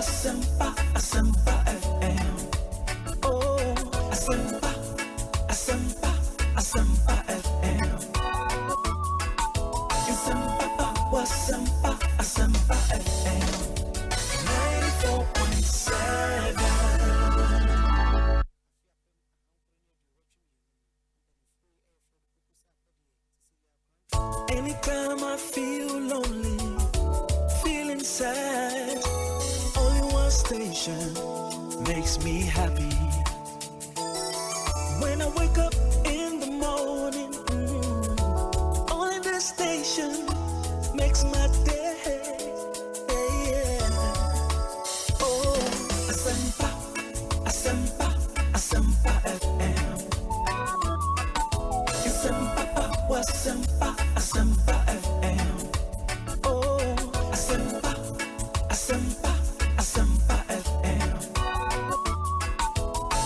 Asempa, Asempa FM. Oh, Asempa, Asempa, Asempa FM. Asempa, Asempa, Asempa FM. 94.7. Anytime I feel lonely, feeling sad, only one station makes me happy. When I wake up in the morning, only this station makes my day. Yeah. Oh, Asempa, Asempa, Asempa FM. Asempa, Asempa, Asempa FM. Oh, Asempa, Asempa, Asempa FM.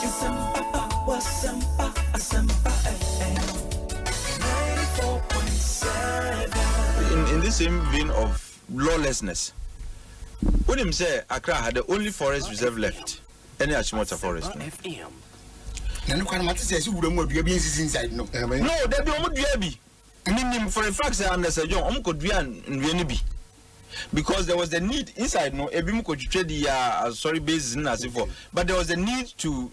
Asempa, Asempa, Asempa FM. 94.7. In the same vein of lawlessness, when him say Accra had the only forest reserve left, any Achimota forest. No, there be almost meaning for a fact say I'm Sir John could be because there was the need inside no ebim could trade the sorry basis in as before, but there was a need to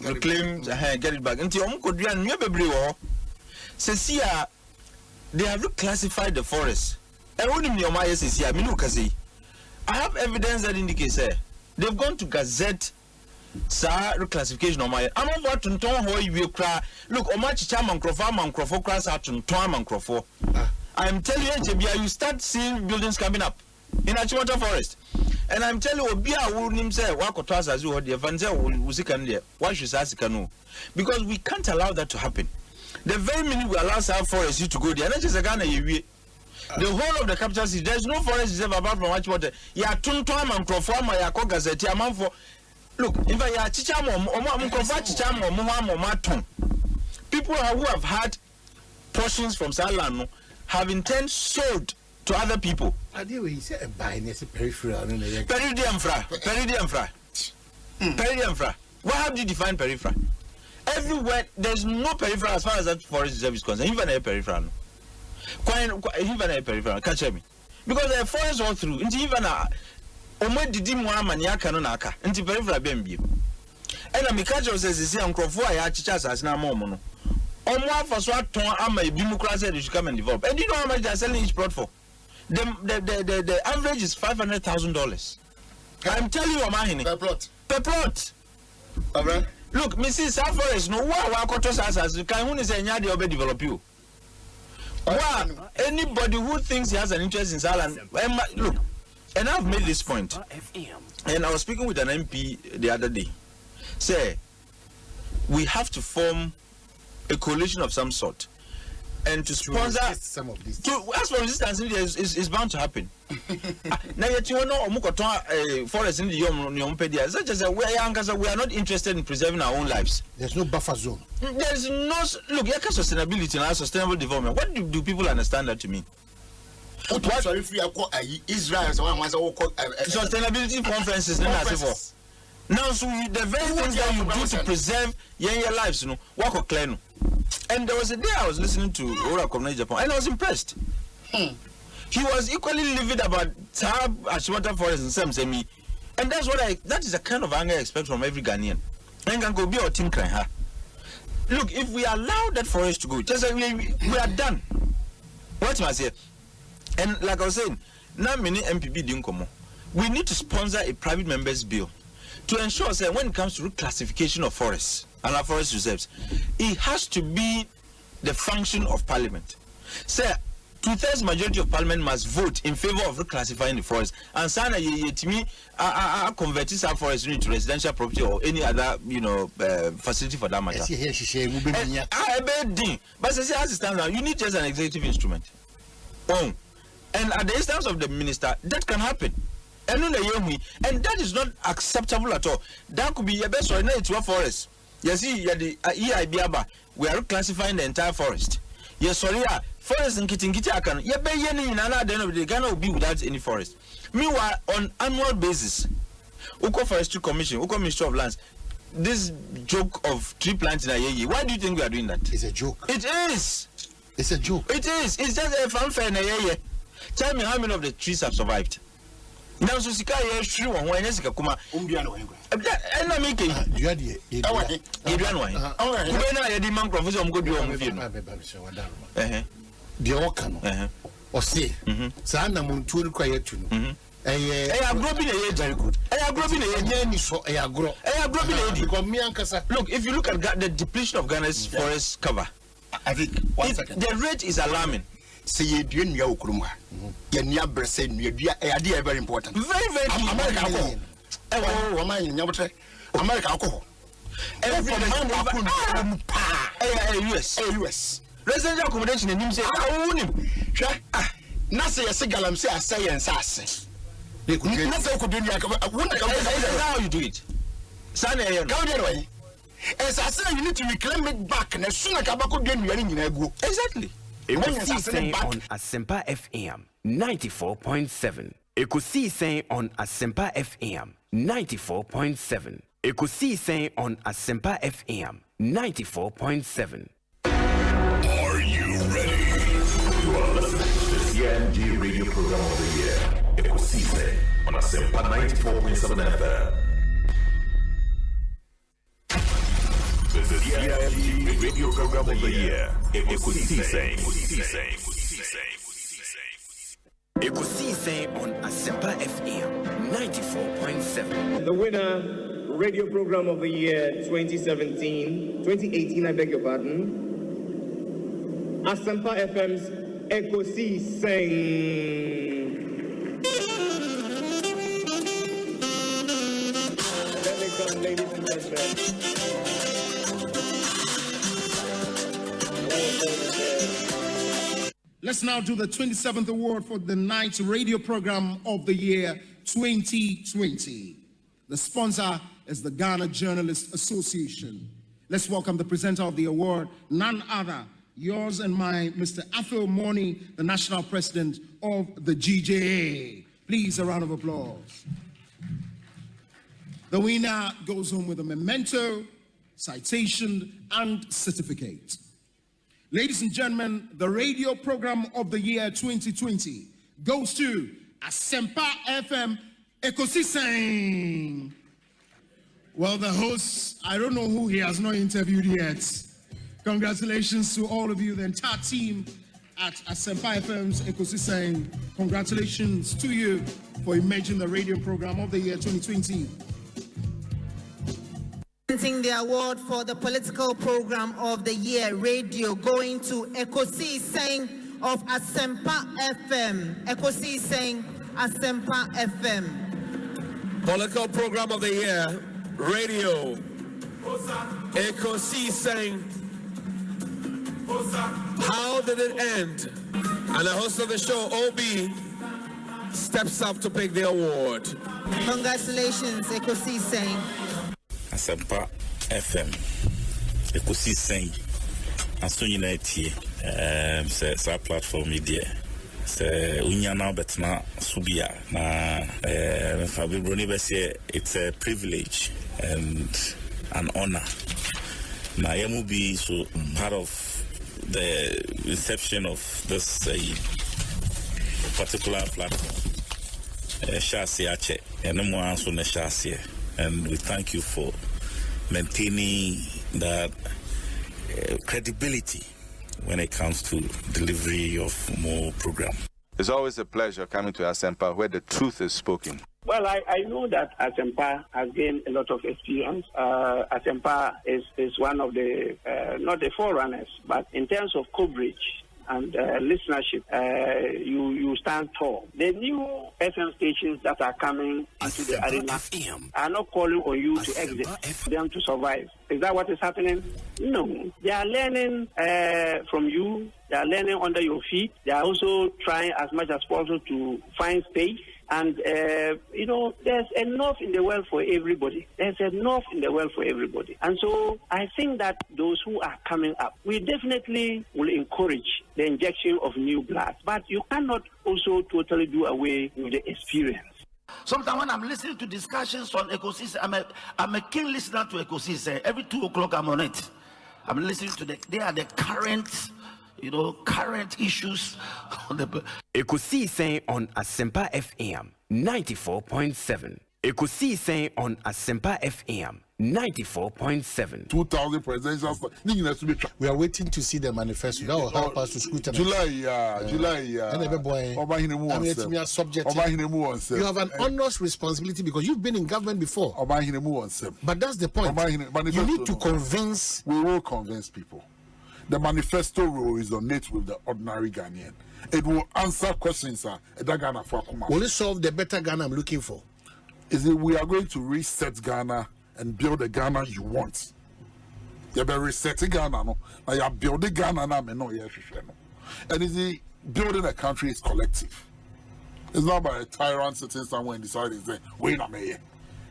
reclaim get it back until could be and say they have reclassified the forest. And only me on my I have evidence that indicates they've gone to Gazette. Sir, reclassification on my. I'm over to Tom Hoy. You cry. Look, Omachi Chaman Crofo crash out to Tom and Crofo. I'm telling you, Jebia, you start seeing buildings coming up in Achimota Forest. And I'm telling you, Obia wouldn't him say, Wako Twas as you heard the Vanza Wusikan there. Why should Sasikano? Because we can't allow that to happen. The very minute we allow our forest to go there, and that's just a Ghana. The whole of the capital city, there's no forest reserve apart from Achimota. Ya Tom and Crofo, my Gazette, amount for. Look, if I are people who have had portions from Salano have in turn sold to other people. Peridium fra. What have you defined peripheral? Everywhere there's no peripheral as far as that forest reserve is concerned. Even a peripheral. Even a peripheral. Catch me. Because there are forests all through. Even a Omo didi mo amaniaka no naka nti peripheral bembi ena mikajo says nkrofo a ya chicha asase na mo no omo afaso aton ama ebi mu kra say they should come and develop. And you know how much they are selling each plot for? The average is $500,000. I'm telling you, Omanhene. Per plot. Okay. Look, Mrs. Forest no wa koto asase kan hu ni say nya de obe develop you. Anybody who thinks he has an interest in Salan, look. And I've made this point, and I was speaking with an MP the other day. Say, we have to form a coalition of some sort, and to sponsor some of these. As for resistance, is bound to happen. Now, yet you know, forest in the Yompedia. Such as we are not interested in preserving our own lives. There's no buffer zone. There's no look. Sustainability and sustainable development. What do people understand that to mean? What? Sorry, if you Israel, sustainability conferences. Now, so the very things that you do to preserve your lives, work or clear. And there was a day I was listening to Ora Komna Japan, and I was impressed. He was equally livid about Tab Achimota Forest and Sam Semi, and that is the kind of anger I expect from every Ghanaian. And can go be our team crying. Look, if we allow that forest to go, just we are done. What must I say? And like I was saying, now many MPP didn't come. We need to sponsor a private members bill to ensure that when it comes to reclassification of forests and our forest reserves, it has to be the function of Parliament. Sir, 2/3 majority of Parliament must vote in favor of reclassifying the forest. And sana to me, converting our forest into residential property or any other, facility for that matter. But as it stands now, you need just an executive instrument. And at the instance of the minister, that can happen. And that is not acceptable at all. That could be your best or not to forest. You see, we are reclassifying the entire forest. Yes, sorry, forest in Kitingiti Akan. You be any in another then of the Ghana will be without any forest. Meanwhile, on annual basis, Uko Forestry Commission, Uko Ministry of Lands. This joke of tree planting, why do you think we are doing that? It's a joke. It is. It's a joke. It is. It's just a fanfare. Tell me how many of the trees have survived. Now, so Sika, you're sure when you come. And I'm making. You had the. You don't know. When I had the man professor, I'm going to do the Okano. Or say, Sana Muntur quiet to know. I am growing a year, very good. I am growing a year, so I am growing. I am growing a year. Look, if you look at the depletion of Ghana's forest cover, I think the rate is alarming. Say you do in your Kuruma. Yanya Bresson, you are very important. Very, very America. Oh, my Yamatre. America alcohol. Every man US. Residential accommodation in him say, I own him. Nasa Yasigalam say, I say, and sass. They could not say, how you do it. Sunday, go that way. As I say, you need to reclaim it back, and as soon as Kabako didn't go. Exactly. Ekosiisen on Asempa FM 94.7. Ekosiisen on Asempa FM 94.7. Ekosiisen on Asempa FM 94.7. Are you ready? You are listening to the CNG radio program of the year. Ekosiisen on Asempa 94.7 FM. The CNG radio program of the year. Ekosiisen. Ekosiisen on Asempa FM 94.7. The winner, radio program of the year 2018, I beg your pardon. Asempa FM's Ekosiisen. Let me come, ladies and gentlemen. Let's now do the 27th award for the Night Radio Program of the Year 2020. The sponsor is the Ghana Journalists Association. Let's welcome the presenter of the award, none other, yours and mine, Mr. Athol Morning, the National President of the GJA. Please, a round of applause. The winner goes home with a memento, citation, and certificate. Ladies and gentlemen, the radio program of the year 2020 goes to Asempa FM Ekosiisen. Well, the host, I don't know who he has not interviewed yet. Congratulations to all of you, the entire team at Asempa FM's Ekosiisen. Congratulations to you for emerging the radio program of the year 2020. The award for the political program of the year radio going to Ekosiisen of Asempa FM. Ekosiisen Asempa FM. Political program of the year radio Ekosiisen. How did it end? And the host of the show, OB, steps up to pick the award. Congratulations, Ekosiisen. Asempa FM Ekosiisen aso nyina tie sa platform media se unya na betna subia na Fabibroni bese it's a privilege and an honor na yamu be so part of the inception of this particular platform Shasi Ache and no more so na Shasi. And we thank you for maintaining that credibility when it comes to delivery of more program. It's always a pleasure coming to Asempa where the truth is spoken. Well, I know that Asempa has gained a lot of experience. Asempa is one of the, not the forerunners, but in terms of coverage and listenership, you stand tall. The new FM stations that are coming into the arena are not calling on you to exit, them to survive. Is that what is happening? No. They are learning from you. They are learning under your feet. They are also trying as much as possible to find space. And, there's enough in the world for everybody. There's enough in the world for everybody. And so I think that those who are coming up, we definitely will encourage the injection of new blood. But you cannot also totally do away with the experience. sometimes when I'm listening to discussions on Ekosiisen, I'm a keen listener to Ekosiisen. Every 2 o'clock I'm on it. I'm listening to they are the current, current issues on the Ekosiisen on Asempa FM 94.7. Ekosiisen on Asempa FM 94.7. 2000 presidential. We are waiting to see the manifesto. That will help us to scrutinize. July. You have an honest responsibility because you've been in government before. But that's the point. You need to convince. We will convince people. The manifesto role is on it with the ordinary Ghanaian. It will answer questions. Will it solve the better Ghana I'm looking for? Is it we are going to reset Ghana and build the Ghana you want? You better reset Ghana, no? Now you are building Ghana now, no? And is it building a country is collective? It's not about a tyrant sitting somewhere and deciding, wait a minute.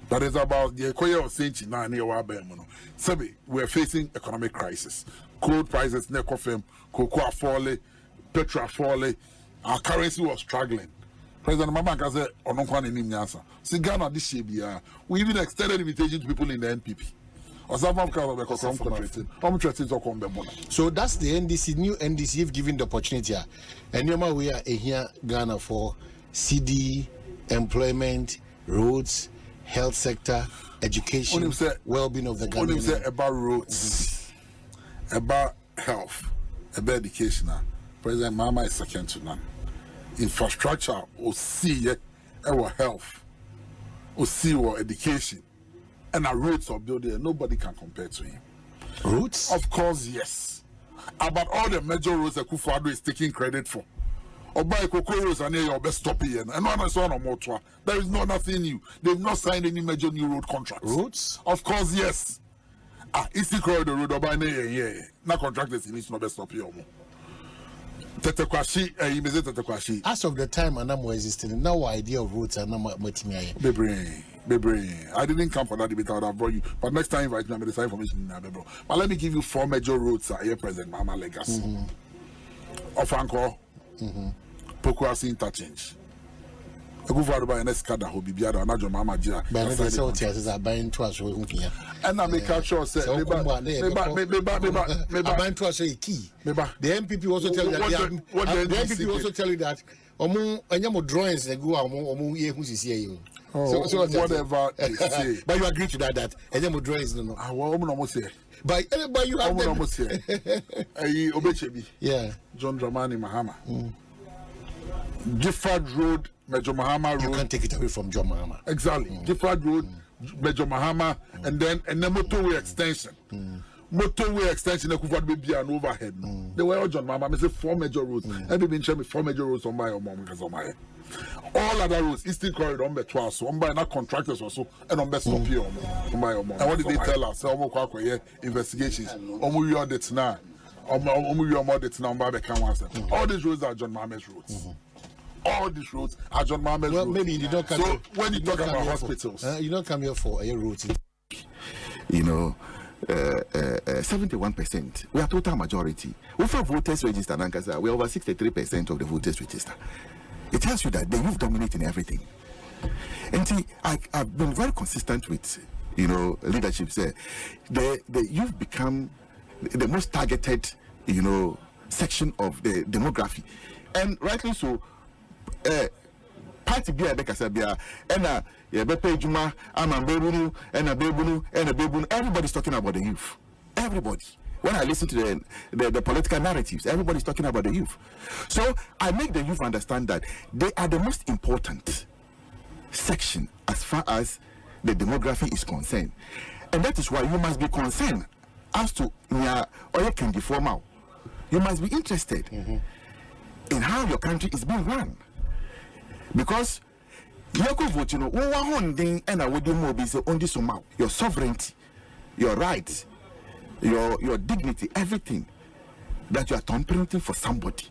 That is about the Ekoye of Saint China near Wabemono. Sebi, we are facing economic crisis. Crude prices, Nekofem, cocoa falling, petrol falling. Our currency was struggling. President Mamaka said, "Ononkwan in Nyasa." See Ghana this year, we even extended invitation to people in the NPP. So that's the NDC, new NDC. You've given the opportunity, and we are here Ghana for CD, employment, roads, health sector, education, well-being of the Ghanaian. About roads, about health, about education. President Mama is second to none. Infrastructure or see our health or see our education and our roads of building, nobody can compare to him. Roads? Of course, yes. About all the major roads that Kufuor is taking credit for. Or by roads and your best stop here. And one is on a motor. There is nothing new. They've not signed any major new road contracts. Roads? Of course, yes. It's the corridor road or by now contractors in each no best stop here. As of the time Anam was existing, now idea of roads are not much me. Bebre, I didn't come for that debate. I would have brought you. But next time, invite me. I'm the information in Abebo. But let me give you 4 major roads here present. Mama Legacy, Ofanko, Pokuasi interchange. I go for the next card. I hope you are not your mama. But I say what you are buying to us. And I make sure say, maybe buying to us a key. The MPP also tell you that. The MPP also tell you that. Omo drawings they go omo ye who is here. So whatever they say. But you agree to that omo drawings no. Omo no say. But you have them. Omo say. Obechebi. Yeah. John Dramani Mahama. Gifford Road, Major Mahama Road. You can't take it away from John Mahama. Exactly. Gifford Road, Major Mahama, and then motorway extension. Motorway extension, be an overhead. They were all John Mahama. I say 4 major roads. Every been showing me 4 major roads on my mom because on my. All other roads, Eastern Corridor, on by twice, on by not contractors also, and on best stop here on my mom. And what did they tell us? Investigations. We audits now. We audits now. All these roads are John Mahama's roads. All these roads are John Mahama's roads. Maybe you don't come. So when you talk about hospitals, you don't come here for a road. 71%. We are total majority. We have voters registered. We are over 63% of the voters registered. It tells you that the youth dominate in everything. And see, I've been very consistent with leadership. Say the youth become the most targeted section of the demography, and rightly so. Party be a bekasabia and Bepejuma, Amambebunu, and a Bebunu. Everybody's talking about the youth. Everybody. When I listen to the political narratives, everybody's talking about the youth. So I make the youth understand that they are the most important section as far as the demography is concerned. And that is why you must be concerned as to you must be interested in how your country is being run. Because your sovereignty, your rights, your dignity, everything that you are tampering for somebody.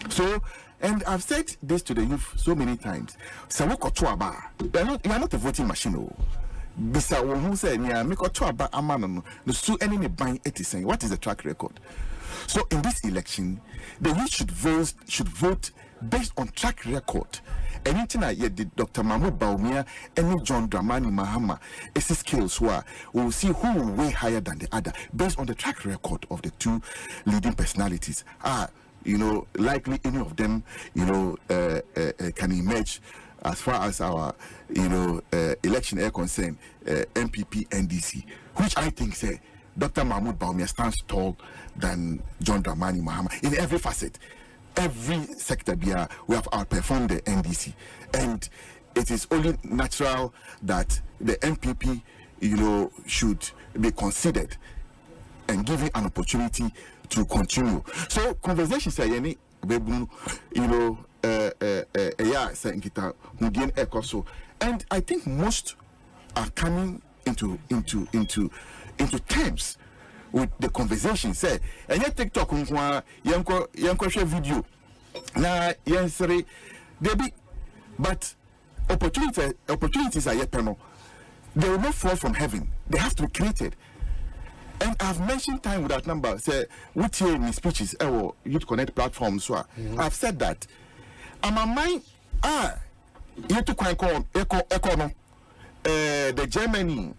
So, and I've said this to the youth so many times. You are not a voting machine. What is the track record? So in this election, the youth should vote based on track record. Anything I did Dr. Mahmoud Baumia and John Dramani Mahama is skills we will see who will way higher than the other based on the track record of the two leading personalities. Likely any of them, can emerge as far as our, election are concerned, MPP, NDC, which I think say Dr. Mahmoud Baumia stands tall than John Dramani Mahama in every facet. Every sector we have outperformed the NDC, and it is only natural that the MPP, should be considered and given an opportunity to continue. So conversations are and I think most are coming into terms with the conversation. Say, and yet TikTok yanko share video na yansere debi, but opportunities are yet panel. They will not fall from heaven. They have to be created. And I've mentioned time without number. Say, which here in speeches, Youth Connect platforms. I've said that. I'm a mind. You to call the Germany,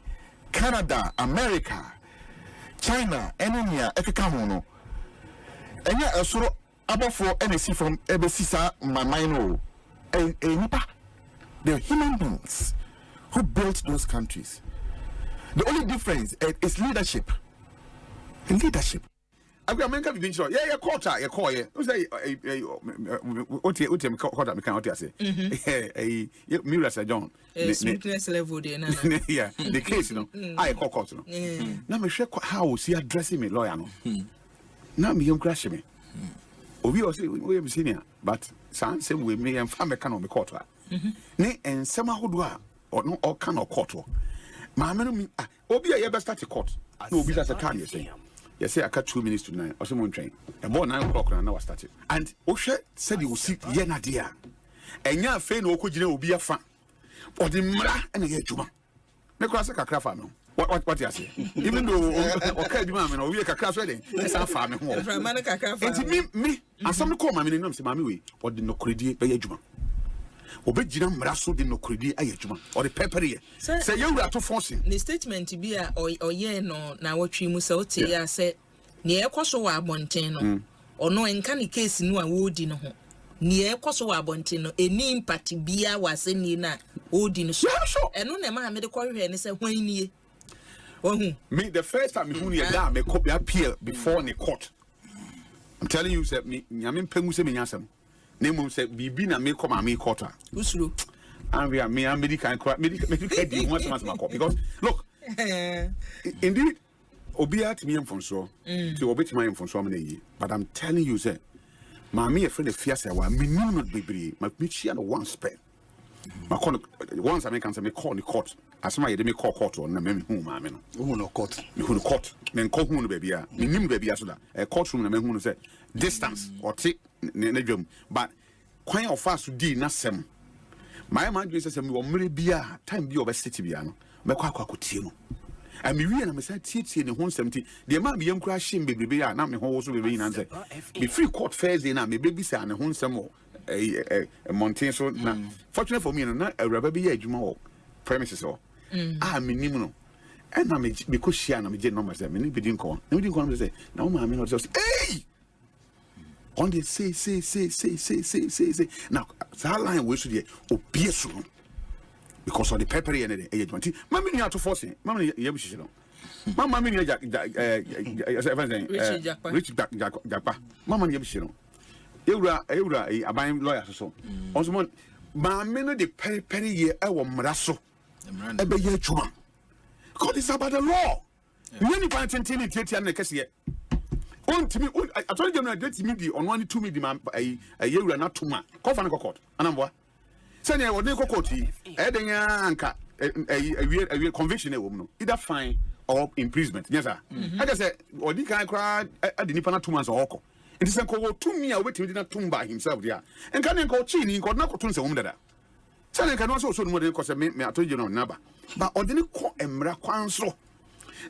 Canada, America, China, Enya, Ekikamono. Enya asuro abofo NC from Ebesisa Mamino. They're human beings who built those countries. The only difference is leadership. And leadership. I'm going to be sure. Yeah, quarter, you call it. Who's say, what you quarter, I say. Mira John. Sweetness level, yeah, the case, I call quarter. Now, me share how she addressing me, lawyer. Now, me, crash me. We also, we have senior, but some same with me and family can on the quarter. Nay, and some who do or no, or can or quarter. Mamma, Obi, I ever start a court. No, be as a time, you say. You say I cut 2 minutes to 9 or someone train. And more 9 o'clock and now I started. And Osha said you will see Yena dear. And ya fain or could you be a fan? Or the mra and a juma. No cross a craft. What you say? Even though okay, man, or we a craft wedding, it's our farm. And me, and some call my name, Mammy, or the no credit by a juma. Obejina mraso de no credit ayejuma or the pepper here. Say you are to forcing. The statement to be or ye no na watchi mu se ote ya say ne ekoso wa abonten no or no enka case no a wodi no ho. Ne ekoso wa abonten no eni impact bia wase ni na wodi no so. Eno na ma me de kwahwe ne say hwan nie. Ohu. Me the first time me da me copy appeal before the court. I'm telling you say me nyame pemu se me nyasam. Name say bibi na me come and me quarter. Usuru. And we are me and medical do once my call because look indeed obiat me from so to obit my from so many but I'm telling you say my me a friend of fear say wa me no bebre my me share one spare my call once I make answer me call the court as my dey me call court on na me hu ma me no hu no court me hu no court me call hu no baby a me nim baby a so da courtroom na me hu no say distance or take but kwan of fast to di na sem my man say me wo mre bia time bi obesity bia no me kwa tie no and me wie na me say tie ne ho nsem ti de ma me yankura hye bebrebe a na me ho wo so bebe yin say me free court Thursday na me bebi say ne ho nsem o mountain so na fortunate for me no na awraba bi ya adwuma wo premises o me nim no and na me ko hia na me je number say me ni bidin ko na me din ko na me say na wo ma me no just hey on the say. Now, that line we should hear obvious because of the pepper and the age 20. Mammy, you have to force it. Mammy, you have to Mamma, Rich Jacpa. Mamma, you have to a buying lawyer so. Also, Mamma, the penny year, our Marasso, a bay chuma. God is about the law. Many pints and tinny titty and the cassia. On to me, I told you I did me on 1 2 million a year and not 2 months. Cough and court. And I'm what? Sending what they call adding anchor a conviction a woman, either fine or imprisonment. Yes, sir. Like I said, or the kind cried at the Nippana 2 months or hawk. It is a call 2 me away to not tomb by himself there. And can call Chini got not to a woman that. Selling can also more than cause me, I told you no number. But ordinary call a miracle.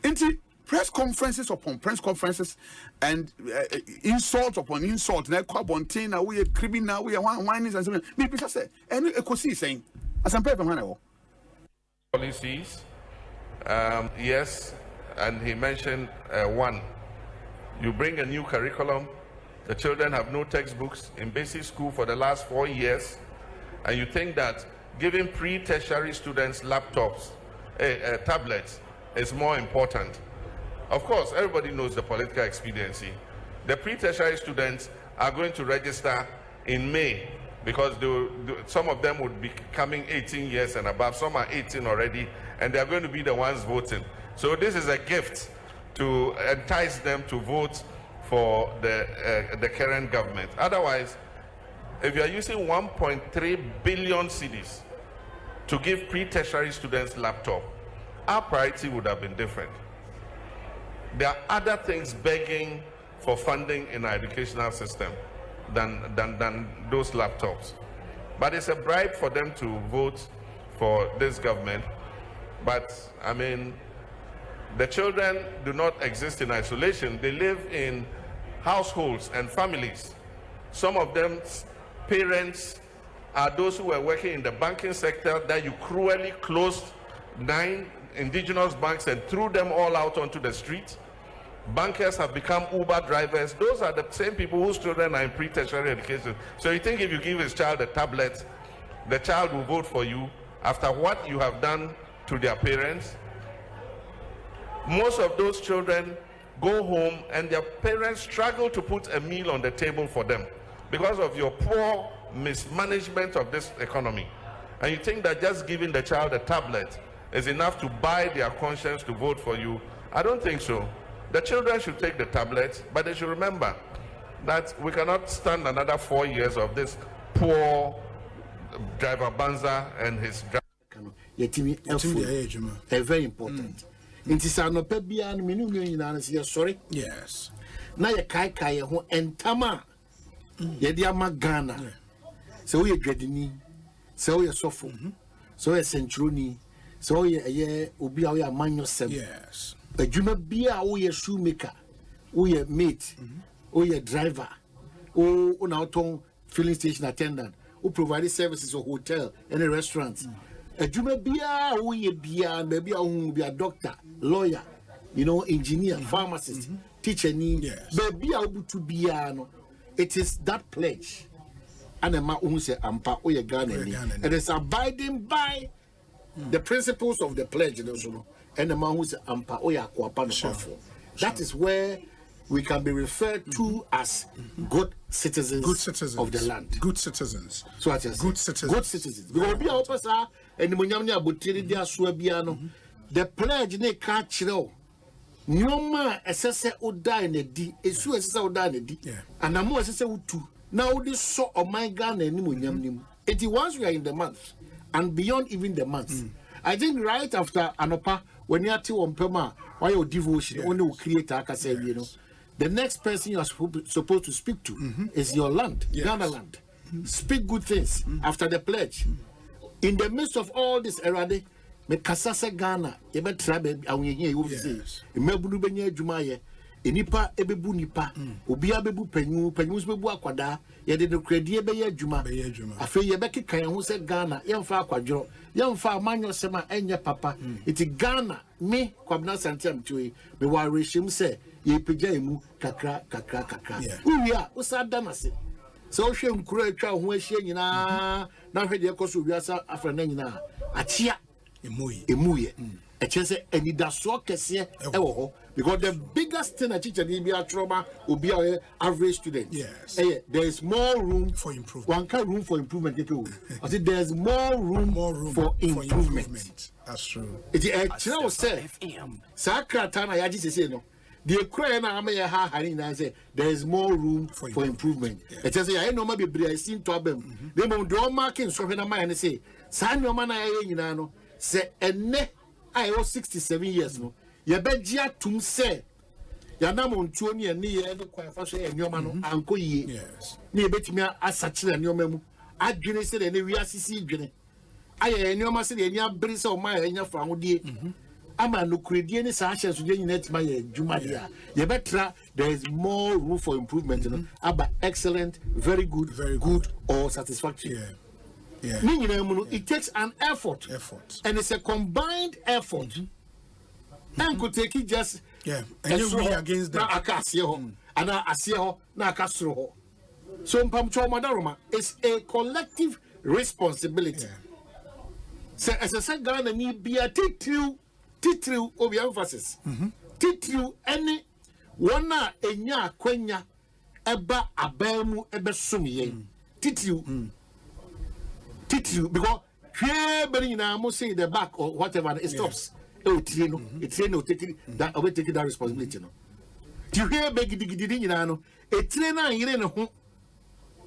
Into press conferences upon press conferences and insult upon insult. Na kwabontin na we criminal, we whining and something. Me people say, and Ekosiise saying, Asempa FM policies. Yes, and he mentioned one. You bring a new curriculum. The children have no textbooks in basic school for the last 4 years, and you think that giving pre-tertiary students laptops, tablets, is more important. Of course, everybody knows the political expediency. The pre-tertiary students are going to register in May because some of them would be coming 18 years and above. Some are 18 already, and they are going to be the ones voting. So this is a gift to entice them to vote for the current government. Otherwise, if you are using 1.3 billion cedis to give pre-tertiary students laptop, our priority would have been different. There are other things begging for funding in our educational system than those laptops. But it's a bribe for them to vote for this government. But I mean, the children do not exist in isolation. They live in households and families. Some of them parents are those who were working in the banking sector that you cruelly closed 9 indigenous banks and threw them all out onto the street. Bankers have become Uber drivers. Those are the same people whose children are in pre-tertiary education. So you think if you give his child a tablet, the child will vote for you after what you have done to their parents? Most of those children go home and their parents struggle to put a meal on the table for them because of your poor mismanagement of this economy. And you think that just giving the child a tablet is enough to buy their conscience to vote for you? I don't think so. The children should take the tablet, but they should remember that we cannot stand another 4 years of this poor driver Banza and his very important. Inti sa no pe bia no menu nyina na se sorry. Yes. Na ye kai ho entama. Ye dia magana. Se wo ye dwadini, se wo ye sofo. Se wo ye centroni, se wo ye obi a wo ye amanyo sem. Yes. Adwuma bia wo ye shoemaker, wo ye mate, wo ye driver, wo na auto filling station attendant, who provide services or hotel and a restaurant. Adwuma bia wo ye bia na bia wo be a doctor, lawyer, you know, engineer, pharmacist, teacher ni baby a obutu bia no. It is that pledge. And a man who say ampa o ye Ghana. It is abiding by the principles of the pledge. And the man who say ampa o ya kwapa no. That is where we can be referred to as good citizens of the land. Good citizens. So I just good citizens. Good citizens. Because we are opasa and the munyam ni abotiri dia suabiano. The pledge ne ka chiro. Nyoma esese oda enedi, esu esese oda enedi. And amo esese utu. Now this so of my Ghana ni munyam ni. Once we are in the month and beyond even the month. I think right after Anopa, when you are to Pema, why your devotion only will create a you know. The next person you are supposed to speak to is your land, Ghana land. Speak good things after the pledge. In the midst of all this erade, me kasasa Ghana, ebe trabe awenye you say. Imebunu benye jumaye, enipa ebebu nipa, obia bebu penyu bebu akwada, ye de no kredi ebe ye juma. Afe ye beki kan ho se Ghana, yemfa akwadwo, yemfa amanyo sema enye papa. Iti Ghana me Kwabena Asante amtwe, me wa reshim se ye pegya emu kakra. Uwia usada na se. So hwe nkura atwa ho ahia nyina na hwe de ekoso wiasa afra na nyina achia emuye echese enidaso kese ewo ho because the biggest thing a teacher need be a trauma will be an average student. Yes. There is more room for improvement. One can room for improvement. I said there is more room for improvement. That's true. It is say Sakratana Yaji say no. The Ukraine Army say there is more room for improvement. It is I know maybe I seen to them. They will draw marking so when I say San Romana Yinano say ene I owe 67 years no. Ye bejia tum se ya na mo ntuo ne ani ye de kwa fa so ye nyoma no anko yie yes ne ye betimi asachire nyoma mu adwene se de ne wi asisi dwene aye nyoma se de nya bere se o ma ye nya fa hodie ama no credit any such as you net my Jumadia. You better there is more room for improvement, you know, about excellent, very good, or satisfactory. Yeah. It takes an effort. And it's a combined effort. And could take it just and you really against them. And I see her na Castro. So Mpacho it's a collective responsibility. So as I said, Ghana need be a titru of your emphasis. Titru any one enya kwenya eba abemu ebe sumi titru because here being now say the back or whatever it stops. It's taking that responsibility. No. You hear begididin no a trainer yire ne ho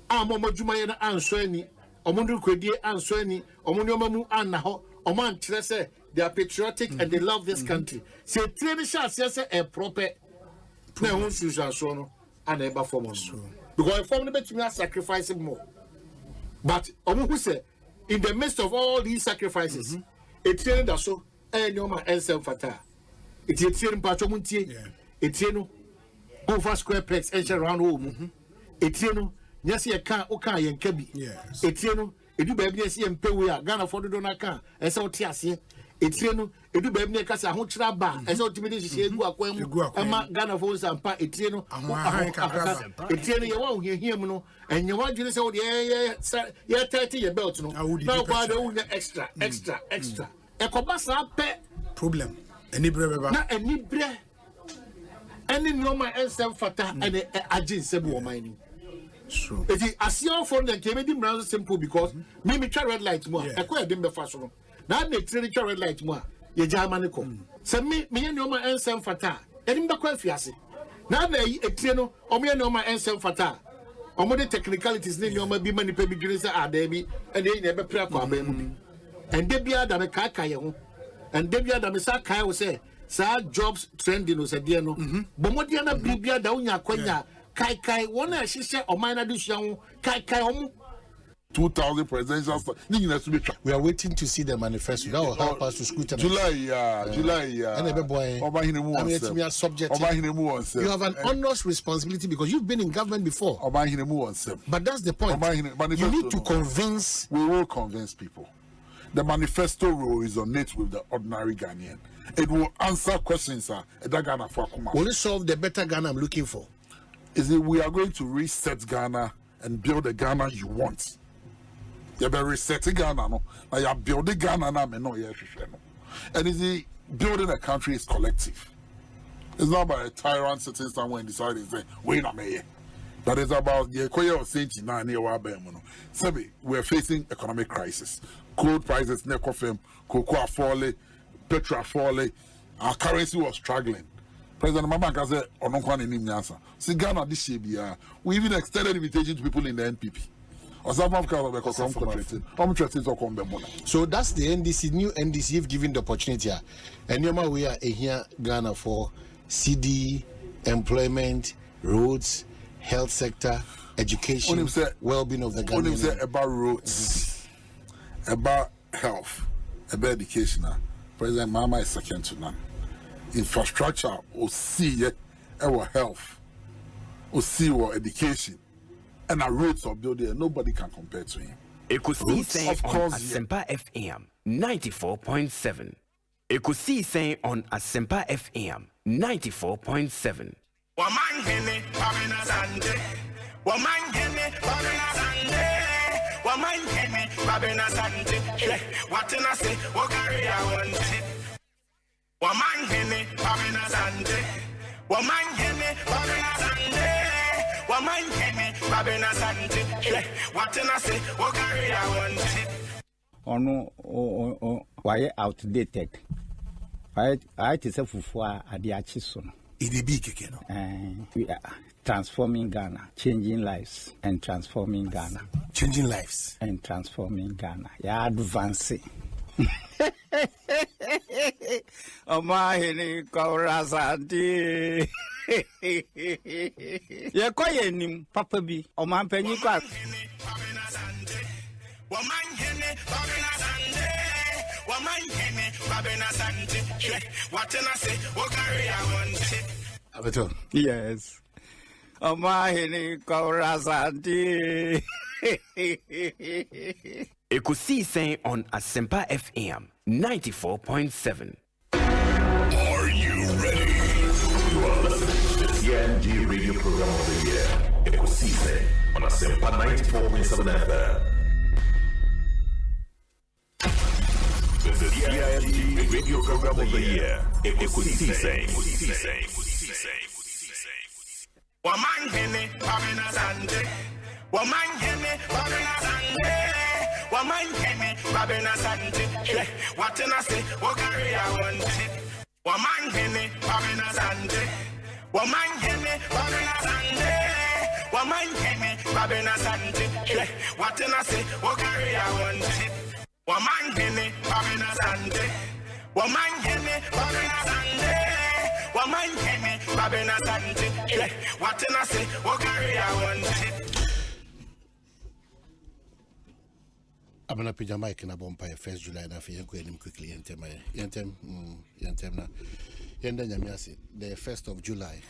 amomo dwumaye na anso ani omundu kwadie anso ani omunyomamu annaho oman kire say they are patriotic and they love this country. Say trainer sha say a proper na ho susu no and eba form because form no betumi sacrifice more. But omu who say in the midst of all these sacrifices a trainer that so nyoma ensem fata it trainer mpacho muntie a trainer over square pegs and round home. Etieno, yes, ye can't okay and cabby. Yes, Etieno, it do baby see and pay we are Ghana for the donaka, and so Tiasia. Etieno, it do baby casa, Hutraba, and so timidity she go up when you go up, Ghana for some part, Etieno, Etieno, you won't hear him, and you want to say, yeah, 30 your belt, no, now why the extra. Ekobasa pet problem. Any brave, not any bread. Any normal ensem fata and agin sebu mining. True. If you as your phone then came in brown simple because me try red light more. I quite dim the fast one. Now make three red light more. Ye Germanico. So me normal ensem fata. And the quite fiasi. Now they a treno or me normal ensem fata. Or more the technicalities name your be many baby drinks are debi and they never pray for and debia da me kaka and debia da me sa kai will say sa jobs trending was a dear no. Bomodiana Bibia Daunya Quenya, Kai, one I share or minor dish young Kai 2000 presidential. We are waiting to see the manifesto that will help us to scrutinize. July, and every boy, subject. You have an honest responsibility because you've been in government before. But that's the point. You need to convince. We will convince people. The manifesto role is on it with the ordinary Ghanaian. It will answer questions, Will it solve the better Ghana I'm looking for? Is it we are going to reset Ghana and build the Ghana you want? You better reset Ghana, no? Now you are building Ghana now, no, and is it building a country is collective? It's not about a tyrant sitting somewhere and deciding, say, wait a minute. That is about the Ekoye of Saint Sebi, we are facing economic crisis. Crude prices, Nekofem, cocoa falling, petrol falling, our currency was struggling. President Mamaka said, Ononkwan in Nimyasa. See Ghana this year, we even extended invitation to people in the NPP. So that's the NDC, new NDC, you've given the opportunity. And we are here, Ghana, for CD, employment, roads, health sector, education, well-being of the Ghanaian. About roads, about health, about education. President Mama is second to none. Infrastructure, or see our health, or see our education, and our roads of building. Nobody can compare to him. Ekosiise on Asempa FM 94.7. Ekosiise on Asempa FM 94.7. Omanhene, Asante. Omanhene, Asante. Omanhene, Asante. What can I say? What carry I want it? Omanhene, Asante. Omanhene, Asante. Omanhene, Asante. What can I say? What carry I want it? Why outdated? I just have for Adiachisun. We are transforming Ghana, changing lives and transforming Ghana. Changing lives and transforming Ghana. Yeah, advancing. Omanhene Asante. Ye koye nim papa bi omanpanyi kwa. Omanhene Asante. Omanhene Kwabena Asante. What can I say? What carry I want? Yes. Omanhene Asante. Ekosiisen on Asempa FM 94.7. Are you ready? You are listening to the TNG Radio Program of the Year, Ekosiisen on Asempa 94.7 FM. The TNG Radio Program of the Year, Ekosiisen. Omanhene Kwabena Asante. Omanhene Kwabena Asante. Omanhene Kwabena Asante. What can I say? What carry I want? Omanhene Kwabena Asante. Omanhene Kwabena Asante. Omanhene Kwabena Asante. What can I say? What carry I want? Omanhene Kwabena Asante. Omanhene Kwabena Asante. Omanhene Kwabena Asante. What can I say? What carry I want? I'm going to put your mic in a bumper 1st July and I feel going quickly. Yentem na. The 1st of July,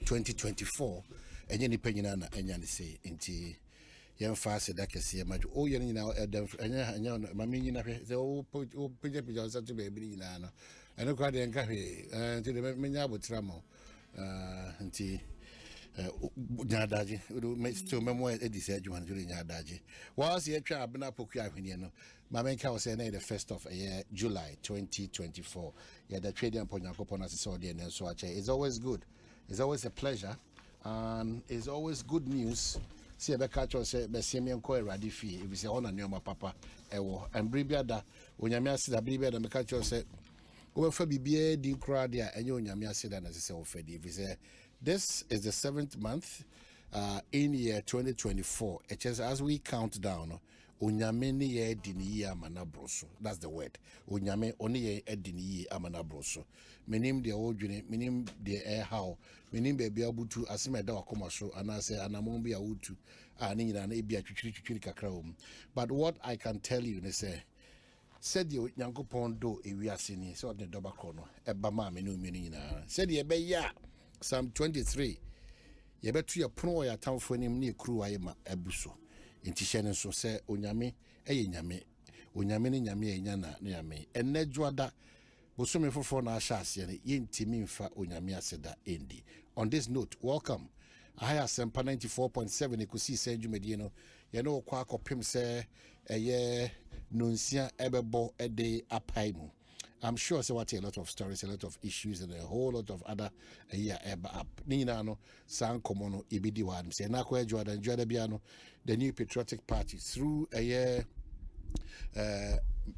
2024, and any penny and any say into young fast that can see a match. Oh, you know, and my meaning of the old put up your son to baby. I know quite the encourage until the many would tremble until. Nyadaji still memoir said you during Nyadaji was the trial been up when my main cow was the 1st of July 2024. Yeah, the trading upon Yakopon as saw and so it's always good, it's always a pleasure, and it's always good news. See a catch or say Bessemian Koi Radifi if you say on and your papa and Bribiada when you see the Bribia and the catch or say over for BBA Dean Cradia and you Yamia said as I say if you say this is the 7th month in year 2024. It is as we count down. Unyameni ye dini amanabroso. That's the word. Unyame oni ye dini amanabroso. Menim de ojune, menim de how, menim be abutu asime da wakoma so anase anamombi awutu ani na ebi atwitwitwi kakra. But what I can tell you is said you Nyankopon do ewiase ni so the doba krono eba ma me no meni nyina. Said ye be ya Psalm 23. Ye betu ya prono ya tamfo nim ne kru aye ma abuso. Inti hyene so se onyame eye nyame. Onyame ne nyame enya na nyame. Enne dwoada bosome fofo na ahya ase ne yentimi mfa onyame aseda endi. On this note, welcome. I Asempa 94.7 Ekosiisen dwumadi no. Ye no kwa akopem se eye nonsia ebebo ede apaimu. I'm sure so what a lot of stories, a lot of issues, and a whole lot of other up. Nina no san komono ibidi wan say na kwa Jordan Biano, the new patriotic party through a year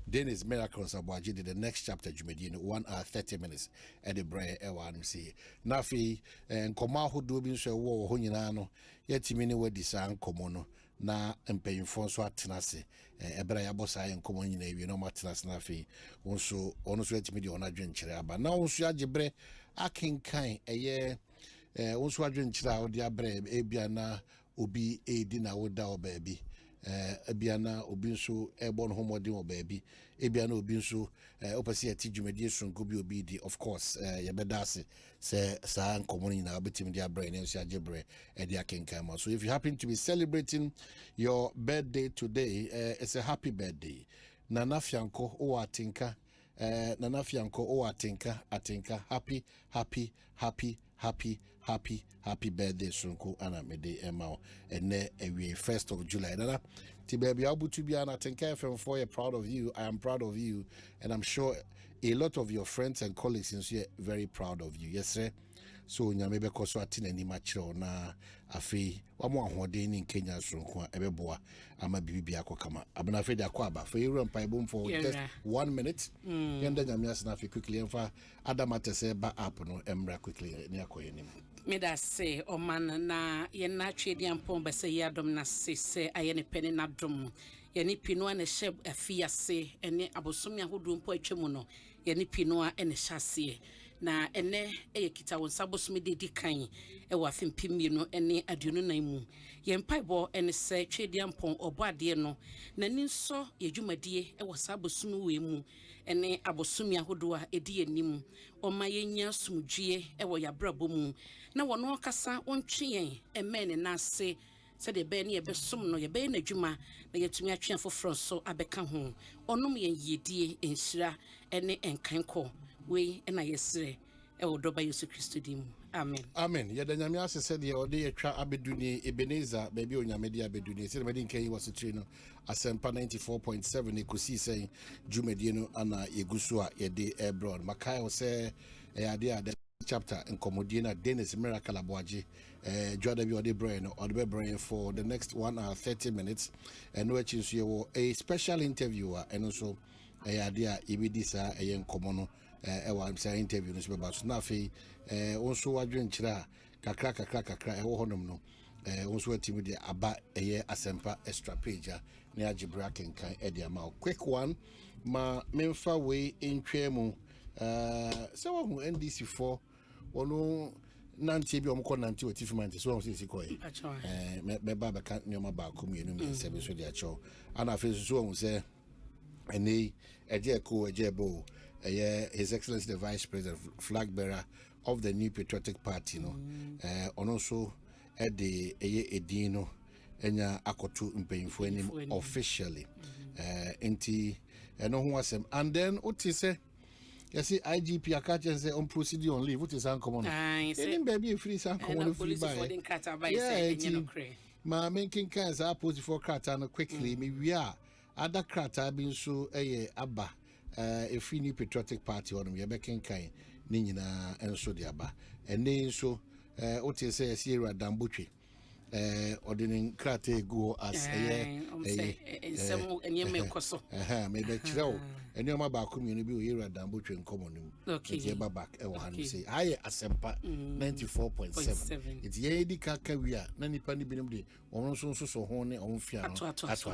Dennis Miracles Abuaji did the next chapter Jumedino 1 hour 30 minutes at the Bray Ewan see. Nafi and Komahu Dubin so war Huninano, yet Timini were design Komono. Na mpayim fonso atenase ebra ya bosa yen komo nyina ewie no matenase na fe wonso ono so atimi de ona dwenkyere aba na wonso agebre akenkan wonso adwenkyere a odi abre ebia na obi edi na woda obaabi ebia na obi nso ebo no homode obaabi ebia na obi nso opese ati dwumadi sonko bi obi di of course ye bedase se sa nkomo nyina obetimi de abre na nso agebre edi akenkan ma. So if you happen to be celebrating your birthday today, it's a happy birthday. Nana Fianco o atinka Nana Fianco o atinka happy birthday Sunko ana mede emao ene ewie 1st of July. Nana ti baby abutu bia na atinka FM for you, proud of you. I am proud of you, and I'm sure a lot of your friends and colleagues is very proud of you. Yes sir. So nyame be koso atine ni machiro na afi wamo ahoden ni Kenya sonko ebeboa ama bibibia akokama abna afi de akwaba for you rampa ibom for just 1 minute yenda nyame asna afi quickly enfa adamate se ba app no emra quickly ni akoyenim me da se oman na ye na twedi ampon be se yadom na se ayene pene na dom ye ni pino na hye afi ase ene abosomi ahodo mpo atwemu no ye ni pino a ene hyase na ene kita won sabosome de di kan e wa fempimi no ene aduonu nan mu ye mpaibo ene se twediampon oboade no na ni nso ye dwumadie e wa sabosome we mu ene abosome ahodo a edi anim oma ye nya sumdwie e wo yabrabo mu na wono kasa wontwe eme na ase se de be ne ye besom no ye be na dwuma na yetumi atwe afoforo so abeka ho onom ye yedie enhyira ene enkanko we na yesre e wo doba Yesu Kristo dim amen amen ye da nyame asese de ode yetwa abeduni Ebenezer baby onyame de abeduni se de medin kan was no Asempa 94.7 Ekosiisen dwumadie no ana yeguso a ye de abroad makai wo se ade ade chapter in Comodina Dennis Miracle Aboaji Jordan bi ode brain no ode brain for the next 1 hour 30 minutes and which is a special interviewer and also ade a ibidisa nkomo no I'm saying interview no so about na fe also wadwen kira kakra honom no also atimi de aba Asempa extra page na agibra kenkan e de ama quick one ma memfa we ntwemu so who NDC for ono nanti bi omko nanti otifi manti so si koyi me baba kan nyoma ba ko mienu mi se be so dia cho ana fe so won se eni eje ko eje bo His Excellency the Vice President, flag bearer of the New Patriotic Party, no, and also at the Edino, enya akotu mpanyimfo anim officially, enti no ho asem, and then what is say? You see, IGP Akache say on procedure on leave. What is uncommon? Any baby free uncommon free by. Yeah, my making kinds are posed for Kratana quickly. Me we are other Krata being so abba. A free New Patriotic Party on me back in kind Nina and so the Abba and then so what you say Sierra Dambuchi ordering Krate go as maybe chill and your mother community here at Dambuchi and common back say I Asempa 94.7 it's Yedi Kakawia Nani Pani Binumdi or so honey on Fiano at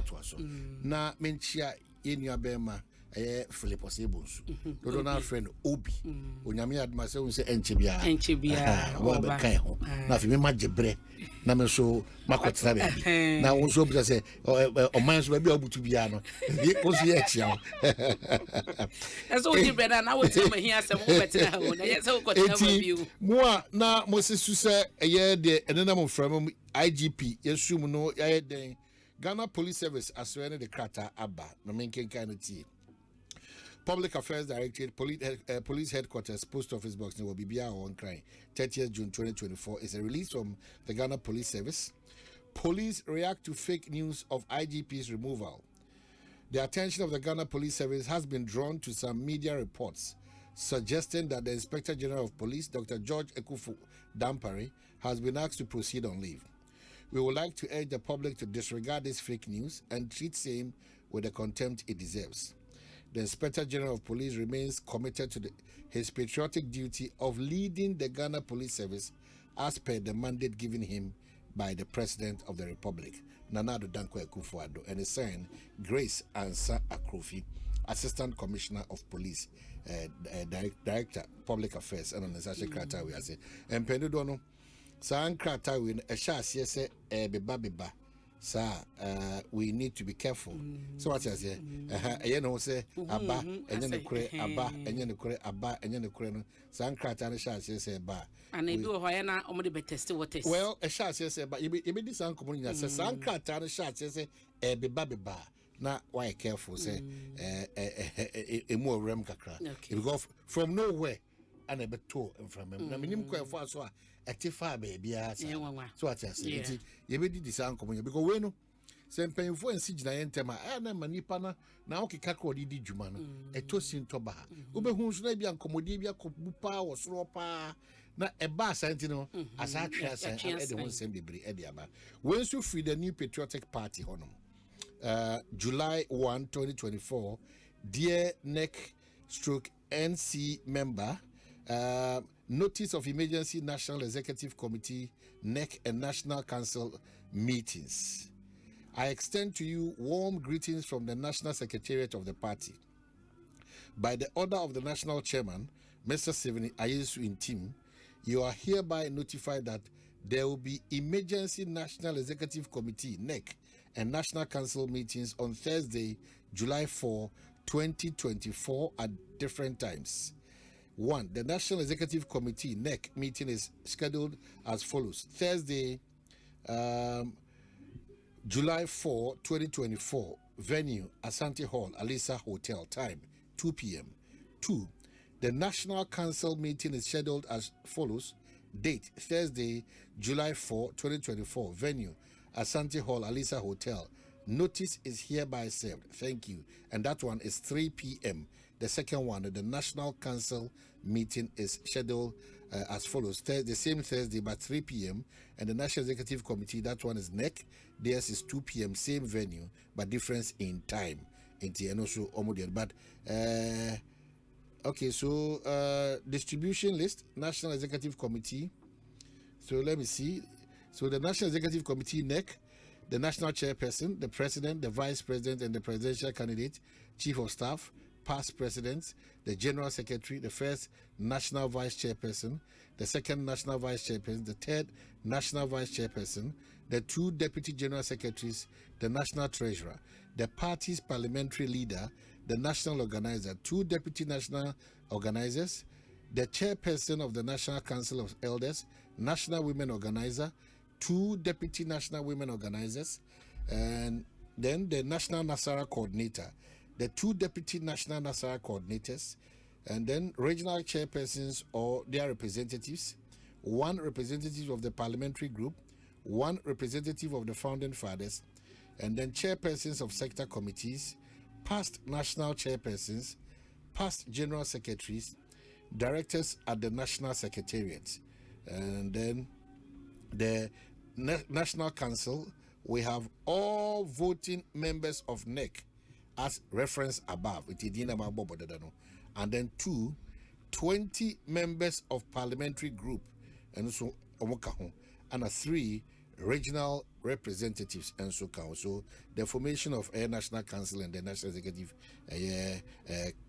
na menchia in your bema Philip Osebus. Do not friend Obi. Onyame admase won se enchebia. Wa be kan ho. Na fi me majebre. Na me so makotena be. Na won so bi se o man so be obutu bia no. Wo so ye chia. Eso di breda na wo ti ma hia se mo betena ho. Na ye se wo kotena ba bi. Mo a na mo se su se eye de enena mo from IGP yesum no ye den Ghana Police Service aswene de krata aba no menken kan ti. Public Affairs Directorate, Police Headquarters, Post Office Box, will be on crying. 30th June 2024 is a release from the Ghana Police Service. Police react to fake news of IGP's removal. The attention of the Ghana Police Service has been drawn to some media reports suggesting that the Inspector General of Police, Dr. George Ekufu Dampare, has been asked to proceed on leave. We would like to urge the public to disregard this fake news and treat same with the contempt it deserves. The Inspector General of Police remains committed to his patriotic duty of leading the Ghana Police Service as per the mandate given him by the President of the Republic, Nana Addo Dankwa Akufo-Addo, and his son, Grace Ansa Akrofi, Assistant Commissioner of Police, Director Public Affairs, and on the Sasha Kratawi, I say, and Pendudono, San Kratawi, a shas, yes, beba. Sir, we need to be careful. So what I say, you know, say Abba, and then the kure Abba, and then the kure Abba, and then the kure San Kratana shall say Ba. And I do Hoyana only be tested what is. Well, a shall say, but you be this uncommon. Says San Kratana shall say a baby bar. Now, why careful, say a more rem kakra. You go from nowhere and a bit tall and from him. I mean, quite far so. Atifa baby so what I say you be this uncommon because we know same painful and signa entema na manipa na okeka ko di dwuma no etosin toba obehu so na bia nkomodi bia kobupa wo soro pa na eba asanti no asa atwa asan e de won sem bebre e de aba when so free the New Patriotic Party honom July 1 2024 dear NC member Notice of Emergency National Executive Committee, NEC and National Council meetings. I extend to you warm greetings from the National Secretariat of the party. By the order of the National Chairman, Mr. Sivini Ayesu in team, you are hereby notified that there will be emergency National Executive Committee (NEC) and National Council meetings on Thursday, July 4, 2024 at different times. 1. The National Executive Committee (NEC) meeting is scheduled as follows: Thursday, July 4, 2024. Venue, Asante Hall, Alisa Hotel. Time, 2 p.m. 2. The National Council meeting is scheduled as follows. Date, Thursday, July 4, 2024. Venue, Asante Hall, Alisa Hotel. Notice is hereby served. Thank you. And that one is 3 p.m. The second one, the National Council meeting is scheduled as follows. The same Thursday, but 3 p.m. And the National Executive Committee, that one is NEC. Theirs is 2 p.m. Same venue, but difference in time. And also, but okay, so distribution list, National Executive Committee. So let me see. So the National Executive Committee, NEC, the National Chairperson, the President, the Vice President, and the Presidential Candidate, Chief of Staff, past Presidents, the General Secretary, the first National Vice Chairperson, the second National Vice Chairperson, the third National Vice Chairperson, the 2 Deputy General Secretaries, the National Treasurer, the party's parliamentary leader, the National Organizer, 2 Deputy National Organizers, the Chairperson of the National Council of Elders, National Women Organizer, 2 Deputy National Women Organizers, and then the National Nasara Coordinator, the 2 Deputy National Nasara Coordinators, and then Regional Chairpersons or their representatives, 1 representative of the Parliamentary Group, 1 representative of the Founding Fathers, and then Chairpersons of Sector Committees, past National Chairpersons, past General Secretaries, Directors at the National Secretariat, and then the National Council. We have all voting members of NEC as referenced above, and then 20 members of parliamentary group, and so and 3 regional representatives, and so count. So the formation of a National Council and the National Executive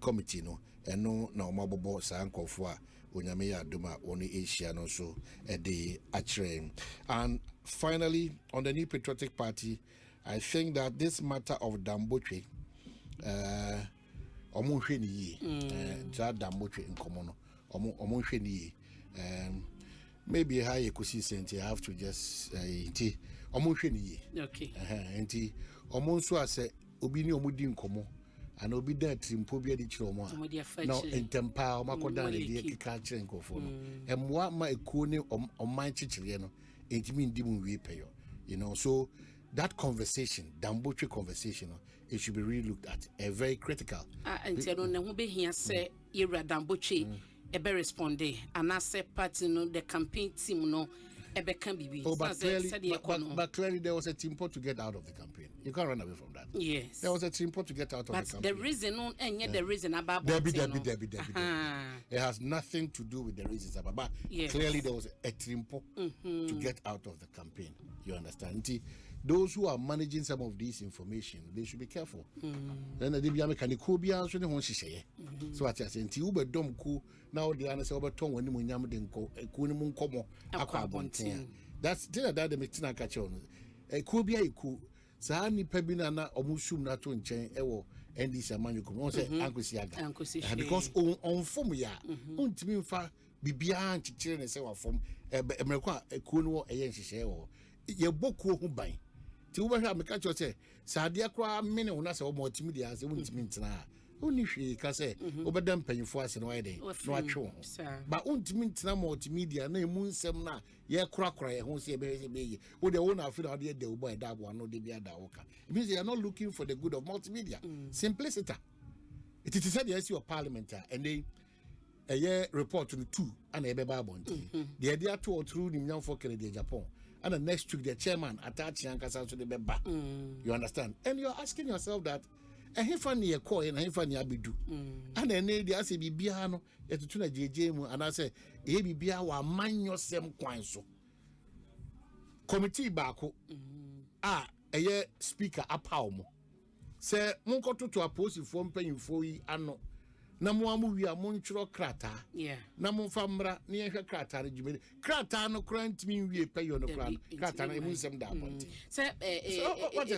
Committee, no, and no mabobo sankofwa unyameya duma oni Asia no so the achre. And finally, on the New Patriotic Party, I think that this matter of Damboche, omunhweni yi, Damboche in common, omunhweni yi, maybe high Ekosiise, I have to just omunhweni yi. Okay. Enti omunso ase obi ni omudi nkomo. And obi da trimpo bi adi chiro mo a no entempa o makoda na de kika chire nkofo no emwa ma ekuo ne oman chichire no entimi ndi mu wi peyo, you know. So that conversation, Damboche conversation, it should be really looked at, very critical. And no na ho be hia se yewra Damboche ebe responde anase party no the campaign team no. But clearly there was a tempo to get out of the campaign. You can't run away from that. Yes. There was a tempo to get out of the campaign. But the reason, the reason about Debbie. It has nothing to do with the reasons about. But clearly there was a tempo to get out of the campaign. You understand? Those who are managing some of this information, they should be careful. Then they be a mechanic who be answering one she. So what I say, Uber dom ku now the answer over tongue when you denko a kunimun como aquabonte. That's dinner that the metina catch on. A kubia iku Sahani Pebina na omusum na to nchen ewo NDC amanyo kom. On say Ankusiaga. Because on form ya untimi mfa bibia nchichire ne se wa form emerekwa ekuo no eye nhihye wo. Ye bokuo hu ban. Ti wo hwa me catch say saade akwa mene wo na se wo motimi dia se untimi ntena. Oni hwe ka se obedam panyifo ase no wede no atwe ho ba untimi ntena multimedia na emu nsem na ye krakra ye ho se be wo de wo na afi na de wo boy da bo no de bia da wo ka. It means they are not looking for the good of multimedia. Simplicity. It is said yes your parliament and they a year report to the 2 and a beba bonti the idea to through the young for Canada Japan and the next week the chairman attach yankasa to the beba. You understand? And you're asking yourself that and he funny a coy and he funny abidu. And then they say biano at the tuna JJ and I say e bia wa man yourself kwanso. Committee bako a year speaker apalmo. Say munko to oppose form paying for yi ano. na mo amu wi amonchro krata na mo famra na ye hwe krata djumede krata no krant mi wi peyo no krata na emunsem da abonte say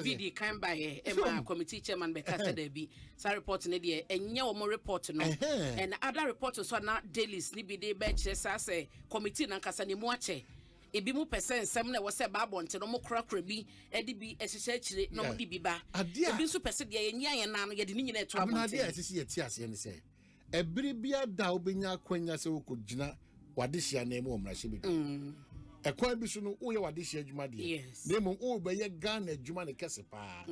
video kan by committee chairman be kasa da bi sa report ne de enye wo mo report no and other reports so na dailies ni bi de be kire sa say committee na kasa ne mu ache ebi mu percent sem na wo se ba abonte no mo krakra bi e de bi ehihye akire no mo de bi ba ebi so percent de ye nya ye na no ye de ni nyina eto abonte abonte asisi ye ti ase ne say ebiri bia da obenya kwanya se wokogina wade hia na emu omrahye bi ekwan bi so no wo ye wade hia adwuma de na emu wo be ye Ghana adwuma ne kese pa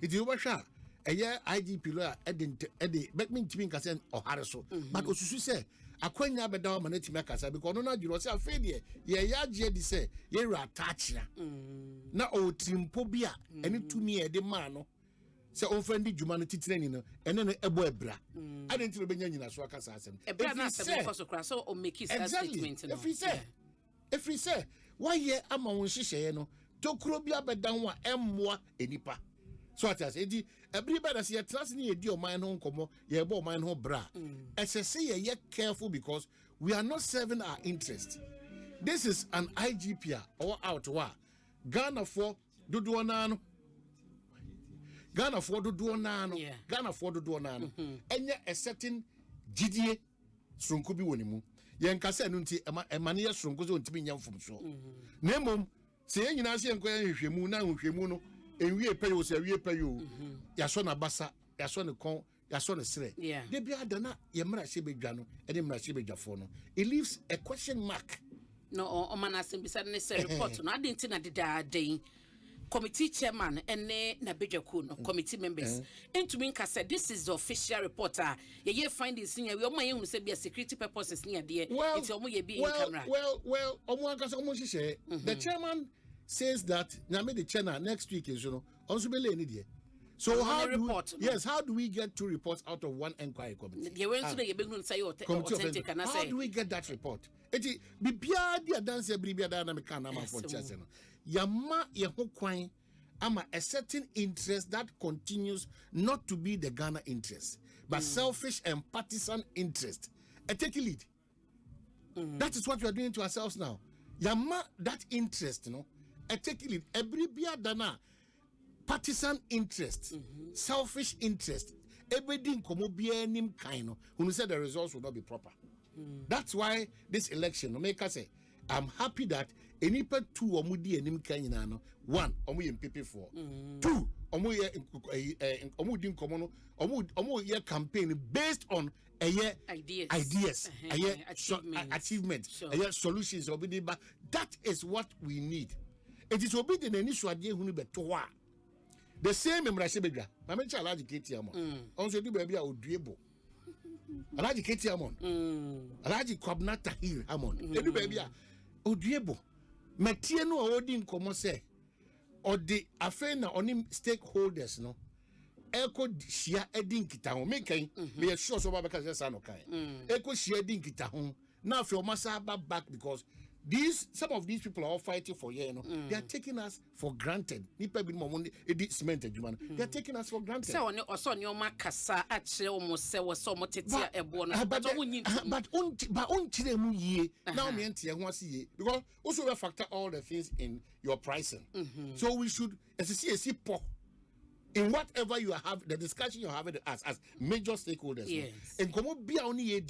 iti wo hwa eye IGP lo a ede bekmin timi nkase ohare so but osusu se akwanya beda o manatimi akasa because no na juro se afedie ye yaje di se ye ru attachia na o trimpo bia ene tumi e de ma no se onfendi djuma no titirani no ene no ebo ebra adentiro benya nyina so akasa asem ebra na asem ko so kra so o make his statement no if we say why ye ama won hihye no tokuro bia beda ho a emmoa enipa so at as edi everybody say trust ni edi o man ho nkomo ye bo man ho bra say ye careful because we are not serving our interest. This is an IGP or out wa Ghana for dodo nano Ghana for dodo nano enya a certain GDA sronko bi woni mu ye nkasa enu nti emane ye sronko so ntimi nyam fom so nemom se ye nyina se enko ye hwehwemu na hwehwemu no enwie payo se wie payo ya so na basa ya so ne kon ya so ne sere de bia dana ye mra hye bedwa no e de mra hye bedwafo no it leaves a question mark no o man asembisa ne se report no adenti na dedaden committee chairman ene na bedwaku no committee members into mean ka said this is the official reporter ye findings in we o man ye se bia security purposes ni ade it's omo ye bi in camera well omo akasa omo hye the chairman says that nyame the channel next week is also be lay there. So how do we get two reports out of one inquiry committee? How do we get that report? Eti bibia dia dance bibia da na me kan na ma for chese no. Yama ye ho kwan ama a certain interest that continues not to be the Ghana interest but selfish and partisan interest. Take a lead. That is what we are doing to ourselves now. Yama that interest, take it every bia dana partisan interest, selfish interest, everything komo bia nim kind who said the results will not be proper. That's why this election make us say I'm happy that any part two omudi enim kind no one omu MPP for two omu din komo no omu ye campaign based on ideas achievement solutions obidiba. That is what we need. It is obedient and issue ade hunu beto the same emrashe bedwa ma me chala Keti Amon onso di ba bia oduebo Alhaji Keti Amon Alhaji Kwabena Tahir Amon edu ba bia oduebo matie no odi nkomo se odi afen na oni stakeholders no eko shia edi nkita ho me kan me sure so ba ka se sa no kan eko shia edi nkita ho na afi o masa back because some of these people are all fighting for here, they are taking us for granted. They are taking us for granted. So on your makasa actually almost say was so much but now because also we factor all the things in your pricing. So we should in whatever you have, the discussion you're having as major stakeholders. Yes. And come on, be only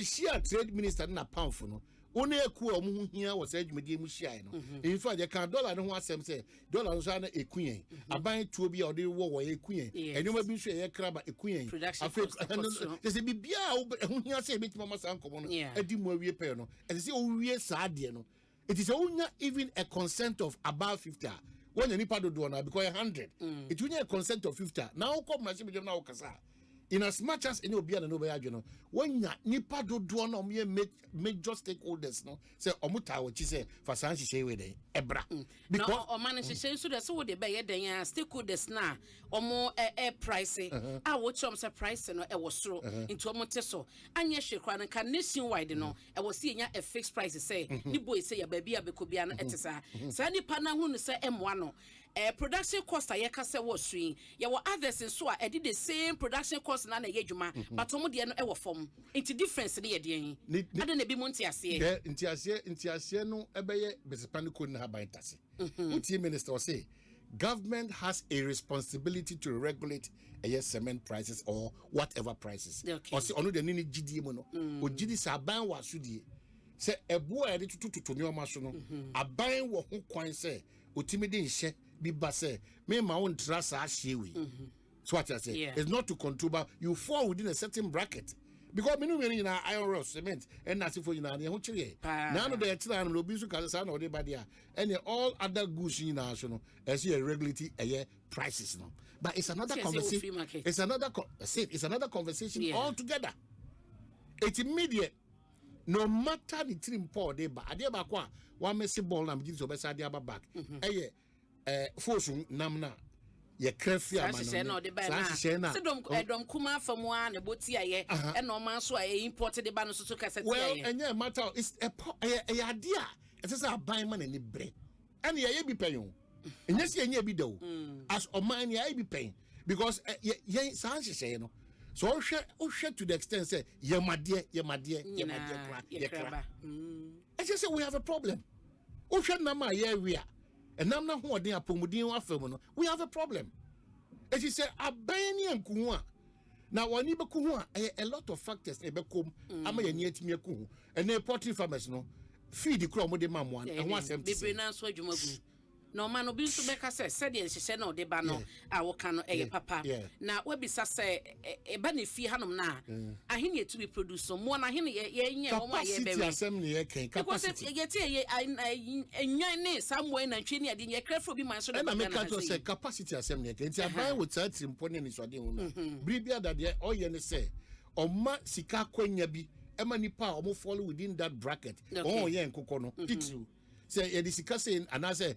share trade minister na pound no one eku omu hia was adwumadi mu share no in fact they can dollar no ho asem say dollar no so na ekuyen aban tuo bi ode wo ekuyen enuma bi so ye kraba ekuyen afi say bibia ho hia say betima masa nkomo no edi mu awie pe no say o wie sa ade no it is onya even a consent of above 50 when any part do na because 100 it unya a consent of 50 now come na shebe na okasa. In as much as any obia no be adweno when nipa dodo na omo major stakeholders no say omuta wo chi say for san hihye we den ebra because o man hihye so that so dey be ye den stakeholders na omo price a wo chom say price no e wo soro into omo te so anya hwekwa no kan nationwide no e wo see nya a fixed price say ni boy say ya ba bia be ko bia no etesa sa nipa na hu no say emwa no production cost a yɛka sɛ wɔ swing yɛwɔ others nso a ɛde the same production cost na yɛ adwuma but ɔmo deɛ no ɛwɔ fam nti difference ne yɛ deɛ ade na bi mu nti aseɛ nti aseɛ no ɛbɛyɛ besipani ko na haban tase utie minister say government has a responsibility to regulate cement prices or whatever prices or say ono de ni gidie mu no o gidi sa ban wa so die se ebo a de tututu ne o ma so no aban wo ho kwan se otimi de nhye bi ba se me ma won tra sa ahye we so what I say it's not to control but you fall within a certain bracket because me no me na iron rod cement and na sifo na ho kire na no de tira no obi so ka sa na o de ba dia and all other goods na so no as you regulate prices no but it's another conversation it's another conversation altogether. It's immediate no matter the trim poor de ba ade ba kwa wa mesi ball na mji so be sa de aba back force namna ye krefi amano na de ba na sidom edom kuma famu a na boti aye e no man so aye import de ba no so kasa ti aye well enye matter it's a ade a it is a buy man any bre and ye bi pen enye se enye bi do as oman ye bi pen because ye san hye no so ohwe to the extent say ye made kra I just say we have a problem ohwe na ma ye wia enam na ho odin apomudin afam no we have a problem it is say abani anku a na wani beku ho a lot of factors e bekom ama ye ni atimi aku and the poultry farmers no feed kro mo de mamwa e ho asem bebe na so adwuma gu no man obi nso beka se de nhyehyɛ na ode ba no a woka no papa na wabisa se e ba na fie hanom na ahene ye to be produce mo na ahene ye nye wo ma ye bewe capacity asem ne ye kan capacity ye tie ye enwan ne samwe na ntwe ne ade ye krafo bi man so na me ka to say capacity asem ne kan ti aban wo tsa trimpo ne so ade hu no bribia dade o ye ne se oma sika kwanya bi ema nipa o mo follow within that bracket o ye nkokɔ no titu say edisika say anase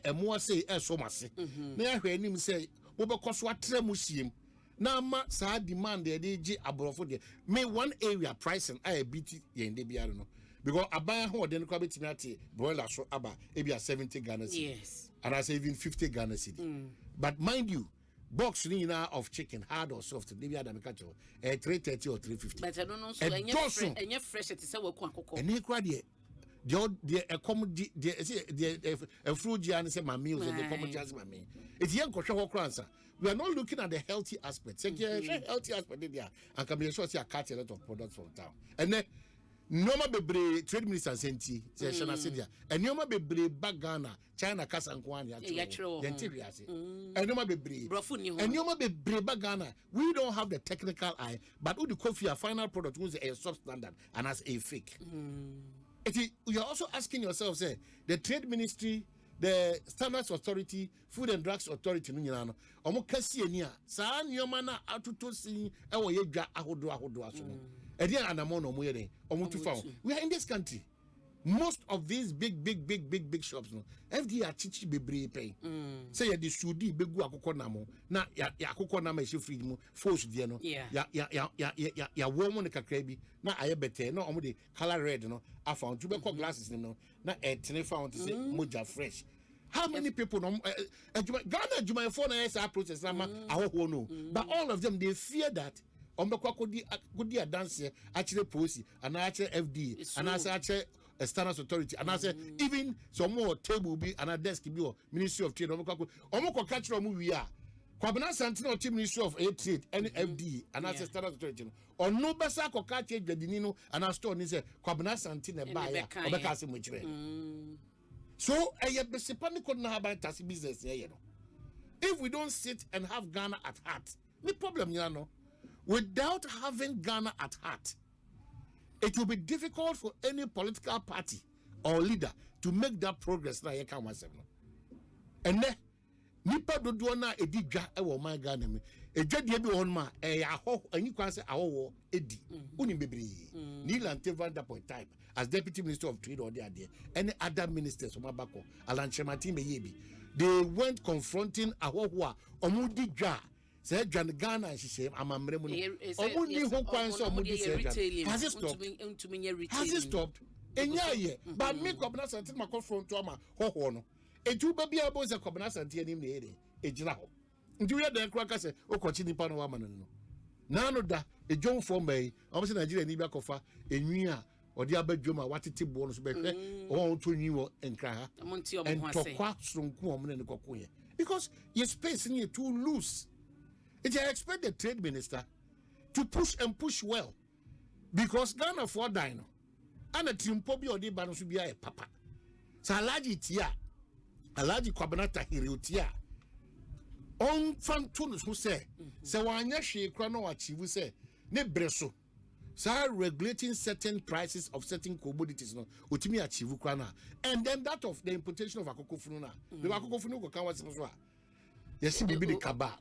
emo say so mase na ya hwe anim say wo be koso atra mu siem na ma sa demand e dey gi aborofo de me one area pricing I beat ye nde biare no because aban ho de no kwa betimi ate broiler so aba e bia 70 Ghana cedi yes and I say even 50 Ghana cedi but mind you box of chicken hard or soft they be adam catch 330 or 350 but I don't know so enye fresh it say waku akoko ene kwa de the fruit and say my meals and the common chance my me. It's young kosha. We are not looking at the healthy aspect. Say healthy aspect there and can be sure see a cut a lot of products from town. And then Noma bebre trade minister senti say Shana Sedia. And Noma bebre bagana China Kasankwani actually. And Noma bebre. And Noma bebre bagana. We don't have the technical eye, but who the coffee a final product who's a substandard and as a fake. You're also asking yourself, say, the trade ministry, the standards authority, food and drugs authority, no, omo kasi enia, sa nyoma atuto si ewo yedwa ahodo aso. Edia anamono mo yede, omo tu fa. We are in this country. Most of these big shops no FDA chichi bebre pay say ya di sudi begu akoko namo na ya akoko nama e fridge mu force die no ya warm ne kakra bi na aye better na omo de color red no afound to be glasses no na etene found to say moja fresh. How many people no Ghana Juma for na SA process na ma ahoho no but all of them they fear that ombekwa kodi dance actually policy and actually FDA and actually a standards authority and I say even some more table be and a desk be or Ministry of Trade omoko catch omo wi a Kwabena Asante no Ministry of Trade and FD and I say standards authority or no besa ko catch dwadini no and I store ni say Kwabena Asante na ba ya obeka se mo kire so besipani ko na have tax business here no if we don't sit and have Ghana at heart the problem you know without having Ghana at heart it will be difficult for any political party or leader to make that progress na yeka wasem no ene nipa dodo na edidwa e wo man Ghana me edwadie bi won ma aho anyi kwan se awowo edi uni bebre ni lante vanda point type as deputy minister of trade or there any other ministers omabako alanchemati meyebi they went confronting awowo a omudi dwa say Ghana hyehyem amamre mu no omuni ho kwan so omudi say has it stopped enya ye but me Kwabena Asante ma confront to ama hoho no eju baby abo se Kwabena Asante anim na ere ejina ho nti we dey kura ka se okochi nipa no wa ma no na no da ejon form bay omo se Nigeria ni bia kofa enwi a odi abadwom a watete bo no so behwe o to nwi wo enkra ha entokwa sronku omo ne kokoye because your space ni too loose. I expect the trade minister to push well because Ghana for dino and a trimpo bi odi ba no so bia e papa so alaji tia alaji Kwabena tahiri tia on fantunus who say wanya hwe kra no achieve say ne breso so regulating certain prices of certain commodities no otimi achieve kra na and then that of the importation of akokofunu na the akokofunu go kan wase so yes, be the kaba.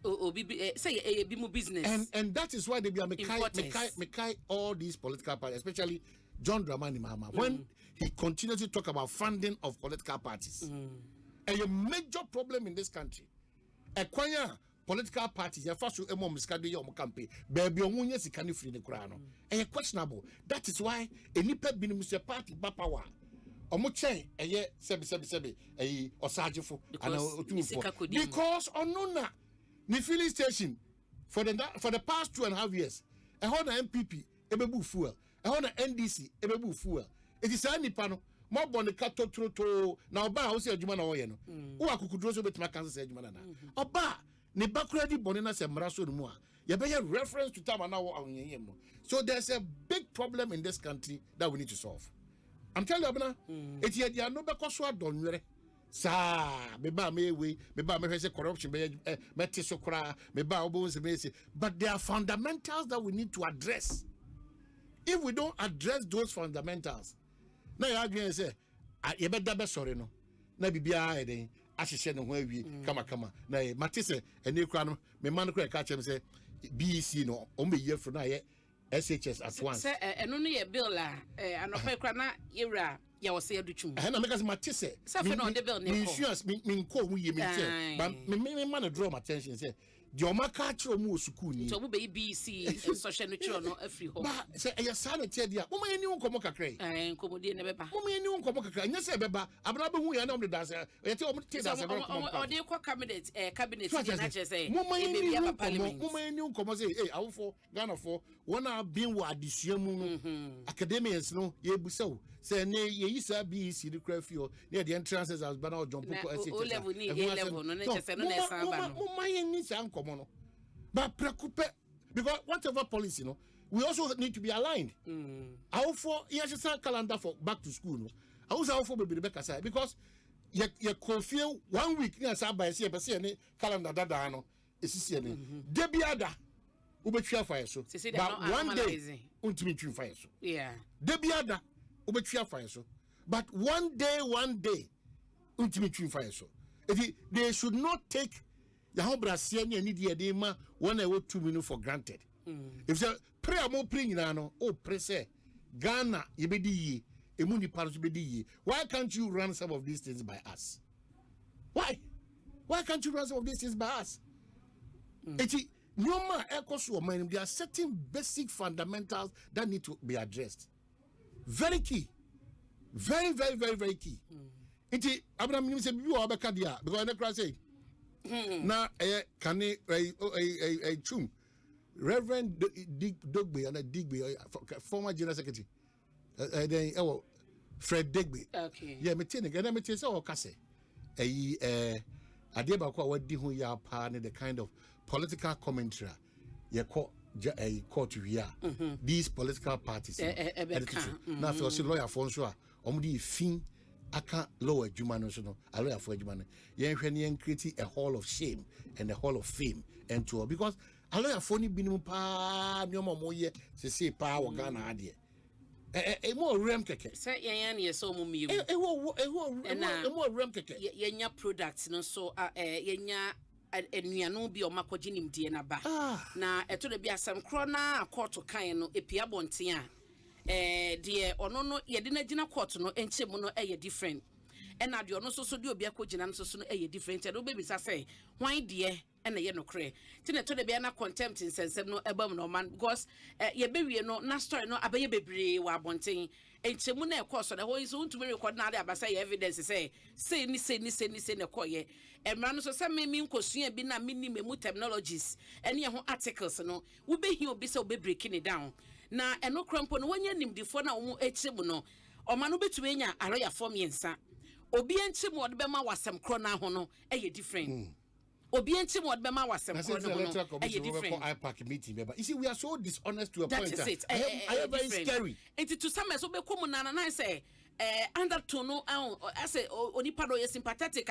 Say a bimu business. And that is why they be Mekai all these political parties, especially John Dramani Mahama, when he continues to talk about funding of political parties. And a major problem in this country. Ekwanya political parties, ya fasu emo miskado ya omukampe, baby omunye sikani free the kurano. And questionable. That is why a nipa binumuse party bapawa. Omuchen eye sebi osajifo ana otumfo because onuna ni filling station for the past 2.5 years e ho na MPP ebebu fuel e ho na NDC ebebu fuel it is any pano mo bon ka totroto na oba ho se adwuma na wo ye no wo akukuduro so betima kan se adwuma na oba ne bakura di bone na se mra so mu a ye be reference to time na wo awonyem no so there's a big problem in this country that we need to solve. I'm telling you, Abena, it's yet you no be koso adonwere. Sa, me ba me say corruption, me tisokra, me ba obo se. But there are fundamentals that we need to address. If we don't address those fundamentals, now you argue say, you better be sorry no. Na bibia eden, asese no ho awi, kama. Na matise eni kra no, me man kra ka chem say BEC no, o me year for na ye. SHS at once. Say eno no ye bill la anope kra na yewra ya wo se aduchum. Na make us matise. Say for no de bill ne ko. Insurance me ko mu ye me che. But me man draw my attention say the omaka chiro mu school ni. So bu be BC social no chiro no afri ho. But say e sanity dia. Mo man ni nkomo kakra. Nkomo de ne beba. Mo man ni nkomo kakra. Nya say beba. Abna be hu ya na om de dance. E te om te dance be ko. O de ko cabinet na che say. Mo man ni nkomo say awofo Ghana for one been wa adisua mu no academics no ye busaw say ne ye yisa BEC the crafio near the entrances as banal jump ko SHS o level ni A level no ne chese no na samba no mo man ni san komo no but preoccupy because whatever policy no we also need to be aligned how for yes calendar for back to school no how for be the side because ye confuse 1 week na sa by say ne calendar dada no esisi ne debiada ubetwa fire so but one day untimi twi fire so debiada ubetwa fire so but one day untimi twi fire so they should not take the whole Brazilian and India dema 1 hour 2 minutes for granted. If say prayer mo pray na no o pray say Ghana yebedi yi emuni paros bedi yi. Why can't you run some of these things by us? Why can't you run some of these things by us? There are certain basic fundamentals that need to be addressed. Very key. Very, very, very, very key. Abraham say you are because the class say na can a chum Reverend Dogbe and a Digby former general secretary then Fred Digby. Okay. Yeah, me tell again me tell say o kase adeba kwa wadi hu ya pa ne the kind of political commentary ye call court we are these political parties na feel say lawyer for so a omdi fin aka lower adwuma no so no a lawyer for adwuma no ye hwe ne en create a hall of shame and a hall of fame and to because a lawyer for ni binim pa nyoma mo ye say pa wo Ghana ade more rem keke say yan ye so mo mi more rem keke yenya products no so yenya enuano bi o makoji nimdie na ba na eto de bi asem kro na court kan no epia bonten a de ono no ye de na gina court no enche mu no eye different na de ono so de obi akogina no so no eye different e do be bisa say hwan de and ye no cray. Tina to the Biana contempt in sense no ebum no man because ye baby no na story no abaye bebre wa bonten. And Chemuna, of course, the whole is soon to be recorded now. But say evidence say the coye. And man, so some mean question be na minimum technologies. Any of articles, no, will be here be so be breaking it down. Now, and no crampon when you name the phone or Echimuno or Manubituania, a lawyer for me and son. Obi and Chimo, the Bema was some crona hono, a different. Obienti what Bema was some IPAC meeting, but you see, we are so dishonest to a that point. That is it. I am very scary. And to some as we come and I say, under to know, I say, Onipado is sympathetic,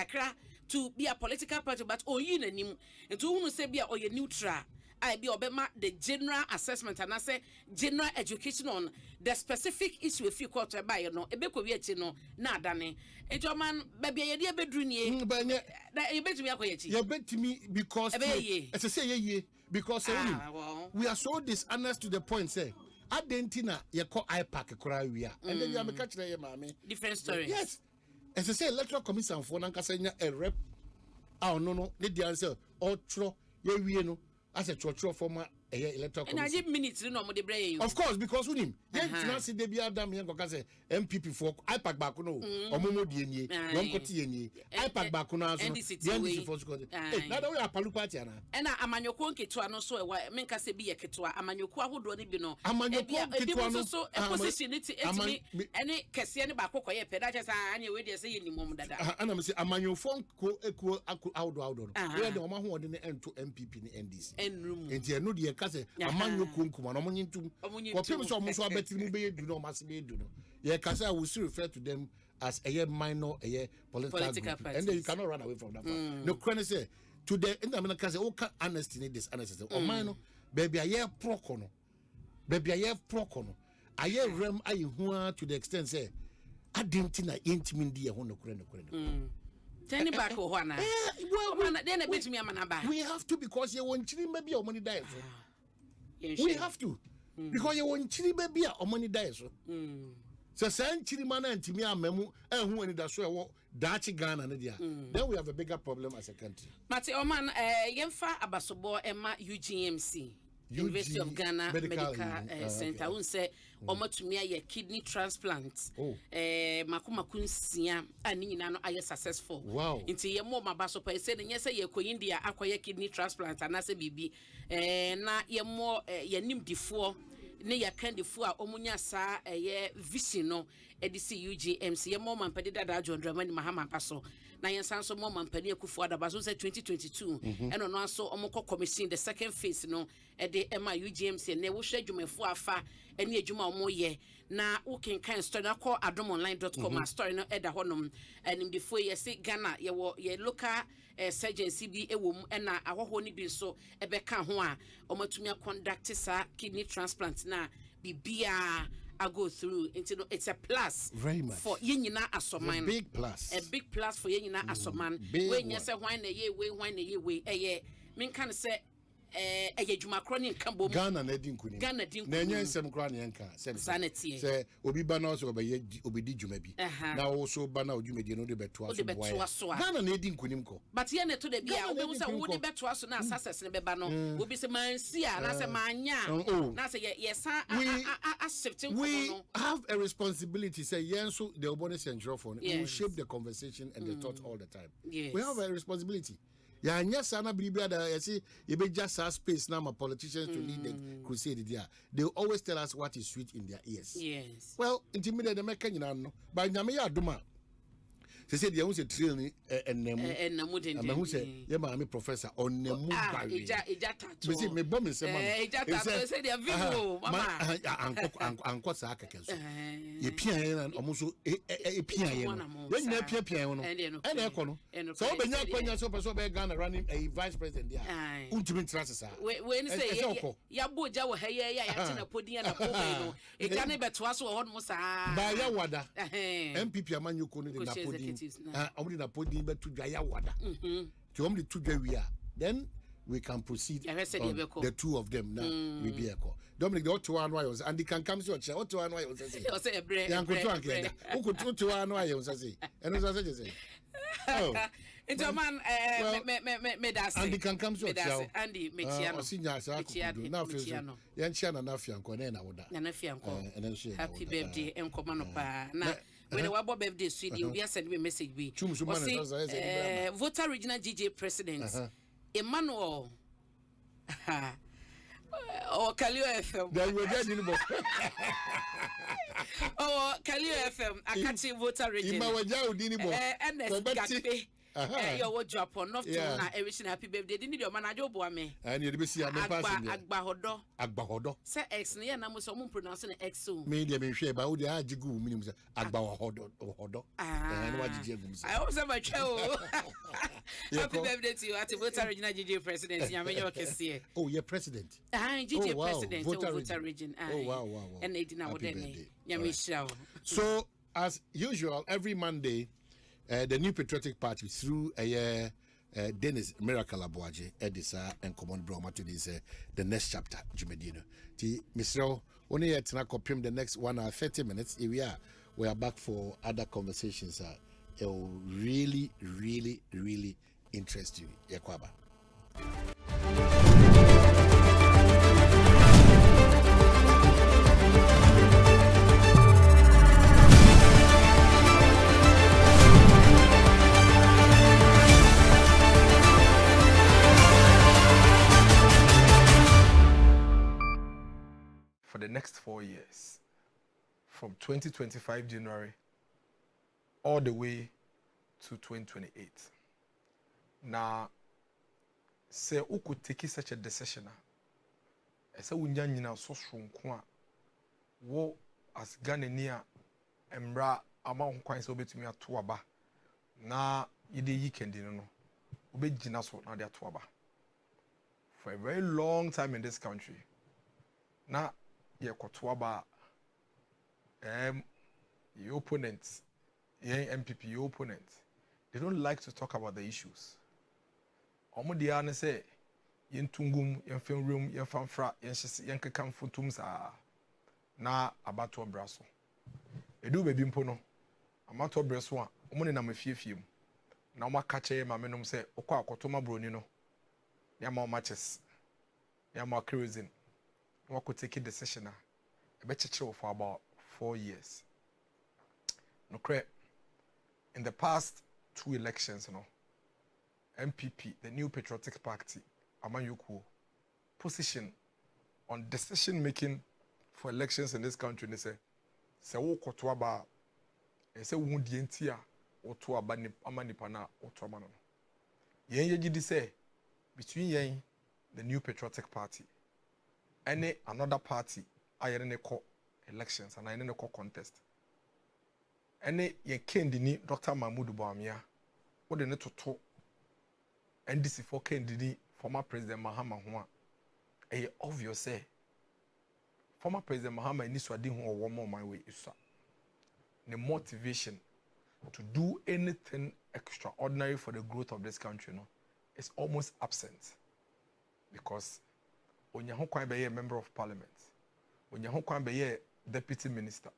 to be a political party, but oh, you know, and to whom say be a neutral. I be obema the general assessment and I say general education on the specific issue if you quarter by no ebeko wieti no na dane ejo man baby ye dey bedru nie that you bet me akoyechi you bet me because as I say because we are so dishonest to the point say adentina ye call IPAC kora wi and then you am catch na ye mama different stories. Yes, as I say electoral commission for na nkasa nya a rep no ne di answer or tro ye wi no as a church former electoral commission. And I give minutes no more the brain. Of course, because with him, you see the Adam Yanko say MPP for IPAC Bakuno, or Momo DNA, Yonkoti, IPAC Bakuno, and this is not only a Palupatiana. And a Manyokonki to an so a Menka se be a Ketua, a Manyoqua who don't even know. A Manyokonki so a position any Cassian Bako, Pedajas, and you will say any moment that I'm saying a Manyophone equal outdoor, where the woman who didn't end to MPP in NDC. And room. And no dear Cassa, a man you kunkum, and I'm into what people almost are betting me, do no must be do no. Yeah, Cassa will still refer to them as a minor, a political group, and then you cannot run away from that. No, Cranny say to the end of the Cassa, oh, can't honesty this honesty. Oh, minor, baby, I hear procono, baby, I hear procono. I hear rem, I want to the extent say, I didn't think I intimate dear one of Cranny. Turn it back, Juana. Well, then a bit me a man. We have to because you want chili baby or money dies. We have to because you want chili baby or money dies. So, send chili man and Timmy Memu and who in the show Dutch Ghana. Then we have a bigger problem as a country. Mate Oman, Yemfa Abasobo Emma UGMC. University of Ghana Medical Center. Who say omotumia ye kidney transplant. Makuma kunsia ani na no aye successful. Wow. Inti ye mo mabaso pa say nye say ye ko India akoye kidney transplant anase bibi. Na ye mo ye nimdifo ne ya kandifo a omunya sa ye vision no edisi UGMC ye mo mampede dada John Dramani Mahama paso. Na yen sanso mo mampani akufo adabaso say 2022 eno no aso omoko commission the second phase no de Emma UGMC ne wo hwe adwumafo afa ene adwuma omo ye na wo kenkan story na call adomonline.com story no eda honom animdefo ye se Ghana ye local surgeons bi ewom na ahoho ni bi so ebeka ho a omatumi conduct sa kidney transplant na bibia I go through into it's a plus very much for yenyina asoman a big plus for yenyina asoman when you say why na ye we men kan say ejuma kroni nkambo Ghana na din kuni na enye nsem kra na enka sanity say obi ba na so obedi djuma bi na wo so ba na odjuma di no de beto aso Ghana na din kuni mko but ye na to de bia obi say wo de beto aso na success ne be ba no obi say man sia na say manya na say yes we have a responsibility say yenso the obone central for we shape the conversation and the thought all the time. We have a responsibility. Ya nyasa na bibia da yesi yebe just space now my politicians to lead the crusade there. They always tell us what is sweet in their ears. Yes. Well, intimidate the meka nyina no. Ba nyame ya adoma. They say they won say train enemu den. Ama hu say ye ma me professor onemu ba we. Eja tato. Me say me bom se ma. Eja tato say they vivo mama. Anko sa akeke so. Ye pia yen omo so e pia yen. We nyina pia yen no. E ko no. So obenya kwanya so person be Ghana running a vice president there. Ultimate transfer sa. We say ya boja wo heye ya tina podi na po no. E ka ne beto aso ho no sa. Ba ya wada. MPP amanyoko no de na podi. Omri na podi betu dwa ya wada. Ti omri tu dwa wi a. Then we can proceed on the two of them now. We be echo. Dominic, the Otto one was and the can come to your Otto one was say a break. Uncle Trunk, Uncle Otto one was say. And as I say, oh, Into man, medase. Andy can come so medase. Andy, Mechiano. Osinya sa akudu. Na fezo. Yanchia na nafia nko na woda. Na nafia nko. Happy birthday. birthday enko manopa. Na when wabo birthday sweet, you be send me message be. Voter Regional GJ President Emmanuel. Kalio FM. Then we get in. Kalio FM. Akati Voter Region. Imawaja udini bo. Gape. Your drop on not na everything happy birthday. Didn't your manager boame. And you be see a passing. Agbahodo. Say X near na muso mun pronouncing X so. Media me share ba udi ajigu minimum Agbahodo. And what did you say? I also have a show. Happy birthday to you at the Voter Regional GJ President. Oh, you're president. GJ President of Voter Region. Oh, wow. And they didn't know. So, as usual, every Monday, the New Patriotic Party through Dennis Miracle Abuaje, Edisa, and Common Broma to this the next chapter, Jumedino. T. Mr. Only yet to the next 1 hour 30 minutes. Here we are back for other conversations. It will really, really, really interest you. Yakwaba. For the next 4 years, from 2025 January all the way to 2028. Now, say who could take such a decision? I say we nyina so sonko a wo as Ghanaian emra ama nkwan se obetumi ato aba na yede yikendi no obegina so na de ato aba for a very long time in this country. Na ye koto aba your opponents, your MPP, your opponents, they don't like to talk about the issues. Omo dia ne say yen tungum, yen film room, yen fanfra, yen kekam futum sa na abato braso. Edu bebi mpo no, amato braso a omo ne na mafiefie mu. Na omo akache ma menom say okwa akoto ma broni no. Ya ma matches. Ya ma kerosene. No could take a decision. I bet you for about 4 years. No crap. In the past 2 elections, MPP, the New Patriotic Party, Amayuku, position on decision making for elections in this country. They say wo kotoaba, they say wo dientia, otoaba ni amanipana otoaba no. Yen ye say between yen the New Patriotic Party any another party ayere call elections and ayere call contest. Any ye kendini Dr. Mahmoud Bawumia what they need to talk NDC for kendini former President Mahama Hua. A obvious say former President Mahama needs to do one more my way is the motivation to do anything extraordinary for the growth of this country is almost absent because when you can be a member of parliament, when you can be a deputy minister,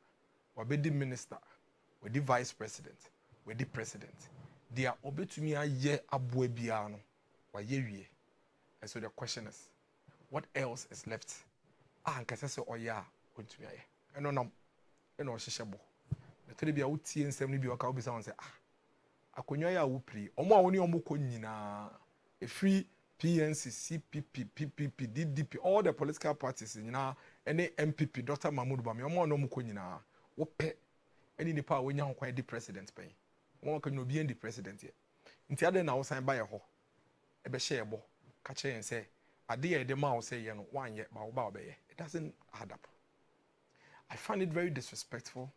or be the minister, or the vice president, or the president, they are obey to me a year abwe biano, or ye. And so the question is, what else is left? And can say, oh yeah, going to me. And no, shishabo. The three be out and 70 be waka say, ah, akonya ya upri, omo oni omo konyina, a free PNC, CPP, PPP, DDP, all the political parties, any MPP, Dr. Mahmoud Bawumia, omo no muko nyina, wo pe, any the power when you are the president pay. One can be the president here. Until then, I was signed by a ho. Ebe share bo, catch and say, a dear the mouse say, 1 year, but it doesn't add up. I find it very disrespectful.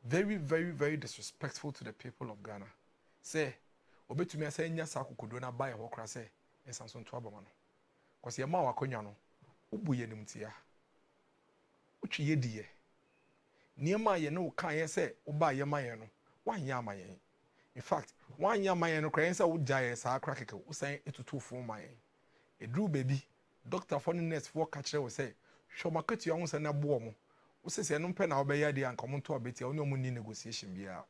Very, very, very disrespectful to the people of Ghana. Say, obe to me say nya sakukudo na buy ho kra say ensanso to abama no cause ye ma wakonya no ubu ye nimtia utwi ye die niema ye no kan ye say uba ye ma ye no wan ye ama ye in fact wan ye ama ye no kra ye say uja ye sa kra keke usan etutu fo ma ye edru baby doctor for nurse for ka kire we say hwomakatu ya hunsa na bo mo usese no mpe na obeya de anka mo to abeti oni omo ni negotiation bia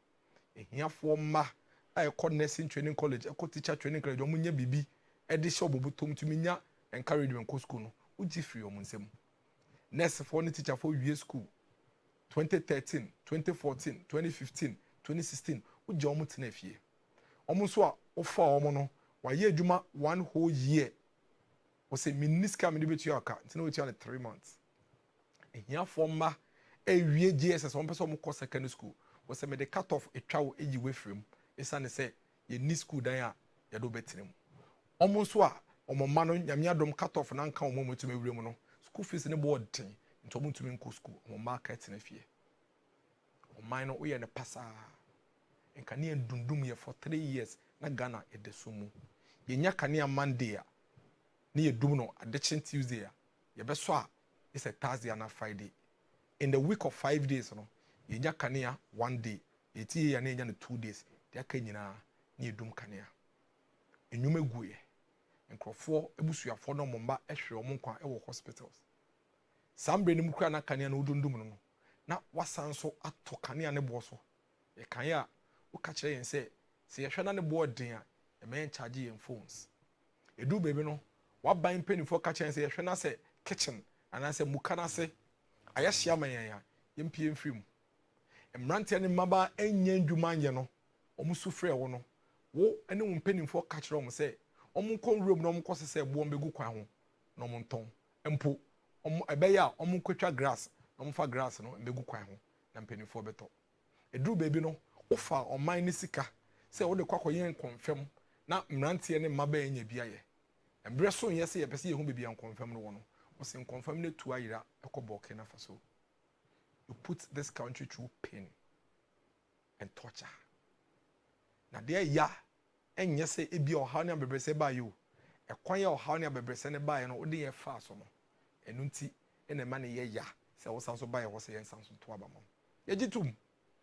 ehiafo ma I call nursing training college, I call teacher training college, omunya bibi, edi show bobu tom to minya encouragement ko school no. Uji free omunsem. Nurse for any teacher for year school. 2013, 2014, 2015, 2016, uji omu tena fie. Omu so a ofa omu no, wa ye adwuma 1 whole year. O say miniska me betu aka, ntina wetu ala 3 months. Ehia forma ewie JSS on person ko secondary school. O say me the cut off etwa wo eyi we frem. Esa ne say ye ni school dan a ye do betrem. Omu so a omo ma no nyame adom cut off na nka omo metu mewure mu no. School fees ne board ten. Nti omo ntumi nko school, omo market na fie. Oman no we ye ne pasa. Enka ne ndundum ye for 3 years na Ghana edesumu. Ye nya kane Monday a ni ye dum no addiction Tuesday a ye be so a it's a Thursday and a Friday. In the week of 5 days no ye nya kane 1 day. Ye ti ye na nya 2 days. Dia ka nyina ni ye dum kane a. Enyume guye. Nkrofo ebusuafo no momba ehwe omo nkwa e wo hospitals. Sambre ni mukura na kane na odundum no. Na wasanso ato kane ne bo so. Ye kan ya wo ka kire yen se ye hwe na ne bo den a e men charge yen phones. Edu baby no waban penifo ka kire se ye hwe na se kitchen ana se mukana se ayahia mayan ya yempie mfrim. Emrante ne maba enya ndwuma anye no omusu frɛ wo no wo ene wo penifo ka kire omo se omo kon room no omo kɔ se bo mbegu kwan ho no omo nton empo omo ebeya omo kwatwa grass omo fa grass no mbegu kwan ho na penifo beto edu baby no ofa oman ne sika se wo de kwakoyen confirm na mrante ne maba enya biaye embre so yesi ye pese ye hu bibia confirm no wo no o se confirm ne tu ayira ekobo Burkina Faso. You put this country through pain and torture. Na there ya enye se ebi ohaw ne abebrese ba yo ekwan ya ohaw ne abebrese ne ba ye no odi ye fa so no enu nti ene ma ne ye ya se wo sanso ba ye wo se ye sanso to aba mo ye gitum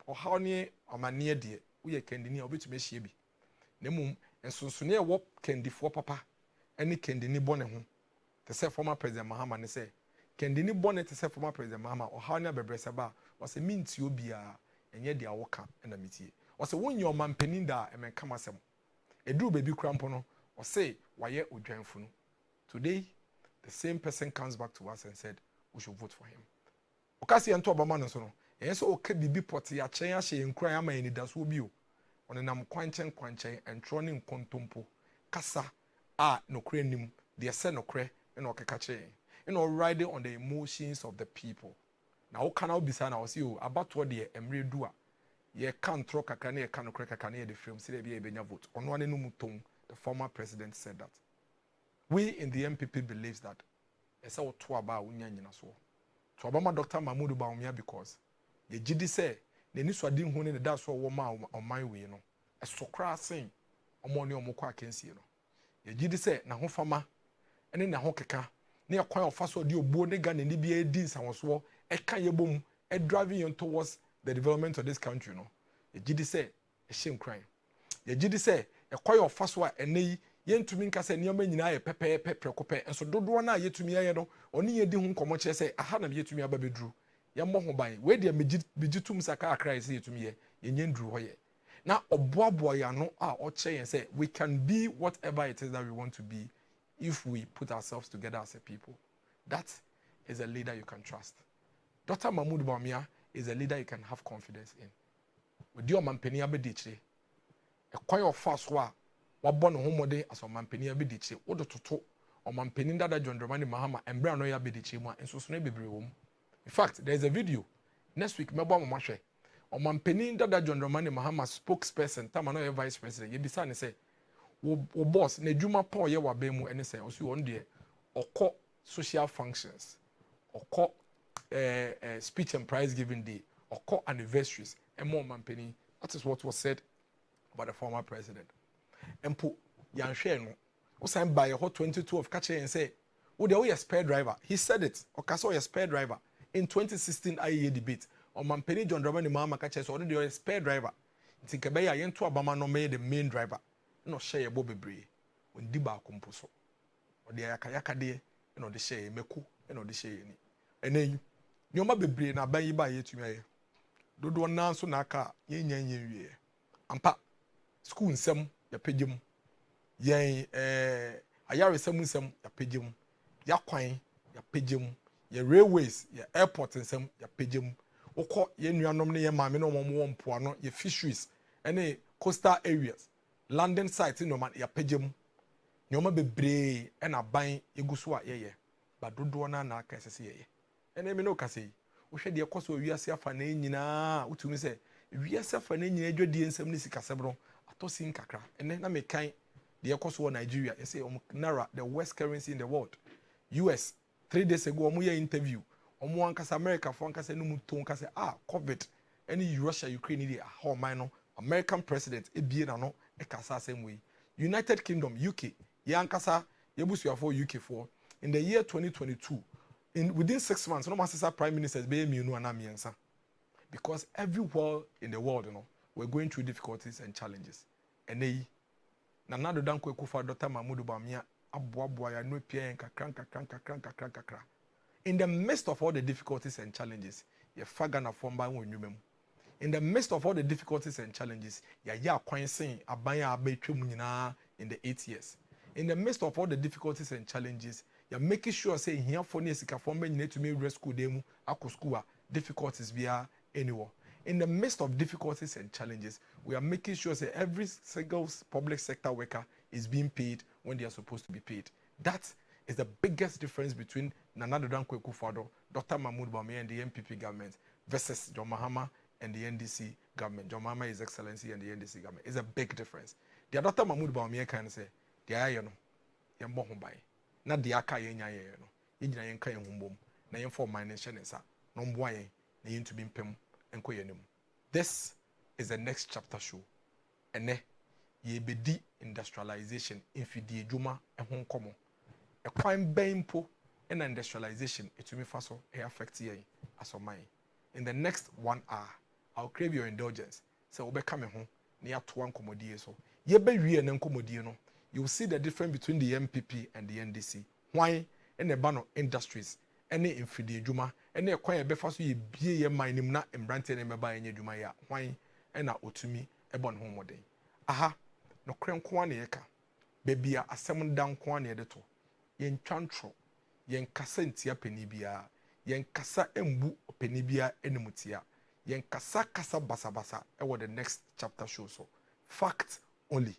ohaw ne amane de wo ye kendini obetumi hie bi na mum ensonsone ye wo kendifo papa ene kendini bone ho te se former president Mahama ne se kendini bone te se former president Mahama ohaw ne abebrese ba wo se minti obia enye de awoka na mitie wo se wonye omampanin da emen kamasem eduru baby krampo no o say waye odwanfu no. Today the same person comes back to us and said we should vote for him. Okasi ento obama no so no yenso oka bibi pot ya chen ya hye nkran ya man ni daso bi o onenam kwanchen entro ne nkontompo kasa a nokre nim de se nokre na okeka che riding on the emotions of the people. Na wo kana obisa na wo say o abato de emre du a ye can throw kakane ye can crack kakane the film see be benya vote on one no muton. The former president said that we in the MPP believes that esa wo to aba unya nyina so to aba ma Dr. Mahmoud Bawumia because ye gidi say ne ni so adi hu ne da so wo ma oman we no esokra sen omo ne omo kwa akensie no ye gidi say na ho fama ene na ho keka ne kwan ofa so de obuo ne ga ne ni bia di nsanwoso e kan ye bom e driving you towards the development of this country no ye gidi say e hye nkran ye gidi say e kwan ofa so a ene yi yentumi nka se nioma nyina ye pepe prekope enso dodo na yetumi ye no oni ye di hu nkomo kire se aha na yetumi aba bedru ye mo ho ban we de megitum saka akra se yetumi ye nyendru ho ye na oboabo ya no a o che yen se we can be whatever it is that we want to be if we put ourselves together as a people. That is a leader you can trust. Dr. Mahmoud Bawumia is a leader you can have confidence in. With your mampeni abedichire e kwan ofa so a wabɔ no homode aso mampeni abedichire wo do toto o mampeni dada John Dramani Mahama embra no ya abedichire mu a ensoso na bebre wo mu. In fact, there is a video next week mebo amahwe o mampeni dada John Dramani Mahama spokesperson tamano ye vice president ye bisa ne say wo boss na adwuma pa ye wabe mu ene say osu on de okɔ social functions okɔ speech and prize giving day okɔ anniversaries and more mampeni. That is what was said by the former president. Empo yanhwe no wo san by hot 22 of catch and say wo de wo ye spare driver. He said it okaso ye spare driver in 2016 IEA debate on mampeni John Dramani Mahama catch so de ye spare driver think be ya yento abama no me the main driver no share ye bo bebre ondi ba kompo so o de yakayaka de no de share meku no de share ni enen nyoma bebre na ban yi ba ye tumi aye dodo na so na aka ye nyanyen wie ampa school nsɛm ya pagye mu yɛn ayaresɛm nsɛm ya pagye mu ya kwan ya pagye mu ya railways ya airport nsɛm ya pagye mu wokɔ yɛn nuanom ne yɛn maame no wɔn wɔ mpoano yɛ fisheries ɛne coastal areas landing sites no man ya pagye mu nyoma bebree ɛna ban egu so a yɛyɛ ba dodoɔ na aka ɛsɛ sɛ yɛyɛ ɛna me no kasa yi wohwɛ deɛ kɔ so wiase afa na nyinaa wotumi sɛ wiase afa na nyinaa adwadie nsɛm ne sikasɛm no atɔ sin kakra ɛnɛ na mekan deɛ kɔ so wɔ Nigeria yɛsɛ naira the worst currency in the world US 3 days ago ɔmo yɛ interview ɔmo ankasa America fo ankasa no mu to ankasa COVID ɛne Russia Ukraine deɛ ɔman no American president ebie na no ɛkasa asɛm wei United Kingdom UK yɛ ankasa yɛbusuafo UK for in the year 2022 within 6 months no master prime ministers be mienu anamiensa because everywhere in the world we're going through difficulties and challenges ene na nado danko ekufa Dr. Mahmoud Bawumia aboaboa ya no pia kakra in the midst of all the difficulties and challenges ye faga na fomba wonwumem in the midst of all the difficulties and challenges ya kwan sen aban ya abetwem nyina in the 8 years in the midst of all the difficulties and challenges you're making sure say here for nesika for me need to me rescue them akọ school difficulties via anywhere in the midst of difficulties and challenges we are making sure say every single public sector worker is being paid when they are supposed to be paid. That is the biggest difference between Nana Addo Dankwa Akufo-Addo, Dr. Mahmoud Bawumia and the NPP government versus John Mahama and the NDC government. John Mahama, His Excellency, and the NDC government. It's a big difference. The Dr. Mahmoud Bawumia can say, the ayano yembo humbai na de aka yenya ye no yegyina yenka ye humbom na yemfo man ne hyene nsa no mboa yen na yentumi mpem enko yenim. This is the next chapter show ene ye bedi industrialization infidie dwuma ehon komo ekwan bempo and industrialization etumi fa so e affect yen asoman. In the next 1 hour I'll crave your indulgence say obeka me ho na yatoa nkomodie so ye be wie na nkomodie no you will see the difference between the MPP and the NDC. Why? In the ban of industries, any infidie juma, any acquire befaso ye be ye minim na embrante ne meba enye juma ya. Why? Ena otumi ebon homo den. Aha, no krem kwa ne yeka. Bebia asem dan kwa ne yedeto. Yen twantro, yen kasa ntia penibia, yen kasa embu penibia enemutia. Yen kasa basa ewo the next chapter show so. Fact only.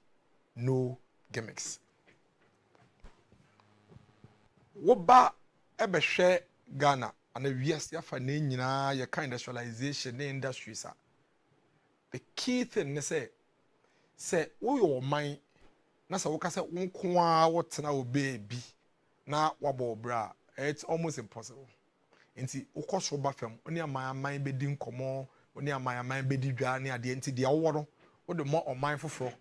No gimmicks. Woba ebehwe Ghana and wiase afa na nyina ye kind industrialization na industries a the key thing ne say wo yo man na say wo ka say wonko a wotena obe bi na wabo bra it's almost impossible. Nti ukoso ba fam oni aman bedi nkomo oni aman bedi dwa ne ade nti de wo no wo de mo oman foforo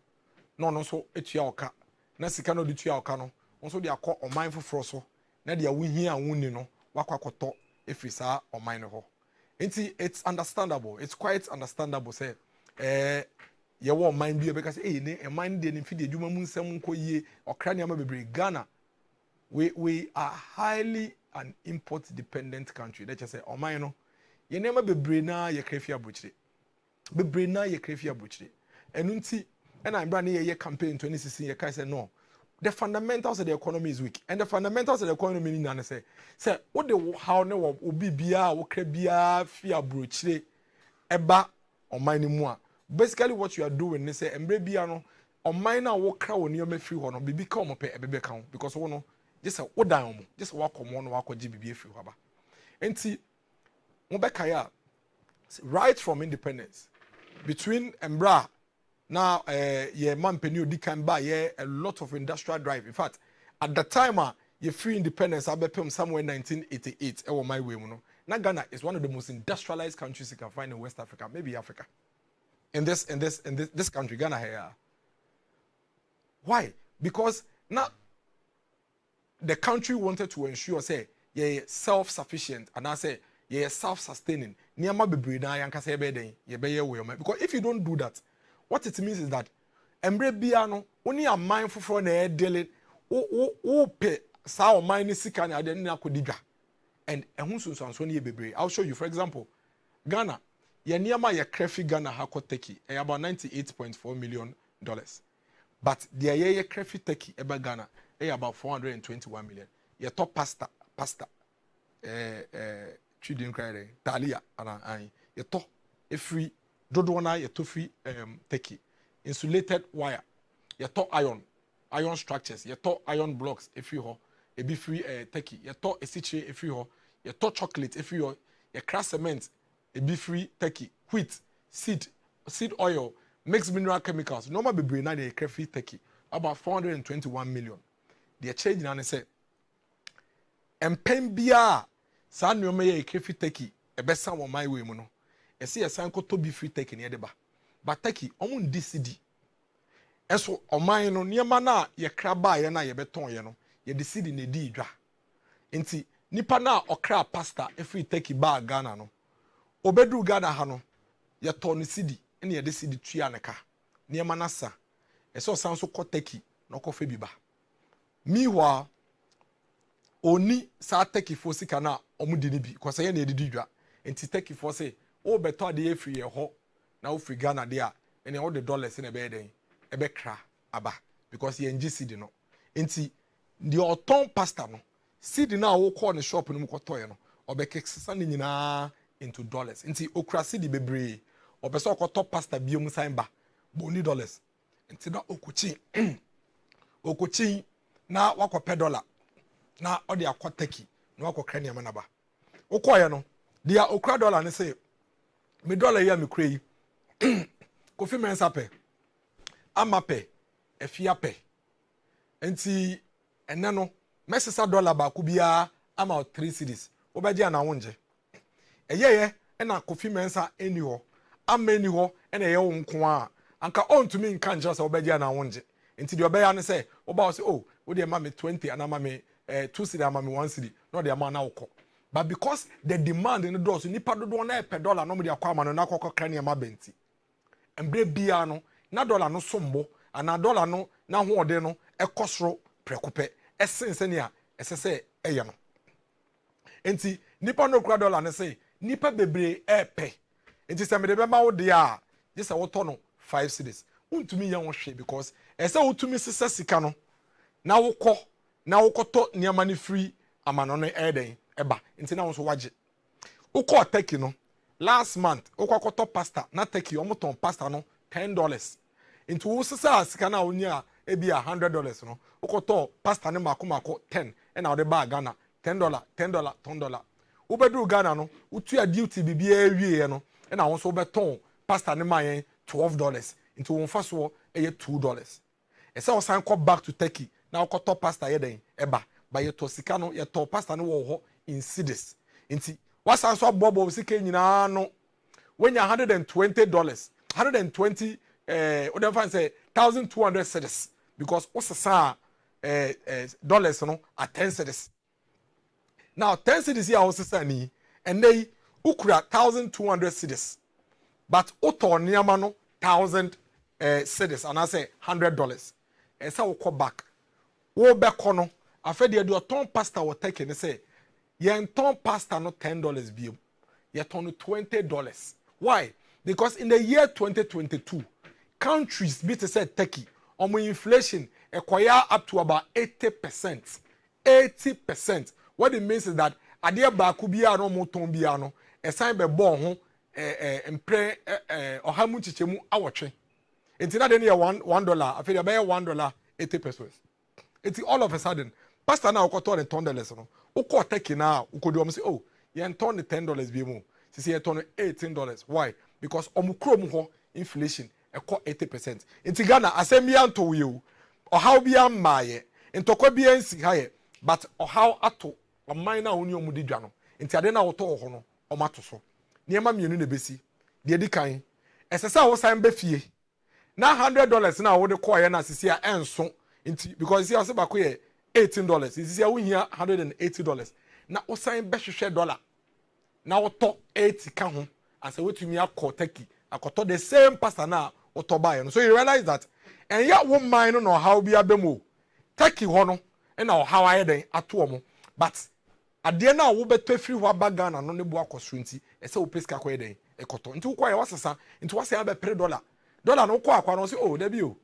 no so etua oka na sika no de tua oka no nso de akọ oman foforo so na de awuhia awuni no wakwakoto efisa oman no ho nti it's understandable, it's quite understandable say ye wo oman bi because ne oman de ne fide adwuma mu nsem nkoyie okra ne ama bebre. Ghana we are highly an import dependent country. That just say oman no ye nema bebre na ye krefia buchire bebre na ye krefia buchire enu nti. And I'm running a campaign in 2016. I say no. The fundamentals of the economy is weak, and the fundamentals of the economy mean say what the how no will be bia or krebia fear brochure eba on mining more. Basically, what you are doing is say embre bia no on miner walk crowd near me free one be become a baby account because one no just a what down just walk on one walk or GBB free haba. And see, Mobekaya right from independence between Embra. Now, man penny di can buy a lot of industrial drive. In fact, at the time, your free independence, I bet somewhere in 1988. My way, now Ghana is one of the most industrialized countries you can find in West Africa, maybe Africa. In this country, Ghana here. Why? Because now the country wanted to ensure, say, self-sufficient, and I say, self-sustaining. Because if you don't do that, what it means is that embre bia no oni a mind foforo na e dele o pe sa o mind ni sika na ade na akodidwa and ehun sunsanso na ye bebre. I'll show you. For example, Ghana ye niama ye krefi Ghana ha ko Turkey about $98.4 million But the ye crayfish turkey eba Ghana about 421 million. Ye top pasta chidin cry talia and ye to a free dodona ye to free turkey insulated wire ye to iron structures ye to iron blocks if you ho a be free turkey ye to a situation if you ho ye to chocolate if you ho ye crass cement a be free turkey wheat seed oil mixed mineral chemicals normal be brain na the crayfish turkey about 421 million the change na say empem bia sa nneoma ye crayfish turkey e be san wo my way mu no e se ye san ko to be free turkey ne de ba but turkey omun DCD eso oman no nneema na ye kraba ye na ye beton ye no ye DCD ne di dwa enti nipa na okra pasta e free turkey ba Ghana no obedu Ghana ha no ye to no CD ene ye DCD tua ne ka nneema na sa eso san so ko turkey no ko fe bi ba miwa oni sa turkey fo sika na omudi ne bi because ye na edidi dwa enti turkey fo say o beto ade free ye ho na o free Ghana de a ene all the dollars na be den e be kra aba because ye ngi seed no enti the oton pasta no seed na wo call ne shop no ko toy no obekeksa ne nyina into dollars enti okra seed bebre obeso ko pasta biom san ba boni dollars enti na okuchi na wakopɛ dollar na ɔde akɔ turkey na wakɔkra ne amana ba wokɔɛ no dia okra dollar ne say me dollar ya me kra yi kofi mensa pɛ ama pɛ afia pɛ enti ene no mesesa dollar ba ku bia ama 3 cedis wobɛgye na wonje eyeye na kofi mensa eni ho ama eni ho na ye wo nko a anka ontumi nka nje so wobɛgye na wonje enti de obɛya ne say woba say oh wo de ma me 20 and ama me 2 cedi ama me 1 cedi no de ama na wokɔ but because the demand in the doors nipa dodo na per dollar no me de akɔ ama no na akɔkɔ kra ne ma benti embre bia no na dollar no sombo ana dollar no na ho ode no ekɔsoro prekopɛ esense ne a esese eye no enti nipa no kra dollar ne say nipa bebre epe enti se me de be ma wo de a je se wo to no 5 cedis untumi yan wo hwe because ese utumi sesa sika no na wokɔtɔ niama ne free amano no eden eba enti na wo so wage wokɔ turkey no last month wokɔtɔ pasta na turkey omoton pasta no $10 enti wo sesa sika na onya ebi $100 no wokɔtɔ pasta ne mako 10 na wo de ba Ghana $10 wobedu Ghana no wotua duty bibia wie no na wo so beton pasta ne mayen $12 enti wo mfa so eye $2 ese wo san ko back to turkey na wokɔtɔ pasta ye den eba ba ye to sika no ye to pasta no wo ho in cedis enti wasan so bobo sika nyina no wenya $120 120 what dem fan say 1200 cedis because osesa dollars no at 10 cedis now 10 cedis here osesa ni and they ukura 1200 cedis but oto niama no 1000 cedis and I say $100 esa wo back wo be kono afede de oton pasta wo take ne say yen ton pasta no $10 biom ye ton $20 why because in the year 2022 countries bit say Turkey inflation acquire up to about 80%. What it means is that adia ba ku bia no moton bia no esan be bon ho empre ohamu chichemu awotwe enti na de ne $1 afede be $1 80%. It's all of a sudden pasta na okoto the $10 no ukọ Turkey na ukodi om say oh yen ton the $10 bi mu sisi yen ton $18 why because omukrom ho inflation ekọ 80%. Enti Ghana asembia nto we ohaw bia maaye ntokọ bia nsi haye but ohaw ato oman na oni omudi dwa no enti ade na woto ho no omato so niema mienu na besi de di kan esesa wo san be fie na $100 na wo de koye na sisi a enso enti because you say bakoye $18 sisi a wo hia $180 na wo san be hwehwe dollar na woto 80 ka ho asa wetumi akọ Turkey akoto the same pasta na woto buy no so you realize that and ya wo man no how bia bemo Turkey ho no na how aye den ato omo but ade na wo beto free ho Ghana no ne bo akoso nti ese wo pesika ko den ekoto nti wo kwa ye wasesa nti wase abe $3 no ko akwa no say oh da bi o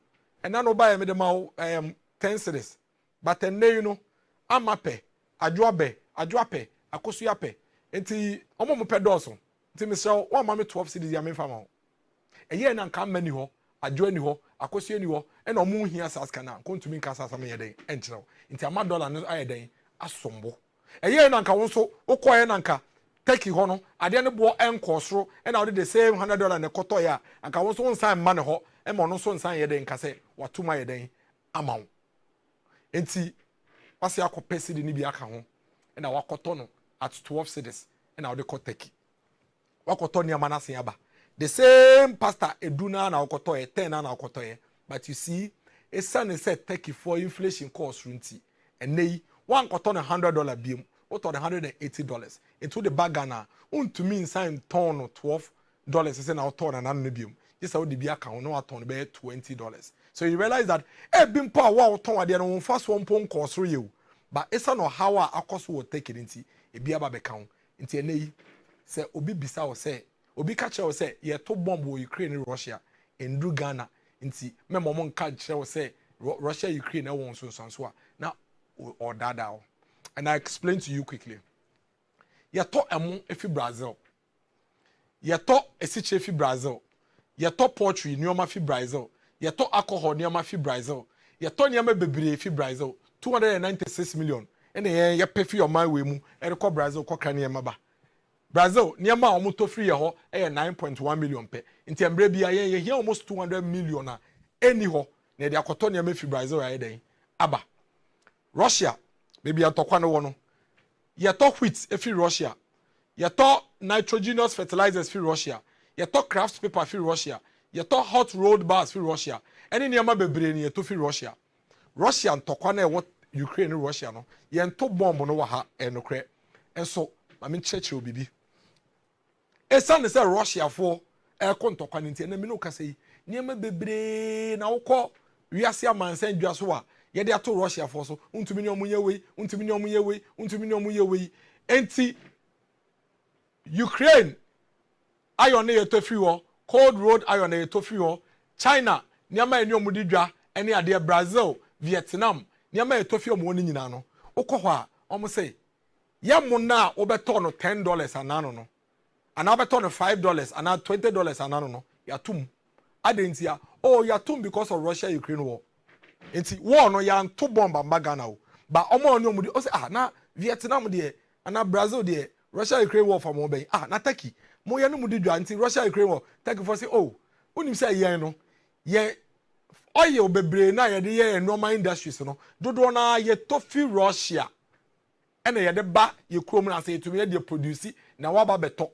and no buy me the mau 10 cedis but enne you know amape adwoabe akosuape enti omo mo pedoso enti me sell one mama 12 cedis ya me fama eye na nka mani ho adwo ani ho akosua ni ho e na omo hia saska na kontumi nka sasa me yeden enkyerɛ enti ama dollar no ayeden asombo eye na nka wonso ukoye na nka Turkey ho no ade ne bo enkosoro e na the same $100 ne koto ya anka won so nsan ma ne ho e mo no so nsan ye den ka se watuma ye den ama wo enti wase akopɛ de ni bi aka ho e na wakoto no at 12 cedis e na de ko Turkey wakoto ni ama na se aba the same pasta eduna na wakoto ye 10 na wakoto ye but you see esane say Turkey for inflation cost runti enei one koto na $100 biem what are the $180 into the bag na untumi inside ton $12 say na ton na nabium just how the be account no ton be $20 so you realize that e bim pa wa ton ade no fast one pon cost you but esa no how akoso will take it into e bia ba be count into enei say obi bisa o say obi ka kire o say ye to bomb wo Ukraine and Russia endu Ghana into me mo nka kire o say Russia Ukraine e won so so na or dada. And I explain to you quickly. Yato emu efi Brazil. Yato esiche fi Brazil. Yato poultry nioma fi Brazil. Yato alcohol nioma fi Brazil. Yato nioma bebre fi Brazil. 296 million. Ene ye pay fi your man we mu. E ko Brazil ko kan nioma ba. Brazil nioma omo to free ye ho e 9.1 million pe. Nti embre bia ye here almost 200 million na eni ho na de akoto nioma fi Brazil ya den. Aba. Russia maybe atokwa no wono yeto wheat efi Russia yeto nitrogenous fertilizers fi Russia yeto craft paper fi Russia yeto hot rolled bars fi Russia eni niama bebre ni yeto fi Russia ntokwa na what Ukraine Russia no ye nto bomb no wa ha enokre enso mame cheche obibi esane se Russia for ntokwa nti na me no kase niama bebre na wokọ wiase amansan dwa so a ye de ato Russia for so untumi ni omu yewe enti Ukraine iron na yetofi ho cold road iron na yetofi ho China niama eni omu didwa ene ade Brazil Vietnam niama yetofi omu ni nyina no ukọ ho a omu say ye mo na obeto no $10 anano no ana obeto no $5 ana $20 anano no yatum adentia yatum because of Russia Ukraine war. Enti war no ya nto bomb ambagana o ba omo oni omudi o say na Vietnam de na Brazil de Russia Ukraine war for mo ben na Turkey mo ye no mudi dwa nti Russia Ukraine war Turkey for say unim say yen no ye oye obebre na ye de ye normal industries no dodo na ye to fi Russia ena ye de ba ye krom na say to me de produce na wa ba beto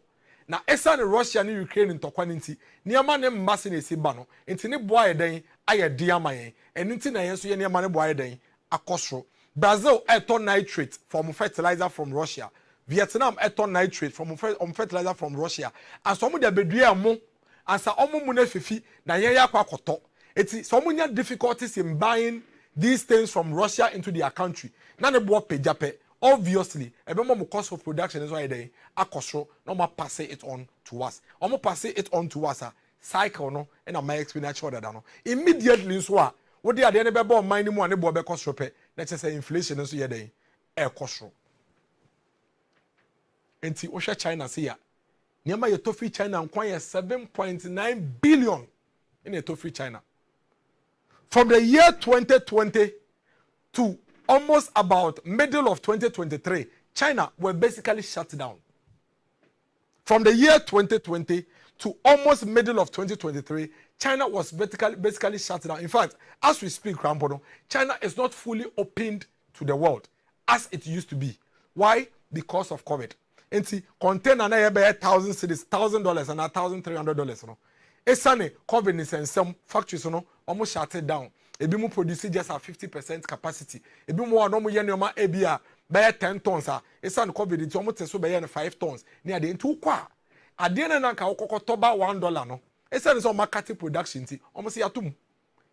na esa ne Russia ne Ukraine ntokwa nti niama ne mbase na esi ba no nti ne boa ye den aye diama yen enu nti na yen so ye niama ne boa ye den akosro Brazil eto nitrate from fertilizer from Russia Vietnam eto nitrate from fertilizer from Russia and some de bedua mo asa omo mu na fifi na yen ya kwakoto eti some nya difficulties in buying these things from Russia into their country na ne boa pejape obviously ebemo cost of production is why they akosro no ma pass it on to us omo pass it on to us cycle no and my expenditure that no immediately so a wo dey ade ne be bo man ni mu ane bo be kosro pe na say inflation so ye den e kosro enti wo hwe China say ya niam ye to free China nkwan ye 7.9 billion in a to free China from the year 2020 to almost about middle of 2023, China were basically shut down. From the year 2020 to almost middle of 2023, China was basically shut down. In fact, as we speak, China is not fully opened to the world as it used to be. Why? Because of COVID. And see, container na ye be $1,000 and $1,300. No, esane COVID is in some factories almost shut it down. Ebi mu produce just at 50% capacity. Ebi mu no mu ye nneoma ebia be 10 tons a esan COVID nti omo teso be ye 5 tons. Ni ade nti ukwa. Ade na nka okokoto ba $1 no. Esan so market production nti omo se yatum.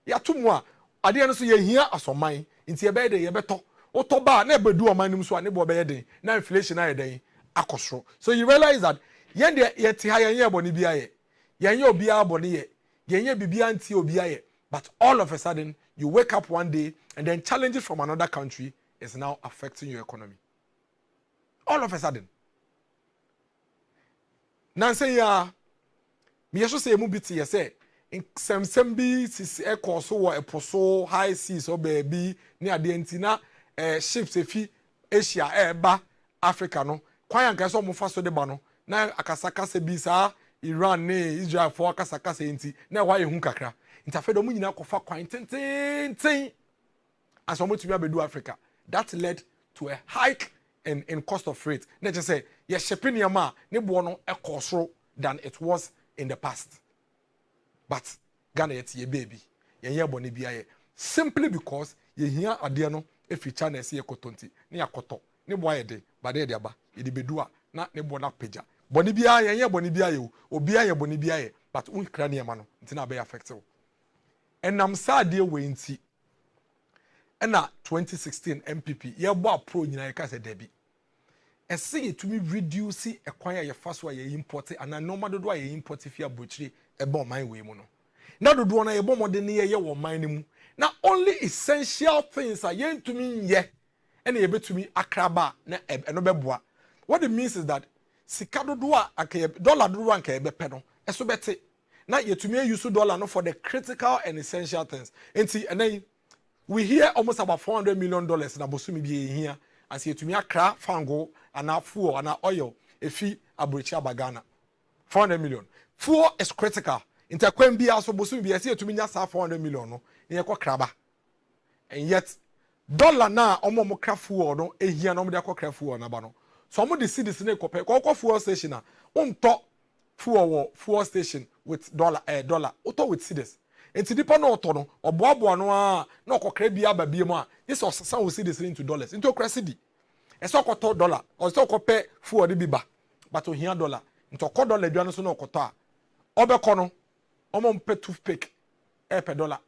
Yatum a ade no so ye hia asoman nti e be de ye beto. Otoba na ebedu oman nim so a ne bo be ye den. Na inflation na ye den akosro. So you realize that yen de ye ti ha yen ye boni bia ye. Yen ye obia boni ye. Yen ye bibia nti obia ye. But all of a sudden, you wake up one day and then challenges from another country is now affecting your economy. All of a sudden. Now say me also say mu biti say in some bi sis e course so e poso high seas or baby ni ade ntina ships efi Asia eba Africa no kwan anka so mo fa so de ba no na akasaka se bi sa Iran ne Israel for akasaka se nti na wa ehun kakra ntafe do mu nyina kofa kwan tenten as omo to be abedu Africa. That led to a hike in cost of freight. Na just say ye shipping yama ne bo no e cost than it was in the past. But Ghana yet ye baby ye boni biaye simply because ye hia ade no efi China se ye kotonti ne yakoto ne bo ayede ba de aba ye de bedua na ne bo na peja boni biaye ye boni biaye obi aye boni biaye but un kra ne ma no ntina be affect wo enam sa de we nti na 2016 MPP ye bo apro nyina ye ka se debi ese ye tumi reduce ekwan ye fa so ye import ana normal dodo ye import fi abochire ebe oman we mu no na dodo na ye bo mode ne ye wo man ne mu na only essential things are ye ntumi ye ene ye betumi akraba na eno beboa. What it means is that sika dodo a akaye dollar dodo anka ye bepe no eso bete na ye tumi use dollar no for the critical and essential things. Enti ene we hear almost about $400 million na bosumi bi here and say tumi akra fango ana fuel ana oil efi abrochi abagana 400 million. Fuel is critical. Interquem be also bosumi bi say tumi nya sa 400 million no ye kwa kraba. And yet dollar na omo mo kra fuel no ehia no mo de akwa fuel na ba no. So omo de cedis na ekope kwa fuel station na unto fuel station with dollar auto with cedis. Enti dipa no oto no oboabo no a na okokra bia ba bia mu a yes osesa wo cedis into dollars into okra cedi eso okoto dollar o so okope fuel de biba but ohia dollar into okọ dollar dua no so na okoto a obekọ no omo mpe toothpick per dollar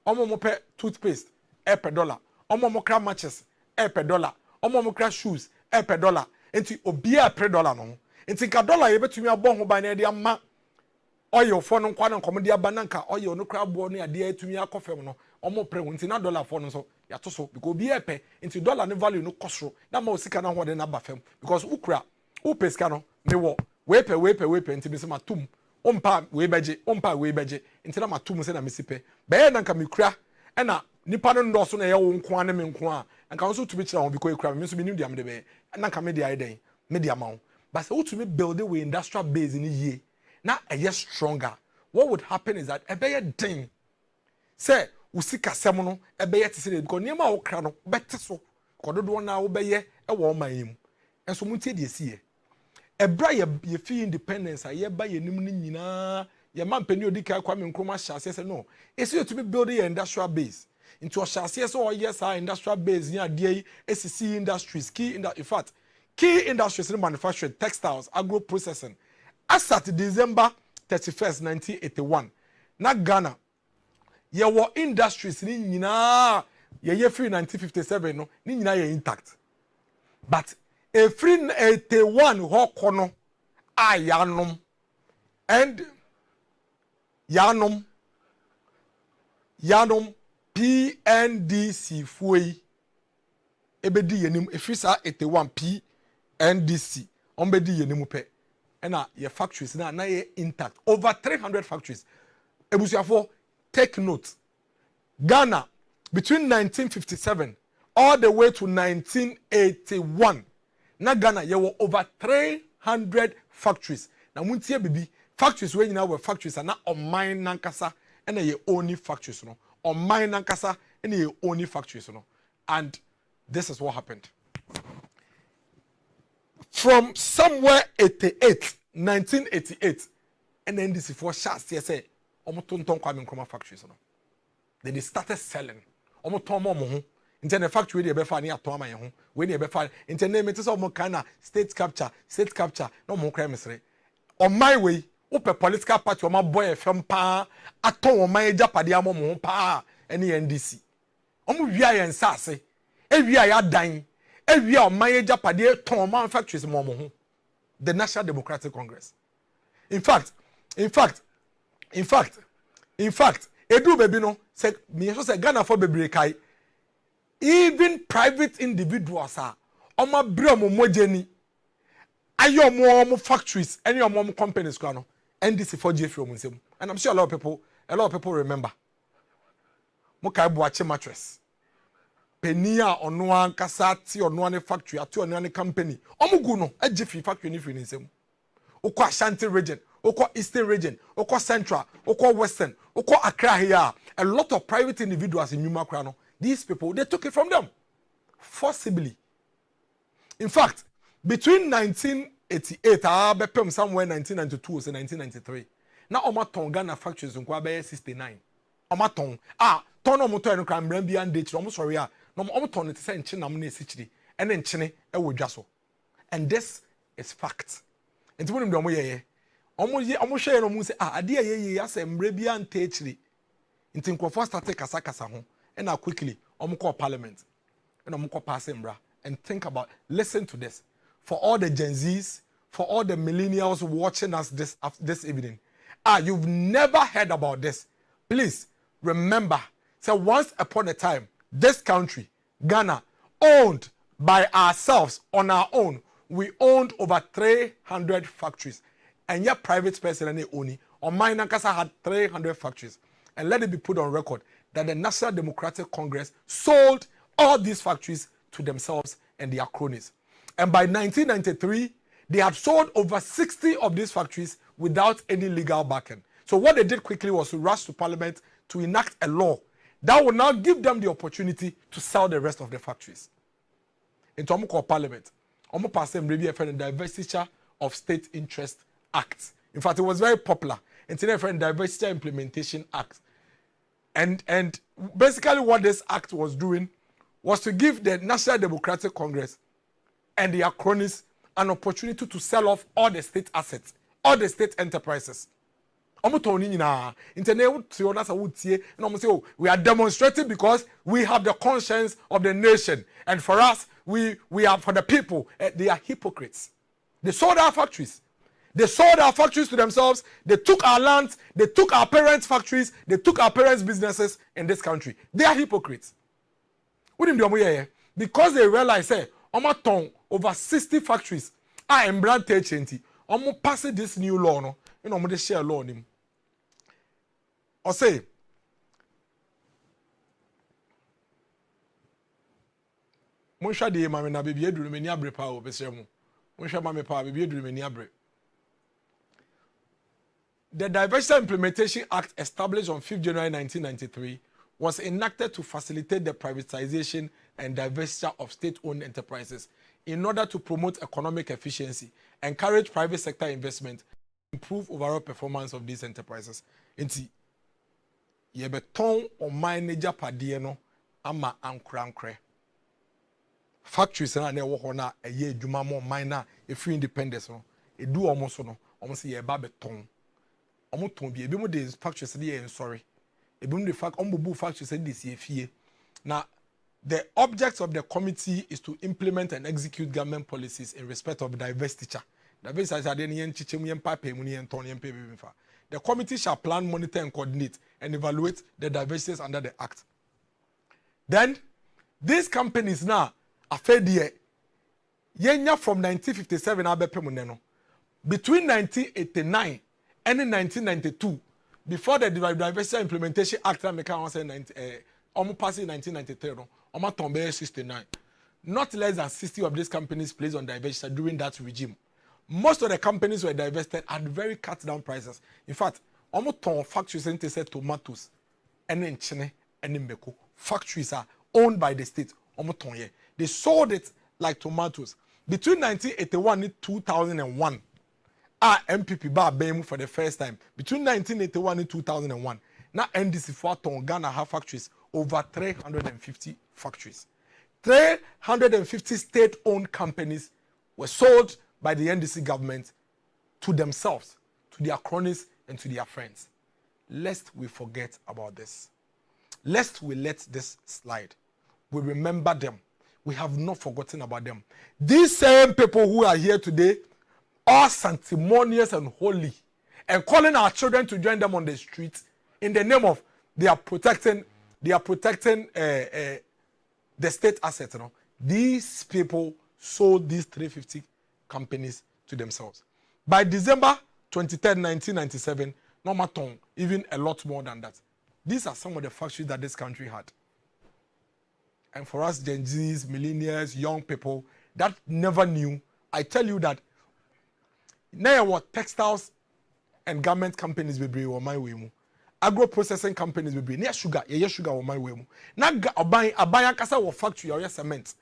omo mo pe toothpaste per dollar omo mo kra matches per dollar omo mo kra shoes per dollar enti obia per dollar no enti ka dollar ye betumi abọ ho ba na de ama oil for no kwa na nkomde abananka oil no kra bo no ade atumi akofem no omo pre nti na dollar for no so ya to so because bi epe nti dollar no value no kosoro na ma osika na ho de na ba fam because ukra upesika no me wo we pe nti me se matum ompa we beje nti na matum se na mesipe be na nka me kura e na nipa no ndo so na ye wo nko ane me nko a nka wo so tumi kira ho because kura me so me nim dia me de be na nka me dia iden me dia ma ho but say wo tumi build we industrial base ni ye na a stronger. What would happen is that ebeye den say usika sem no ebeye te say because niam a okra no bete so kododo na obeye e wo man yim enso muntie de sie ebra ye feel independence a ye ba ye nim ni nyina ye man pani odika Kwame Nkrumah shase say no esi you to be building your industrial base into a shase so or yes our industrial base near dey SCC industries in fact key industries in manufacturing textiles agro processing as at December 31st 1981 na Ghana ye wo industries ni nyina ye free 1957 no ni nyina ye intact but a free 81 ho kono ayanom and yanom PNDC fuei ebedi yenim efiri sa 81 PNDC ombedi yenim pe ena ye factories na ye intact over 300 factories ebusuafo take note Ghana between 1957 all the way to 1981 na Ghana ye were over 300 factories na muntie bibi factories we nyina were factories na oman nankasa ena ye only factories no oman nankasa ena ye only factories no and this is what happened. From somewhere 1988, and then this for shots, yes, say, Omoton Kwame Nkrumah factories. Then they started selling. Omoton Momo, into the factory they be finding at Toma, when they be finding, into name it is almost kind of state capture, no more crimes. On my way, open political party, my boy from Pa, at Tom, my Japadia Momo, Pa, any NDC. Omo Via and Sassy, every are dying. Every year, my Japadia ton manufacturers momo. The National Democratic Congress. In fact, Edu baby no say me so say Ghana for bebre kai. Even private individuals are oma bre mo mojeni. Ayo mo factories, any mo companies kwano. NDC for GFO mo nsem. And I'm sure a lot of people remember. Mo kai Boache mattress. Penia ono an kasa ti ono an factory ati ono an company. Omugu no GFO factory ni fi nsem. Oko Asante region, oko Eastern region, oko Central, oko Western, oko Accra here. A lot of private individuals in Yuma Krano. These people, they took it from them forcibly. In fact, between 1988, somewhere 1992 or 1993, now Omaton Ghana factories in Kwabena 69. Omaton, ton omoto and cram Rambian ditch, almost sorry, no Omaton it sent Chinamne Sichri, and then Chine, Ewojaso. And this is fact. And to them, almost share no say, dear, yes, and Mrebian Techri. In Tinko started Kasakasa home. And now quickly, call Parliament and call Assembra and think about, listen to this. For all the Gen Zs, for all the millennials watching us this evening, you've never heard about this. Please remember, so once upon a time, this country, Ghana, owned by ourselves on our own, we owned over 300 factories. And yet private person and only, or mine had 300 factories. And let it be put on record that the National Democratic Congress sold all these factories to themselves and their cronies. And by 1993, they had sold over 60 of these factories without any legal backing. So what they did quickly was to rush to Parliament to enact a law that will now give them the opportunity to sell the rest of the factories. Into Parliament, passed the Divestiture of State Interest Act. In fact, it was very popular. It's the Divestiture Implementation Act. And basically what this act was doing was to give the National Democratic Congress and their cronies an opportunity to sell off all the state assets, all the state enterprises. We are demonstrating because we have the conscience of the nation. And for us, we are for the people. They are hypocrites. They sold our factories. They sold our factories to themselves. They took our lands. They took our parents' factories. They took our parents' businesses in this country. They are hypocrites. Because they realize, over 60 factories are in brand techenti. Passing this new law, no, they share law. Or say, Monsha de Mamina baby edu me ni abre pa o besemu. Monsha mame pa baby edu me ni abre. The Diversity Implementation Act, established on 5th January 1993, was enacted to facilitate the privatization and divestiture of state-owned enterprises in order to promote economic efficiency, encourage private sector investment, improve overall performance of these enterprises. Inti yebeton o manager padie no ama ankrankre. Factories na na wo ho na eye adwuma mo mine e free independence no edu omo so no omo se ye ba beton. Omo ton bi ebi mo de factories dey sorry. Ebi mo de fact omo bu factories dey see fie. Now the object of the committee is to implement and execute government policies in respect of divestiture. The committee shall plan, monitor, and coordinate and evaluate the diversities under the Act. Then, these companies now are fed here. From 1957, between 1989 and 1992, before the Diversity Implementation Act, passed in 1993, 69. Not less than 60 of these companies placed on divestiture during that regime. Most of the companies were divested at very cut down prices. In fact, almost ton factories in tomatoes and in Chine and in Meko. Factories are owned by the state. Almost ton. They sold it like tomatoes. Between 1981 and 2001, MPP bar BEMU for the first time. Between 1981 and 2001, now NDC for ton Ghana have factories, over 350 factories. 350 state-owned companies were sold by the NDC government to themselves, to their cronies, and to their friends. Lest we forget about this. Lest we let this slide. We remember them. We have not forgotten about them. These same people who are here today are sanctimonious and holy, and calling our children to join them on the streets in the name of they are protecting the state assets. You know? These people sold these 350 companies to themselves. By December 23rd, 1997, Normaton, even a lot more than that. These are some of the factories that this country had. And for us, Gen Zs, millennials, young people that never knew, I tell you that now what textiles and garment companies will be on my way. Agro processing companies will be near sugar, sugar on my way. Now, a kasa or factory or cement.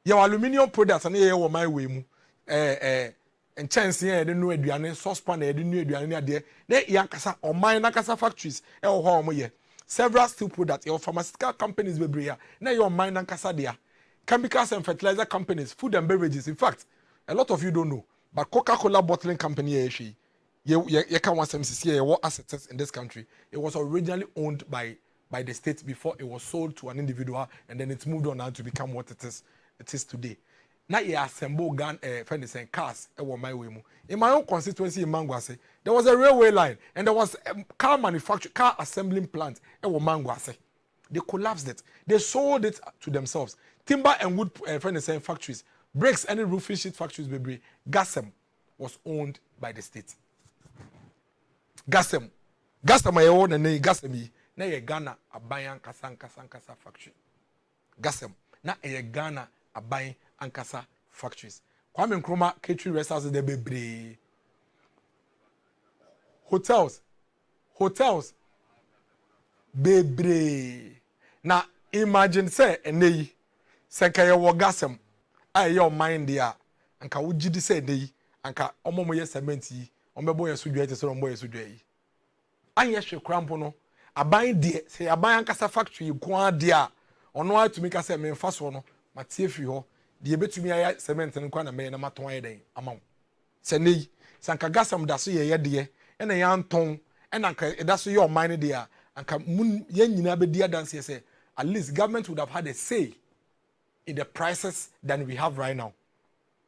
Your aluminium products and here on my way. And chance here, the new eduane, saucepan, the new eduane there. There, yankasa or my nakasa factories, home here. Several steel products, your pharmaceutical companies will be here. Now, your mine and casa there. Chemicals and fertilizer companies, food and beverages. In fact, a lot of you don't know, but Coca-Cola bottling company, you can want some assets in this country. It was originally owned by the state before it was sold to an individual, and then it's moved on now to become what it is today. Now you assemble cars my way. In my own constituency in Mangwase, there was a railway line and there was a car assembling plant in Mangwase. They collapsed it. They sold it to themselves. Timber and wood factories, bricks and roofing sheet factories, baby. Gasem was owned by the state. Gasem I own and Gasemi. Now you Ghana a buying kasa factory. Gasem now you Ghana a buying Ankasa factories. Kwame Nkrumah catering restaurants de bebre. Hotels bebre. Now imagine say enei sekaya wo gasem ayo mind dia anka wugidi say enei anka omomo ye cement yi ombebo ye sudwa te so ombo ye sudwa yi anye hwe krampo no aban de say aban Ankasa factory ko ade ono atumi ka say memfa so no matie firi ho de betumi aya cement nko na me na maton aye den amam se nei sanka gasam da so ye de na ya nton na anka da so ye o mine de anka mun ye nyina be dia dance ye say at least government would have had a say in the prices than we have right now.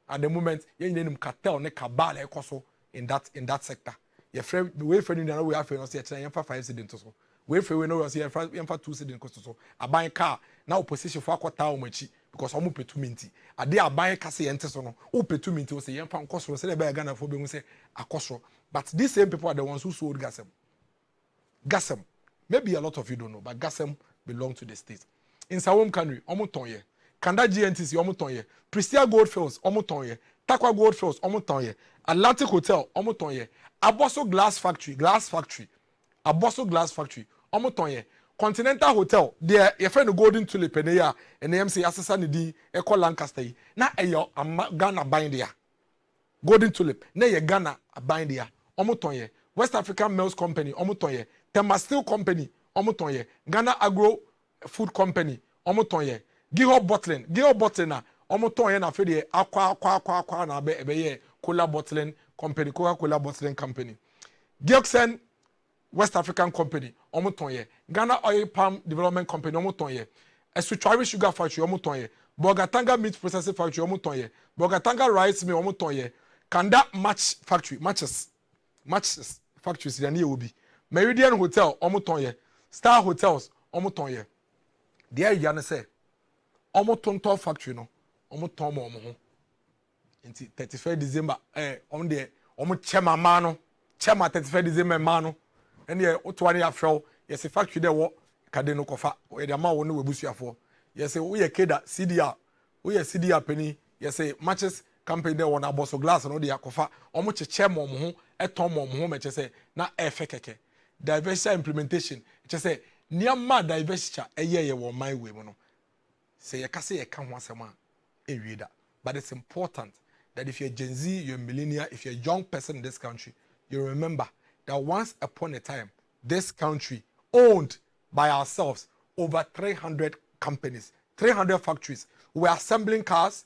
At the moment ye nyina cartel ne cabal ekoso in that sector. Ye friend we friend you know we have no say ye 5 cedin to so we friend we know we say ye 2 cedin cost so aban car na opposition for akwata o machi because omo petu minti ade aban kase yente so no o petu minti o say yemfa nkoso say be Ghana for be hu say akoso, but these same people are the ones who sold gasem. Maybe a lot of you don't know, but gasem belong to the state. In Sawom country omo tonye Kanda GNTC omo tonye Prestia Goldfields omo tonye Takwa Goldfields omo tonye Atlantic Hotel omo tonye Aboso Glass Factory Aboso Glass Factory omo tonye Continental Hotel there your friend Golden Tulip and there and MC Asasa ni di Eko Lancaster na eyo Ghana buying there Golden Tulip na ye Ghana buying there omo tonye West African Mills Company omo tonye Tema Steel Company omo tonye Ghana Agro Food Company omo tonye Giho Bottling na omo tonye na fe de akwa na be ye Cola Bottling Company Coca-Cola Bottling Company Gilson West African Company omo tonye Ghana Oil Palm Development Company omo tonye Esutwari Sugar Factory omo tonye Bogatanga Meat Processing Factory omo tonye Bogatanga Rice Mill omo tonye Kanda Match Factory Matches factories there near Obi Meridian Hotel omo tonye Star Hotels omo tonye there you say omo tonton factory no omo ton mo ho nti 31 December on there omo chema ma no chema 31 December ma no ene otoa ne afrew yes factory there wo kade no kofa we dey ma wo no webusuafo yes we ye keda CDR we ye CDR penny yes matches company there won Aboso Glass no dey akofa omo cheche mo ho eton mo ho meche say na efe keke diversity implementation che say niam diversity eye ye wo my way mo no say you can say you can't want someone a reader, but it's important that if you're Gen Z, you're a millennial, if you're a young person in this country, you remember that once upon a time, this country owned by ourselves over 300 companies, 300 factories. We're assembling cars,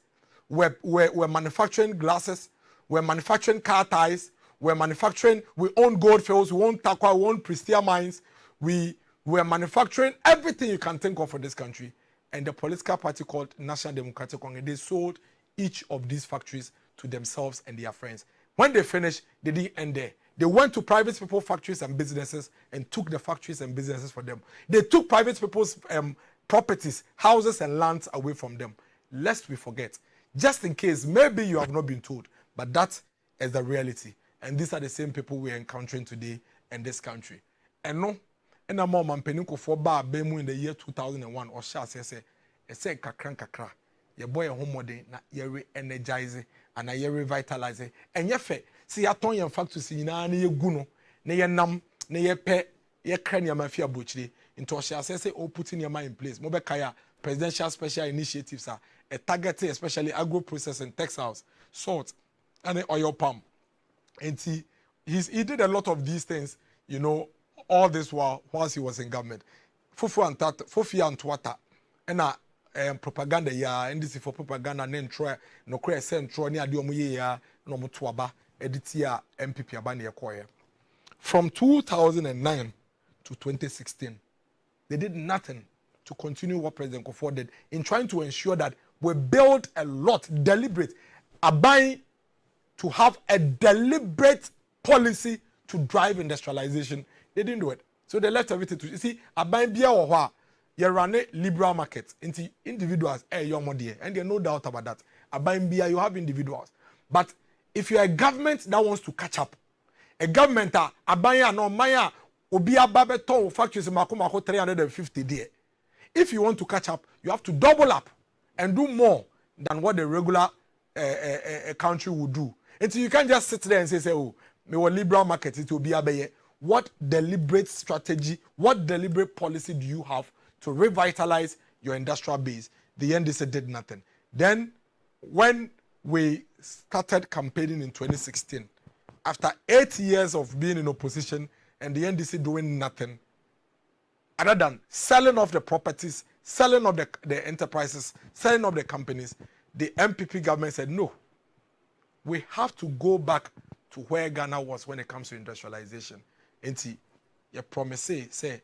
we're manufacturing glasses, we're manufacturing car tires, we own Goldfields, we own Takwa, we own Prestia mines, we're manufacturing everything you can think of for this country. And the political party called National Democratic Congress, they sold each of these factories to themselves and their friends. When they finished, they didn't end there. They went to private people factories and businesses and took the factories and businesses for them. They took private people's properties, houses and lands away from them. Lest we forget, just in case, maybe you have not been told, but that is the reality. And these are the same people we are encountering today in this country. And no, and a mom and penunko for bar bemu in the year 2001 or shall say kakra. Your boy a home na ye re-energize and ye revitalize. And ye fe, see ya ton yan factory si na ye guno, na ye nam, na ye pe, ye kren ya mafia butchly. Into shall say all putting your mind in place. Mobe kaya presidential special initiatives are targeting especially agro processing, textiles, salt, and oil palm. And he did a lot of these things, you know, all this whilst he was in government. Fufu and Twata, and propaganda ya, and this is for propaganda, and then try no crea central near the Omuya, no Mutuaba, editia MPP Abani Akoya. From 2009 to 2016, they did nothing to continue what President Kufuor did in trying to ensure that we build a lot, deliberate, Abani to have a deliberate policy to drive industrialization. They didn't do it. So they left everything to, you see, Abani Bia or Hwa, you run a liberal market into individuals, young money, and there's no doubt about that. Abani Bia, you have individuals. But if you're a government that wants to catch up, a government that Abani no Maya, Obia Babeton factories Makumako 350 there. If you want to catch up, you have to double up and do more than what the regular country would do. And so you can't just sit there and say, oh, me wa liberal market, it will be a what deliberate strategy, what deliberate policy do you have to revitalize your industrial base? The NDC did nothing. Then, when we started campaigning in 2016, after 8 years of being in opposition and the NDC doing nothing, other than selling off the properties, selling off the enterprises, selling off the companies, the MPP government said, no, we have to go back to where Ghana was when it comes to industrialization. And see, you promise say,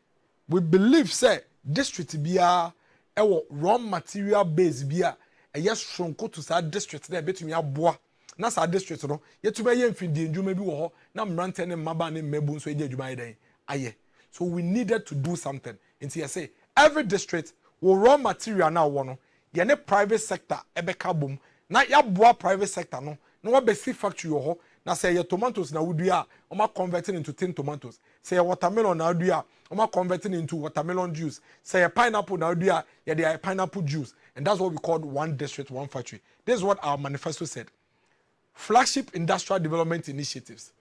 we believe say district biya raw material base biya yes shrunko to sa district there betumi aboa na sa district no yetuma ye mfindi ndwuma bi wo ho na mrante ne mmaba ne mmebu nso eje adwuma yeden aye. So we needed to do something. And see, I say every district will raw material now one ye ne private sector ebeka boom na ya boa private sector no what be see factory ho na say your tomatoes na wudua o ma converting into tin tomatoes, say your watermelon na wudua o ma converting into watermelon juice, say your pineapple na wudua yeah they are pineapple juice, and that's what we called one district one factory. This is what our manifesto said. Flagship industrial development initiatives,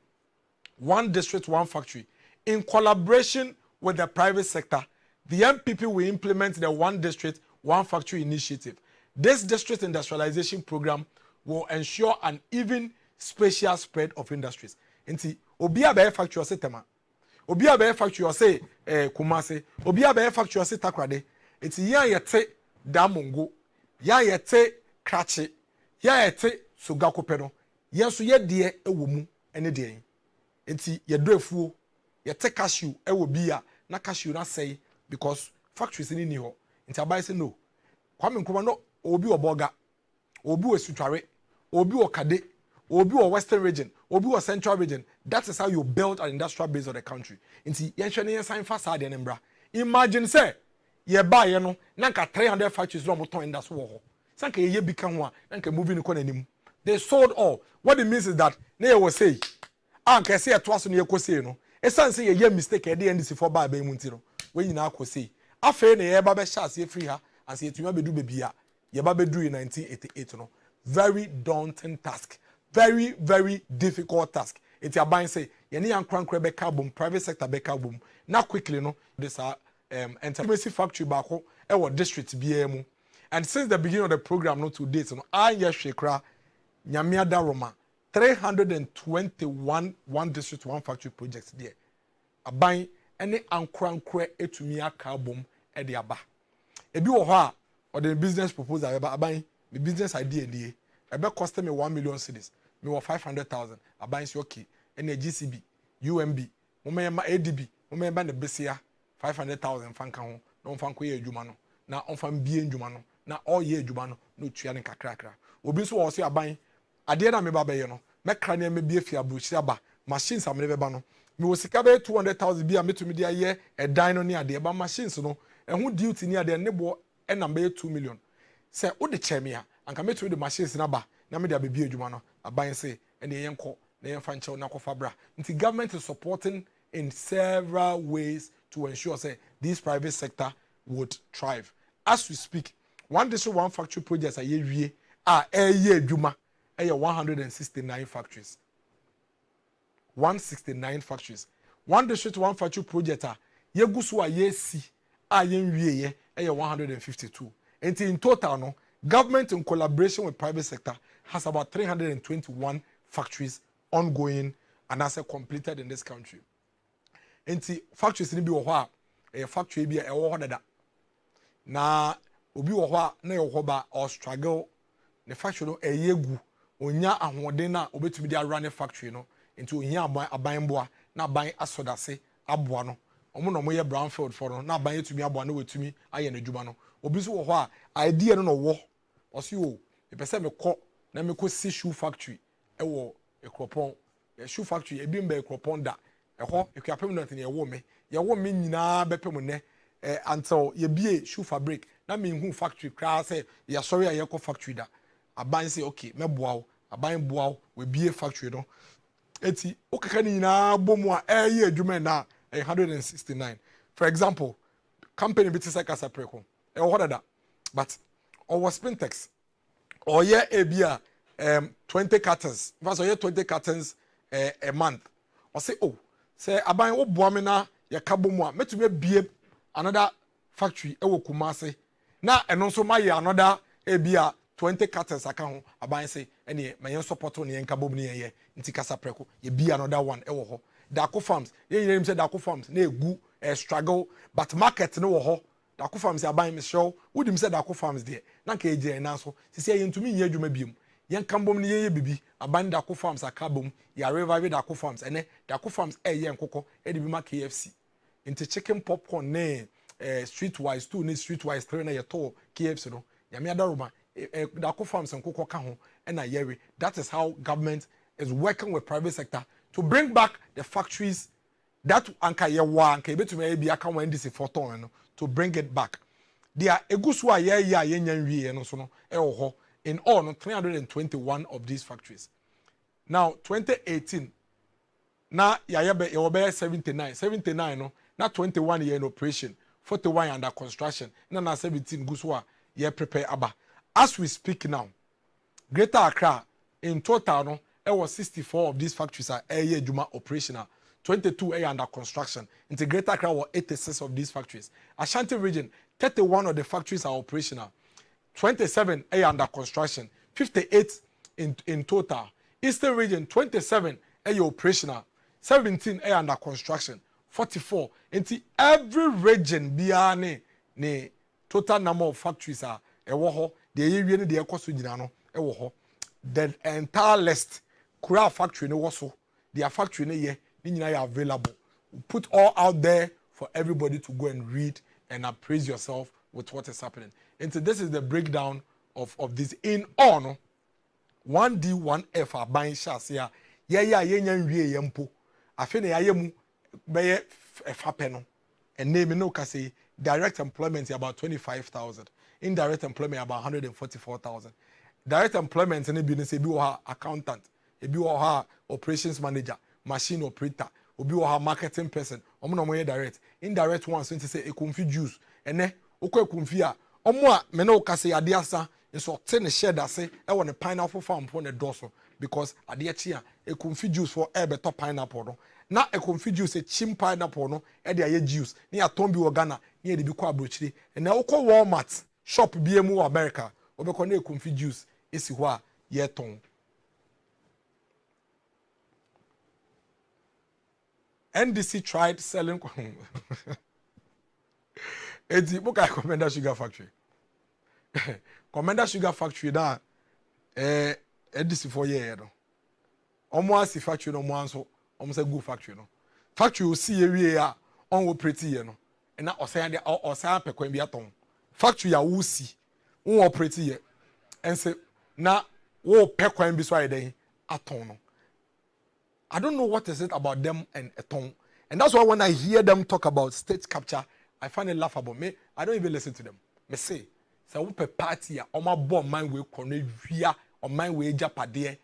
one district one factory, in collaboration with the private sector. The MPP will implement the one district one factory initiative. This district industrialization program will ensure an even spatial spread of industries. Nti obi a be factory ose Tema, obi a be factory ose Kumase, obi a be factory ose Takrade. Nti ya yete Damongo, ya yete Krachi, ya yete Sugakopeno, yenso ye de ewo mu ene de. Nti ye do efuo, yete cashew ewo bia na cashew na say because factories ni ho. Nti abai say no. Kwame Nkrumah no obi oboga, obi osutware, obi okade, obi or western region, obi or central region. That is how you build an industrial base of the country. Inti yenhwe ne sign facade ne mbra. Imagine say ye buy ye no nanka 300 factories no moton inda so ho. Sanka ye bi kan ho a nanka moving ko nanim. They sold all. What it means is that na ye was say anka say to aso ne Ekosiise no. Esan say ye mistake e dey NDC for ba mu nti no. We nyina Ekosiise. Afa ne ye ba be sha ase free ha and say tuma bedu bebia. Ye ba bedu in 1988 no. Very daunting task. Very, very difficult task. It's your buying say, Yeni and Crankre Beka boom, private sector Beka boom. Now quickly, no, this enterprise factory bako, our district BMU. And since the beginning of the program, no to date, no, I shekra Nyamia Daroma, 321 one district, one factory projects there. A buying any Ankrankre etumia car boom at the Aba. A be or the business proposal about buying the business idea there. About cost me 1 million cedis. Me wa 500,000. I buy okay. Any GCB, UMB, Momema ADB, Momema the Bessia, 500,000 fanka ho. No fanko ye jumano. Na on fan bien jumano. Na all ye jumano. No tuya ni kakrakra. Obi so o se aban. Ade na me ba be ye no. Me krane me bie fia buchia ba. machines am never no me wo sika be 200,000 bi a metumi dia ye e dan no ne ade ba machines no ho duty ni ade ne bo e na be 2 million say wo de cheme a anka metumi de machines na ba na me de abebi adwuma no aban say ene yenko na yenfa nchew na kofa bra nti government is supporting in several ways to ensure say this private sector would thrive. As we speak, one district one factory projects are year adwuma 169 factories. 169 factories. One district one factory project are yegusu a yesi yenwie 152. And in total no, government in collaboration with private sector has about 321 factories ongoing and as completed in this country. And factories ni bi wo ho a factory bi a wo ho dada. Na obi wo ho a na yo ho ba or struggle the factory no eyegu onya ahoden na obetumi dia run factory no into ohia aban boa na aban asodase aboa no omo no moye brownfield for no na aban etumi aboa na wetumi aye na dwuma no obi so wo ho a idea no wo osi o e pese me kɔ na me kɔ si shoe factory e wo ekropon shoe factory ebi mba ekropon da e ho ekua permanent na ye wo me nyina bepem ne until ye bie shoe fabric na me hu factory kra say ya sorry ya kɔ factory da aban say okay me boa wo aban boa wo we bie factory no eti okaka ni nyina bomu a eye adwuma na 169. For example, company bit say kasa preko e ho dada but our Spintex or yeah ebia 20 cartons if so 20 cartons a month or say oh say aban wo boa me na ya ka bomu a metumi bie another factory e wo Kumase na eno so ma ye another ebia 20 cartons aka ho aban say ene me yen support no yen ka bom ne ye nti kasa preko ye bi another one e wo ho Dako farms ye yen say Dako farms na egu struggle but market no wo ho Dako farms aban me show wodim say Dako farms there na ka eje na so sisi ye ntumi nye adwuma biem yen kan bom ne ye bibi aban Dako farms aka bom ya revive Dako farms ene Dako farms ye nkoko e de bi ma KFC nti chicken popcorn ne streetwise 2 ne streetwise 3 na ye to KFC no yame adaroma Dako farms nkoko ka ho na yeri. That is how government is working with private sector to bring back the factories that anka ye wa anka betume be aka wan this for no to bring it back. There egusu a ye nyan wie no so no e wo ho in all no 321 of these factories. Now 2018 na ye be 79 no na 21 year in operation 41 under construction na 17 gusu a ye prepare aba. As we speak now, Greater Accra in total no there was 64 of these factories are air juma operational, 22 are under construction. In the Greater Accra were 86 of these factories. Ashanti region 31 of the factories are operational, 27 are under construction, 58 in total. Eastern region 27 are operational, 17 are under construction, 44. In every region biane ne total number of factories are ewo the area ne the ekoso gina no ewo the entire list kura factory ne wo their factory ne ye ni nyina are available. Put all out there for everybody to go and read and appraise yourself with what is happening. And so this is the breakdown of this in all no 1D 1F are buying shares here yenyan wie yempo afi ne yayemu beye efape no and name no ka say direct employment is about 25,000. Indirect employment about 144,000. Direct employment in a business, be accountant, be operations manager, machine operator, be marketing person. Direct. Indirect ones to say a confused juice. And then confia. Meno kase adiasa is so ten share that say I want a pineapple farm upon a dorsal because adiachia a confused juice for a better pineapple. Now a confused juice a chim pineapple no edia juice near Tombi Ghana near the Bikwa Bruchri and now call Walmart. Shop BMO America, obekone confused juice esi ho a ye ton. NDC tried selling Edi boka Commander Sugar Factory. Commander Sugar Factory da NDC for year no. Omo asi factory no mo anso, omo say good factory no. Factory o si ewie a on operate ye no. E na osan de osan pekwan bi aton. Factory ya wusi won operate here and say na wo pe kwan bi so ayeden aton no I don't know what is it about them and Etong. And that's why when I hear them talk about state capture, I find it laughable. Me, I don't even listen to them. Me say, so we party on my bomb mine way via on my way Japade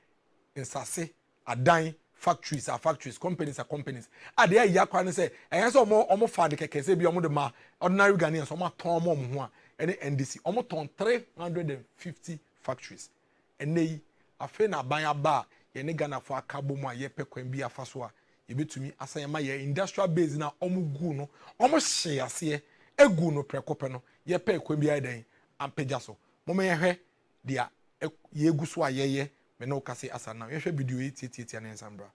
in Sase, Adan, factories are factories, companies are companies. At the Yakwan say, and I saw more father can say beyond the ma ordinary Ghanaians, almost ton more and NDC, almost on 350 factories. And they are fair buy a bar, and Ghana for a cabo my yepe can be a faswa. You be to me as I am my industrial base now omuguno almost share see a guno precopeno ye pe kwembi aden ampejaso moma ye dia ye guswa ye me no kase asana ye hwe video yi tietie na ensambra.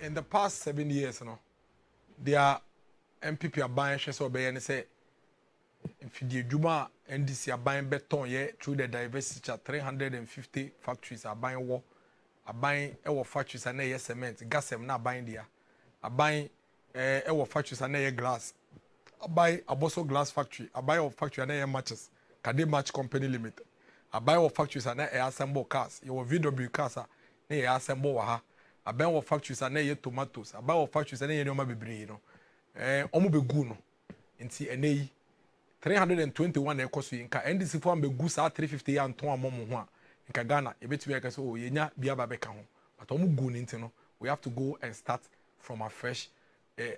In the past 7 years, their MPP are buying shares or buying say if the Juma NDC are buying beton through the diversity 350 factories are buying war, are buying our factories and cement, gas am not buying there, are buying our factories and glass, I buy a Bosso glass factory, I buy our factory and matches, Kade Match Company Limited, I buy our factories and assemble cars, your VW cars are assemble waha. I buy our factories and nay tomatoes. I buy our factories and nay no mabibre, omu be guno. Inti ene 321 ekosu inka NDC for be gusa 350 and ton amomo ho inka Ghana e betu be so yenya bia ba beka ho. But omu gu nti no we have to go and start from afresh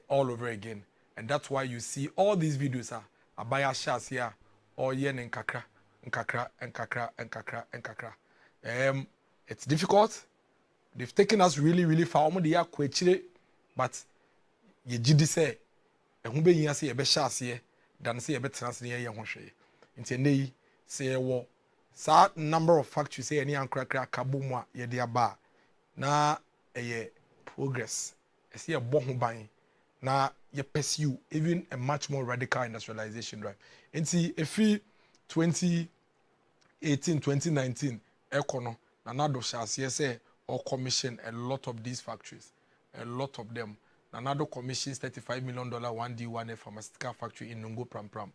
all over again. And that's why you see all these videos are abaya shares here all yen and kakra. It's difficult. They've taken us really, really far. But ye jidi say, ehun be yin say ye be sha ase dan say ye be tena ase ye ho hwe. Nti nei say wo sa number of factories say any ankrakra kabomu a ye de aba na eye progress. E say ye bo ho ban na ye pursue even a much more radical industrialization drive. Nti efi 2018 2019 ekono na nado sha ase say or commission a lot of these factories, a lot of them. Another commissions $35 million 1D1 pharmaceutical factory in Nungo Pram Pram.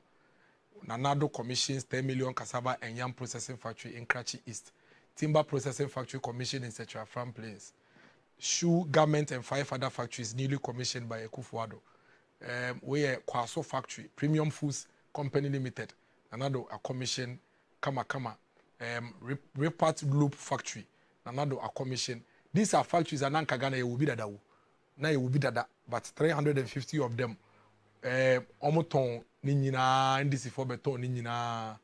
Nanado commissions 10 million cassava and yam processing factory in Karachi East. Timber processing factory commissioned in Central Farm Plains. Shoe, garment, and 5 other factories newly commissioned by Ekufuado. We are Kwaso Factory, Premium Foods Company Limited. Nanado a commission Kama. Repart Loop Factory. Nanado a commission. These are factories and Nankagana will be that. Now it will be that, but 350 of them. Omoton ninyina ndisi for beton ninyina.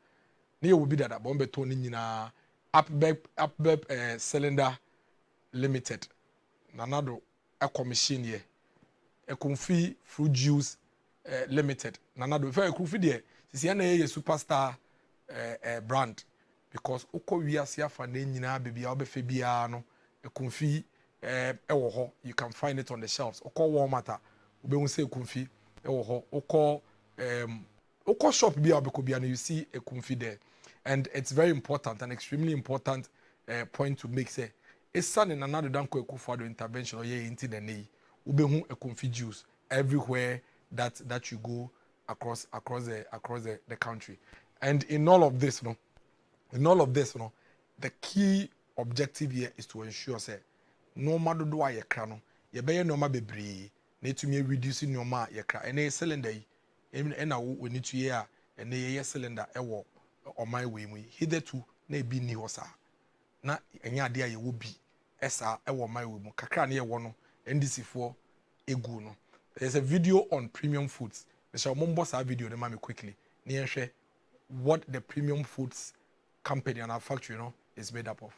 Ne will be that bomb beton ninyina. Upbep Cylinder Limited. Nanado a commission here. Ekumfi Fruit Juice Limited. Nanado if Ekumfi there, this is a superstar brand because oko wiase afa na nyina bebia obefe bia no Ekumfi ewo ho. You can find it on the shelves. Oko Walmart obehu say Ekumfi ewo ho. Oko shop bia obeko bia no you see Ekumfi there. And it's very important, an extremely important point to make say it's something another danko Ekufuado intervention or into the knee. Ubehu Ekumfi juice everywhere that you go across the country. And in all of this, the key objective here is to ensure say no matter do I crano, you be no ma bebre, need to me reducing your ma ye cra and a cylinder and we need to hear and a cylinder ewo or my way hitherto na be ni hosa. Na enya dia ye will be esa ewo my way kakra na ye wono NDC4 egu no. There's a video on Premium Foods. We shall boss our video the mami quickly. Ni share what the Premium Foods company and our factory is made up of.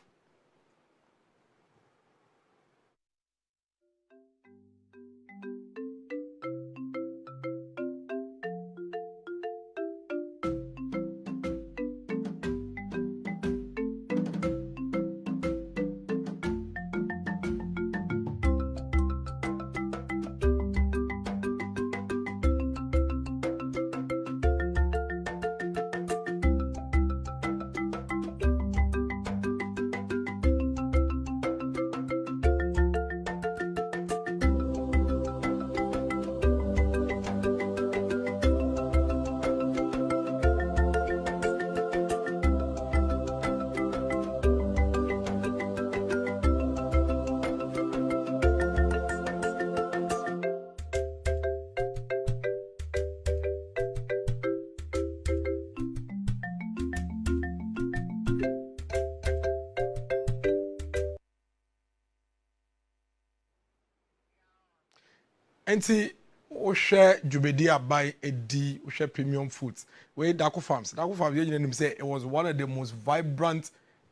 Enti o share Jubedia buy a D, o share Premium Foods. Where Dako Farms you say it was one of the most vibrant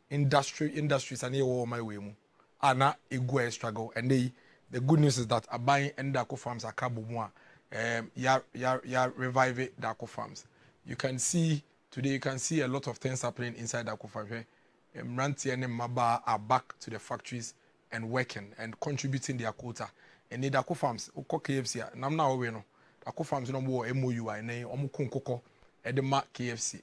industries and here my way. Ana ego struggle and the good news is that Abai and Dako Farms are kabumwa. Ya revive it Dako Farms. You can see today a lot of things happening inside Dako Farms. Ranti and Maba are back to the factories and working and contributing their quota. And the Dako Farms, Oko KFC, Namna Oweno, Dako Farms no more MOU, and Omu Kunkoko, Edema KFC,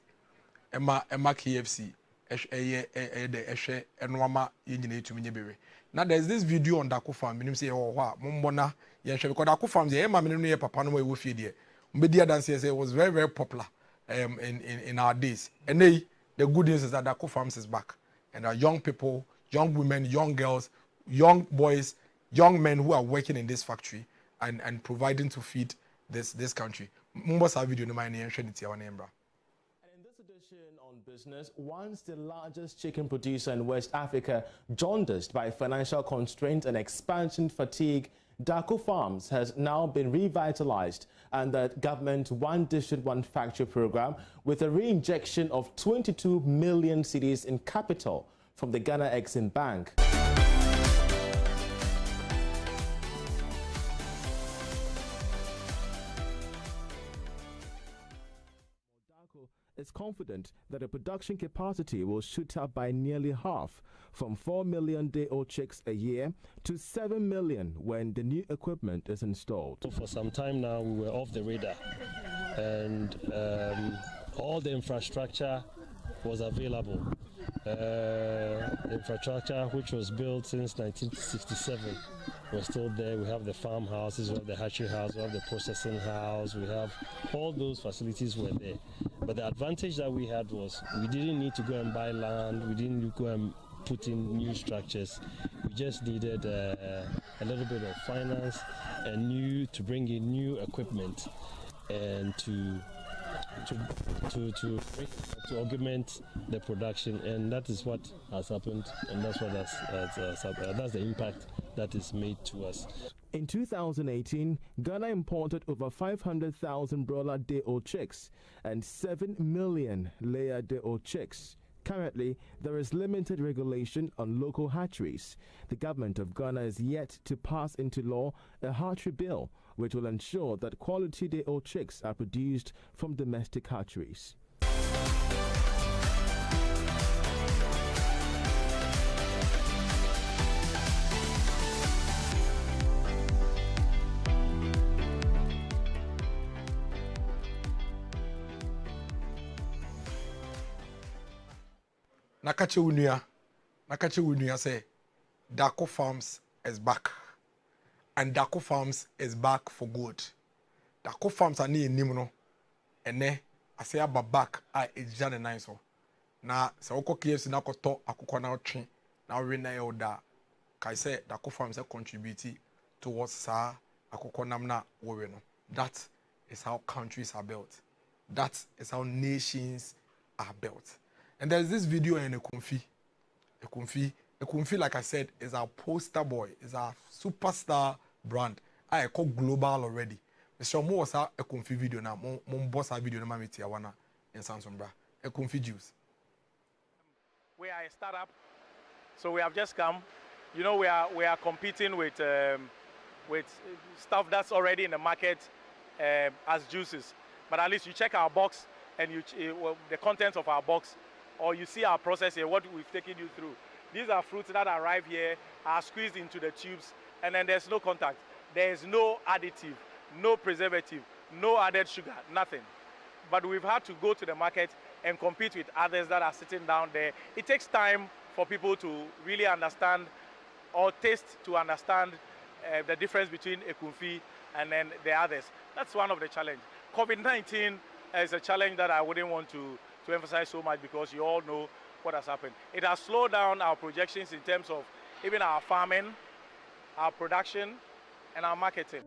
Emma KFC, the Eshe, and Wama, Yinjine to Minibiri. Now there's this video on Dako Farm, and you say, oh, wow, Mumbona, Yansha, because Dako Farms, Emma Minuni, Papa no way with you there. Media dance was very, very popular in our days. And the good news is that Dako Farms is back. And our young people, young women, young girls, young boys, young men who are working in this factory and providing to feed this country. Mumbosa video no mind and in this edition on Business, once the largest chicken producer in West Africa, jaundiced by financial constraints and expansion fatigue, Dako Farms has now been revitalized under government One District One Factory program with a re-injection of 22 million cedis in capital from the Ghana Exim Bank. Is confident that the production capacity will shoot up by nearly half, from 4 million day-old chicks a year to 7 million when the new equipment is installed. For some time now, we were off the radar, and all the infrastructure was available. Infrastructure which was built since 1967 was still there. We have the farmhouses, we have the hatchery house, we have the processing house, we have all those facilities were there. But the advantage that we had was we didn't need to go and buy land. We didn't go and put in new structures. We just needed a little bit of finance and to bring in new equipment and to augment the production, and that is what has happened, and that's what that's the impact that is made to us. In 2018, Ghana imported over 500,000 broiler-day-old chicks and 7 million layer-day-old chicks. Currently, there is limited regulation on local hatcheries. The government of Ghana is yet to pass into law a hatchery bill, which will ensure that quality day-old chicks are produced from domestic hatcheries. Nakache Unia say Dako Farms is back. And Dako Farms is back for good. Dako Farms are near Nimno. And ne I say about back it's Jan and Niso. Na se oko KFC na koto akukwa na otwe na win na yoda. Kai say Dako Farms are contributing towards sa akukwa namna we no. That is how countries are built. That is how nations are built. And there's this video in Ekumfi, like I said, is our poster boy, is our superstar brand. I call global already. Mr. Mo was a Ekumfi video now. Mon boss a video na mamiti awana in Samsung bra. Ekumfi juice. We are a startup, so we have just come. You know, we are competing with stuff that's already in the market as juices. But at least you check our box and the contents of our box, or you see our process here, what we've taken you through. These are fruits that arrive here, are squeezed into the tubes, and then there's no contact. There's no additive, no preservative, no added sugar, nothing. But we've had to go to the market and compete with others that are sitting down there. It takes time for people to really understand or taste to understand the difference between Ekumfi and then the others. That's one of the challenges. COVID-19 is a challenge that I wouldn't want to emphasize so much because you all know what has happened. It has slowed down our projections in terms of even our farming, our production, and our marketing.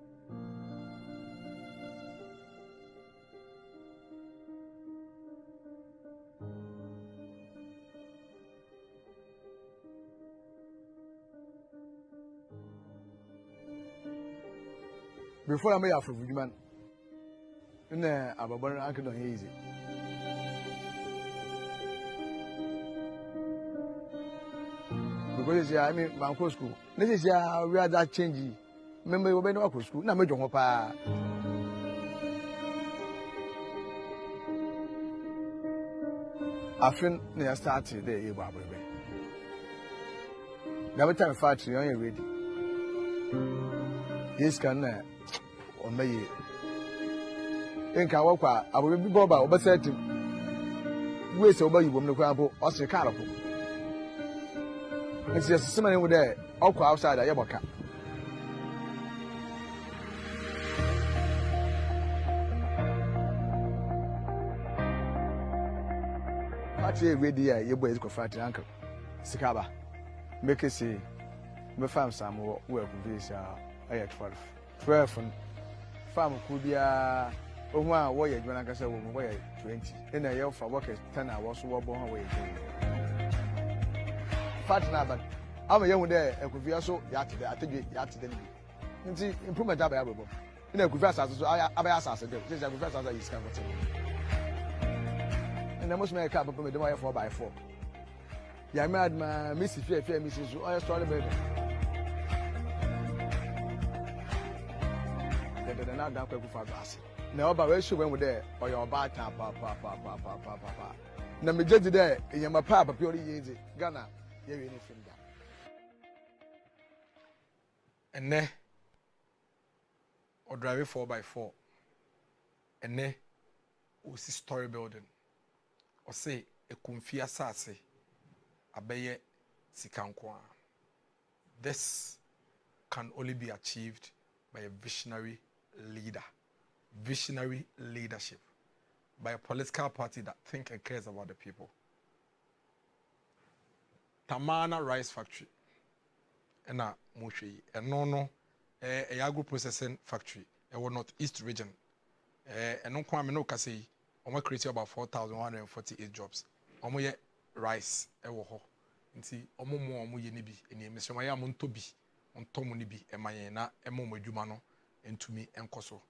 Before I may have a man, I can easy. Because I mean, Banco School. This is we are that changing. Remember, we went to school. Now, we don't pa. I think they are starting there. You are ready. Every time factory, are you ready? Yes, can on me. In Kawaka, I will be Boba, but said to waste over you, woman, or say, Carapon. It's just somebody over there, all outside a Yabaka. Factory ready, your boys go factory uncle. Sikaba, make it see, me farm some work with this. I had 12 and farm could be a one way when I say 20. In a year for workers 10 hours, born away. Fat now, but I'm a young there, and could be also yet I think yet to the improvement. In a good fast as I asked us, since I confess as I is coming. And I must make a cup of the wire 4x4. Yeah, mad, my Mrs. Fair, Mrs. I started baby. Now down quick for glass. Now, but we should went there or your bad tap, papa. Now, me judge there, in my papa, purely easy. Ghana, you're anything that. And ne or drive 4x4. And ne or see story building or say a confia sassy a baye sikankwa. This can only be achieved by a visionary leader. Visionary leadership. by a political party that think and cares about the people. Tamana Rice Factory. And a Mushi, and no, a agro processing factory, a North East region. And no Kwame no Kasi, Oma created about 4,148 jobs. Omo ye rice, ewo nti omo mo omo ye nibi eni emeso ya mo ntobi ontomo nibi emaye na emo mo adwuma no entumi enkoso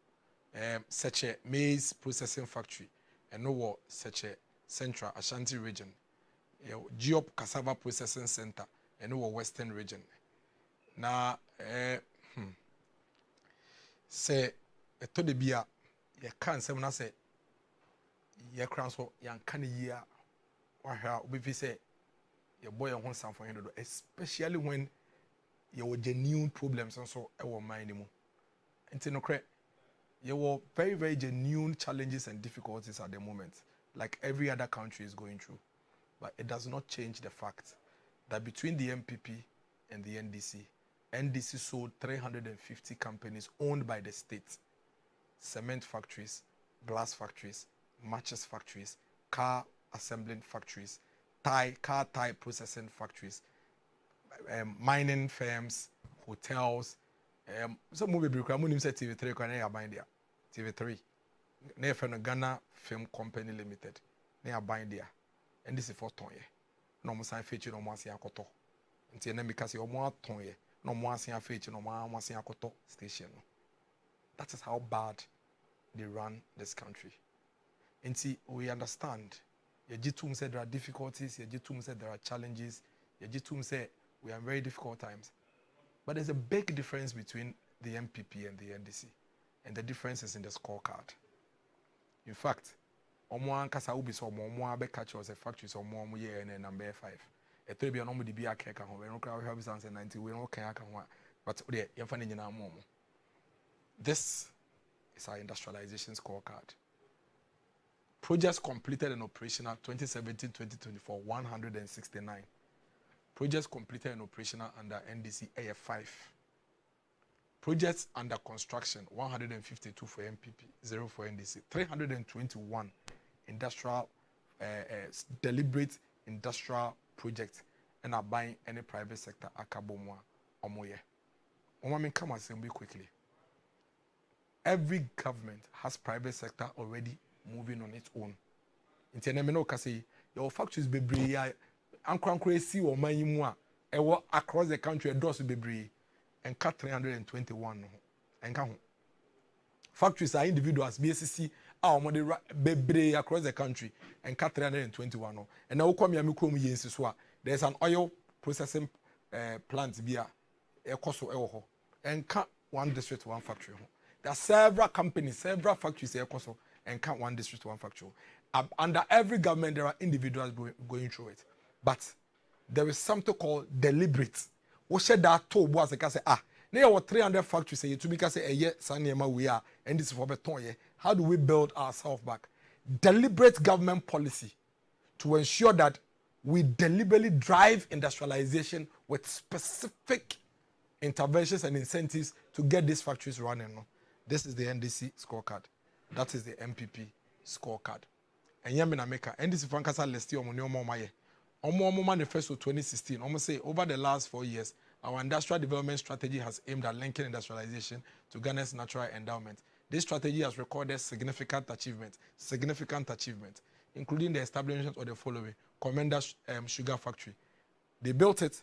seche maize processing factory eno wo seche Central Ashanti region Geop cassava processing center eno wo Western region na se eto de bia ye kan sem na se ye kran so yan kan yia wahwa obi say your boy on something for especially when you were genuine problems and so our mind mu enti no cre you were very genuine challenges and difficulties at the moment like every other country is going through, but it does not change the fact that between the MPP and the NDC sold 350 companies owned by the state, cement factories, glass factories, matches factories, car assembling factories, car tire processing factories, mining firms, hotels. Some movie break. I'm say TV3 can I buy there. TV3. They from Ghana Film Company Limited. They are buying there, and this is for ton ye. No more sign feature no more see akoto. Until then because you more ton ye. No more see feature no more see akoto station. That is how bad they run this country. And see, we understand. Yejitum said there are difficulties. Yejitum said there are challenges. Yejitum said we are in very difficult times. But there's a big difference between the MPP and the NDC. And the difference is in the scorecard. In fact, Omo Kasa Ubi so Omo Abe catch us a factory so Omo year and number 5. A 3 be an Omo DB a cake and we don't have his answer 90. We don't care. But you're finding in our mom. This is our industrialization scorecard. Projects completed and operational 2017-2024, 169. Projects completed and operational under NDC AF5. Projects under construction 152 for MPP, 0 for NDC. 321 industrial, deliberate industrial projects and are buying any private sector akabomwa omoye. Omami come assembly quickly. Every government has private sector already moving on its own. In Tenemeno Kasi, your factories be bree, Ankrankre see or Mayimwa, across the country, a doors be bree, and cut 321. And come. Factories are individuals, BSC, our money be across the country, and cut 321. And now come Yamikum Yensiswa. There's an oil processing plant via Ekoso Eho, and cut one district, one factory. There are several companies, several factories, Ekoso. And count one district, one factory. Under every government, there are individuals going through it. But there is something called deliberate. What said that to was a case? There were 300 factories. Say to because a year, Sanema we are, and this is for beton. How do we build ourselves back? Deliberate government policy to ensure that we deliberately drive industrialization with specific interventions and incentives to get these factories running. This is the NDC scorecard. That is the MPP scorecard. And Yamina Meka, NDC Frankasa Lesti Omoniomo Maye. Omo Manifesto 2016, almost say over the last 4 years, our industrial development strategy has aimed at linking industrialization to Ghana's natural endowment. This strategy has recorded significant achievements, including the establishment of the following: Commander Sugar Factory. They built it,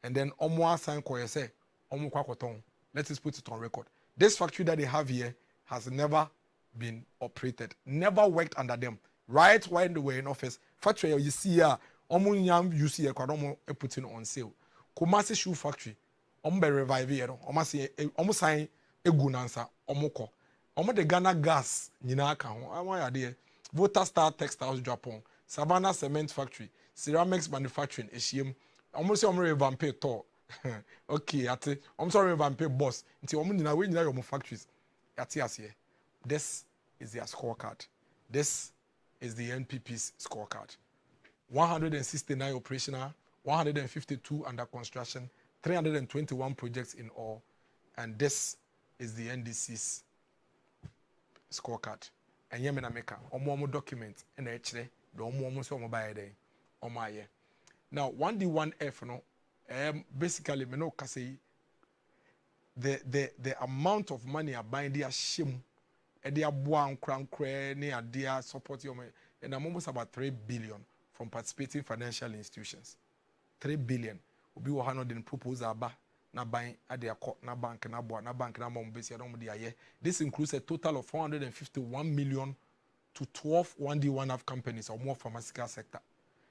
and then Omo San Koyese, Omo Kwakoton. Let us put it on record. This factory that they have here has never been operated, never worked under them. Right when they were in office, factory you see here, Omunyam you see a putting on sale. Kumasi Shoe Factory, be revive here, almost sign a gunansa, omoko. The Ghana Gas, Ninaka, I want idea. Voter Star Textiles Japan, Savannah Cement Factory, Ceramics Manufacturing, Eshim, almost revamp tour. Okay, I'm sorry, revamp boss. Until Omundina, we know your factories. This is their scorecard. This is the NPP's scorecard. 169 operational, 152 under construction, 321 projects in all, and this is the NDC's scorecard. and Yemena Meka, or more document, and actually, the almost on by day, on my year. Now, 1D1F, no, basically, me no kasi the amount of money are buying their shim, and their buang crown crane, and their support your and I'm almost about 3 billion from participating financial institutions. 3 billion. Obi wo hano den proposal aba na ban ade akọ na bank na boa na bank na mom besi adom de aye. This includes a total of 451 million to 12 1D1F companies or more pharmaceutical sector.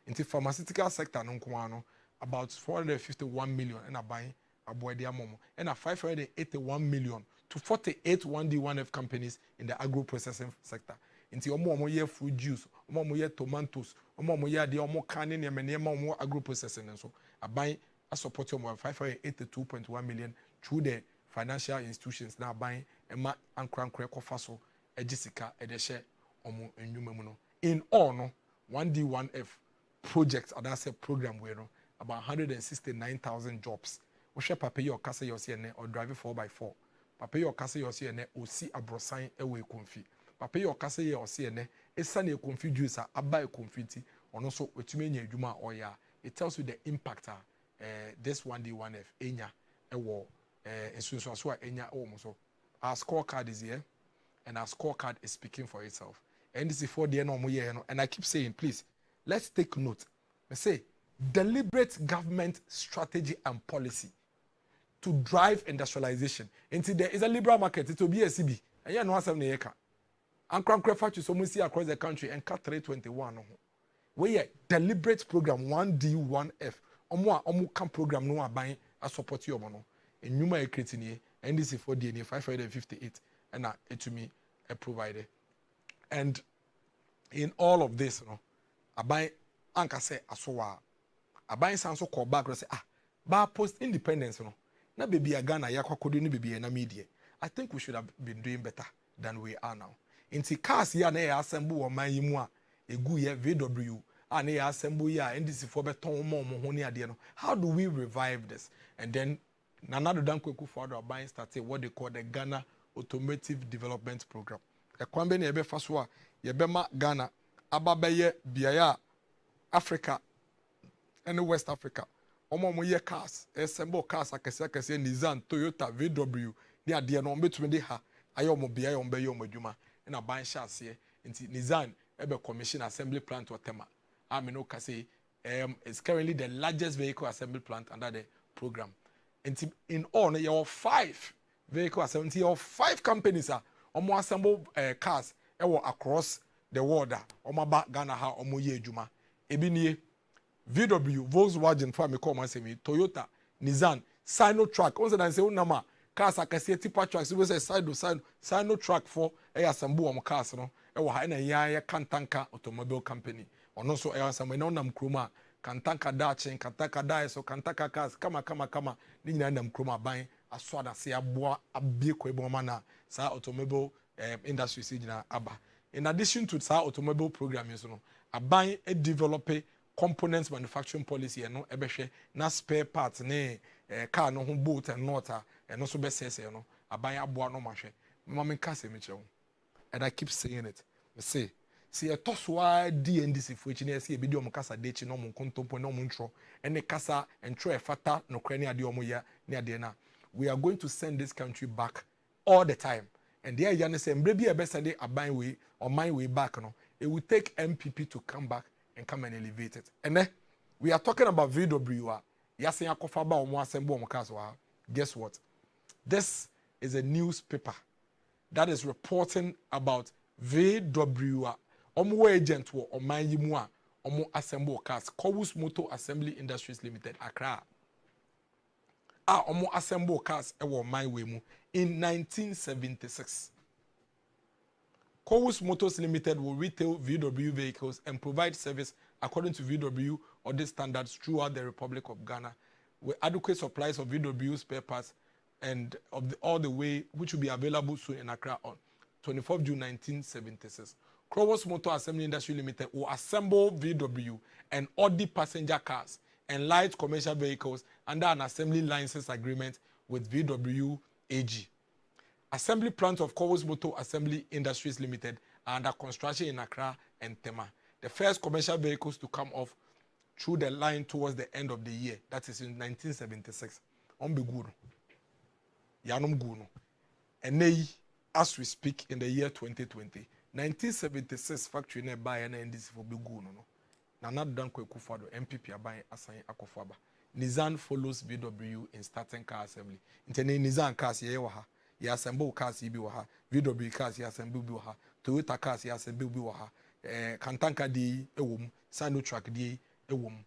In the pharmaceutical sector no nko ano about 451 million and a ban aboa de amom and a 581 million to 48 1D1F companies in the agro processing sector. Inti omo ye fruit juice, omo ye tomatoes, omo ye ade omo kan ne nema omo agro processing and so aban a support omo 582.1 million through the financial institutions na aban ema ankrankre kofa so egisika edehye omo enwuma mu no. In all no 1D1F projects and that's a program we no about 169,000 jobs. We share papa your kasa your CNA or drive 4x4. Papa your kasa your CNA o si abrosan ewe konfi. Papa your kasa ye osiene esane konfi juice aba konfiti ono so otumi nya adwuma oya. It tells you the impact this 1D1F enya ewo ensunsu so enya omo so. Our scorecard is here and our scorecard is speaking for itself. And this is for the no year and I keep saying please let's take note. I say deliberate government strategy and policy to drive industrialization. Until there is a liberal market, it will be a CB. And you know what's happening here. And Crankcraft factories so see across the country and cut 321. We a deliberate program 1D1F. Omu can program no buying a support you mono. And you might create in and this is for DNA 558 and it to me a provider. And in all of this, no, I buy Anka say asowa. I buy some so call back and say ba post independence no. Na baby a Ghana yakwa kodu ni baby na media. I think we should have been doing better than we are now. Inti cars ya na ya assemble wo man yimu a egu ye VW and ya assemble ya NDC for beton mo ho ni ade no. How do we revive this? And then Nana Dankweku Father buying started what they call the Ghana Automotive Development Program. E kwambe na ebe faso a ye bema Ghana ababeye biaya Africa and West Africa. Omo ye cars, assemble cars akese Nissan, Toyota, VW, ni ade no mbetumi de ha ayo mo bia yo mbe yo madwuma na ban shase nti Nissan ebe commission assembly plant or tema. No kase it's currently the largest vehicle assembly plant under the program. Nti in all you have 5 vehicle assembly, you have 5 companies omo assemble cars across the world omo ba Ghana ha omo ye adwuma ebi nie VW, Volkswagen, for me come and say me, Toyota, Nissan, Sino-Truck. Also, I say, "Unama cars are kasi tipa trucks." We say Sino-Truck for sambu am cars no. Ewa na ya Kantanka automobile company. Ono so sambu na nam kruma Kantanka Dachin, Kantanka Daiso, Kantanka cars. Kama. Ni na nam kruma buying aswa na se aboa abie ko ebo mana sa automobile industry si jina aba. In addition to sa automobile program you know, aban develop components manufacturing policy and no ebehwe na spare parts ne car no ho bolt and nota and also be say no aban aboa no mahwe mama nka se me kire ho and I keep saying it me say see a toswa DNDC for echi na see e bi di omo kasa de echi no mo kontompo no mo ntro ene kasa entro e fata no kra ne ade omo ya ne ade na we are going to send this country back all the time and there ya ne say mbre bi e be send aban we or my way back no it will take MPP to come back and come and elevate it. And then we are talking about VW. Yasin Akofaba or Moasembo Mokaswa. Guess what? This is a newspaper that is reporting about VW. Omo agent wo Omanhene Omo Assemble cars. Kowus Motor Assembly Industries Limited Accra. Omo Assemble cars ewo Omanhene in 1976. Kowus Motors Limited will retail VW vehicles and provide service according to VW audit standards throughout the Republic of Ghana with adequate supplies of VW spare parts and all the way which will be available soon in Accra on 24th June 1976. Kowus Motor Assembly Industry Limited will assemble VW and audit passenger cars and light commercial vehicles under an assembly license agreement with VW AG. Assembly plant of Kowus Motor Assembly Industries Limited under construction in Accra and Tema. The first commercial vehicles to come off through the line towards the end of the year, that is in 1976. On be good. Yanum Guno. And as we speak in the year 2020, 1976 factory nearby and NDC for Biguno. Nanad Danko Kufado, MPP are buying Asani Akofaba. Nissan follows VW in starting car assembly. Intene Nissan cars yewaha, ya assemble cars yibiwaha, VW cars ya assemble biwaha, Toyota cars ya assemble biwaha, Kantanka di ewum, Sinotrack di ewum.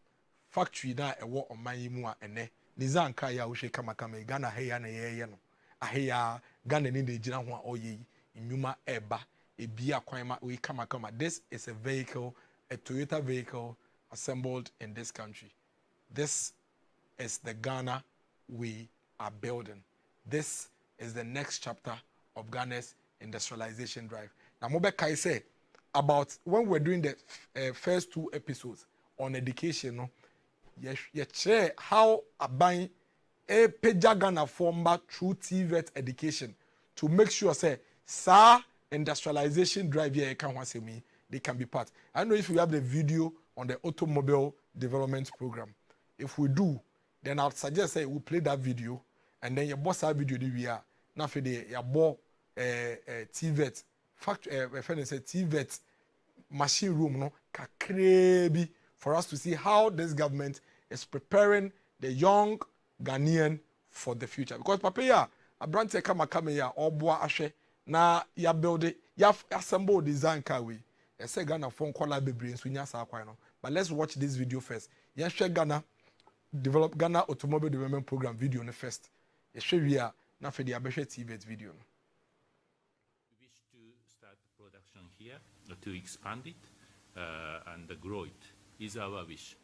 Factory na ewo omanyi mu a ene. Nissan car ya ushe kama Ghana heya na yeye no. Aheya Ghana ni de jina ho a oye nyuma eba ebia kwanma we kama. This is a vehicle, a Toyota vehicle assembled in this country. This is the Ghana we are building. This is the next chapter of Ghana's industrialization drive. Now, Mobekai said about when we're doing the first 2 episodes on education, you share how a buying a peja Ghana former through TVET education to make sure say, sir, industrialization drive here can once me they can be part. I don't know if we have the video on the automobile development program. If we do, then I'd suggest say we play that video and then your boss that video we are now for the your boss TVET factory TVET machine room no kakrebi for us to see how this government is preparing the young Ghanaian for the future. Because papa ya abrante kama ya oboa ahwe na ya build it ya assemble design car we. I say Ghana phone call bebre nso nya sa akwan no. But let's watch this video first. Ya hwe Ghana Automobile Development Program video no first. Ya hwe wi a na fe dia behwe TVET video no. We wish to start the production here to expand it and grow it is our wish.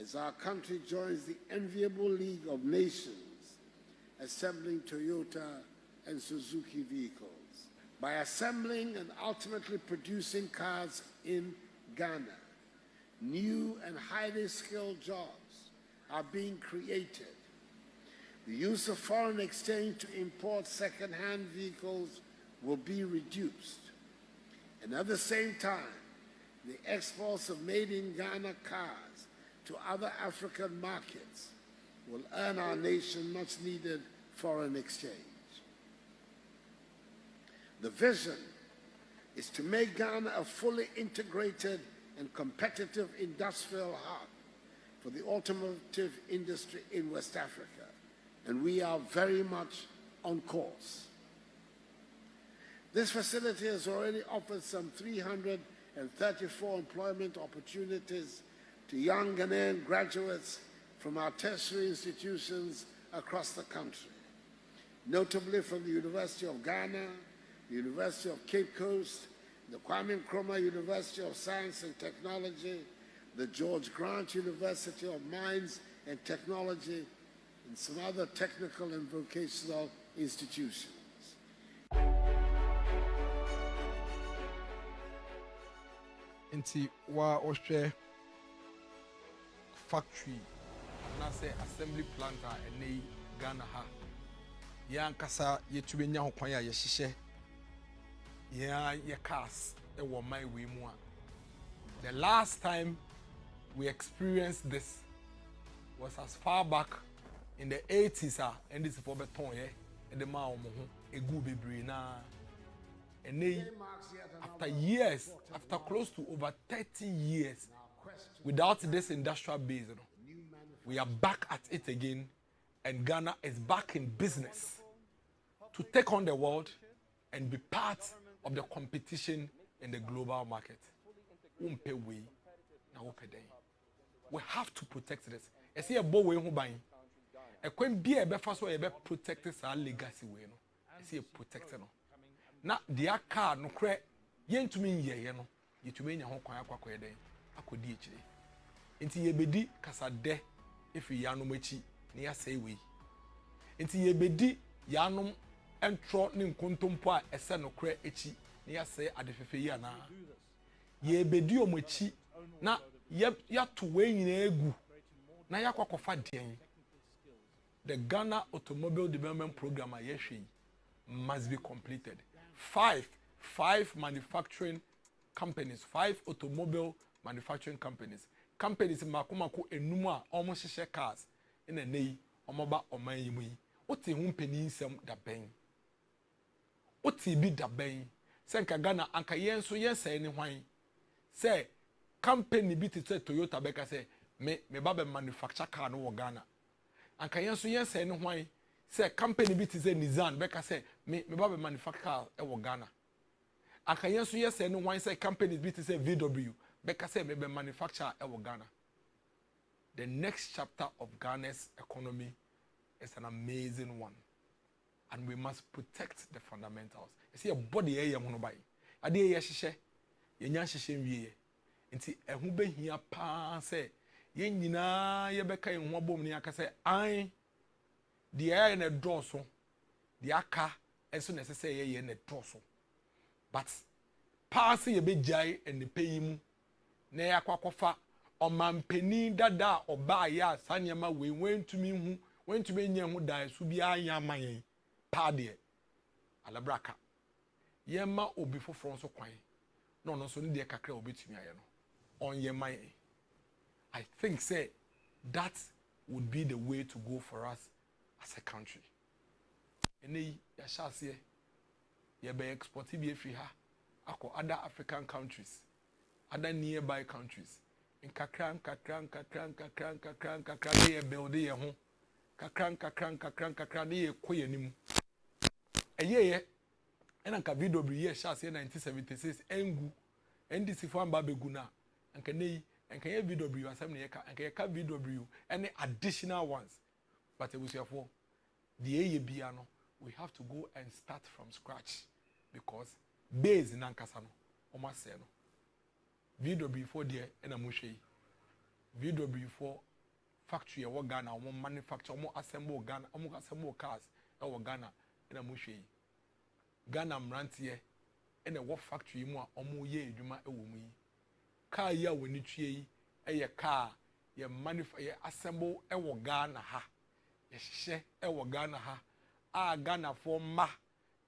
As our country joins the enviable League of Nations, assembling Toyota and Suzuki vehicles. By assembling and ultimately producing cars in Ghana, new and highly skilled jobs are being created. The use of foreign exchange to import second-hand vehicles will be reduced. And at the same time, the exports of made-in-Ghana cars to other African markets will earn our nation much-needed foreign exchange. The vision is to make Ghana a fully integrated and competitive industrial hub for the automotive industry in West Africa, and we are very much on course. This facility has already offered some 334 employment opportunities to young Ghanaian graduates from our tertiary institutions across the country, notably from the University of Ghana, the University of Cape Coast, the Kwame Nkrumah University of Science and Technology, the George Grant University of Mines and Technology, and some other technical and vocational institutions. Inti wa ohwe factory na say assembly plant a ene Ghana ha ya nkasa yetube nya hokwan ya yehye ya ye cars e wo my we mu a the last time we experienced this was as far back in the 80s and this for beton ye e de ma omo ho egu bebre na ene after years, after close to over 30 years without this industrial base, we are back at it again, and Ghana is back in business to take on the world and be part of the competition in the global market. We have to protect this. I see a boy who buying. I can't be a better so a protect this legacy way. I see a protector. Na dia car no kre yentumi yeye no yetumi nya ho kwan akwa den akodi echire enti yebedi kasade efi yanom achi ne ya sei we enti yebedi yanom entro ne nkontompo a ese no kre echi ne ya sei adefefe yi ana yebedi omachi na ya to we nyina egu na yakwakofa den. The Ghana Automobile Development Program must be completed. Five manufacturing companies, 5 automobile manufacturing companies. Companies makumako enuma almost share cars in a nay omoba omayimi. Oti humpeni sem da ben. Oti bi da ben. Senka Ghana anka yenso yensa eni hwan. Say company bi te Toyota beka say me babe manufacture car no Ghana. Anka yenso yensa eni hwan. Say company bi te Nissan beka say me babe manufacture car e Ghana. Anka yenso yensa eni hwan say companies bi te VW beka say me manufacture e Ghana. The next chapter of Ghana's economy is an amazing one. And we must protect the fundamentals. You see a body here you buy. Ade ye hye ye nya hye wie. Nti ehu be hia pa se ye nyina ye beka ye ho abom ni aka se an de ye na doso de aka enso na se ye na doso. But pass ye be jai and pay mu na ya kwakofa omampeni dada oba ya sanyama we wentumi hu wentumi nya hu dan so bia anya mayen pa de alabraka yema obi foforo so kwan no no so ne de kakra obetumi aye no on ye mayen. I think say that would be the way to go for us as a country. Ene ya shase ye be export bi afri ha akọ other African countries, other nearby countries. In kakran they build ye ho kakran they koye nim eye and anka VW ye sha say 1976 engu ndc fo amba beguna anka nei anka ye VW asem ne ye ka anka ye ka VW any additional ones, but we say for the eye bia no we have to go and start from scratch because base in ankasa no o ma say no VW4 there and a mushe. VW4 factory wa Ghana, omo manufacture, omo assemble Ghana, omo assemble cars wa Ghana and a mushe. Ghana mrantie and a work factory mu omo ye edwuma e wo mu yi. Car ya we ni tue yi car ye manufacture assemble e wo Ghana ha. Ye hye e wo Ghana ha. A Ghana for ma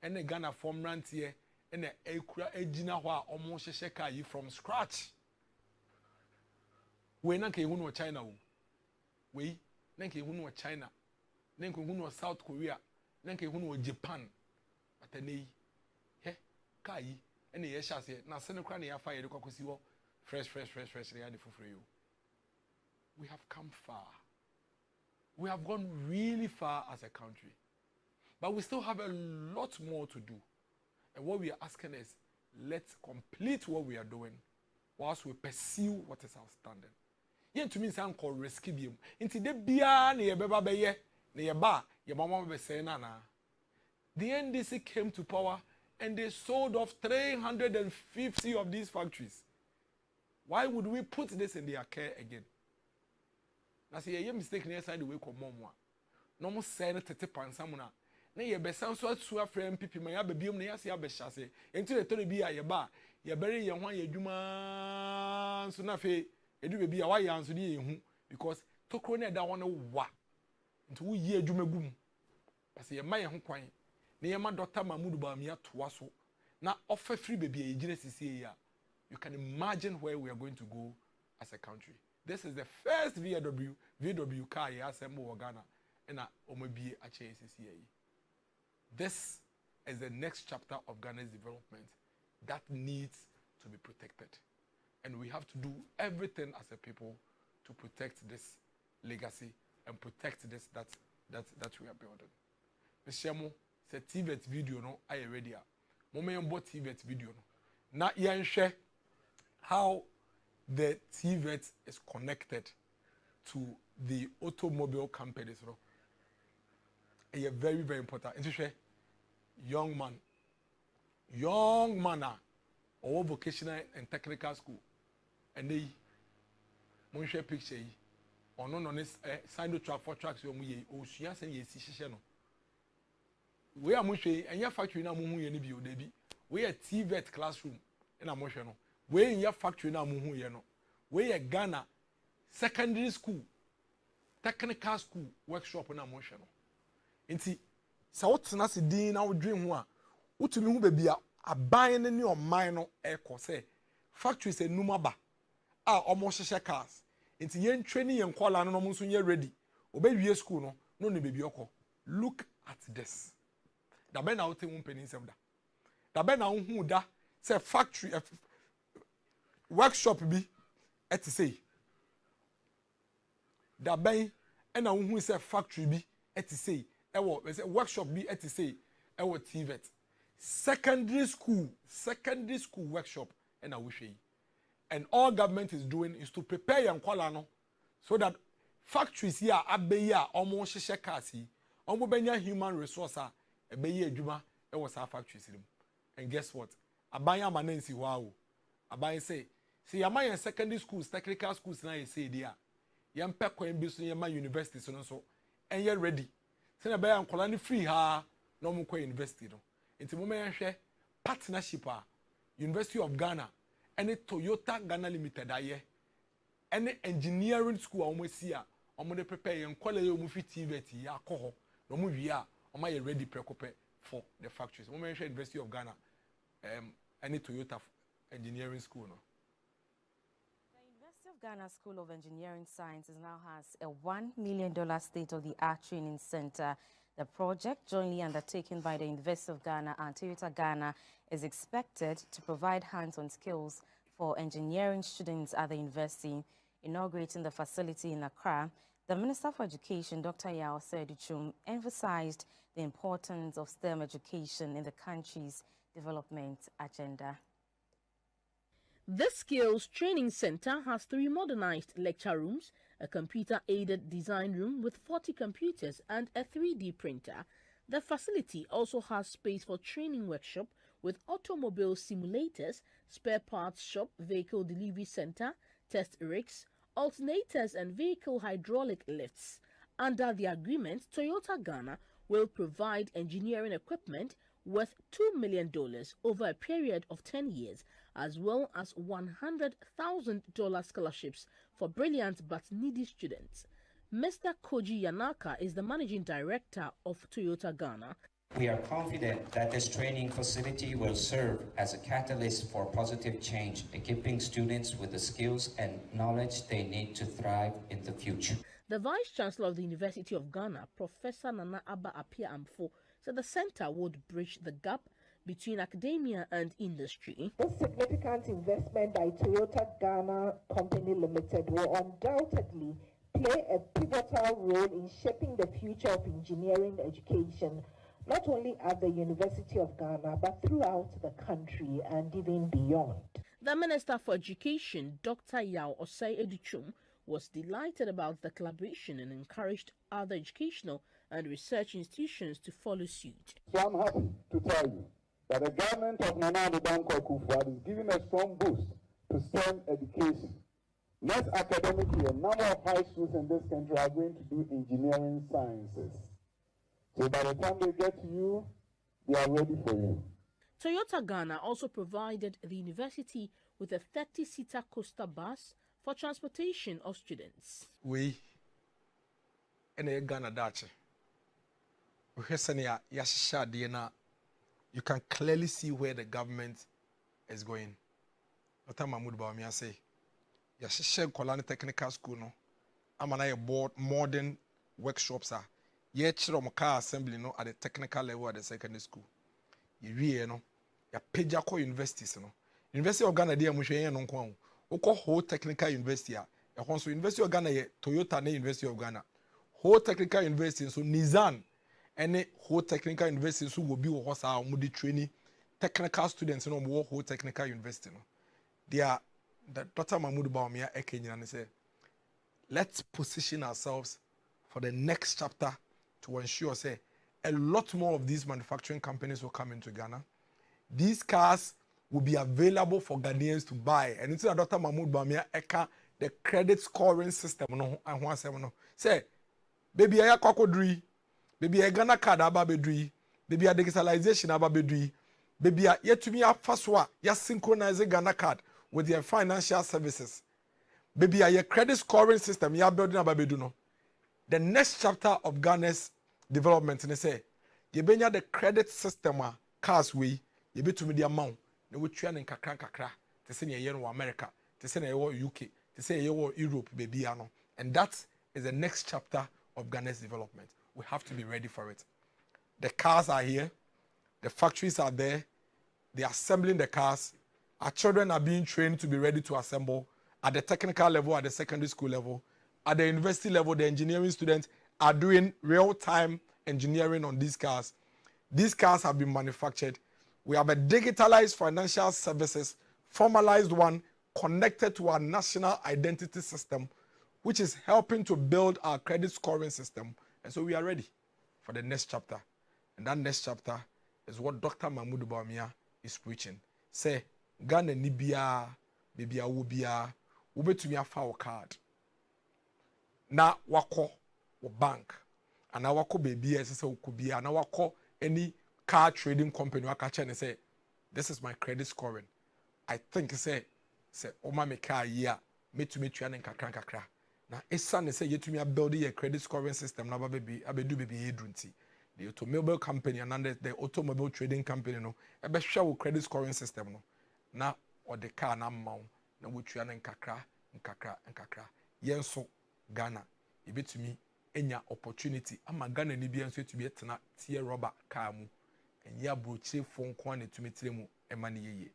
and a Ghana for mrantie and a ekura ejina ho a omo hye car yi from scratch. We na ke hunu China wo. We na ke hunu China. Na ke hunu South Korea. Na ke hunu Japan. Atanei. He kai ene ye sha se na se ne kra na ya fa ye de kwakosi wo fresh ya de foforo yo. We have come far. We have gone really far as a country. But we still have a lot more to do. And what we are asking is, let's complete what we are doing whilst we pursue what is outstanding. Yen to me say anko risky biom. Inti de bia na ye beba beye, na ye ba, ye mama be say na na. The NDC came to power and they sold off 350 of these factories. Why would we put this in their care again? Na say ye mistake na side we come mo no mo say na tete pansam na ye besan so atu afra MPP ma ya bebiom na ya se abehya se enti le tori bi a ye ba ye bere ye ho ye dwuma so na fe edu bebi a wa ya nso de ye hu because tokro na da won wa enti wo yi adwuma gum ase ye ma ye ho kwan na ye ma Dr. Mahmoud Bawumia toa so na offer free bebi ye gire sisi ya. You can imagine where we are going to go as a country. This is the first VW car you assemble in Ghana and omobi HACCA. This is the next chapter of Ghana's development that needs to be protected. And we have to do everything as a people to protect this legacy and protect this that we are building. Mr. Say TVET video no I ready. Moment bought TVET video no. Na yan how the TVET is connected to the automobile companies. You know? It's very, very important. It's a young man or vocational and technical school. And they share picture or no sign the track for tracks or she has any decision. We are mushe and your factory now we are TVET classroom in a motion. We in your factory now muhu ye no. We a Ghana secondary school, technical school workshop na motion no. Nti sa wotena se din na wo dream ho a wotumi hu baby a aban ne ne oman no ekọ say factory se numaba a omo hyehyɛ cars. Nti yen training yen kwala no nso ye ready. Obewie school no ne baby okọ. Look at this. Da ben na wote mu mpeni nsem da. Da ben na hu da say factory workshop bi eti say da ben na hu say factory bi eti say ewo workshop bi eti say ewo TVET secondary school workshop na we hwe. And all government is doing is to prepare yan kwala no so that factories here abeyi a omo hyehyɛ cars yi omo benya human resource a ebeyi adwuma ewo sa factories rim. And guess what? Abanya manensi ho abanye say see yama secondary schools, technical schools na ye say dia. Yam pe kwan bi so yama universities no so and ye ready. Say na be yan kola ni free ha no mo kwa university no. Enti mo men hwe partnership a University of Ghana and Toyota Ghana Limited aye. Any engineering school a mo si a omo de prepare yan kola ye mo fit TVET ya akọ no mo wi a omo ye ready prekope for the factories. Mo men hwe University of Ghana any Toyota engineering school no. Ghana School of Engineering Sciences now has a $1 million state-of-the-art training center. The project, jointly undertaken by the University of Ghana and Toyota Ghana, is expected to provide hands-on skills for engineering students at the university. Inaugurating the facility in Accra, the Minister for Education, Dr. Yao Sedichum, emphasized the importance of STEM education in the country's development agenda. This Skills Training Center has 3 modernized lecture rooms, a computer-aided design room with 40 computers and a 3D printer. The facility also has space for training workshop with automobile simulators, spare parts shop, vehicle delivery center, test rigs, alternators and vehicle hydraulic lifts. Under the agreement, Toyota Ghana will provide engineering equipment worth $2 million over a period of 10 years, as well as $100,000 scholarships for brilliant but needy students. Mr. Koji Yanaka is the managing director of Toyota Ghana. We are confident that this training facility will serve as a catalyst for positive change, equipping students with the skills and knowledge they need to thrive in the future. The Vice Chancellor of the University of Ghana, Professor Nana Abba Apia Amfo, said the center would bridge the gap between academia and industry. This significant investment by Toyota Ghana Company Limited will undoubtedly play a pivotal role in shaping the future of engineering education, not only at the University of Ghana, but throughout the country and even beyond. The Minister for Education, Dr. Yao Osei Edichum, was delighted about the collaboration and encouraged other educational and research institutions to follow suit. So I'm happy to tell you that the government of Nana Addo Dankwa Akufo-Addo is giving a strong boost to STEM education. Next academic year, number of high schools in this country are going to do engineering sciences. So by the time they get to you, they are ready for you. Toyota Ghana also provided the university with a 30-seater coaster bus for transportation of students. We in Ghana dache. You can clearly see where the government is going. Dr. Mahmoud Bawumia say, Yashisha Kolani Technical School no. Amana board modern workshops are. Ye chiro car assembly no at the technical level at the secondary school. You really no. Ya Pejako universities no. University of Ghana dia mushwe no kwa. Oko whole technical university ya. Ya konso University of Ghana ye Toyota ne University of Ghana. Whole technical university so Nizan any whole technical university so will be wo sa omudi training technical students no mo whole technical university no. Dia the Dr. Mahmoud Bawumia Ekenyina ne say let's position ourselves for the next chapter to ensure say a lot more of these manufacturing companies will come into Ghana. These cars will be available for Ghanaians to buy. And it's Dr. Mahmoud Bawumia Eka the credit scoring system no and one seven no. Say, baby I kwakodri, baby I Ghana card ababedri, baby I digitalization ababedri, baby I yet to me a faswa, ya synchronize Ghana card with your financial services. Baby I credit scoring system ya building ababedu no. The next chapter of Ghana's development and say you benya the credit system cars we you be to me the amount na we try and kakra to say you know America to say you UK to say you Europe baby ano, and that is the next chapter of Ghana's development. We have to be ready for it. The cars are here, the factories are there, they are assembling the cars, our children are being trained to be ready to assemble at the technical level, at the secondary school level, at the university level. The engineering students are doing real-time engineering on these cars. These cars have been manufactured. We have a digitalized financial services, formalized one, connected to our national identity system, which is helping to build our credit scoring system. And so we are ready for the next chapter. And that next chapter is what Dr. Mahmoud Bawumia is preaching. Say, Ghana Nibia, Bibia Wubia, Ubetumi afa card. Na wako bank. And now wako baby SSO Kubia, and now wako any car trading company waka check and say, this is my credit scoring. I think say Oma me car year, me to me training kakra. Now it's son say you to me build a credit scoring system na baby abedu baby hedrunti. The automobile company and the automobile trading company no ebe hwa credit scoring system no. Na or the car na mount na we training kakra. Yenso Ghana ebetumi enya opportunity ama Ghana ni bia nso etumi etena tie rubber car mu enya broche phone kwa na etumi tire mu ema ne yeye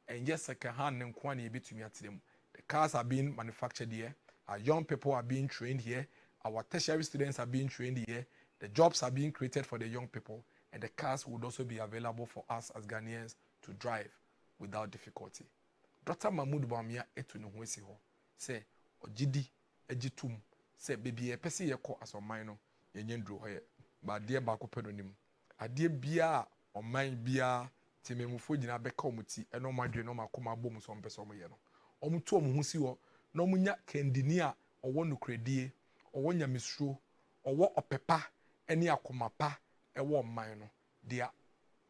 enye second hand nkwa na ebetumi atire mu. The cars are being manufactured here, our young people are being trained here, our tertiary students are being trained here, the jobs are being created for the young people, and the cars would also be available for us as Ghanaians to drive without difficulty. Dr. Mahmoud Bawumia etu ne ho esi ho say ogidi egitum say baby e pese ye ko asoman no yenye ndro ho ye ba de ba ko pedonim ade bia oman bia tememufo gina beka omuti eno madwe no makoma bom so mpese omo ye no omuto omo si ho no munya kendini a owo nukredie owo nyamesuro owo opepa ene akomapa ewo oman no dia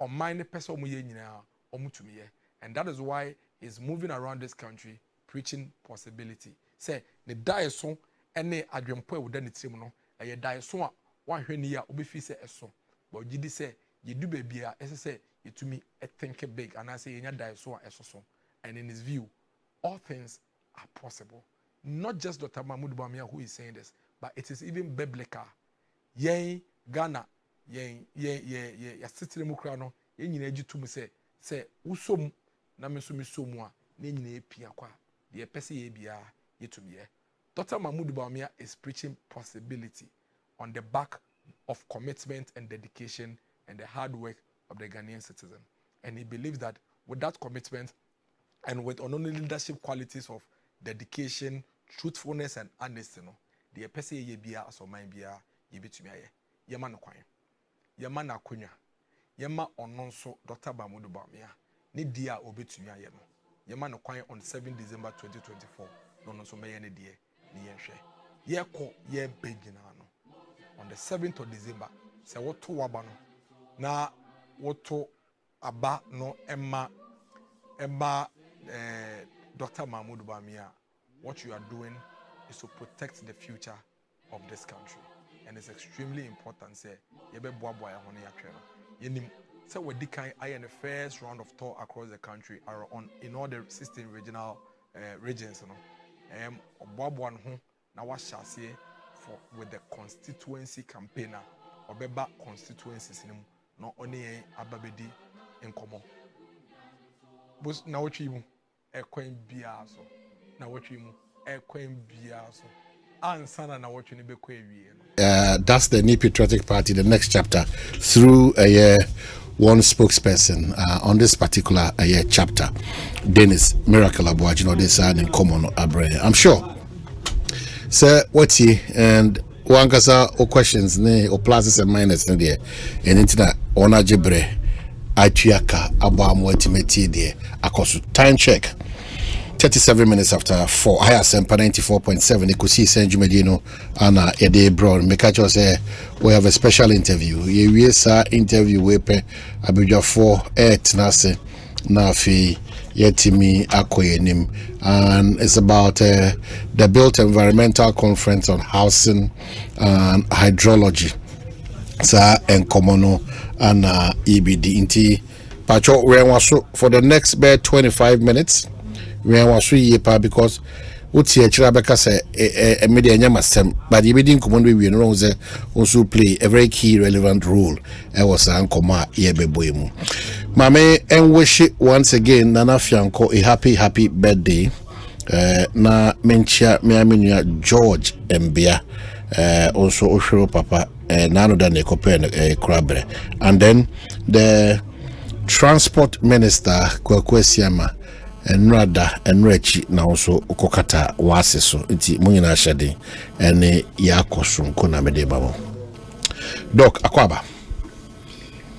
oman ne pese omo ye nyina omutumi ye. And that is why he's moving around this country preaching possibility. Say the daeso ene adwempo e woda ne tirim no eye daeso a wan hwe ni ya obefi se eso. But gidi say yedu bebia ese say yetumi think big and I say yenya daeso a eso so. And in his view, all things are possible. Not just Dr. Mahmoud Bawumia who is saying this, but it is even biblical. Yen Ghana yen ya sitire mu kra no yen nyina agitum say usom na me so me somu a na nyina epia kwa de pese ye bia yetumi ye. Dr. Mahmoud Bawumia is preaching possibility on the back of commitment and dedication and the hard work of the Ghanaian citizen. And he believes that with that commitment and with only leadership qualities of dedication, truthfulness and honesty no de pese ye bia asoman bia ye betumi aye. Ye ma no kwan. Ye ma na akonya. yɛma ɔno nso Dr. Mamudu Bawumia ne die a obetumi ayɛ no yɛma no kwan on 7 December 2024 no no so mɛyɛ ne die ne yɛhwɛ yɛkɔ yɛbɛgyina no on the 7th of December sɛ woto waba no na woto aba no ɛma Dr. Mamudu Bawumia, what you are doing is to protect the future of this country, and it's extremely important. Say, yebe boaboa ya hone ya twero. Yenim say we dikan in the first round of tour across the country are on in all the 16 regional regions. No, boaboa no ho na wa hyase for with the constituency campaigner obeba constituencies nim no oni ababedi enkomo. Bus na wotwi mu ekwan bia so na wotwi mu ekwan bia so ansana na wotwi ne bekwa ewie no. That's the New Patriotic Party, the next chapter, through one spokesperson on this particular chapter, Dennis Miracle Abuaj, this in common abre. I'm sure. Sir, what's he and one kasa o questions ne o pluses and minuses in there, and into ona jebre. Atuaka Abam Wetimeti de Akosu. Time check 37 minutes after 4. Asempa 94.7. Ekosiise Medino Anna Ede Brown. Mekacho say we have a special interview. Yes, interview wepe Abuja 4 Nase Nafi Yetimi Akoyenim, and it's about the Built Environmental Conference on Housing and Hydrology. Sa Enkomono and EBD inti pacho we for the next 25 minutes we yepa because uti echira beka say media nyama sem but EBD nkomono we no say also play a very key relevant role e was ankoma yebebo mu mame and wish once again Nana Fianco a happy birthday na menchia me George Mbia also Oshiro Papa nano than a Kwabena, and then the transport minister Kwesiama and Rada and Rechi now also Kokata Waseso iti Munina Shadi and Yakosum Kuna Medebamo. Doc Akwaba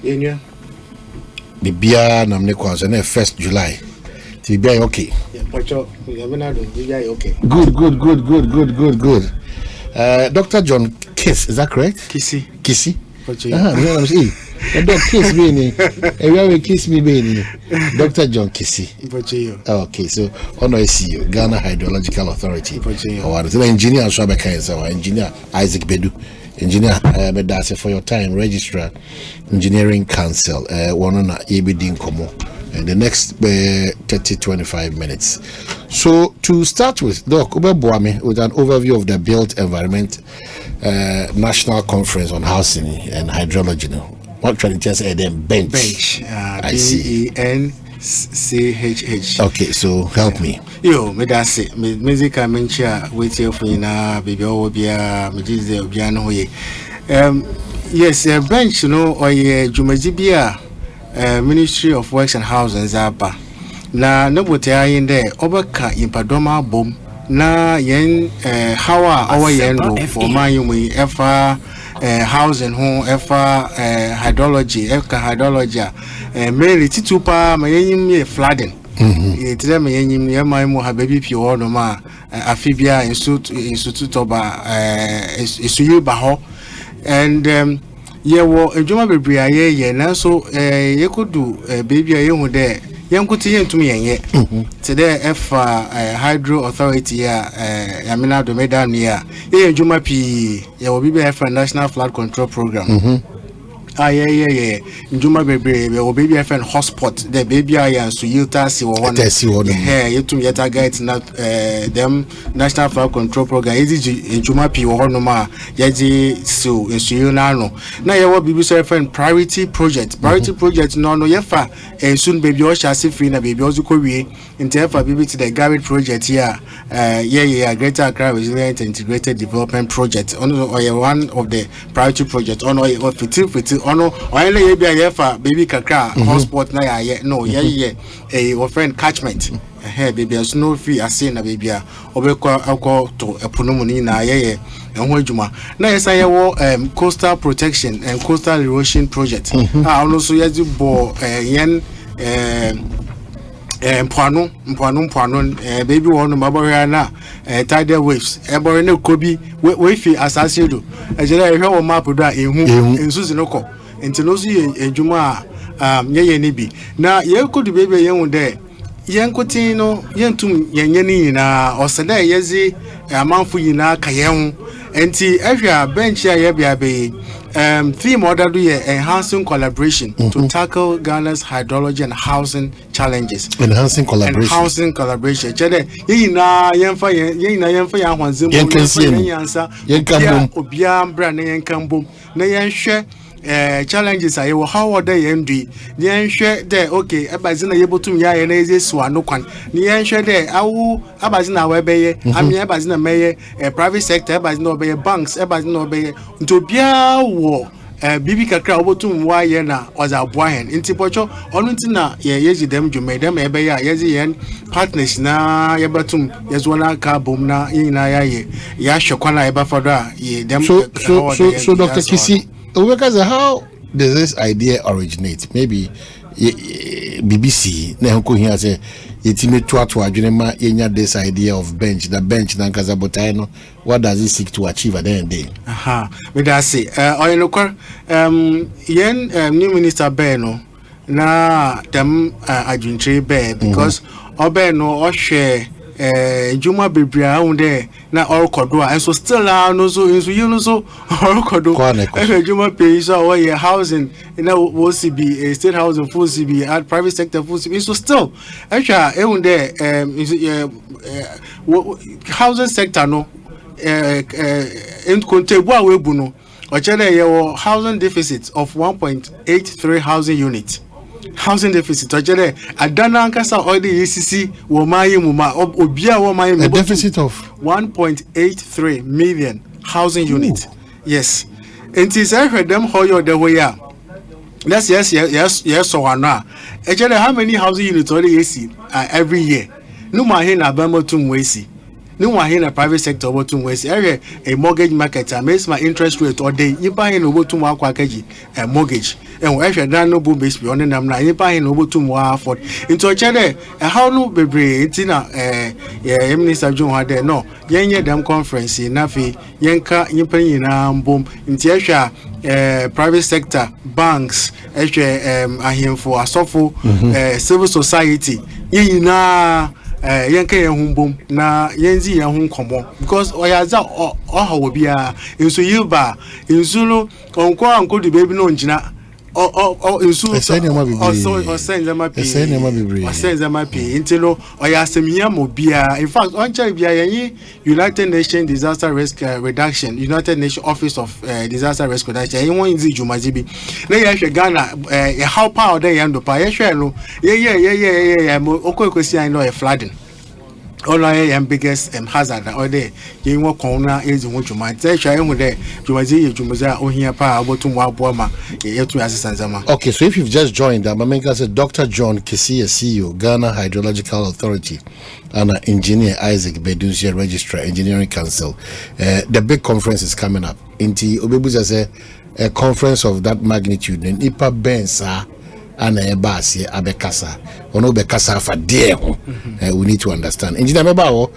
Yenya Bibia Namnekwas and 1st July. Tibia okay. Good. Dr. John Kiss, is that correct? Kissy. Dr. Kiss me, kiss me, Dr. John Kissy. Okay, so I see you, Ghana Hydrological Authority. The engineer engineer Isaac Bedu, engineer Medase for your time, registrar, Engineering Council, one on EBD Nkomo. In the next 30-25 minutes. So to start with, Doc Ubeboame with an overview of the Built Environment National Conference on Housing and Hydrology. What trying to just say then bench. I see. BENCHH. Okay, so help me. Yo, me that's it. Me music I mention wait here for you now, baby. Oh, be me just there, no way. Yes, bench, or Jumajibia. Ministry of Works and Housing Zapa na nobote ayin de obaka impadoma bom na yen hawa our yen for my efa housing home efa hydrology mainly titupa mayim flooding tire mayim yema mu ha baby pie ho no ma afibia institute oba isuyu ba ho and yewo ejuma bebre aye na so ye could do baby aye hu de yankuti yentum yenye today hydro authority ya yamina do medan ya ye ejuma pi ye will be for national flood control program yeah. Njuma baby we baby FN hotspot the baby ayan so yilta si wo you to yeta guide na them national flood control program easy njuma pi wo no ma yaji so ensuyo na no na ye wo bibi so FN priority project no yefa soon baby o sha se free na baby o ko wie inte efa bibi to the garage project here Greater Accra Resilient Integrated Development Project one of the priority project on fit ono oyele ye bia ye fa baby kakra hotspot na ya no ye a friend catchment baby as no free ase na baby a obekọ to epono ni na ye ho adwuma na yesa ye wo coastal protection and coastal erosion project ono so ye bo yen mpoano baby one mabore na tidal waves ebore na kobi we fi asase do ejere ehwe wo map do a ehu ensuzi no ko enti no so ye adwuma ye ni bi na ye kodu baby ye hu de yenkotin no yentum yenye ni nyina oseda yezi amanfo nyina ka ye hu enti ehwe bench a ye bia be theme order do ye enhancing collaboration to tackle Ghana's hydrology and housing challenges. Enhancing collaboration. Chede yina yemfa ya hwanzem yenyansa obia mbra na yenkambom na yenhwe challenges aye wo how order yendui yenhwe de okay abazina yebotum ya ye na ezesu anokwan ni yenhwe de awu abazina webeye amia abazina meye private sector abazina obeye banks abazina obeye ntobia wo bibi kakra obotum wa ye na oza aboahen nti pocho onu nti na ye yezi dem dwume dem ebe ya yezi yen partners na yebatum yezwana ka bom na yina ya ye ya hwekwana eba fodo a ye dem so Dr. Kisi, how does this idea originate? Maybe BBC na hoko here say yetime to adwene ma yenya this idea of bench na nkaza botai no, what does it seek to achieve at the end of the day? Me da say oyelokor yen new minister Beno na dem adwuntre be because obeno o hwe Juma Bibria on there na Orkodo and so still no so you know so Orkodo Juma pay so your housing will be a state housing full CB at private sector full CB so still actually on there housing sector no in Contebua Webuno or your housing deficit of 1.83 housing units. Housing deficit ojere adana nkasa odi ECC wo maye muma obia wo maye a deficit of 1.83 million housing units. Yes, it is them hoyo the way ya yes so wana ejere how many housing units odi AC every year no mahe na bamo tum wesi no mahe na private sector obotum wesi area a mortgage market makes my interest rate or day you buy no obotum akwa kaji a mortgage and we actually don't know boom based on them now you buy no obotum wa afford into chere how no bebre itina minister John had no yenye dem conference na fi yenka yimpa nyina mbom into actually private sector banks actually ahemfo asofo civil society yina yenka yehumbom na yenzi yehun komo because oyaza ohawo bia enso yiba ensulo onko anko de baby no njina ensulo osenza mapi intelo oyasemia mo bia in fact oncha bia yen United Nations Disaster Risk Reduction United Nations Office of Disaster Risk Reduction yen won nzi jumazibi na ye hwe Ghana how power dey yando pa ye hwe no ye okokosi an no flooding all our biggest hazard or there you want corner is in what you might say with the Jumazi ohia pa abotum wa boama ye to assistance. Okay, so if you've just joined, Mameka said Dr. John Kisi, CEO, Ghana Hydrological Authority, and Engineer Isaac Bedusia, Registrar, Engineering Council. The big conference is coming up. Inti Obebuza say a conference of that magnitude in Ipa Bensa and Ebasi Abekasa. Ono bekasa for there. We need to understand. Engineer Mebao,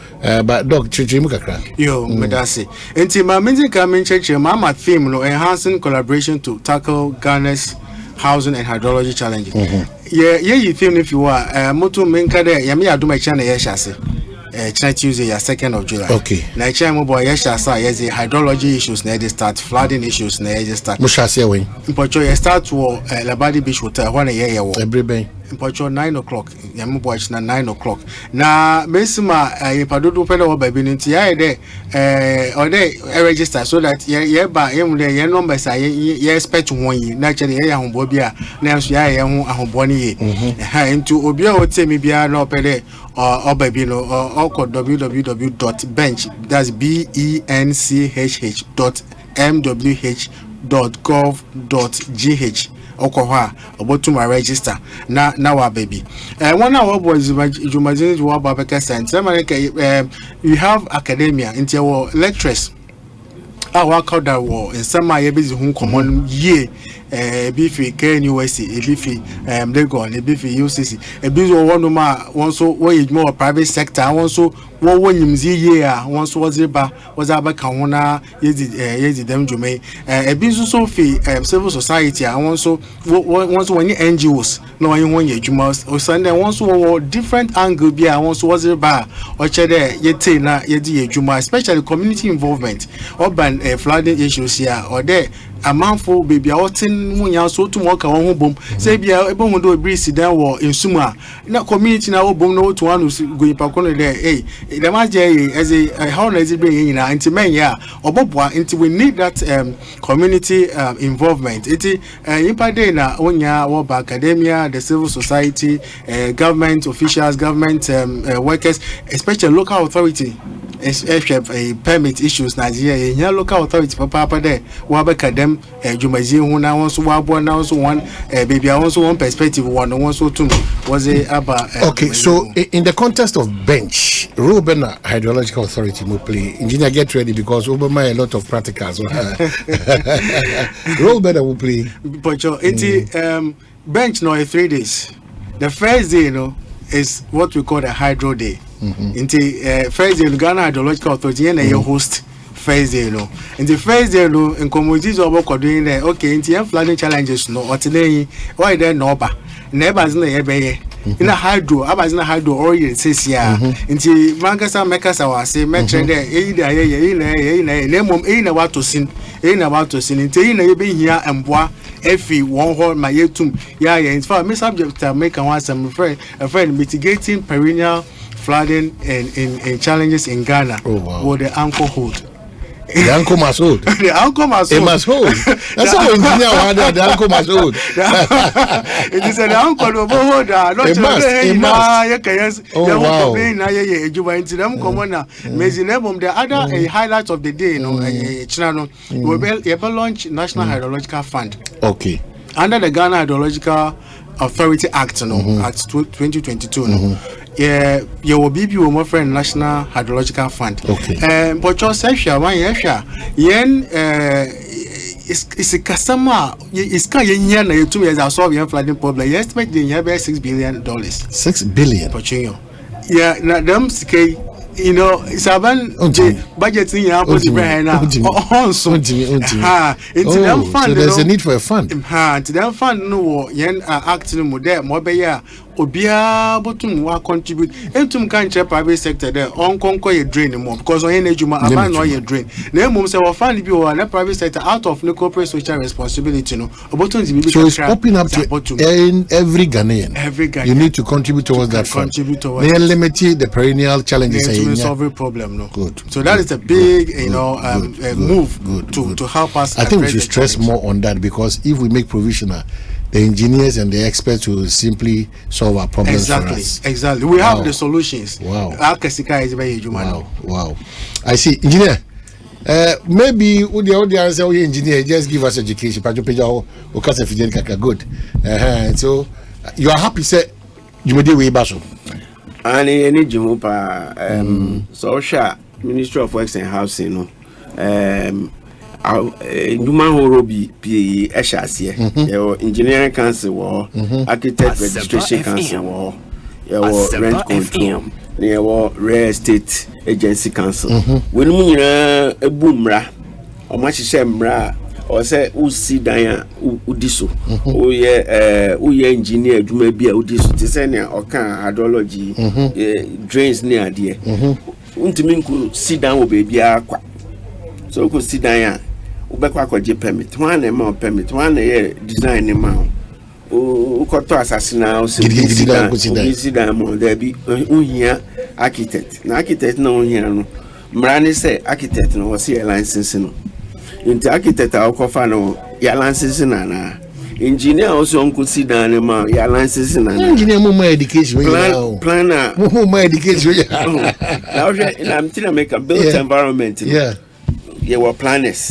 but Doc Chichimukakra. Yo, Medasi. Inti ma minzi kamin cheche mama theme no enhancing collaboration to tackle Ghana's housing and hydrology challenges. You theme if you are moto menka de yami aduma chana yeshase. Tuesday, 2nd of July. Okay. Na chama boy yeshasa yezi hydrology issues na they start flooding issues na they start. Mushase we. Impocho ye start to Labadi Beach Hotel when ye wo. Every day. Impocho 9 o'clock. Yamu boy na 9 o'clock. Na mesima ipadodo pele wo baby nti ya de or they register so that ye ba em de ye numbers ye expect won yi na che ye ahombo bia na so ya ye ho ahombo ni ye. Ha into obi a otemi bia na opele or baby no or www.bench that's benchh.mwh uk.gov.gh okoha obotuma register na wa baby one hour boys jumazin wa babeka science you have academia into your lectures work out that war in some my busy home common ye bifi KNUSC bifi Legon bifi UCC busy one one so where more private sector one so what you see one so was about Kawana yezi them jume busy so fee civil society I want so once when you NGOs no you want you must or Sunday once so different angle be I want so was about or chede yete na yedi juma especially community involvement urban flooding issues here or there a manful baby outing munya so to work on home say be able to breeze down war in suma na community na obom no to one go pakono there hey the must as a how is it being in anti men ya obobwa until we need that community involvement it impade na onya wo academia the civil society government officials government workers especially local authority a permit issues Nigeria here local authority papa there we have them jumazi hu na won so wabo na won so one baby I also one perspective one so two was it about okay so in the context of bench Kwabena hydrological authority will play engineer get ready because Obama a lot of practicals Kwabena will play but bench no 3 days the first day is what we call a hydro day first day Ghana hydrological authority and your host first day in the first day in commodities about doing there okay in flooding challenges or today why there no ba neighbors na in a hydro abas na hydro or you says yeah into mangasa mekasa was say metre there na what to sin into na be here emboa efi one hole my yetum yeah in fact me subject to make one some friend mitigating perennial flooding and challenges in Ghana with the anchor hold. The uncle must hold. The uncle must hold. It must hold. That's how engineer wanted. The uncle must hold. It is an uncle who hold. It must. Oh wow. The other highlight of the day, we will launch National Hydrological Fund. Okay. Under the Ghana Hydrological Authority Act, Act 2022. Yeah, you will be my friend National Hydrological Fund. Okay. But your session, one year, yen it's a customer. It's kind of yen. 2 years I solve your flooding problem. You estimate the year $6 billion. $6 billion. But yeah, now them okay. It's about budget in your body right now. So there's a need for a fund. To them fund no yen acting more be obia botum wa contribute entum kan che private sector there on konko ye drain more because on energy ma aban no ye drain na emum say we fund bi o na private sector out of the corporate social responsibility botum be so it's open up to every Ghanaian you need to contribute towards that fund they limit the perennial challenges to solve a problem good so that is a big move to help us. I think we should stress more on that because if we make provisional the engineers and the experts will simply solve our problems for us. Exactly. We have the solutions. Wow. Wow. I see. Engineer, maybe the answer engineer just give us education. Good. So you are happy, sir. You may do way back. And any Jumupa, social Ministry of Works and Housing, human horobi PE Eshasia, engineering council, architect registration council, rent control, real estate agency council. When we a boomra, or much shemra, or say, Usi Daya Udiso, engineer, you may be a Udiso, Tisania, or can hydrology, drains near dear. Untiminku sit down with baby aqua. So could sit down. Ubekwa kwaje permit one more permit one year design ni ma ukoto asasina o se gidi mo there be unhia architect na architect na unhia no mrani say architect no was your license no into architect akofa no your license na engineer also on sit down ni ma your license na engineer more education planner more education now I'm trying to make a built environment yeah you were planners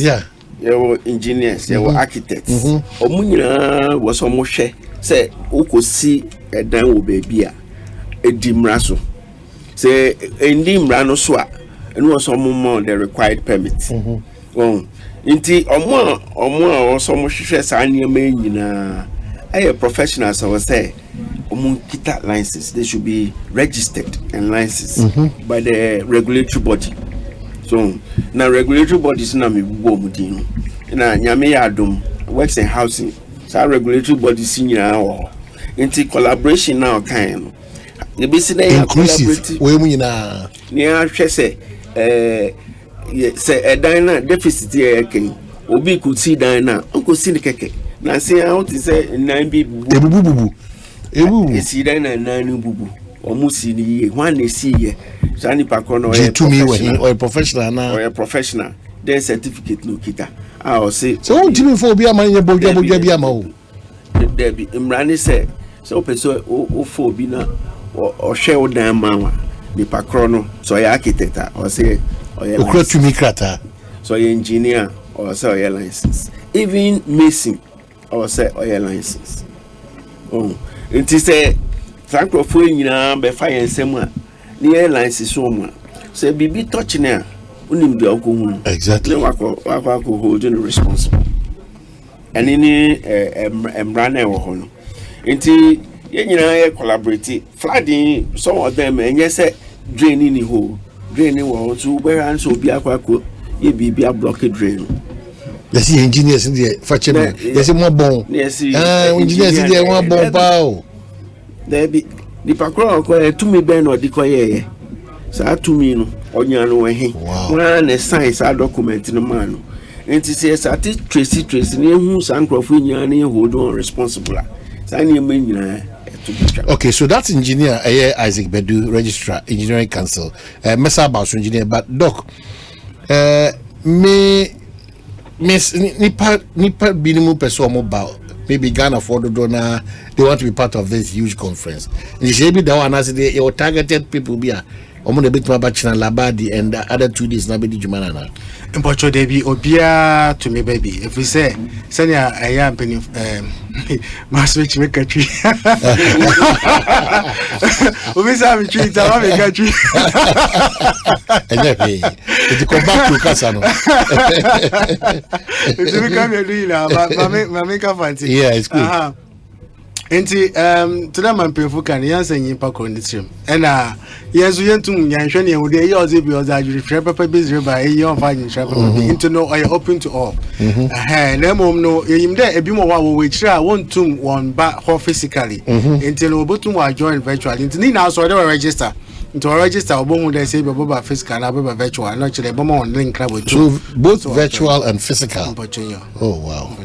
your engineers, your architects. Omunyina was almost share. Say, Uko see a dan will be a dimraso. Say, in dimrano swa, and was more the required permits. Inti omo also much stress and your main a professionals I was say kita licenses, they should be registered and licensed by the regulatory body. So now regulatory bodies na me bubo mudino na nyame adom works and housing, so regulatory bodies nyina inti collaboration now kind no be say inclusive we mu nyina ni ahwe say say dan na deficit e ken obi could see dan na onko see the keke na say how to say nine bi bubu see dan na nine bubu omusi ni one see ye sani pakono or a professional na or a professional then certificate no kita I say so what do you for be a man boja bi ama o there be imrani say so person o for bi na o share dan ma ni pakrono so ya architect or say or ya krata so ya engineer or say your license, even mason or say your license. It is a francophone nyina be fire nsem a near license so mo say bibi touch na unim de okohu exactly wako holding responsible and any embrana e wo ho no enti ye nyina collaborate flooding some of them and yes drain in the hole drain wo so where and so bi akwako ye bibi a block drain. Yes, engineers in the factory. Yes, more bon. Yes, engineers in there one bon pow. There be the pakro to me ben or the so to me no onya no he one a science a document no man and to say at tracy near who sankrofo nyane hold on responsible okay, so that's engineer Isaac Bedu, registrar engineering council mesa about engineer but doc me miss nipa binimu person about maybe Ghana for the donor, they want to be part of this huge conference. And you should be the one as your targeted people be a bit more bachina labadi and the other 2 days na be jumana. But they be obia to me baby. If we say senya I am penny must make a tree. We say I'm tree to make a tree. It come back to Casano. It's become a deal, but make a fancy. Yeah, it's good. Enti today man penfu kan yansa nyimpa condition ena yezu yentum nyanhwe ne wude ye oze bi oze ajuri frɛ papa bezire ba ye on fa nyinhwe papa into no I open to all na mom no yim de ebi mo wa wo chira wontum won ba ho physically enti no obotum wa join virtually enti ni na so de register into register obomu de say be ba physical na be virtual na chire bo mo link crab so both virtual and physical. Oh wow.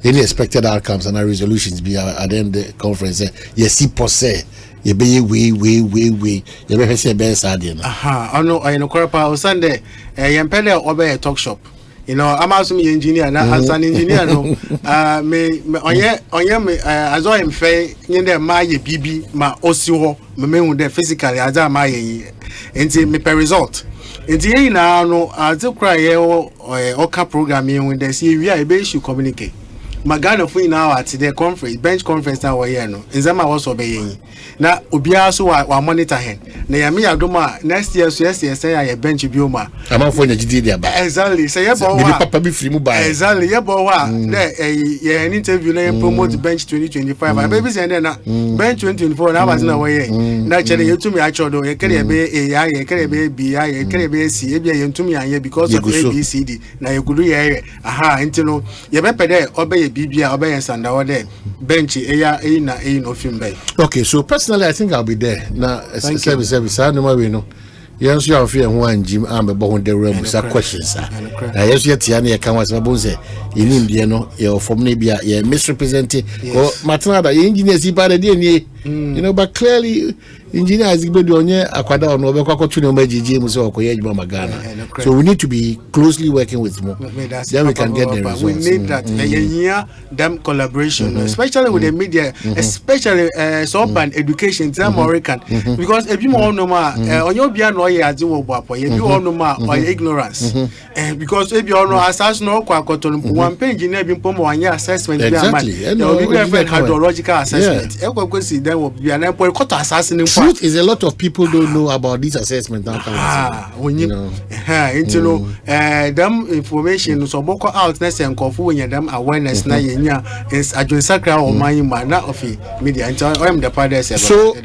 Any expected outcomes and resolutions be at the end of the conference? Yes, see, posse. You be we. You be say best idea. I know. I know. Korapa Sunday. Yempele obe a talk shop. You know, I'm also an engineer. Now, as an engineer, no. Me as I am fair. Yende my bibi ma osiwo. Me unde physically as I my. Enti me per result. Enti ye na no. As you cry ye oka programming when they see we are able to communicate. Magana fu now at the conference bench conference na we no nzama was obeying na obia so wa monitor hen na ya me adoma next year so yes say ya bench bi o ma amafo na gidi dia ba exactly say ye bo wa papa bi free mu ba exactly ye bo wa na ye an interview na promote bench 2025 I baby say na bench 2024 na was na we na chere ye tumi a chodo ye kere be ya ye kere be bi ya ye kere be si e bi ye tumi anye because of ABCD na ye kudu ye aha ntino ye be pede obey Bibia obey sanda ode bench na no film bay. Okay, so personally I think I'll be there. Now service I know we know. Yes, you are fear one Jim am about the room with questions. Yes, yet Tiani can was say in India no your from Nibia misrepresenting or Matana engineers by the DNA. You know, but clearly engineer Azigbedu onye akwada ono obekwa kotu no majiji mu so okoye adwuma magana. So we need to be closely working with them. Then we can get the results. We need that. Them collaboration, especially with the media, especially urban education, American, because if you all know on your beyond no ye aziwo boapo, if you all know or ignorance, because if you all know assess no kwakoton one page engineer bin pomo one year assessment. Exactly. Hydrological assessment. There will be an important assessment. Truth is a lot of people don't know about this assessment now. Them information so boko out next and kofu when them awareness na yenya is adjonsakra or my man of media and I am the father. So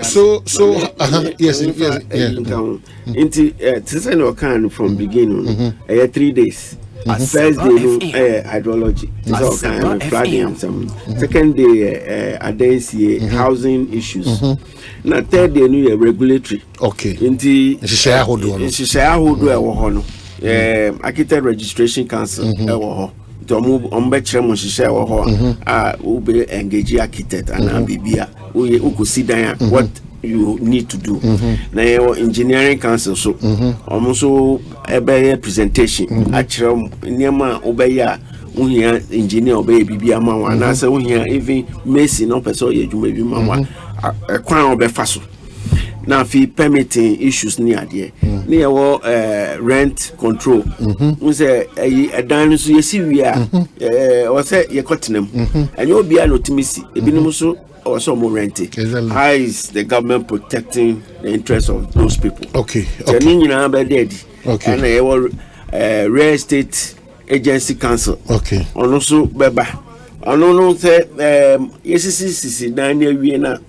yes. Into Tisano can from beginning 3 days. First day hydrology, flooding, second day housing issues. Now third day new regulatory. Okay. Into Architect Registration Council. To move on better share will be engage architect and Bibia. We could see what you need to do. Now engineering council so also a presentation. Actually, Niama Obeya, engineer obey Bibia Mama, and I say even Mason no person you may be Mama a crown of Befaso. Now, fee permitting issues near there, rent control. We say a dance, you see, we are, or say you're cutting them, and you'll be an optimistic, a binomuso or some more renting. How is the government protecting the interests of those people? Okay. Okay. And real estate agency council. Okay. And also, Beba. I don't know, say, yes, Daniel Vienna,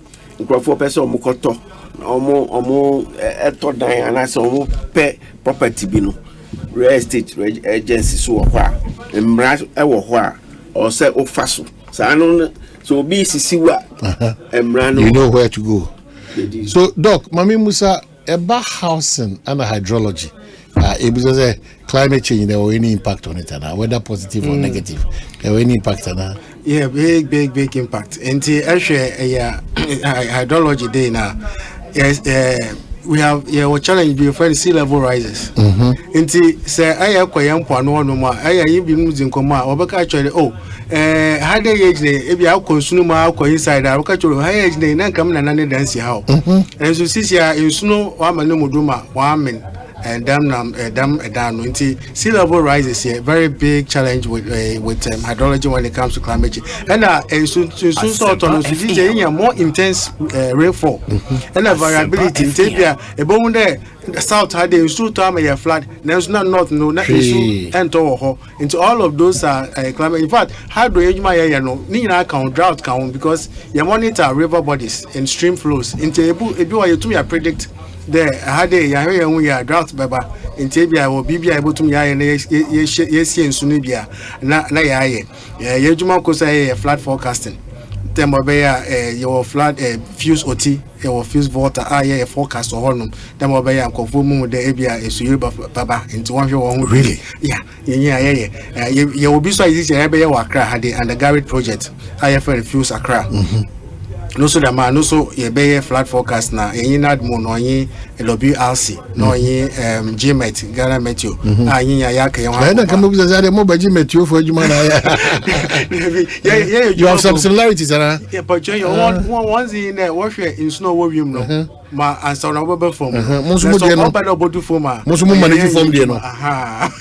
Professor Mukoto. Omo eto dan anase omo pe property bi no real estate agency so ho a mra e wo ho a o se o faso sa no so bi sisi wa mra no you know where to go. So doc Mami Musa about housing and hydrology because climate change there or any impact on it whether positive or negative there any impact on that. Yeah, big impact. And hydrology day now. Yes, we have our challenge be for sea level rises. Inti say I acquire no more. I be moving coma or back actually. Had the age if you consume inside our catch high age day, then come and dance how. And so see here in snow, one no muduma, 1 minute. And down sea level rise is a very big challenge with hydrology when it comes to climate change. And soon sort of more intense rainfall and a variability in Tabia. A bone there, the south had the issue to a flood. There's not north, no, not issue and into all of those climate. In fact, how do you Nina count drought count because you monitor river bodies and stream flows into a to me predict. There, had a we are drought baba in Tabia or Bibia able to me and yes, in Sunibia. Na Yajuma Kosa flood forecasting. Temobea your flood fuse OT or fuse water a forecast or honum. Temobea and conform the Abia is Baba into 1 year. Really? Yeah. You will be so easy. Abia Wakra had the and the Garrett project. I for fuse Accra. No so the man no so ye be flat forecast na yin admo no yin LWRC no yin GMET Ghana Meteo yin ya ka yan na come be say mo ba GMET for adwuma na you have some similarities yeah but you one in there what in snow what room no ma answer na obo form so oba na obo form mo manage form there no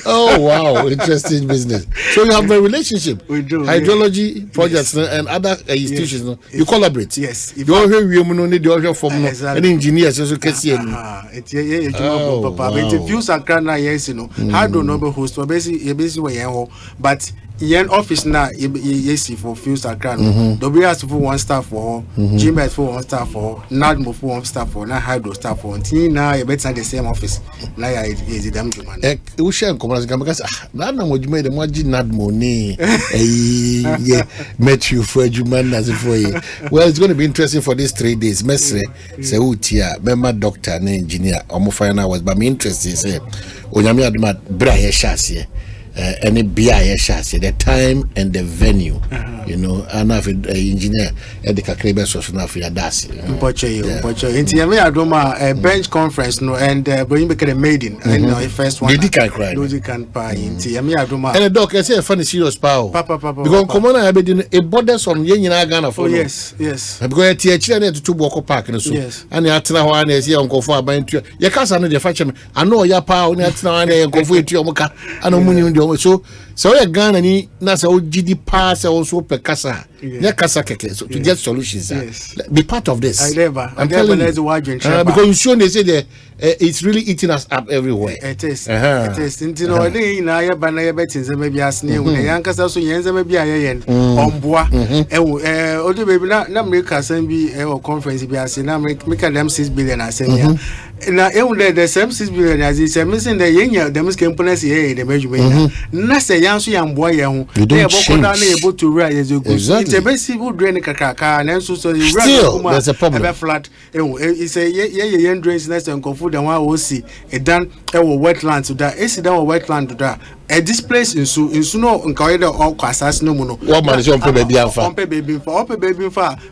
oh wow interesting business so you have a relationship we do hydrology projects and other institutions no you collaborate yes you all hear we no need the form no any engineers so can see it's papa but if you sakra na yes no how do no be host basically we yan but yen office na yes for few sakra no WS for one staff for GMS for one staff for NADMO for one staff for na hydro staff for na you better the same office na ya is them man we share commerce because na mo juma de mo gi NADMO ni met you for human as for well it's going to be interesting for these 3 days mesre say utia member doctor and engineer omo final was but me interested say onyame aduma bra ye shase any BIS chassis, the time and the venue, you know, and have engineer at the Kakrebe Social Africa. That's Inti yami adoma bench conference no and bring back the maiden and the first one. Did can cry. Did can pay. Inti yami adoma. And the doc, I say a funny serious power. Because come on, I be doing a borders on Yenina Ghana for. Yes. Because THC to Boko Park and so. Yes. And the Atina one is here on Kofa by into your cousin and the fashion. I know your power on Atina and go for it to your mocha. I know money on the so a Ghana ni nasa GD pass also per casa. Yeah, casa keke. So to get solutions. Be part of this. I'm telling you. Because you sure they say that it's really eating us up everywhere. It is. It is. You know, they na ya bana ya betin se maybe asne we yan kasa so yen se maybe ayen omboa odi baby na America san bi conference bi ase na America them 6 billion asem ya na the same 6 billion as is missing the yen them components here the measurement na se yan so yan boa yen ho na e boko na able to raise you good it's a basic wood drain kakaka na so you there's a problem flat it's a yen drains na se food and one will see a done wetland to that. Is down wetland to that. This place in no nkaida all kwasas no mono. What man is on baby alpha? Baby for.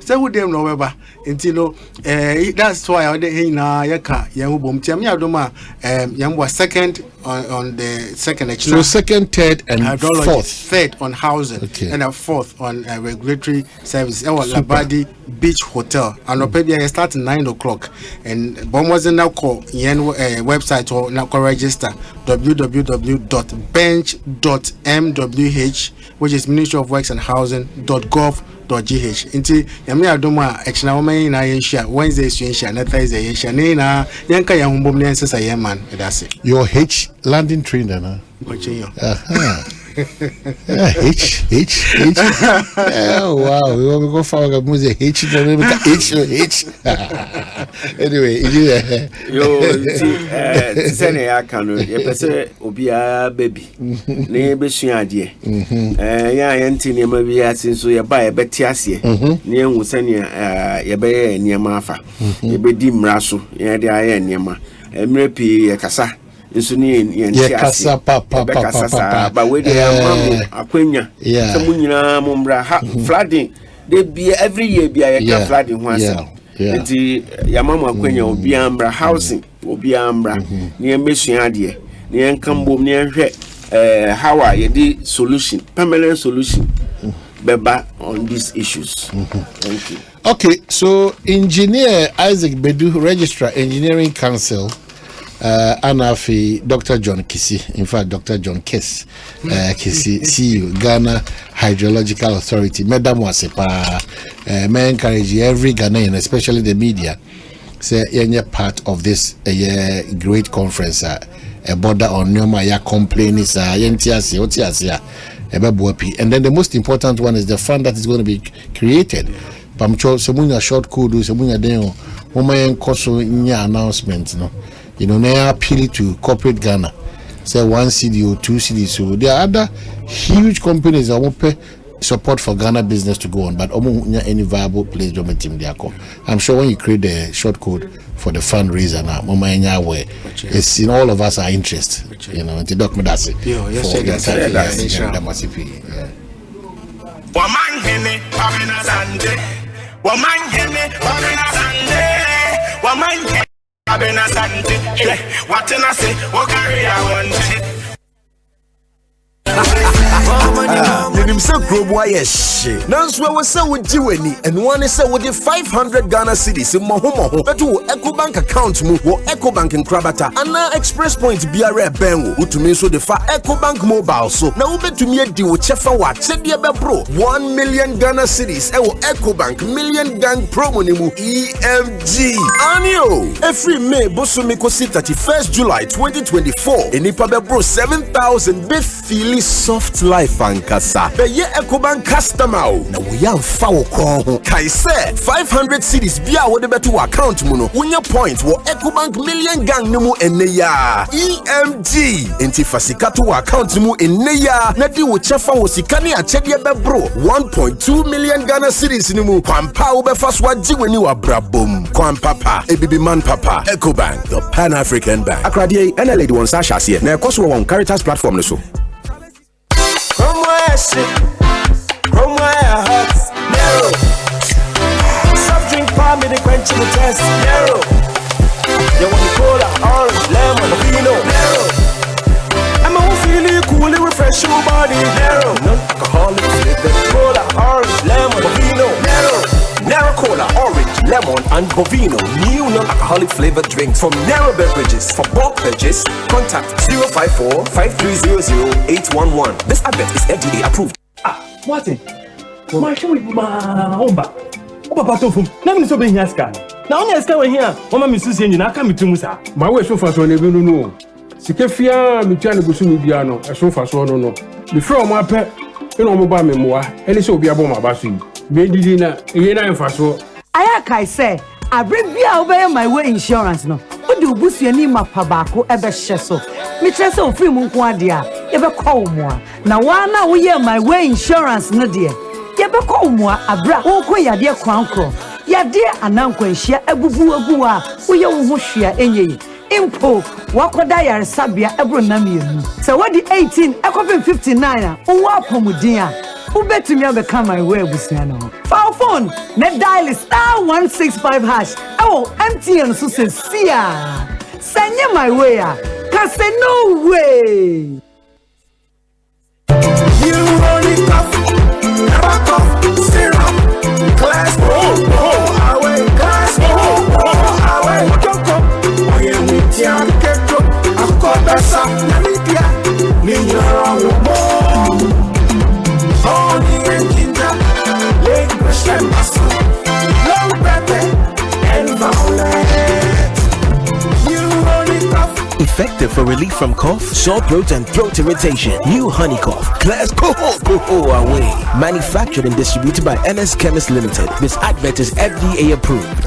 Say who them no weba. Until that's why I dey na yaka yamu bom tiam ya doma yamu second on the second. So second, third, and fourth. Third on housing and a fourth on regulatory services. Labadi Beach Hotel. And Opebia start at 9 o'clock. And bomb wasn't now call yen website or now register www.bench.mwh, which is Ministry of Works and Housing.gov.gh. Inti yami adoma echna woman na yensha Wednesday yensha na Thursday yensha na yanka ya humbom ne nsesa yeman edase. Your H landing trainer na. Kocheyo. H. Oh, wow. We want to go for a music H. Anyway, yo, send a canoe. You say, Obia baby. Neighbor Shiadia. Antony, maybe I since we buy a betiasia. Near Musania, Yabe, near Mafa. You be dim rasu, Yadia, Yama. Emrepi, Yakasa. Kasa papa but we Aquina Samunina Mumbra flooding they be every year be a flooding once Yamama Aquina will be Ambra housing will be Ambra near Messiadia near Cambo near how are you solution permanent solution Beba on these issues. Thank you. Okay, so Engineer Isaac Bedu, Registrar Engineering Council. Anafi Dr. John Kisi, in fact, Dr. John Kess, Kisi, CEO, Ghana Hydrological Authority, Madam Wasepa, may encourage every Ghanaian, especially the media, say, you're part of this great conference, a border on Nyoma, complaining, and then the most important one is the fund that is going to be created. Pamcho, Samunya short kudu, Samunya deo, Woman Koso nya announcement, no. You know, they appeal to corporate Ghana. Say 1 CD or 2 CD. So there are other huge companies that won't pay support for Ghana business to go on, but any viable place don't team there. I'm sure when you create the short code for the fundraiser now, way it's in all of us are interested. You know, the document that's it. Omanhene, Kwabena Asante. Omanhene, Kwabena Asante. Kwabena Asante. What can I say? What carry I want? You himself grow boy yes. Nanswe we say we jiweni and one is say we 500 Ghana cedis in mohomo. But to Ecobank account mu wo Ecobank in Krabata and now Express Point BRA benwo. Utumi so the fa Ecobank mobile so. Na ube to me di wo chefa wat. Se dia be bro 1 million Ghana cedis e wo Ecobank million gang promo ni mu EMG. Anio. Every May bosumi ko 31st July 2024. Enipa be bro 7,000 be feel soft life and kasa. Be ye Ecobank customer. Na we am fawo kon. Kai say 500 cedis bia wo de beto account mu no. Unya point wo Ecobank million gang ni mu ene ya. EMG. Enti fasika to account mu ene ya. Na di wo chefa wo sika ni achede be bro 1.2 million Ghana cedis ni mu. Kwampa wo be faswa jiweni wa brabom. Kwampapa ebibi man papa. Ecobank, the Pan-African Bank. Akradie ene lady won sa shase. Na ekoso won Caritas platform no so. shit. From where hearts narrow. Soft drink palm me the quench in the test narrow. You want the cola, orange, lemon, vino narrow. I'm a feel cool, refresh your body narrow. Non-alcoholic flavored cola, orange, lemon, vino narrow. Narrow cola, orange, lemon, and bovino. New non-alcoholic flavored drinks from Narrow Beverages. For bulk purchase, contact 054-5300-811. This advert is FDA approved. What it? My show with my homba. Papa told him, let me so be here scan. Now only scan here. Mama Mrs. Yen, I come to Musa. My way so fast on the no. Sikefia, me trying to go to Midiano, a so fast on no. Before my pet, you know, mobile memoir, and it's so be a bomb about you. Baby dinner, and fast. I say, I bring me over my way insurance no. What do boost your name up Pabako ever sheso? Me chess of film quadia, ever call more. Now, one we hear my way insurance no dear. Yebe call more a bra, oh, ya dear Quanco. Ya dear an uncle, share a boo bua, we you share any. Impo, Wako Diary Sabia, Ebronami. So what the 18, I copy 59, oh, Wapomudia. Who bet to me become my way with Siano? For phone, net dial is *165#. Oh, empty and so says, send you my way. Cause say no way. You only cough, never cough, syrup, class, away, class, away, Joko, I am with Yan Keto, I've got the sun, Namibia, Nina, honey and ginger, late Christian muscle, long pepper and violet. You only cough. Effective for relief from cough, sore throat, and throat irritation. New Honey Cough. Class go away. Manufactured and distributed by NS Chemist Limited. This advert is FDA approved.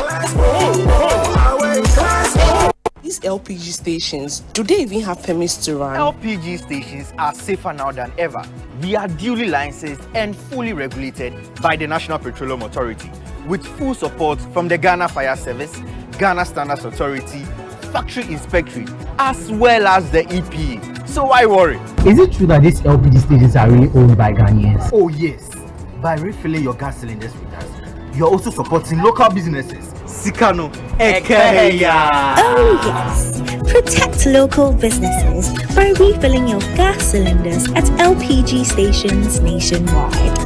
These LPG stations, do they even have permits to run? LPG stations are safer now than ever. We are duly licensed and fully regulated by the National Petroleum Authority, with full support from the Ghana Fire Service, Ghana Standards Authority, Factory Inspectorate, as well as the EPA. So why worry? Is it true that these LPG stations are really owned by Ghanaians? Oh yes. By refilling your gas cylinders with us, you're also supporting local businesses. Sikano Ekeya. Oh yes. Protect local businesses by refilling your gas cylinders at LPG stations nationwide.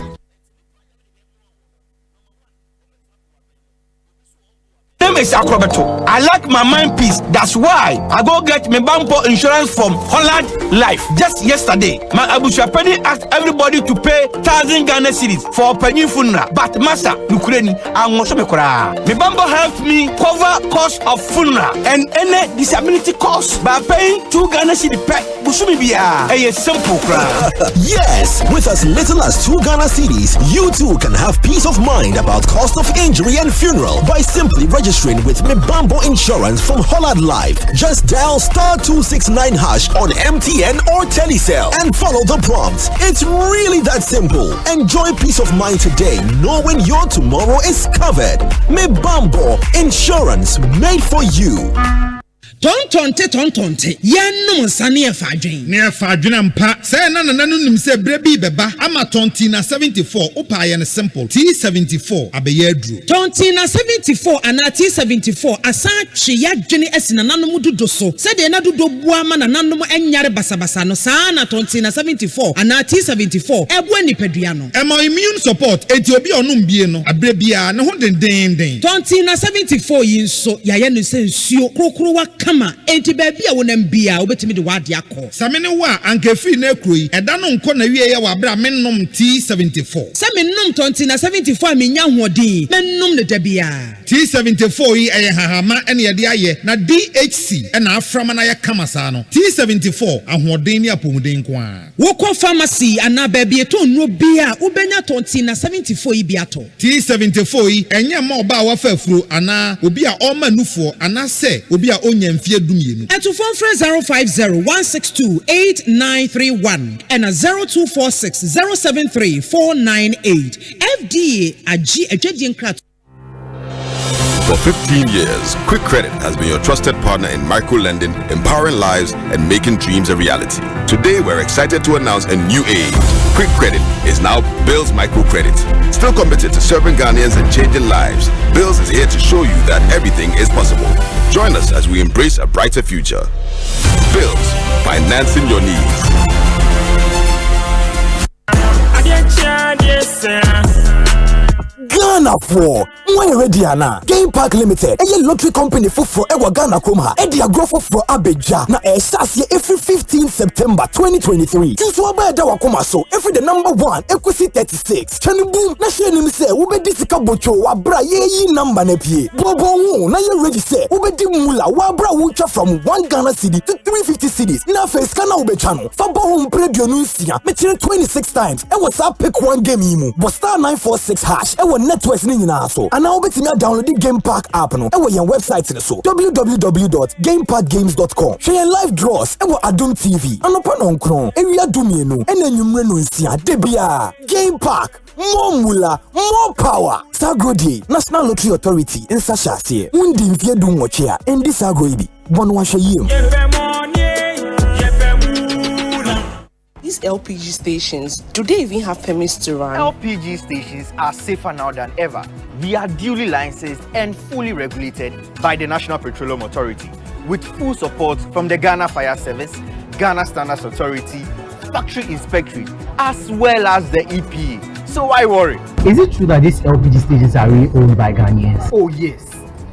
Name is Akrobeto. I like my mind peace. That's why I go get my Bampo insurance from Holland Life. Just yesterday, my Abushapeni asked everybody to pay 1,000 Ghana cedis for a penny funeral. But Master Ukraine, I'm also my Bampo helped me cover cost of funeral and any disability cost by paying 2 Ghana cedis per Bushumibia. A simple crowd. Yes, with as little as 2 Ghana cedis, you too can have peace of mind about cost of injury and funeral by simply registering with Mibambo Insurance from Holland Life. Just dial *269# on MTN or Telecel and follow the prompts. It's really that simple. Enjoy peace of mind today, knowing your tomorrow is covered. Mibambo Insurance, made for you. Tontonte yanum sane afadwen ne afadwen mpa say na nim say brebi beba ama tontina 74 upa ye ne simple T74 abeye aduru tontina 74 ana T74 asa twe yadwene asina nanom dodo so say de na dodo bua ma nanom enyare basabasa no sa na tontina 74 ana T74 ebo nipadua no emo immune support enti obi onum bie no abrebia ne ho denden tontina 74 yin so yaye no se nsuo krokrowa kama enti baby a wonam bia obetimi de wade akọ samene wa ankefi na ekroyi eda no nko na wie ye wa bra mennom T74 samennom tontina 74 amenya hoodin mennom ne dabia T74 yi eye hahama ene ye de aye na DHC ena aframa na ye kama sa no T74 ahoodin ni apomuden ko a wokọ pharmacy ana baby to nno bia ubenya tontina 74 yi biato T74 yi enye ma oba wa fafuro ana obi a o manufo ana se obi a onya mfie dumienu and to phone 050-162-8931 and 0246-073-498 FDA agi ejedian krat. For 15 years, Quick Credit has been your trusted partner in micro-lending, empowering lives and making dreams a reality. Today, we're excited to announce a new age. Quick Credit is now Bill's Microcredit. Still committed to serving Ghanaians and changing lives, Bills is here to show you that everything is possible. Join us as we embrace a brighter future. Bills, financing your needs. Ghana for when ready ana Game Park Limited a lottery company for ewa Ghana Kroma e dia grow for Abeja na e start every 15 September 2023 to aba da wakoma so every the number 1 Ekosiisen 36 chani boom na share nim say wo be disika bocho wa bra ye number na pie bobo hu na ye ready say wo be di mula wa bra wo twa from 1 Ghana cedi to 350 cedis na face kana wo be twa no fa bo hu predio no nsia me 26 times e was up pick one game yimu but star 946 hash e networks ni nyina so and now betimi download the Game Park app no e wo yen website ni so www.gameparkgames.com share live draws e wo Adum TV anopa no nkron ewia dumienu e na nwumre no nsia debia Game Park more mula more power Sagrodi National Lottery Authority in Sashase undi mfie du nwoche a endi Sagrodi bono wa hweyem. These LPG stations, do they even have permits to run? LPG stations are safer now than ever. We are duly licensed and fully regulated by the National Petroleum Authority, with full support from the Ghana Fire Service, Ghana Standards Authority, Factory Inspectorate, as well as the EPA. So why worry? Is it true that these LPG stations are really owned by Ghanaians? Oh yes.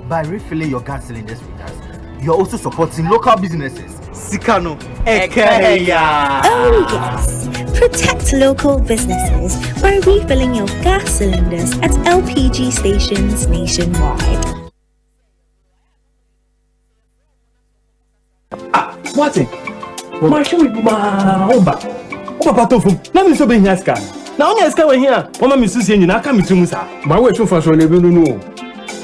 By refilling your gas cylinders with us, you're also supporting local businesses. Sikano Ekeya. Oh yes. Protect local businesses by refilling your gas cylinders at LPG stations nationwide. Martin, Marshall with Oba Patofum. Let me so be here, scan. Now, only scan here. Mama, Mrs. Yen, I come to Musa. My way so far, so never know.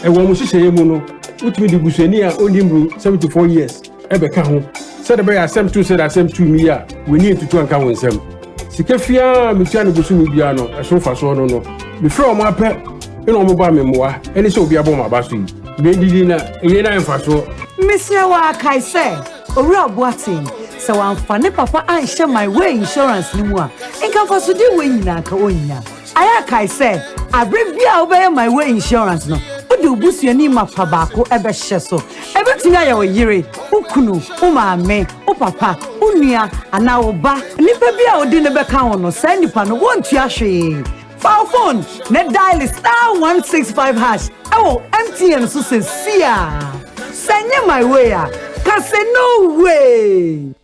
And when we say Mono, which me the Bushenia only 74 years. Ebeka ho said the Asempa said Asempa me ya we need to anka wonsem sikafia metiane busu bia no eso fa so no me from apɛ e no mo ba me moa ene se obi abo ma ba so yi me didi na eye na enfa so Mr. wa kai say owura boatin se wan fa ne papa anhye my way insurance ni mu a enka fa so di we nyina ka onya aya kai say abre bia obey my way insurance no odi obusuani mapa baako ebe hye so ebe tinya ya oyire ukunu umame upapa unua ana oba nipa bia odi ne beka ho no sai nipa no wontu ahwe phone ne dial star 165 hash ewo MTN so se sia sanye my way a ka say no way.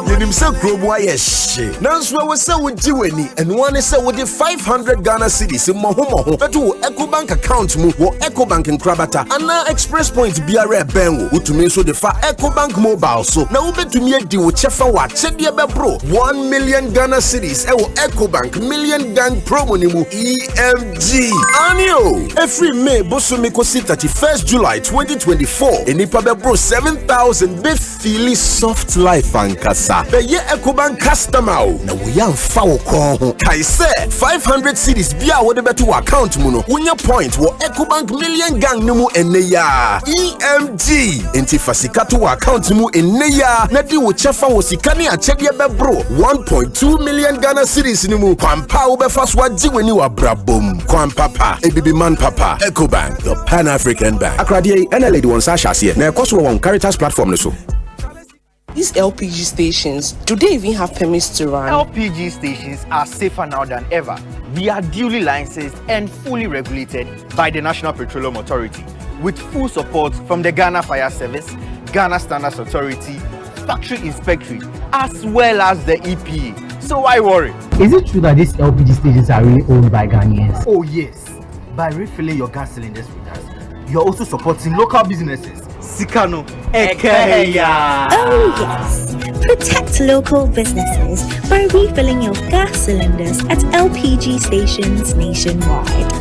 Yenim se krobo ayeshe nanso we se wo jiweni and one is say wo de 500 Ghana cedis mohomoho beto Ecobank account mu wo Ecobank Kwabena ana express point biara benwo utumi so de fa Ecobank mobile so na wo betumi adi wo chefa wa chede bebro 1 million Ghana cedis e wo Ecobank million gang promo ni mu EMG anio every May bosomi kosi 31st July 2024 enipa bebro 7,000 be feel soft life and kasa be ye Ecobank customer na we yan fa wo kon ho kai say 500 cedis bia wo de beto account mu no wonya point wo Ecobank million gang ni mu enne ya EMG enti fasika to account mu enne ya na di wo chefa wo sika ne achede bebro 1.2 million Ghana cedis ni mu kwampa wo be fa so ajiweni wa brabom kwampapa ebibi man papa Ecobank the Pan African Bank akrade NLA di won sa hase na ekoso won Caritas platform so. These LPG stations, do they even have permits to run? LPG stations are safer now than ever. We are duly licensed and fully regulated by the National Petroleum Authority, with full support from the Ghana Fire Service, Ghana Standards Authority, Factory Inspectorate, as well as the EPA. So why worry? Is it true that these LPG stations are really owned by Ghanaians? Oh yes. By refilling your gas cylinders with us, you're also supporting local businesses. Sikano Ekeya. Oh yes. Protect local businesses by refilling your gas cylinders at LPG stations nationwide.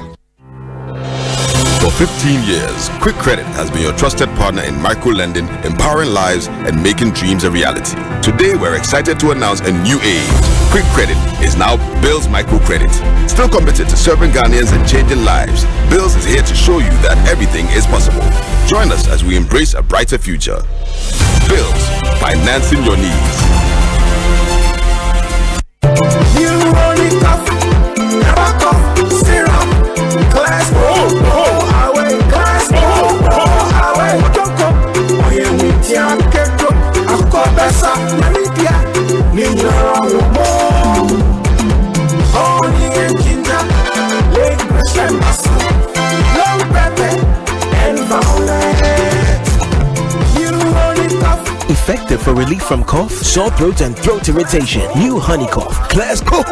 For 15 years, Quick Credit has been your trusted partner in micro-lending, empowering lives and making dreams a reality. Today, we're excited to announce a new age. Quick Credit is now Bill's Microcredit. Still committed to serving Ghanaians and changing lives, Bills is here to show you that everything is possible. Join us as we embrace a brighter future. Bills, financing your needs. Effective for relief from cough, sore throat, and throat irritation. New Honey Cough. Class go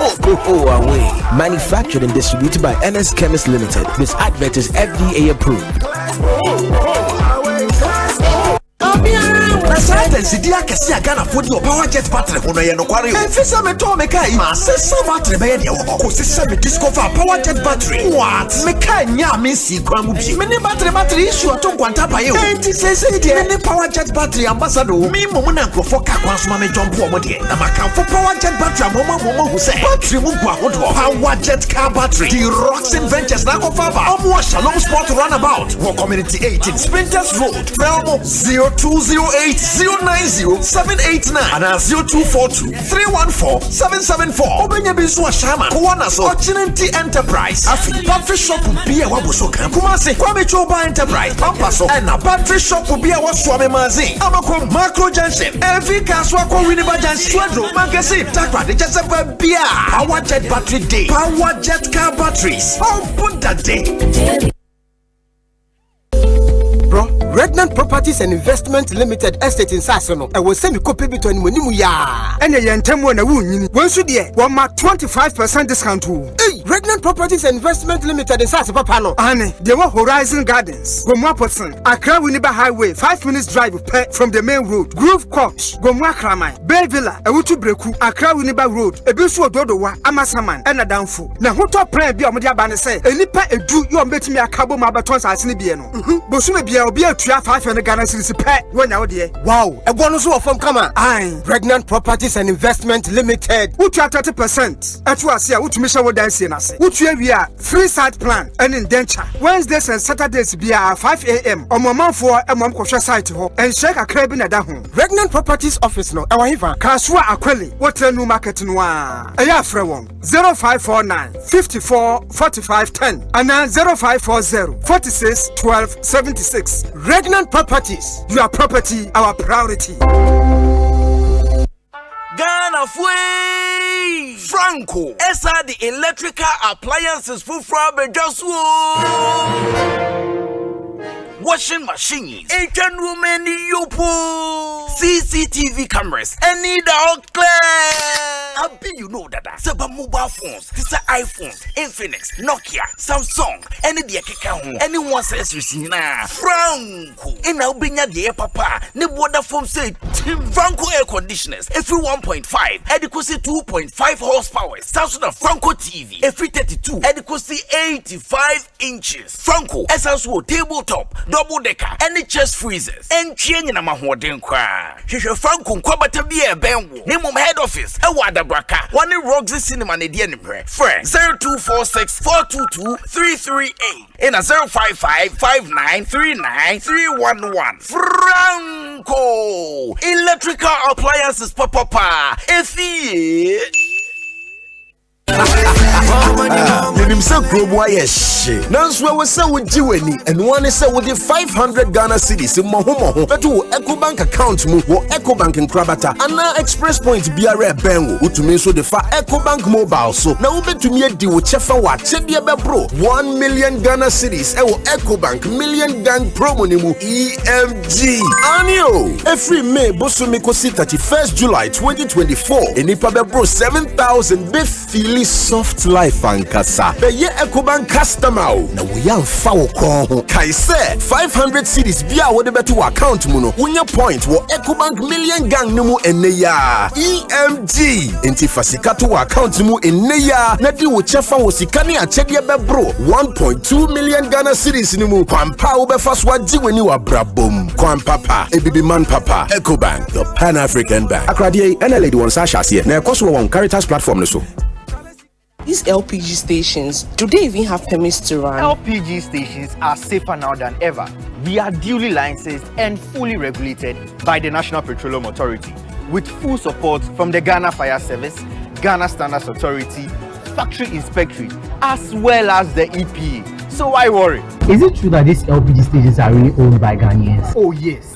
away. Manufactured and distributed by NS Chemist Limited. This advert is FDA approved. Asante sidia kesi agana fodi o power jet battery hono ye no kware o enfisa me to me kai ma sesa battery be ye de wo ko sesa me discover power jet battery what me kai nya me si kwa mu bi me ne battery issue to kwanta pa ye o enti sese de me ne power jet battery ambassador me mo na nkofo ka kwa so ma me jump o mo de na makamfo power jet battery mo hu se battery mu gwa hodo power jet car battery the rocks ventures na ko fa ba omo Shalom Sport runabout wo community 18 Sprinters Road Felmo 0208 090-789 and 0242-314-774. Obenya Bisu Shama, Kuwana so Ochinanti Enterprise. Afi battery shop will be a wabusoka. Kumasi, Kwame Choba Enterprise, Pampaso, and a battery shop will be a waswame mazi. Amako Macro Junction, every Kaswako Winiba Junction, Swadro, Magazine, Takra, the Jasepa Bia, Power Jet Battery Day, Power Jet Car Batteries. Oh, put that day. Regnant Properties and Investment Limited Estate in Sasono. I will send you copy between Munimu ya. And a yantemo na wuni. One should ye 25% discount. Hey, Regnant Properties and Investment Limited in Sasono Pano. Ane, they were Horizon Gardens. Gomwa Person. Accra Winneba Highway. 5 minutes drive from the main road. Grove Court. Gomwa Kramai. Bay Villa. Ewutu Breku. Accra Winneba Road. Ebisu Ododowa. Amasaman. Ena Danfo. Na huto pre bi omodia ba ne se. Enipa edu yo mbetimi akabo mabaton sa asene bie no. Bosume bia obi 500 Ghana cedis pay when out there. Wow, a bonus from Kama. Aye, Regnant Properties and Investment Limited. Which are 30%. At was here, which mission would dance in us. Which we are free site plan and indenture. Wednesdays and Saturdays be 5 a.m. on Mama for a mom kosha site ho and shake a crab in a home. Regnant Properties Office no. Our Hiva Kaswa Aquili. What a new market noir. A year for 0549 54 45 10 and 0540 46 12 76. Regnant Properties, your property, our priority. Ghana Fui Franco, Esa the electrical appliances for Frabe Joshua. Washing machines, Asian women, Yopo, CCTV cameras, and need out clear. I bet you know that. Seba mobile phones, this are iPhones, Infinix, Nokia, Samsung, any the account, anyone says receive na Franco. In our binya the papa, ne water foam say Franco air conditioners, every 1.5, adequacy 2.5 horsepower, Samsung Franco TV, every 32, adequacy 85 inches. Franco, SSO tabletop. Double decker, any chest freezers, and change in a mahoden cry. She shall Franco Kwabena be a benwo. Name of head office, a wada braka. One in Roxy Cinema and the Denver. Friend 0246 422 338 in a 055 5939 311. Franco Electrical Appliances Papa. If he Yenim se krobo ayeshe nanso we se wo jiweni and one say with the 500 Ghana cedis mo beto Ecobank account mu wo Ecobank Kwabena ana express point biara benwo utumi so de fa Ecobank mobile so na wo betumi edi wo chefa wa chede be bro 1 million Ghana cedis e wo Ecobank million gang promo ni mu EMG anio every May bosumi kosi 31st July 2024 enipa be bro 7,000 be feel soft life and kasa be ye Ecobank customer na we am fa wo kon ho kai say 500 cedis bia wo de beto account mu no wonya point wo Ecobank million gang no mu ene ya EMG enti fasika to account mu ene ya na di wo chefa wo sika ne achede be bro 1.2 million Ghana cedis ni mu kwampa wo be fa so agi weni wa brabom kwampapa ebibi man papa Ecobank the Pan African Bank akrade NLA di won sa hase na ekoso won Caritas platform no so. These LPG stations, do they even have permits to run? LPG stations are safer now than ever. We are duly licensed and fully regulated by the National Petroleum Authority, with full support from the Ghana Fire Service, Ghana Standards Authority, Factory Inspectorate, as well as the EPA. So why worry? Is it true that these LPG stations are really owned by Ghanaians? Oh yes.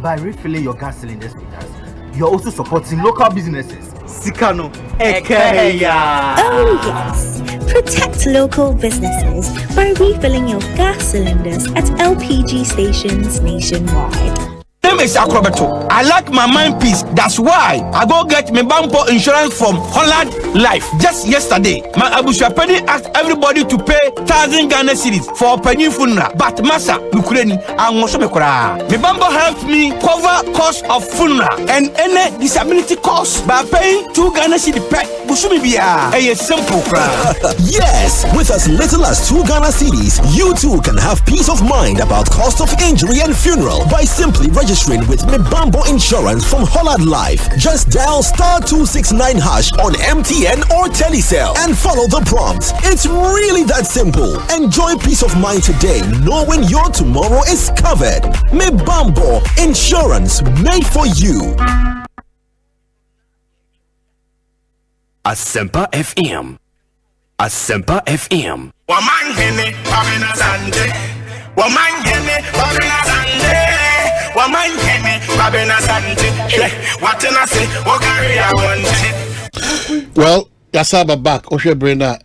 By refilling your gas cylinders with us, you're also supporting local businesses. Sikano Ekeya. Oh yes. Protect local businesses by refilling your gas cylinders at LPG stations nationwide. Name is Akrobeto. I like my mind peace. That's why I go get my Bampo insurance from Holland Life. Just yesterday, my Abushapeni asked everybody to pay 1,000 Ghana cedis for a penny funeral. But Masa, Ukraine, and Moshomekora. My Bambo helped me cover cost of funeral and any disability cost by paying 2 Ghana cedis per Bushumibia. A simple crowd. Yes, with as little as 2 Ghana cedis, you too can have peace of mind about cost of injury and funeral by simply registering with Mibambo Insurance from Holland Life. Just dial *269# on MTN or Telecel and follow the prompts. It's really that simple. Enjoy peace of mind today, knowing your tomorrow is covered. Mibambo Insurance, made for you. Asempa FM. Asempa FM. Omanhene, Kwabena, Asante. Omanhene, Kwabena, Asante. Omanhene, Kwabena, Asante. What can I say? What carry I want? Well, Yasaba back. Oshe Brenda,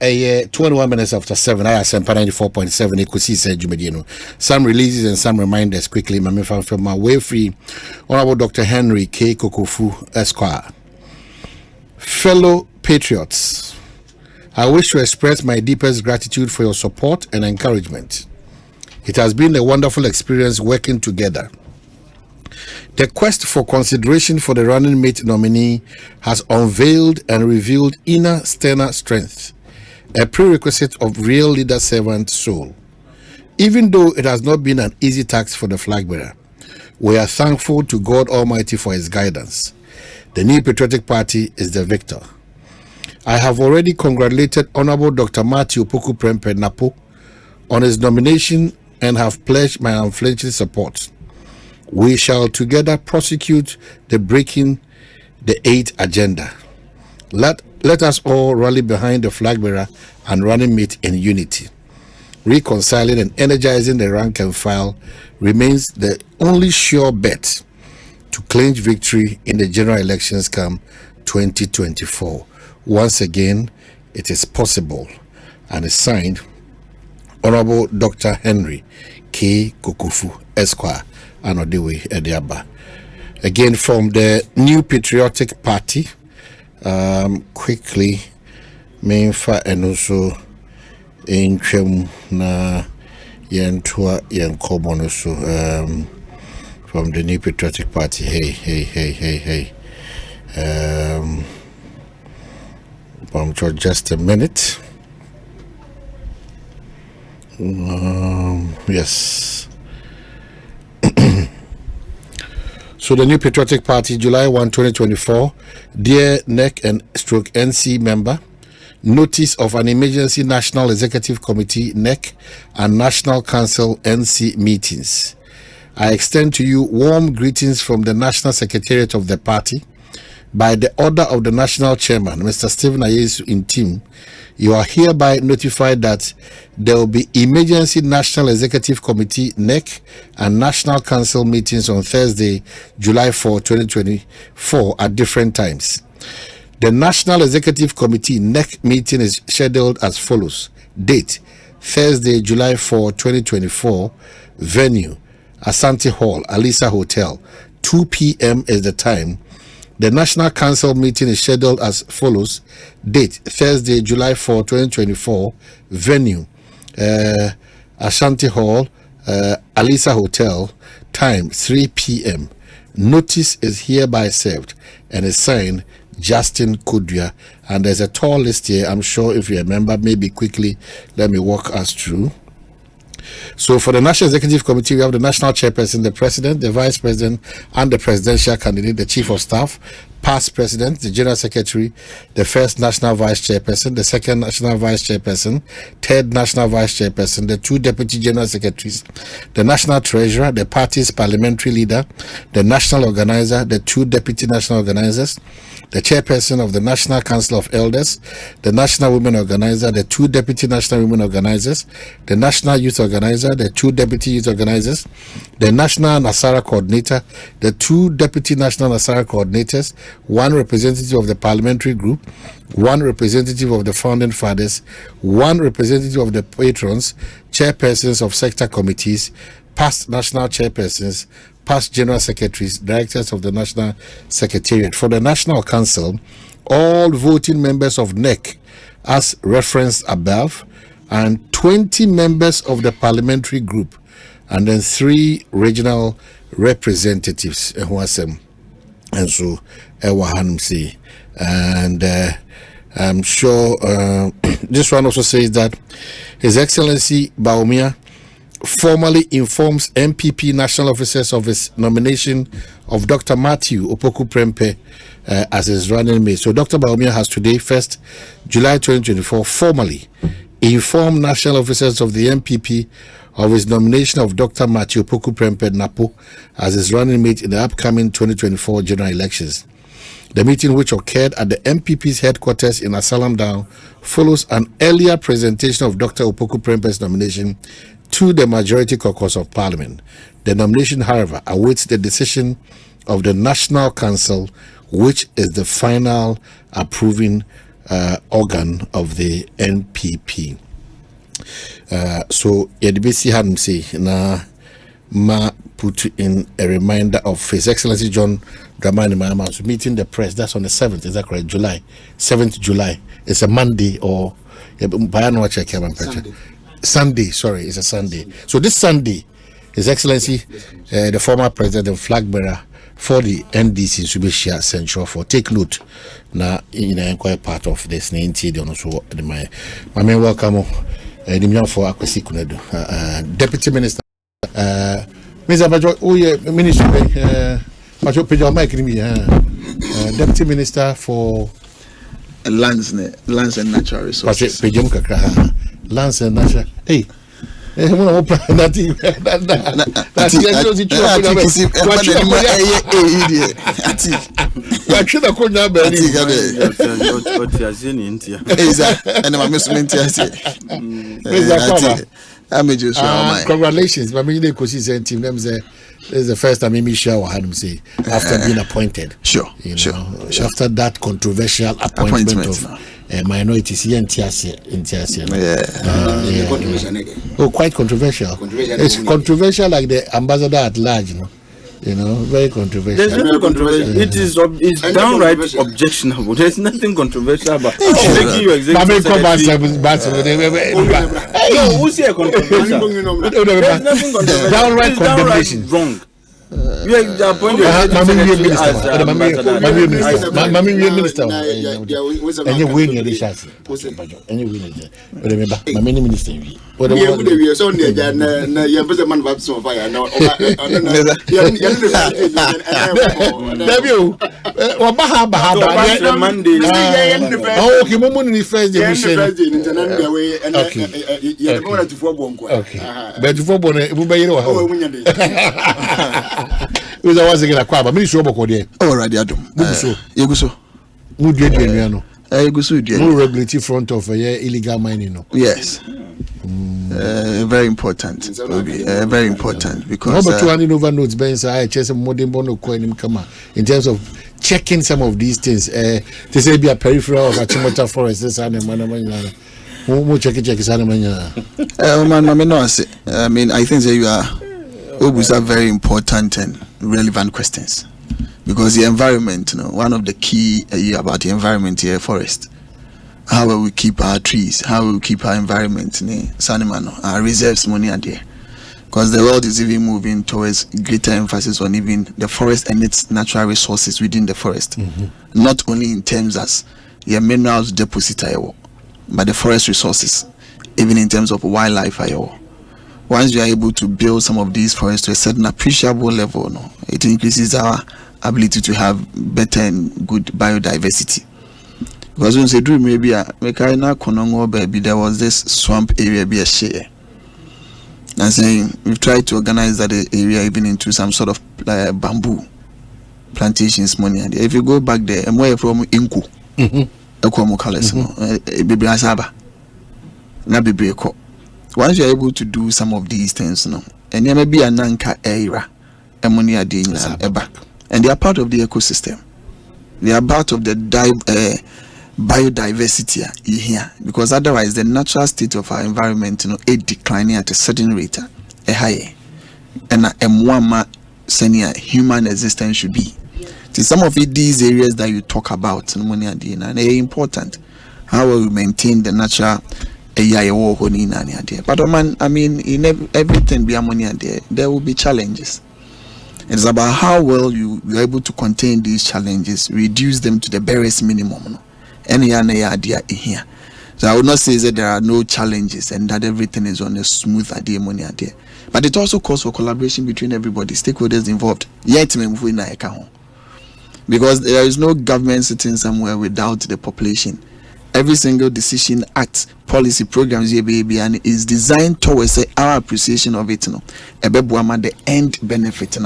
21 minutes after 7. I Asempa 94.7. Ekosiise On. Some releases and some reminders quickly. My from my way free. Honorable Dr. Henry K. Kokofu Esquire. Fellow patriots, I wish to express my deepest gratitude for your support and encouragement. It has been a wonderful experience working together. The quest for consideration for the running mate nominee has unveiled and revealed inner sterner strength, a prerequisite of real leader-servant soul. Even though it has not been an easy task for the flag bearer, we are thankful to God Almighty for his guidance. The New Patriotic Party is the victor. I have already congratulated Honorable Dr. Matthew Poku Prempeh Napo on his nomination and have pledged my unflinching support. We shall together prosecute the Breaking the 8 agenda. Let us all rally behind the flag bearer and running mate in unity. Reconciling and energizing the rank and file remains the only sure bet to clinch victory in the general elections come 2024. Once again, it is possible, and is signed Honorable Dr. Henry K. Kokofu Esquire Anodewe Ediaba. Again from the New Patriotic Party. Quickly, Mainfa and also Inchum na Yentua Yenkobonusu from the New Patriotic Party. Hey. Just a minute. Yes. So the New Patriotic Party, July 1, 2024, dear NEC and stroke NC member, notice of an emergency National Executive Committee NEC and National Council NC meetings. I extend to you warm greetings from the National Secretariat of the party. By the order of the National Chairman, Mr. Stephen Ayesu in team, you are hereby notified that there will be emergency National Executive Committee NEC and National Council meetings on Thursday, July 4, 2024 at different times. The National Executive Committee NEC meeting is scheduled as follows. Date, Thursday, July 4, 2024. Venue, Asante Hall, Alisa Hotel. 2 p.m. is the time. The National Council meeting is scheduled as follows. Date, Thursday, July 4, 2024. Venue, Asante Hall, Alisa Hotel. Time, 3 p.m. Notice is hereby served and is signed Justin Kudria. And there's a tall list here. I'm sure if you remember, maybe quickly, let me walk us through. So for the National Executive Committee, we have the National Chairperson, the President, the Vice President, and the Presidential Candidate, the Chief of Staff, Past President, the General Secretary, the First National Vice Chairperson, the Second National Vice Chairperson, Third National Vice Chairperson, the 2 Deputy General Secretaries, the National Treasurer, the party's Parliamentary Leader, the National Organizer, the 2 Deputy National Organizers, the Chairperson of the National Council of Elders, the National Women Organizer, the 2 Deputy National Women Organizers, the National Youth Organizer, the 2 Deputy Youth Organizers, the National Nasara Coordinator, the 2 Deputy National Nasara Coordinators, 1 representative of the parliamentary group, 1 representative of the founding fathers, 1 representative of the patrons, chairpersons of sector committees, past national chairpersons, past general secretaries, directors of the National Secretariat. For the National Council, all voting members of NEC, as referenced above, and 20 members of the parliamentary group, and then 3 regional representatives. And so, and I'm sure this one also says that His Excellency Bawumia formally informs MPP national officers of his nomination of Dr. Matthew Opoku Prempeh as his running mate. So Dr. Bawumia has today, 1st July 2024, formally informed national officers of the MPP of his nomination of Dr. Matthew Opoku Prempeh Napo as his running mate in the upcoming 2024 general elections. The meeting, which occurred at the MPP's headquarters in Asalam Down, follows an earlier presentation of Dr. Opoku Prempeh's nomination to the majority caucus of Parliament. The nomination, however, awaits the decision of the National Council, which is the final approving organ of the NPP. So, Yedibisi Hanum say, na ma put in a reminder of His Excellency John Dramani Mahama meeting the press. That's on the 7th, is that correct? July, 7th July. It's a Monday or Sunday, sorry, it's a Sunday. So this Sunday, His Excellency, the former president and flag bearer for the NDC Subishia Central for take note. Now, quite part of this 90, they also my welcome for Akwesi Kunedo, Deputy Minister. Mr. Bajo, Minister, Deputy Minister for Lands and Natural Resources. Lands and Natural. Hey. Congratulations, my Ekosiisen team. This is the first time Mimi Shah had him say after being appointed. Sure. After that controversial appointment of minorities here in Tiasia. Quite controversial. It's controversial like the ambassador at large, very controversial. There's nothing controversial. It's downright objectionable. There's nothing controversial about making you executive secretary. No, who's here controversial? There's nothing controversial. Downright condemnation. Wrong. You are appointed as minister. And you win your chance. And you win it. Remember, my mini minister. What you so near your man of so fire. No, Monday. Oh, okay, Momon first division. Okay. But before we are once again a Kwabena. Ministry of Bokode. Oh, Radiado. Yeguso. No regulatory front of illegal mining. No. Yes. Very important. Very important because. Number 200 over notes. Ben say I chase modern bono coin come in terms of checking some of these things. To say be a peripheral of a Chimota forest. This animal. Who check his animal. I mean, I think that you are. These are very important and relevant questions because the environment, one of the key about the environment here, forest. How will we keep our trees? How will we keep our environment? Our reserves money are there because the world is even moving towards greater emphasis on even the forest and its natural resources within the forest. Not only in terms as the minerals deposit, but the forest resources, even in terms of wildlife. Once you are able to build some of these forests to a certain appreciable level, it increases our ability to have better and good biodiversity. Because when say dream maybe there was this swamp area be a share. And saying we've tried to organize that area even into some sort of bamboo plantations money. And if you go back there, I'm way from Inku, baby asaba, na baby ko. Once you're able to do some of these things, and there may be an anchor area, and they are part of the ecosystem. They are part of the biodiversity here, because otherwise the natural state of our environment, it declining at a certain rate, a higher, and a more senior human existence should be. See, some of these areas that you talk about, and they're important. How will we maintain the natural but I mean, in everything be ammonia there will be challenges. It's about how well you're able to contain these challenges, reduce them to the barest minimum. Any idea here. So I would not say that there are no challenges and that everything is on a smooth idea ammonia there. But it also calls for collaboration between everybody, stakeholders involved. Yet because there is no government sitting somewhere without the population. Every single decision, act, policy, programs, and is designed towards our appreciation of it. The end benefit.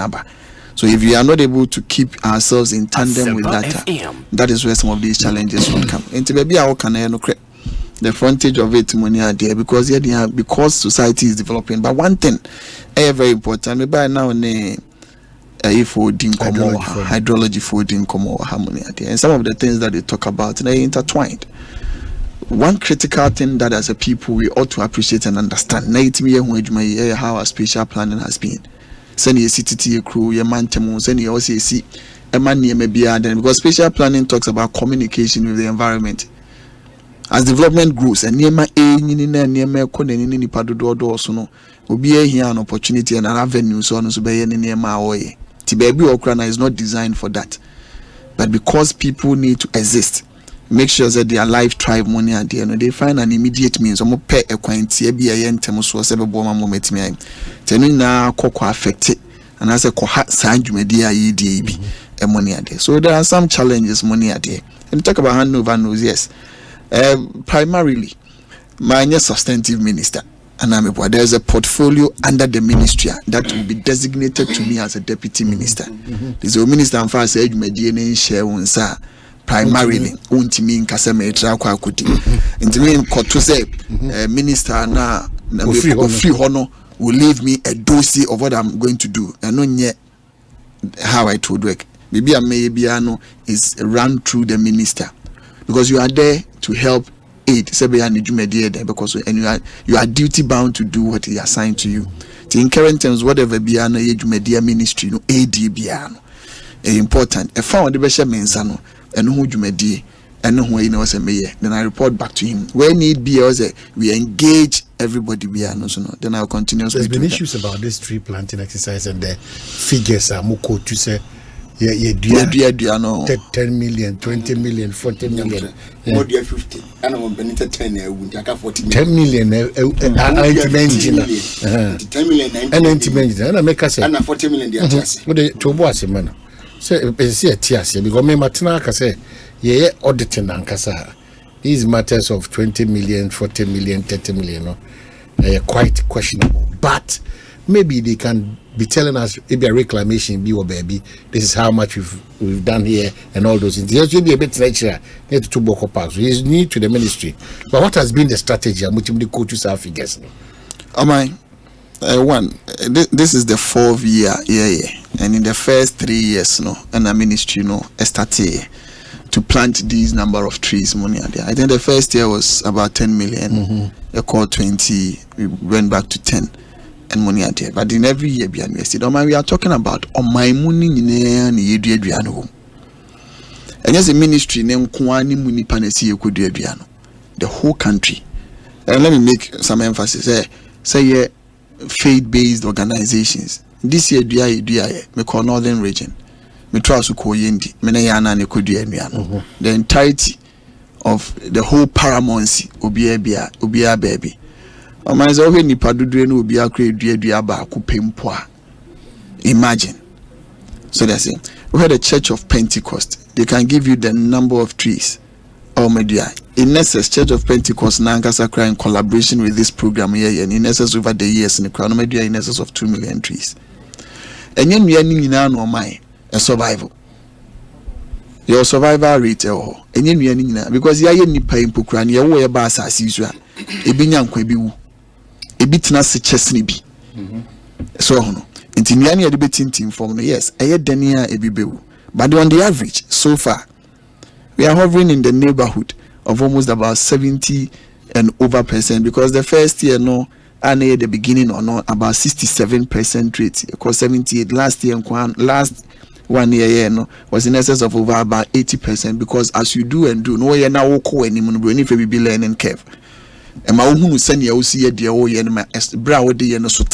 So if we are not able to keep ourselves in tandem with that, that is where some of these challenges will come. And to be our the frontage of it money are there because society is developing. But one thing, very important, maybe now hydrology folding harmony are there. And some of the things that they talk about, they intertwined. One critical thing that as a people we ought to appreciate and understand how our spatial planning has been. Send your city crew, your man send your OCC, a man near maybe because spatial planning talks about communication with the environment. As development grows, and near my will be here an opportunity and an avenue so on so be near my way. Tibebi Okrana is not designed for that. But because people need to exist, make sure that their life thrive money at the end. They find an immediate means. I'm pay a quantity be a yen temus was ever born moment me. Telling now cocoa affected and as a cohat sang media EDB and money at there. So there are some challenges money at there. And talk about handover news, yes. Primarily, my substantive minister. And there's a portfolio under the ministry that will be designated to me as a deputy minister. There's a minister and fast age median share unsa primarily untimi nkaseme etra kwa kuti ntimi koto say minister na free hono will leave me a dossier of what I'm going to do and not yet how I told work. Maybe is run through the minister because you are there to help aid because and you are duty bound to do what he assigned to you. In current terms, whatever biano media ministry no aid biano important. A found the best means and who you and who you know then I report back to him. Where need be we engage everybody biano so no. Then I'll continue. There's been issues about this tree planting exercise and the figures are muko to say. Yeah, no. 10 million, 20 million, 40 million. More than 50. And I'm going to 10 million. 10 million. 10 million. And I make us say, 40 million. What the Tobo Asemana? Say, a tears because me Matina say, yeah, auditing and Casa. These matters of 20 million, 40 million, 30 million, are quite questionable. But maybe they can be telling us maybe a reclamation be or baby. This is how much we've done here and all those things. There should be a bit nature near to Boko Park. So he's new to the ministry. But what has been the strategy? I'm the coaches our figures. This is the 4th year, and in the first 3 years, and the ministry, started to plant these number of trees. Money there. I think the first year was about 10 million. A call 20. We went back to 10. And money at there, but in every year, we are talking about on my money in the and as a ministry name Kwani Muni Panesi could do the whole country. And let me make some emphasis. Say faith-based organizations. This year, me call Northern Region. Me trust to call Yendi. Menayana ne could do the entirety of the whole paramountcy Ubia baby. Imagine. So that's it. We had a Church of Pentecost. They can give you the number of trees. In essence, Church of Pentecost Nankasa cry in collaboration with this program here, and in essence over the years in the crown in essence of 2 million trees. And then we are no mind a survival. Your survival rate and then we are because you are nipa in Pukran, you are way basa siswa. Ebinyam kwebiwu. Ebitna se chesni bi. So no. Inti nyani ya debating team form no yes, eye denia ebibewu. But on the average, so far, we are hovering in the neighborhood of almost about 70 and over percent, because the first year and at the beginning or not about 67% rate, because 78 last year, last 1 year was in excess of over about 80%, because as you do no you now call any money be learning curve. And my own send you see the brow day and so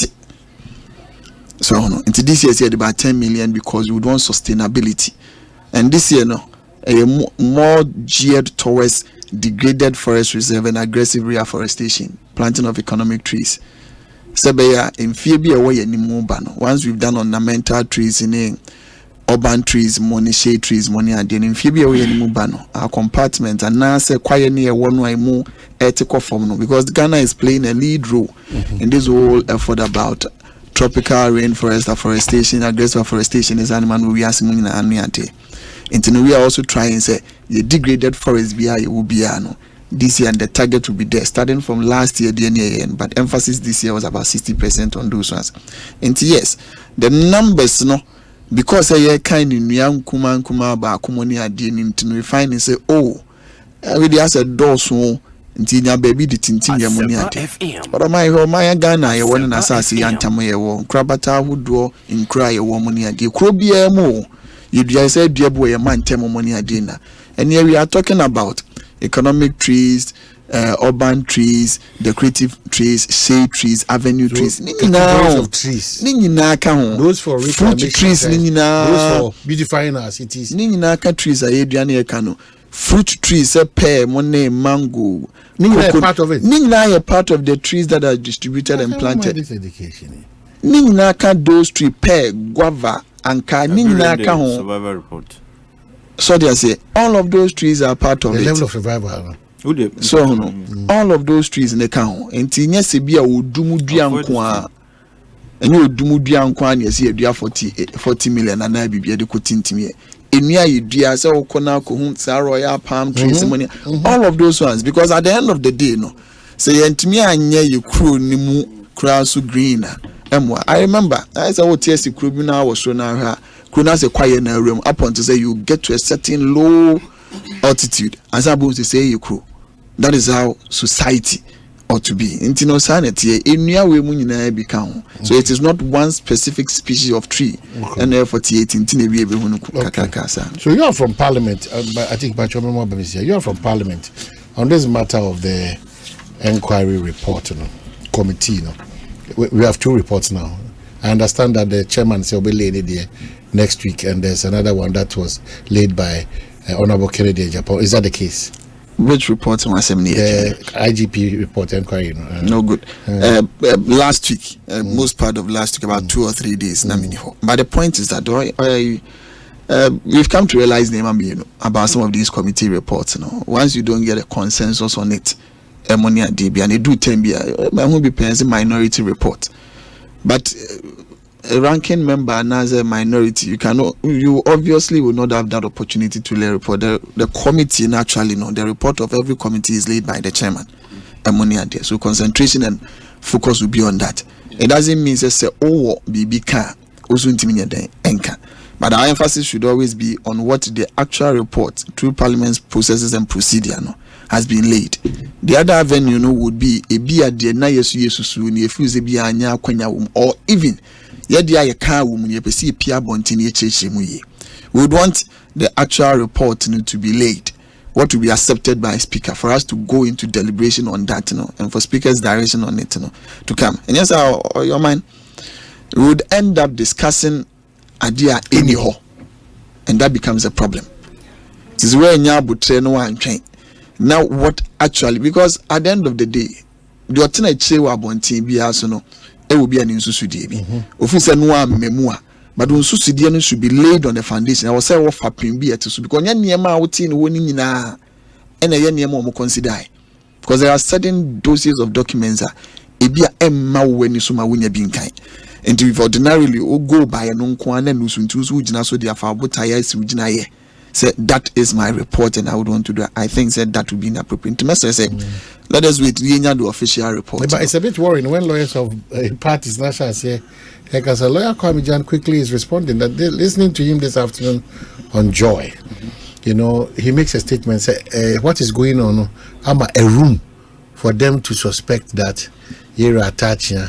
into this year about 10 million, because we would want sustainability. And this year more geared towards degraded forest reserve and aggressive reforestation, planting of economic trees. Sebeya in Phoebe away any more once we've done ornamental trees in urban trees, money shade trees, money and then in Phoebe away any more our compartment and now say quiet near one way more ethical form, because Ghana is playing a lead role in this whole effort about tropical rainforest afforestation, aggressive afforestation is animal we are seeing in Aniate. And we are also trying to say the degraded forest will be this year, and the target will be there starting from last year, but emphasis this year was about 60% on those ones. And yes, the numbers because I kind in young kuma about kumoni adin we find and say, oh, we has a door so until baby the tintin ya money. But my Ghana, you want an assassin and Tamayo, Krabata would draw in cry a woman at the Krobia mo. You just said, dear boy, a man, money at dinner. And here we are talking about economic trees, urban trees, decorative trees, shade trees, avenue trees. Those of trees. Those for fruit trees. Those for beautifying our cities. Ninaka trees are Adrian Kano. Fruit trees, a pear, money, mango. Part of it. Nina are part of the trees that are distributed and planted. This education. Ninaka those trees, pear, guava. And survival report. So they say all of those trees are part of the it. Level of survival. So all of those trees in the count. And Tinya Sebia would do Mudian and you do Mudian Kwan, you see a dear 40 million and I be the cutting to me. In near you, dear, so Konako, Saroya, palm trees, money, all of those ones, because at the end of the day, say, and to me, I near you crew Nimu, crowd so greener. I remember as I would test the Kwabena was shown her Kuna's a quiet room up until say you get to a certain low altitude as I to say you crew. That is how society ought to be. Intino sanity in near way become. So it is not one specific species of tree and 48 in Tinebie. So you are from Parliament, I think you are from Parliament on this matter of the inquiry report committee. We have 2 reports now. I understand that the chairman will be laid there next week, and there's another one that was laid by Honorable Kennedy Japan. Is that the case? Which report was the IGP report inquiry? No good. Last week, most part of last week, about 2 or 3 days. But the point is that we've come to realize about some of these committee reports. Once you don't get a consensus on it, money at DB and they do 10 be minority report, but a ranking member and as a minority, you obviously will not have that opportunity to lay report. The committee naturally the report of every committee is laid by the chairman and money at there. So concentration and focus will be on that. It doesn't mean say BB can also anchor. But our emphasis should always be on what the actual report through Parliament's processes and procedure has been laid. The other avenue would be a beer de na yesu ni efuze bi anya akwanya or even ye dia ye ka wum ye pesi pia bontin ye cheche mu ye. We would want the actual report to be laid, what will be accepted by speaker for us to go into deliberation on that and for speaker's direction on it to come. And yes, your mind, we would end up discussing idea anyhow, and that becomes a problem. This is where Nyabutre no one train. Now what actually, because at the end of the day, the alternate say wa bontin bi aso no e will be an insusudie bi. Ofisa no memua, but unsusudie no should be laid on the foundation. I will say what fapin bi eto because nya niema wuti no woni nyina and ye niema mo consider, because there are certain doses of documents ebia emma wani so ma wonya bi nkan. And if ordinarily go by an unkwana nusuntu ujina so dia fa botaya si ujina ye. Say that is my report and I would want to do. I think said that would be inappropriate. To say, let us wait. We need the official report. But it's a bit worrying when lawyers of parties national say, as a lawyer Kwame Jan quickly is responding that they're listening to him this afternoon on Joy. you know, he makes a statement, say, what is going on? I'm a room for them to suspect that you're attaching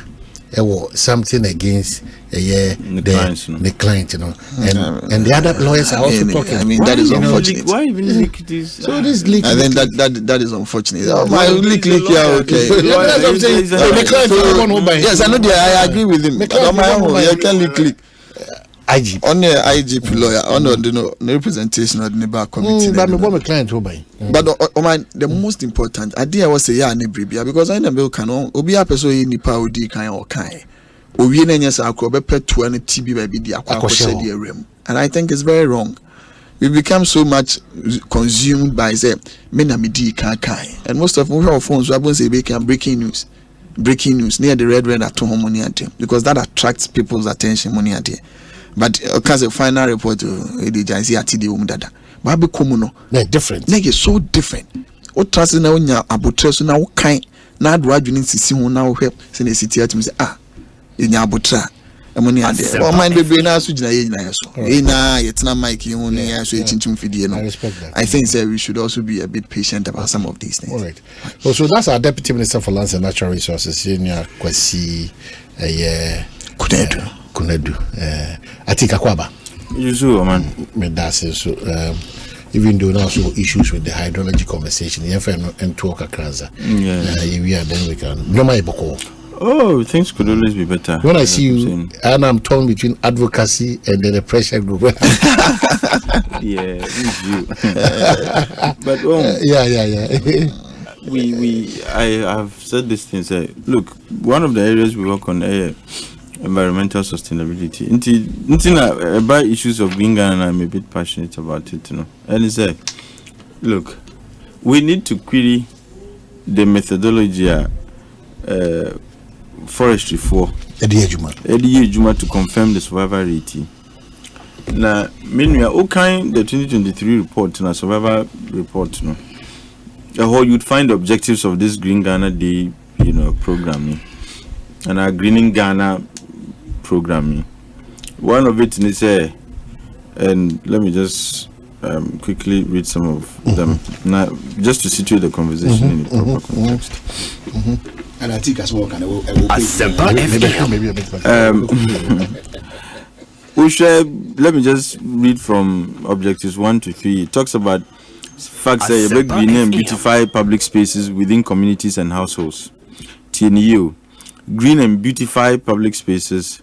something against the client, you know, and the other lawyers are also talking. I mean, that is unfortunate. Why even leak this? So this leak. I think that is unfortunate. My leak, yeah, okay. That's what I'm saying. The client is the one who buy. Yes, I know. I agree with him. On my own, you can leak. IGP. On the IGP lawyer, on the representation of the neighbor committee. But my client who buy. But the most important, I think I was say yeah, because I never can. Obi a person in Nipa odi kan or kind. Obi na nyasa akro be pet 20 TB by di akwa said the realm. And I think it's very wrong. We become so much consumed by say me na me di kan kai. And most of our phones we have say breaking news near the red at home money at them, because that attracts people's attention money at them. But because the final report the JC at the umdada. But become no different. It's so different. What trust na unya abutre na kind na do adwene sisi ho na wo hwep se na city at me say nya abutra money at there. O mind be na so gina ye gina so. Na yetina mic you no ya so chinchim fidie no. I think say we should also be a bit patient about some of these things. All right. So that's our Deputy Minister for Lands and Natural Resources, Senior Kwasi Kunedu. I think Kwaba. You so man. So even though now so issues with the hydrology conversation, and talk across. We are then we can. Oh, things could always be better. When I see you, and I'm torn between advocacy and then the pressure group. Yeah, it's you. But I have said this thing. Say, look, one of the areas we work on environmental sustainability. About issues of green Ghana, I'm a bit passionate about it, you know. And it's look, we need to query the methodology forestry for Eddie Juma to confirm the survival rate. Now, meanwhile, the 2023 report and a survival report, you know, how you'd find the objectives of this Green Ghana Day, you know, programming and our Greening Ghana programming. One of it is and let me just quickly read some of them now, just to situate the conversation in the proper context. And I think as well can Asempa let me just read from objectives 1 to 3. It talks about facts that you green and beautify public spaces within communities and households. TNU, green and beautify public spaces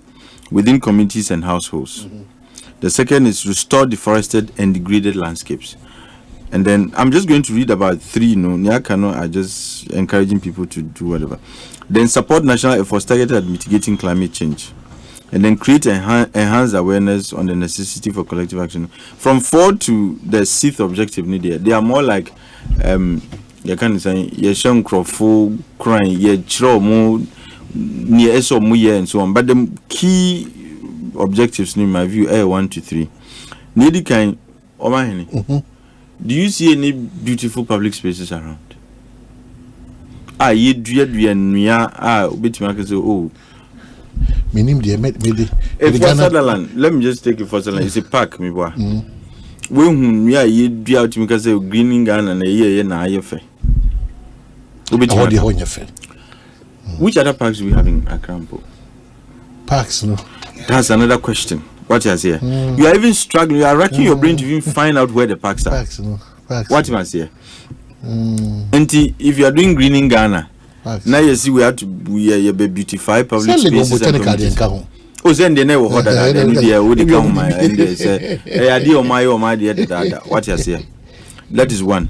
within communities and households. The second is restore deforested and degraded landscapes. And then I'm just going to read about 3. I just encouraging people to do whatever. Then support national efforts targeted at mitigating climate change. And then create enhanced awareness on the necessity for collective action. From 4 to the 6th objective, they are more like you can say yeshon crofo crying more near so and so on. But the key objectives in my view are 1 to 3. Needy kind Omanhene. Do you see any beautiful public spaces around? Let me just take it for Sutherland. It's a park, me boy. When we are you out because of greening Ghana and a year na IFA. Which other parks do we have in Accra? Parks, no. That's another question. What you say? You are even struggling. You are racking your brain to even find out where the parks are. Parks, no. Parks, what you must say? And if you are doing greening Ghana, now you see we have to beautify public spaces. Oh, then they never heard that. What you say? That is 1.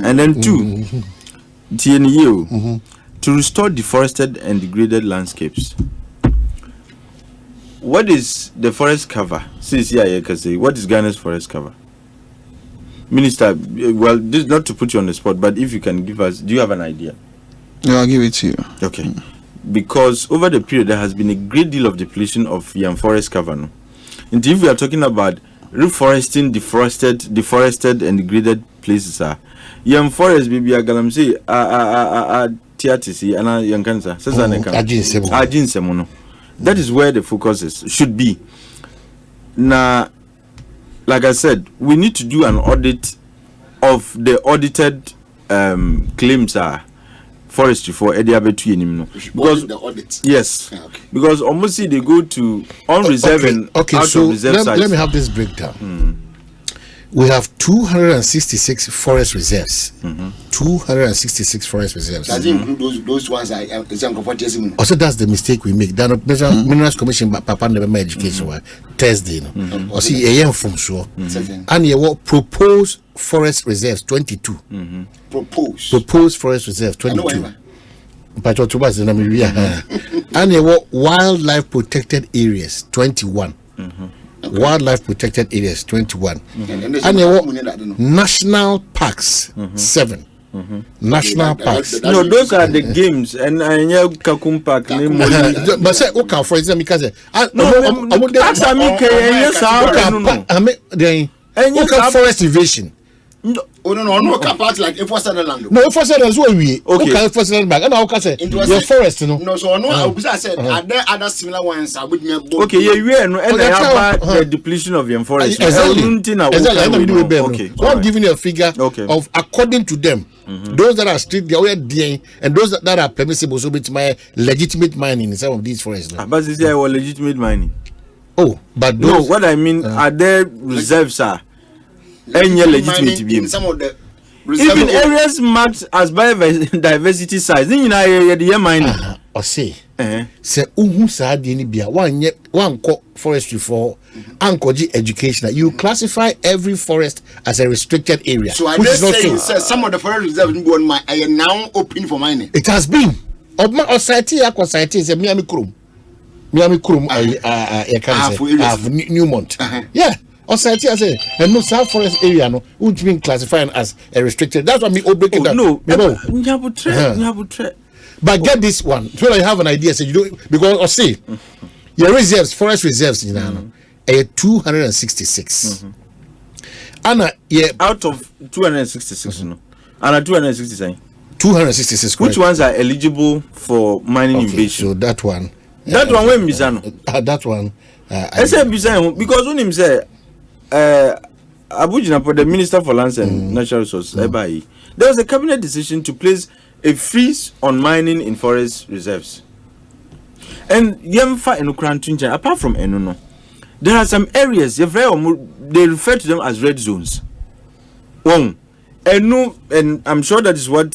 And then 2, TNU, to restore deforested and degraded landscapes. What is the forest cover? What is Ghana's forest cover? Minister, well, this is not to put you on the spot, but if you can give us, do you have an idea? Yeah, I'll give it to you. Okay. Because over the period, there has been a great deal of depletion of young forest cover. No? And if we are talking about reforesting deforested and degraded places, young forest, baby, I can say, TRTC, and young cancer. That is where the focus should be. Now, like I said, we need to do an audit of the audited claims forestry for Ediabetu Yenimno. Because the audit. Yes. Because almost they go to unreserved and out of reserve sites. Let me have this breakdown. We have 266 forest reserves. 266 forest reserves. Does it include those ones? Also, that's the mistake we make. The Minerals Commission, Papa never made education. Thursday, or see AM from so. And you what proposed forest reserves 22. Proposed forest reserves 22. But what was the name? And you what wildlife protected areas 21. Wildlife protected areas 21. And you what national parks 7. National parks. No, those are the games, and Kakum Park. But say, okay, for example, because forest invasion. No, part like if was land. No, if was land, we okay, first land back. And I can say your forest, No, so no, I said, are there other similar ones? I would okay, yeah, and about the depletion of your forest. Exactly. Okay, so I'm giving you a figure of according to them. Those that are strict, they are DA, and those that are permissible, so it's my legitimate mining in some of these forests. But is there legitimate mining? Oh, but those, no, what I mean, are there reserves? Any legitimate in some of the even areas marked as biodiversity sites. Then you know the mining. Or say, say, sa di ni bia one forestry for ankoji education. You classify every forest as a restricted area. So I just saying, some of the forest reserves are now open for mining. It has been. Society is a Miami Krum. I can say Newmont. Yeah. Or society as a no South Forest area no which been classified as a restricted. That's what me breaking down. No, you have to try. But get this one so that you have an idea. So you don't because or see your reserves, forest reserves, you know, 266. And yeah, out of 266, no, and 266. 266. Which ones are eligible for mining invasion? So that one. That one when Misano. That one. I said because when him say Abuja for the Minister for Lands and Natural Resources, there was a cabinet decision to place a freeze on mining in forest reserves. And Yemfa and Ukran apart from Enono, there are some areas they refer to them as red zones. And I'm sure that is what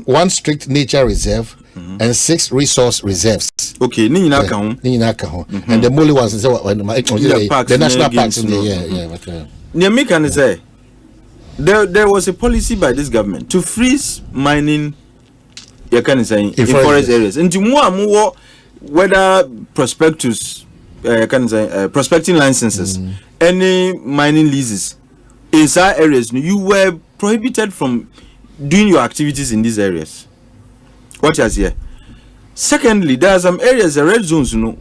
one strict nature reserve and 6 resource reserves. Okay, and the only ones is the national parks in the say there was a policy by this government to freeze mining in forest areas. And to more whether prospectus prospecting licenses, any mining leases in some areas, you were prohibited from doing your activities in these areas. What is here? Secondly, there are some areas, the red zones, and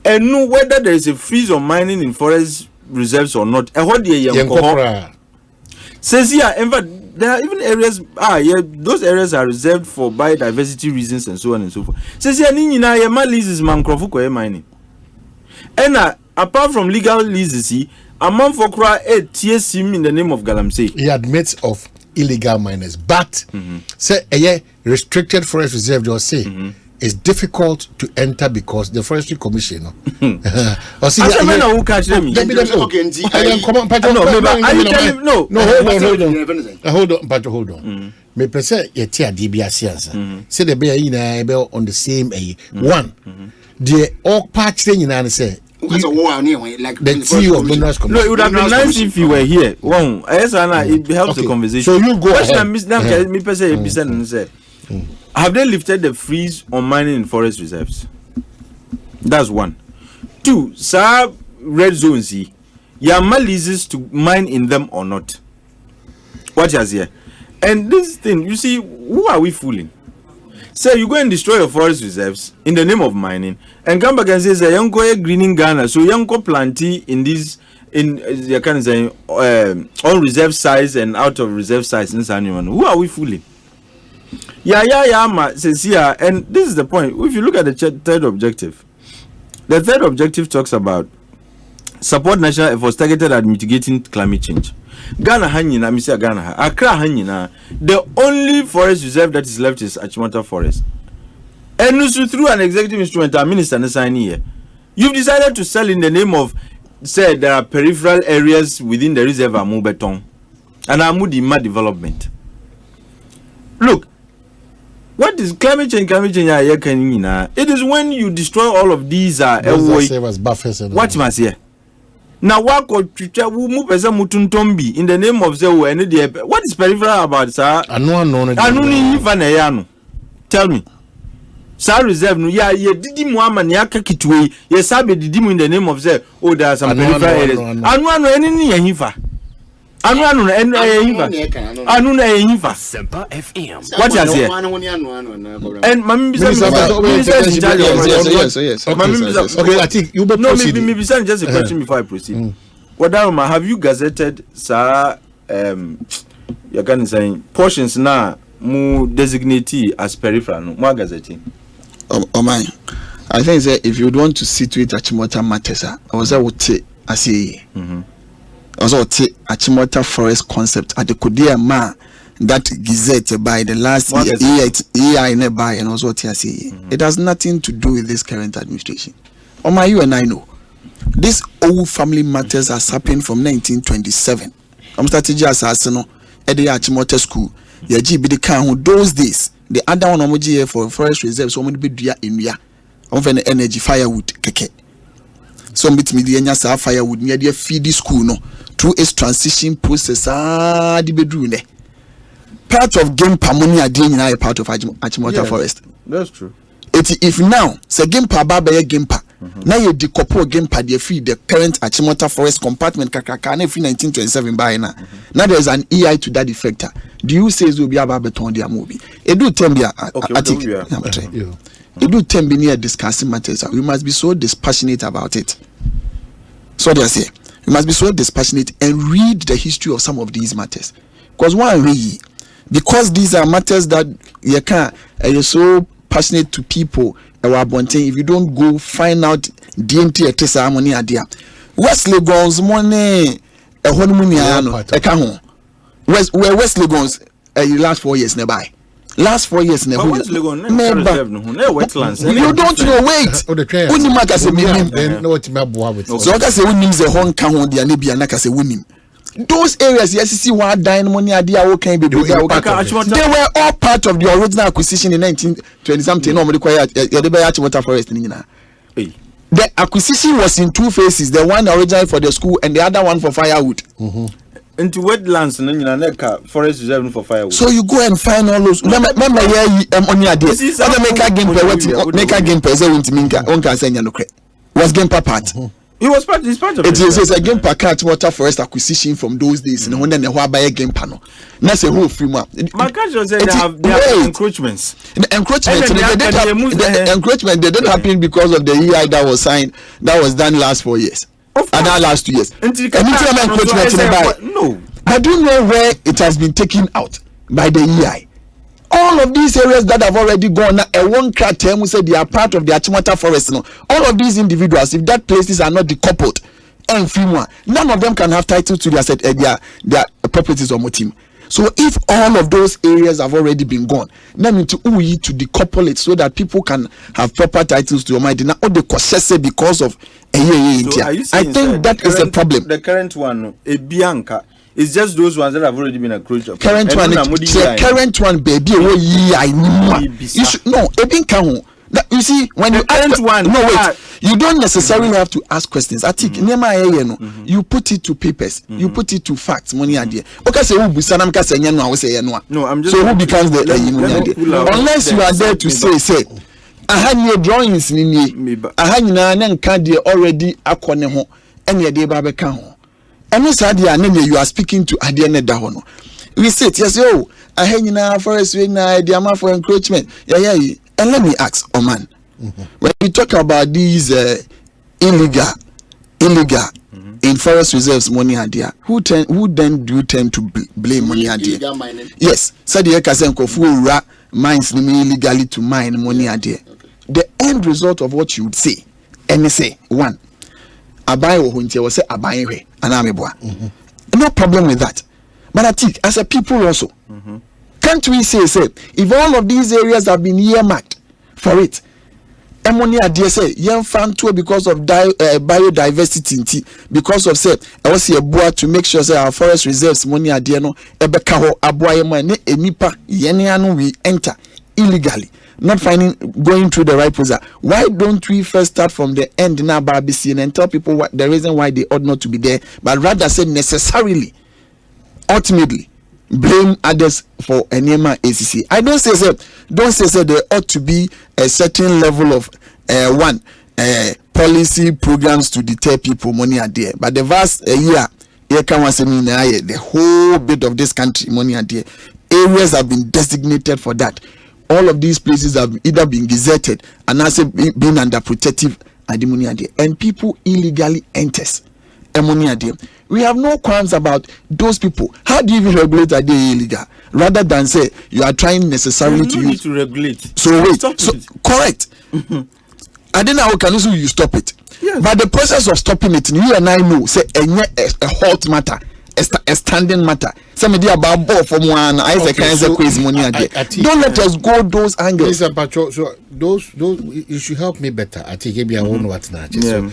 know whether there is a freeze on mining in forest reserves or not. Says here, there are even areas, those areas are reserved for biodiversity reasons and so on and so forth. Says here, my leases mining. And apart from legal leases, a man for cry TSM in the name of Galamsey. He admits of illegal miners, but say a restricted forest reserve, they'll say it's difficult to enter because the Forestry Commission. Or see, who catch them? Hold on. Me present your tia DBS. Say the bear in on the same one. The all patch thing in say. Like the CEO of Minerals Commission. No, it would have been nice if you were here. Wow, it helps the conversation. So you go ahead. Have they lifted the freeze on mining in forest reserves? That's one. 2, sir, red zones. Yama leases to mine in them or not? What is here? And this thing, you see, who are we fooling? Say you go and destroy your forest reserves in the name of mining, and come back and say, "Young go greening Ghana, so young go planty in this you can say on reserve size and out of reserve size in San. Who are we fooling?" Says here, and this is the point. If you look at the third objective, the third objective talks about support national efforts targeted at mitigating climate change. Ghana hanyina, Mr. Ghana, Accra hanyina. The only forest reserve that is left is Achimota Forest. And through an executive instrument, our minister signing here, you've decided to sell in the name of, say, there are peripheral areas within the reserve Amu Beton and Amudima development. Look, what is climate change? It is when you destroy all of these buffers. What you must hear. Now, what in the name of the what is peripheral about, sir? Tell me. Sir, reserve no ya didi mu amani aka kitwe ye sabe didi mu in the name of say oh there are some peripheral areas anu eni ni yehifa anu na anu na yehifa Asempa FM. What you say and mami bisa yes okay I think you better proceed. No, me just a question before I proceed. Wadama, have you gazetted sir you can say portions na mu designate as peripheral no mu gazetting. Oh my, I think that if you would want to situate Achimota matters, I was would say I say also take Achimota forest concept at the Kodia ma that gazette by the last year in by and also TSA. It has nothing to do with this current administration. Oh my, you and I know this old family matters has happened from 1927. I'm starting just as no at the Achimota school. Yeah, GBD can those days. The other one omoji for forest reserve so many be dua enua. Of an energy firewood keke. So bit me the nya firewood near the feed school no through its transition process the bedroom there. Part of game pamoni ade nyina part of Achimota forest. That's true. If now say game pa baba ye game pa now you decouple game pa the feed the current Achimota forest compartment kakaka na free 1927 by now. Now there is an EI to that effect. Do you say will be about beton their movie? It do tell me it do tell me near discussing matters. We must be so dispassionate about it. So they say we must be so dispassionate and read the history of some of these matters. Because because these are matters that you can't you're so passionate to people if you don't go find out DNT Tessa harmony idea. Wesley Gons money a honeymoon where Wesley Gons last 4 years nearby. Last 4 years never. You don't know, wait. Only Mark as a minimum. So I can say we need the Hong Kong the Libya and I can say winning. Those areas, yes, you see what dying money idea can be. They were all part of the original acquisition in 1920 something. No, required Achimota forest in the acquisition was in two phases. The one originally for the school and the other one for firewood. Into wetlands and forest reserve for firewood. So you go and find all those. Remember on your day. Other make a game per make a game per minka. Onka senya no credit. Was game per part. It was part. It's part of it. It is a game per cat water forest acquisition from those days. And when they buy a game panel, that's a whole free map. My country said they have encroachments. The encroachment they didn't happen because of the EI that was signed. That was done last 4 years. And now last 2 years. No, I don't know where it has been taken out by the EI. All of these areas that have already gone now, a one crack term we say they are part of the Achimota forest. No, all of these individuals, if that places are not decoupled and free one, none of them can have title to their properties or motive. So if all of those areas have already been gone, then we need to decouple it so that people can have proper titles to your mind. Now all the costs because of I think that is a problem. The current one, a Bianca. It's just those ones that have already been accrued. Current one, baby. You should no. You see, when you ask, you don't necessarily have to ask questions. I think you put it to papers, you put it to facts. Money idea. Okay, say who busanam ka say no, I say no. No, I'm just. So who becomes the unless you are there to say. I had your drawings in ye. I had nan card already akone ho. Any day babe can ho. And no sadia name you are speaking to Adiane Dahono. We say yes, I had na forest way na idea for encroachment. Yeah. And let me ask, Oman, when you talk about these illegal in forest reserves money idea, who then do you tend to blame money idea? Yes, Sadia Kasenko full mines illegally to mine money idea. The end result of what you would say, and say one, aban wo huntie wo say aban hwe ana meboa. No problem with that. But I think as a people also, can't we say if all of these areas have been earmarked for it, ammonia dear say young fan tour because of biodiversity, because of say I was here boa to make sure say our forest reserves money dear no ebeka ho aboa ne enipa yene we enter illegally, not finding going through the right process. Why don't we first start from the end now, BC, and tell people what the reason why they ought not to be there, but rather say necessarily, ultimately blame others for Enema ACC. I don't say there ought to be a certain level of policy programs to deter people money are there, but the vast year the whole bit of this country money are there. Areas have been designated for that. All of these places have either been gazetted and also been under protective adimonia there, and people illegally enters ammonia there. We have no qualms about those people. How do you even regulate that they illegal? Rather than say you are trying necessarily to use to regulate. So wait, so correct. I don't know how can you stop it. Yes. But the process of stopping it, you and I know, say a hot matter, a standing matter. Somebody about ball from one. I say can't crazy money. Don't let us go those angles. So those you should help me better. I think maybe I won't know what now. So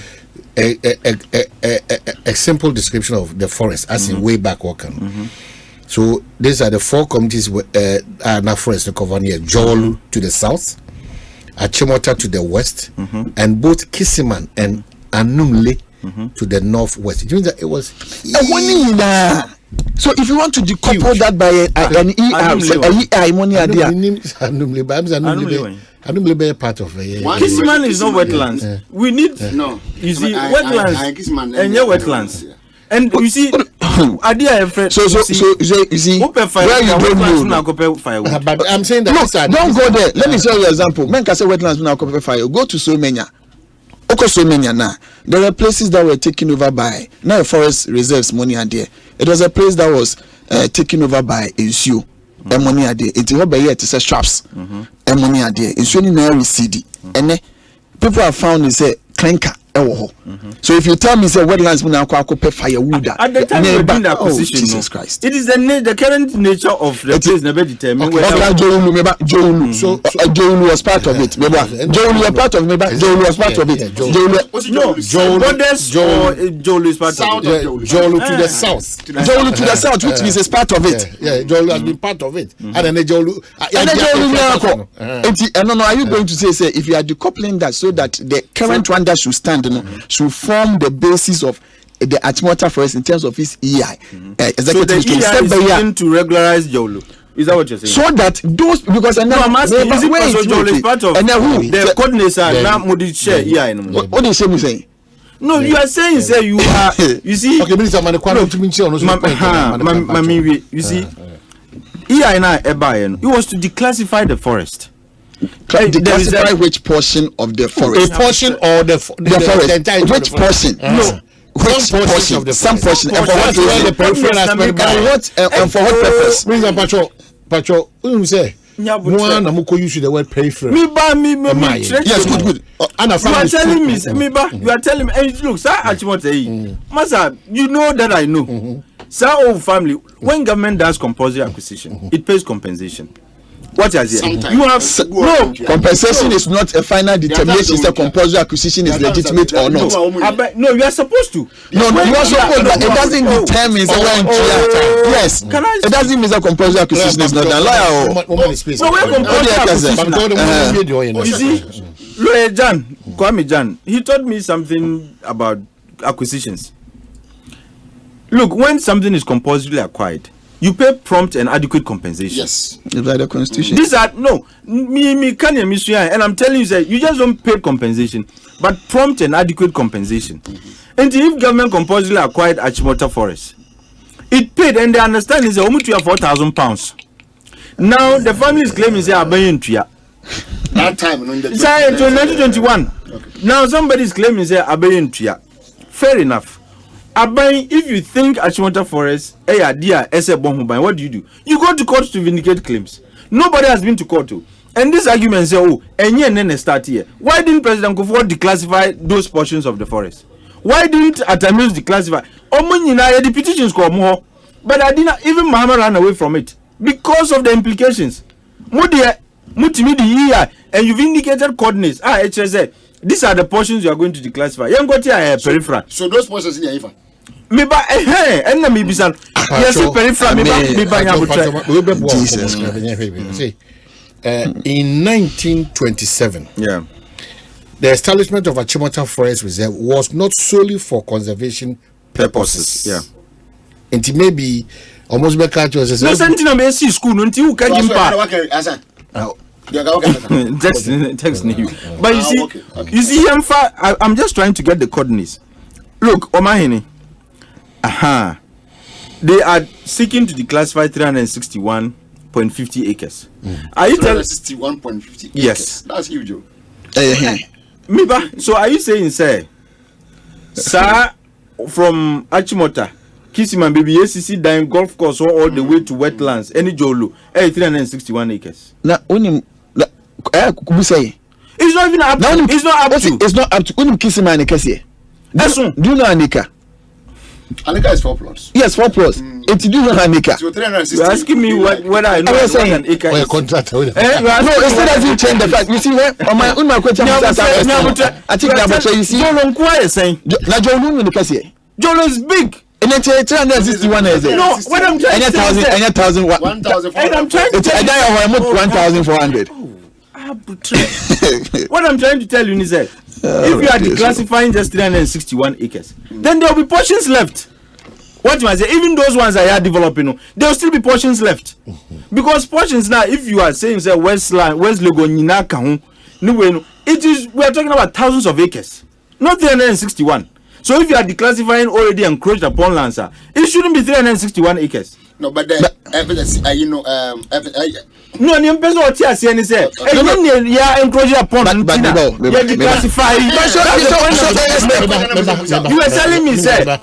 a simple description of the forest as in way back walking. So these are the four communities are now forest cover near Jolu to the south, Achimota to the west, and both Kisiman and Anumle to the northwest. It means that it was so if you want to decouple that by an EI money idea, Anumle part of Kisiman is not wetlands. We need you see wetlands and your wetlands. And you see, idea so you see where you don't know. But I'm saying that don't go there. Let me show you an example. Men can say wetlands now copper fire. Go to Somenya. Now there are places that were taken over by now forest reserves money are there. It was a place that was taken over by Insu. Money are there. It's over here to say straps. Money are there. Insu ni na recede. And people have found is a clinker. So if you tell me say wetlands now pay firewood at the time we doing the acquisition, Jesus Christ, it is the current nature of the place never determined. So Jolu was part of it. Jolu was part of it. Jolu was part of it. Jolu is part of it. Jolu to the south. Jolu to the south, which means it's part of it. Yeah, Jolu has been part of it. And then Jolu. No, are you going to say if you are decoupling that so that the current one that should stand should form the basis of the Achimota forest in terms of its EI. So the EI is to regularize Jolu. Is that what you're saying? So that those because and I'm asking, is it Jolu is part of and who the coordinates are now Modi share EI? What do you say? No, you are saying say you are you see okay, Minister you see EI now he wants to declassify the forest. Declassify which portion of the forest? A portion or the forest? Which portion? No. Which portion of the some portion? And for what reason? And for what purpose? Minister Pacho, you say one amuko use the word peripheral. Yes, good. You are telling me, and look, sir, Achimota, Masa, you know that I know. Sir, old family, when government does compulsory acquisition, it pays compensation. What is it? You have no compensation is not a final determination. If compulsory acquisition is legitimate or not. No, you are supposed to. No, you are supposed. But it doesn't determine when. Yes, it doesn't mean that compulsory acquisition is not done. No, where compulsory acquisition? You see, Lawyer Kwame Jan, he told me something about acquisitions. Look, when something is compulsorily acquired, you pay prompt and adequate compensation. Yes, it's like the constitution. These are and I'm telling you that you just don't pay compensation, but prompt and adequate compensation. And if government compulsorily acquired Achimota Forest, it paid, and they understand is almost £4,000. Now the family is claiming they are buying to that time in 1921. Now somebody is claiming they are buying to fair enough. If you think Achimota Forest, what do? You go to court to vindicate claims. Nobody has been to court. And this argument say, and then start here. Why didn't President Kufuor declassify those portions of the forest? Why didn't Atamis declassify? Omanhene, the petitions come more, but I didn't even Mahama ran away from it because of the implications. Mutimidi here, and you've indicated coordinates. HSA. These are the portions you are going to declassify. You got here peripheral. So those portions in the IFA. Maybe yes, peripheral. In 1927, the establishment of Achimota Forest Reserve was not solely for conservation purposes. And it may be almost back to us. No, something I'm AC school until you can text you. But you see, I'm just trying to get the coordinates. Look, Omanhene. They are seeking to declassify 361.50 acres. Are you telling 361.50 acres? Yes. That's huge. So are you saying, sir, from Achimota, Kisiman baby ACC dying golf course all the way to wetlands, any Jolo, 361 acres? It's not even up to. It's not up to. It's not up to. Kisiman Ekasi. Do you know Anika? Anika is 4 plots. Yes, 4 plots. It's do you know Anika? So 360. You're asking me whether I know what an acre is. No, it still doesn't change the fact. You see where on my question, I think that you see. Jolo Nkwa saying. Na Jolo Nkasi. Jolo is big. And it's 361 is it? No, what I'm trying to say is 1,400. And I'm trying to tell you, I want 1,400. What I'm trying to tell you is that if you are declassifying just 361 acres, then there will be portions left. What you might say, even those ones that are developing, there will still be portions left. Because portions now, if you are saying say West Legon, it is, we are talking about thousands of acres, not 361. So if you are declassifying already encroached upon lands, it shouldn't be 361 acres. No, but the evidence, no, the person what you are saying is that you are encroaching upon you are declassifying. You are telling me, sir,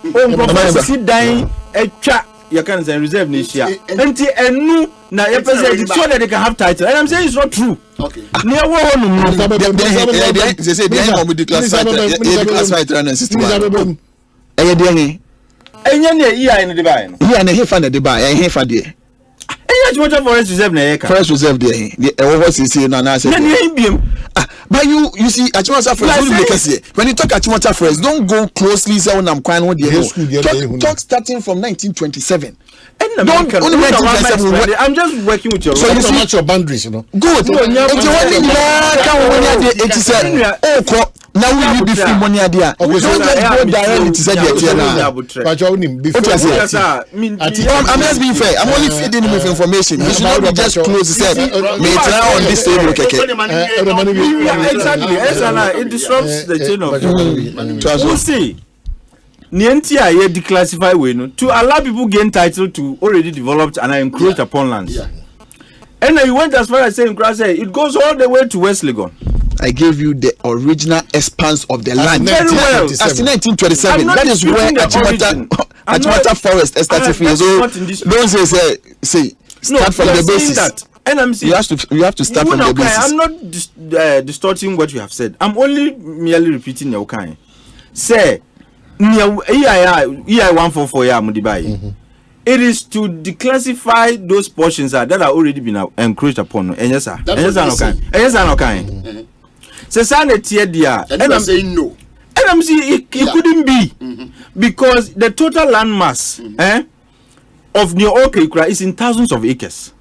sit down a chat. You can say reserve nation. Until and now you present so that they can have title. And I'm saying it's not true. Okay. Near one, they say they are with the classified 361. And you're in the divine. Yeah, and he found the buy, and he found it. Forest reserve, Forest reserve there. What is here now? But you see, Achimota Forest. When you talk Achimota Forest, don't go closely. So I'm quite what talk starting from 1927. I'm just working with your. So you see your boundaries, you know. Good. Now we need to free money idea. Don't just go directly to say the I'm just being fair. I'm only feeding him with information. You should not be just close to say me try on this table. Exactly. It disrupts the chain of. We'll see. Nientia ye declassify way to allow people gain title to already developed and encroached upon lands. And then you went as far as saying it goes all the way to West Legon. I gave you the original expanse of the land. Very well. As in 1927. That is where Achimota Forest started from. So don't say start from the basis. That. And I'm saying you have to start from the basis. I'm not distorting what you have said. I'm only merely repeating your kind. Say EI 144 ya mudibai. It is to declassify those portions that are already been encroached upon. And yes, sir. So and I'm saying no. And I'm saying it couldn't be because the total land mass of New Okra is in thousands of acres.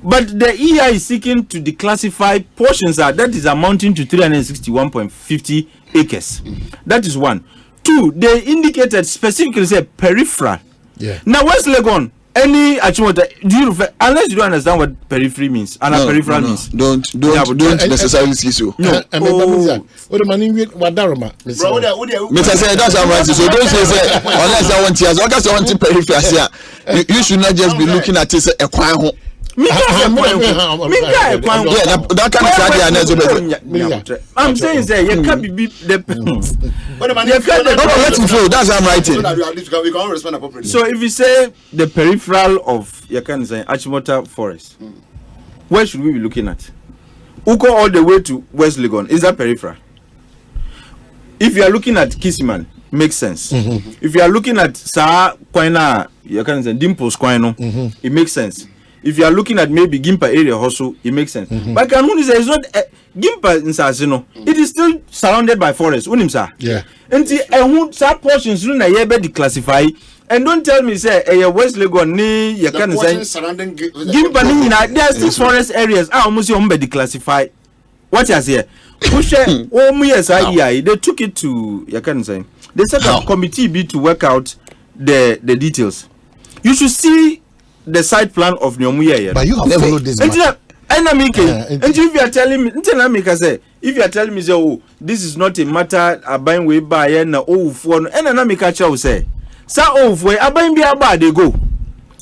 But the EI is seeking to declassify portions that is amounting to 361.50 acres. That is one. Two, they indicated specifically say peripheral. Yeah. Now West Legon, any Achimota, do you refer, unless you don't understand what periphery means and peripheral means. Don't necessarily see so. No. What the money with Wadaroma? Mr. Say that's how much. So don't say unless I want tears. Unless I want to peripheral here. You should not just be looking at it a quiet I'm saying that you can't be the that's I'm writing. So if you say the peripheral of you can say Achimota Forest, where should we be looking at? Uko all the way to West Legon, is that peripheral? If you are looking at Kisiman, makes sense. If you are looking at Kwabena, you can say Dimples Kwabena, it makes sense. If you are looking at maybe Gimpa area also, it makes sense. But Kanuni says it's not Gimpa in Sasino. It is still surrounded by forest. Yeah. And some portions na yebe declassify. And don't tell me say West Legon ni you can say surrounding Gimpa ni there are still forest areas. Almost you declassify. What you say? They took it to you can say they set up committee B to work out the details. You should see the site plan of Nyomuya. But you have followed this. And if you are telling me, if you are telling me, oh, this is not a matter abiding way by and for and an say, so oh, for abiding be about they go.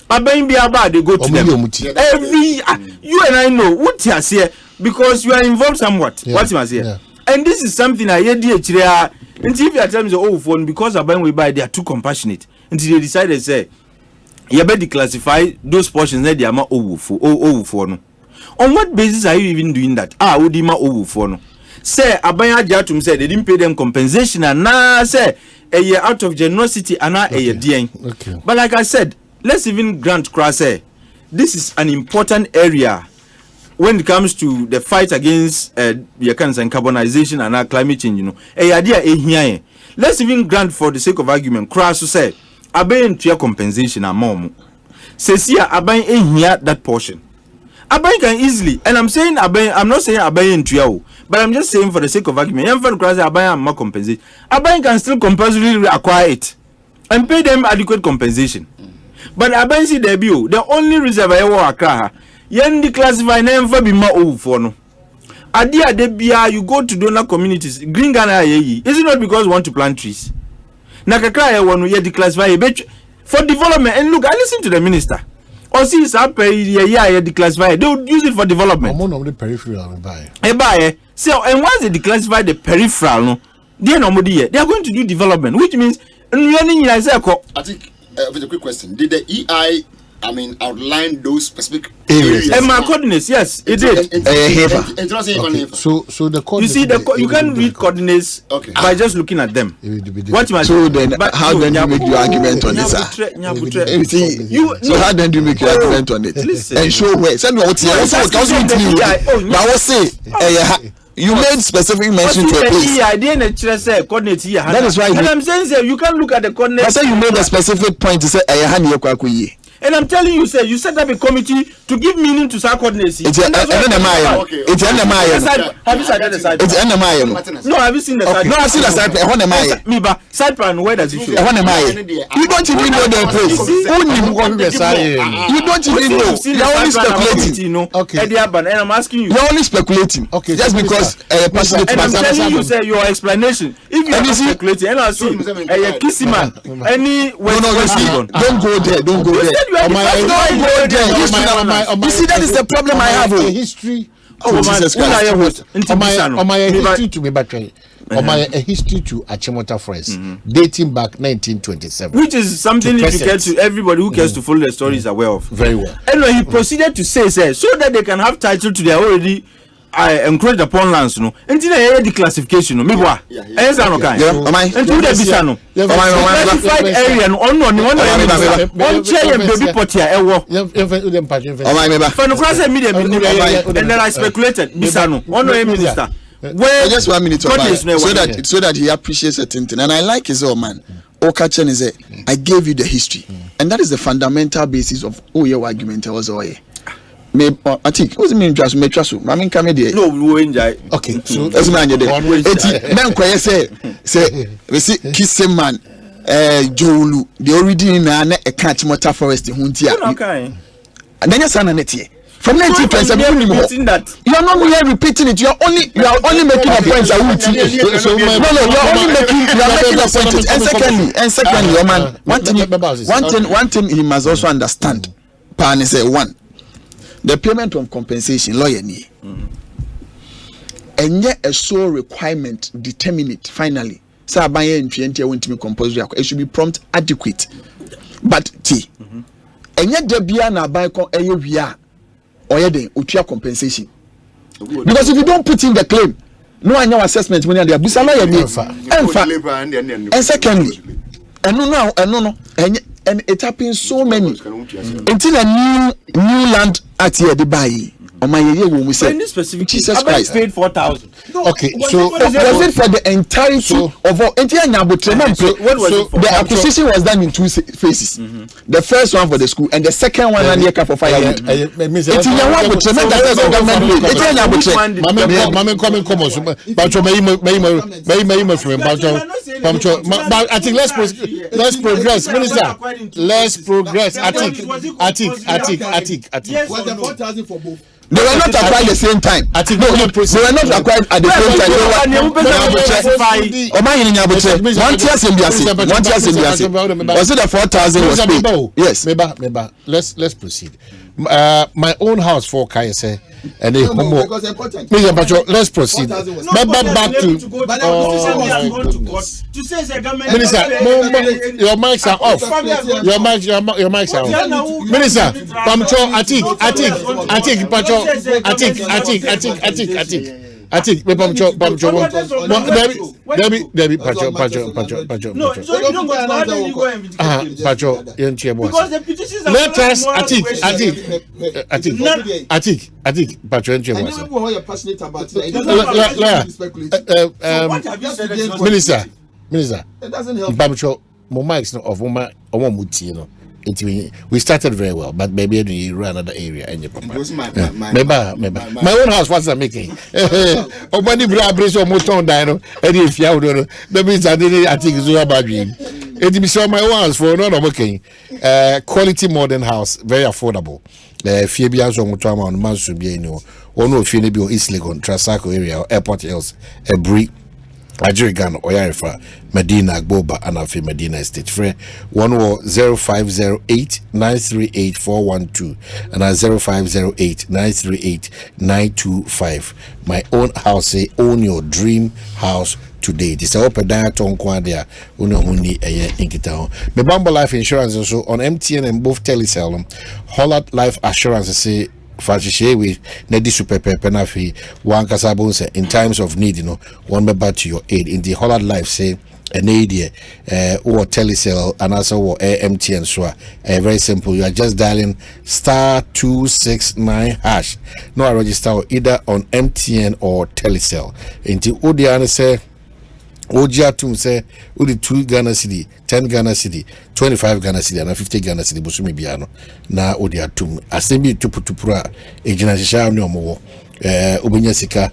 Abiding be about they go to them. Every you and I know what you say because you are involved somewhat. What you must say. And this is something I hear DHR. And if you are telling me, oh, for because abiding way by they are too compassionate until they decided say. You better declassify those portions that they are more over for no. On what basis are you even doing that? Udima over for no. Say Abaya Jatum said they didn't pay them compensation and now say a year out of generosity and now a year DN. Okay. But like I said, let's even grant cross say this is an important area when it comes to the fight against cancer and carbonization and climate change, you know. Let's even grant for the sake of argument cross to say Abayin to your compensation and more. Says here, Abayin here that portion. Abayin can easily, and I'm saying Abayin, I'm not saying Abayin to you, but I'm just saying for the sake of argument, Abayin more compensation. Abayin can still compulsorily acquire it and pay them adequate compensation. But Abayin see the bill, the only reserve I want to yen declassify name for be more over for no. Adia debia, you go to donor communities, Green Ghana, is it not because you want to plant trees? Nakakaya one we declassify for development and look, I listen to the minister. Or see it's up declassify, they would use it for development. I'm on the peripheral buy. So and once they declassify the peripheral, no, they are going to do development, which means I think with a quick question, did the EI outline those specific areas? And my coordinates, yes, it did. So the you see you can read coordinates by just looking at them. What you so then how then you make your argument on this? So how then do you make your argument on it? And show where send me what you made specific mention to a place. That is why I'm saying you can look at the coordinates. I said you made a specific point to say and I'm telling you, you set up a committee to give meaning to side coordinates. It's Have you seen the side? No, I've seen the side. Side plan, where does it show? You don't even know the place. You don't even know. You're only speculating. And I'm asking you. You're only speculating. Okay. Just because a passionate and I'm telling you, say your explanation. If you are speculating, and I see a kissy man, don't go there. Don't go there. You see, that is the problem I have. History. History to me, but a history to Achimota Forest dating back 1927, which is something you care to everybody who cares to follow the story is aware of very well. And he proceeded to say so that they can have title to their already encroached upon lands, no. Until they the classification, no. Classified area, and then I speculated, minister. Well, just 1 minute so that he appreciates a thing. And I like his old man. Okachen is I gave you the history, and that is the fundamental basis of your argument. Was I think what's mean just me trust I mean come there. No, we enjoy. Okay, so that's man you there. Say we see kissing man Jolu the already na a catch motor forest huntia. Okay. And then your son and it from 1927 you are not really repeating it. You are only making a point. You are making a point. And secondly, your man, one thing he must also understand. Pan is one. The payment of compensation, lawyer ni. And yet a sole requirement determine it finally. So I buy in 20 won't be compulsory. It should be prompt, adequate. But and yet the biana buy or compensation. Because if you don't put in the claim, no anya assessment when they abusa na ya me emfa and secondly no and it happens so many until a new land at here the buy on my area when we say Jesus Christ paid 4,000. Okay, so was it for the entirety of all the acquisition was done in two phases. The first one for the school and the second one and year for 5 years. It's in one with tremendous government. But I think let's progress, Minister. Let's progress. Atik. Was the 4,000 for both? They were not acquired at the same time. I think they were not acquired at the same time. Was it the 4,000 was paid? Yes. Meba. Let's proceed. My own house for Kayese and the homo. Let's proceed. Back to Minister, your mics are off. Your mics are off. Minister, Atik, Debbie, Pacho. Let us, Atik, Pacho, Minister, it doesn't help. Pacho, my mics of Omamuti, you know. We started very well, but maybe you run another area and you my own house was making. Obani Brabris or Moton Dino, and if you don't, that means I think it's about me. It be so my own house for not working. Quality modern house, very affordable. Fabians on Mutama on Mansubiano, one of Finibio East Legon, Trasaco area, Airport Hills, a brick. Ajirigan Oyarifa Medina Boba and Afi Medina Estate Free 0508-938-412 and 0508-938-925. My own house, say own your dream house today. This is open diaton kwadia unahuni inkitown. Me Bamba Life Insurance also on MTN and both Telecel. Holland Life Assurance say Fashishe with Nedi Super Penafi, one Casabon in times of need, you know, one member to your aid. In the Holland Life, say an idea or Telecel and also or MTN. So very simple. You are just dialing *269#. No, I register either on MTN or Telecel. Into Odiana say. Ojiatum say udi 2 Ghana cedi, 10 Ghana cedi, 25 Ghana cedi, and 50 Ghana cedi busumi biano na Odiatum. Asembi tupura ejina shisha ni omo ubinya sika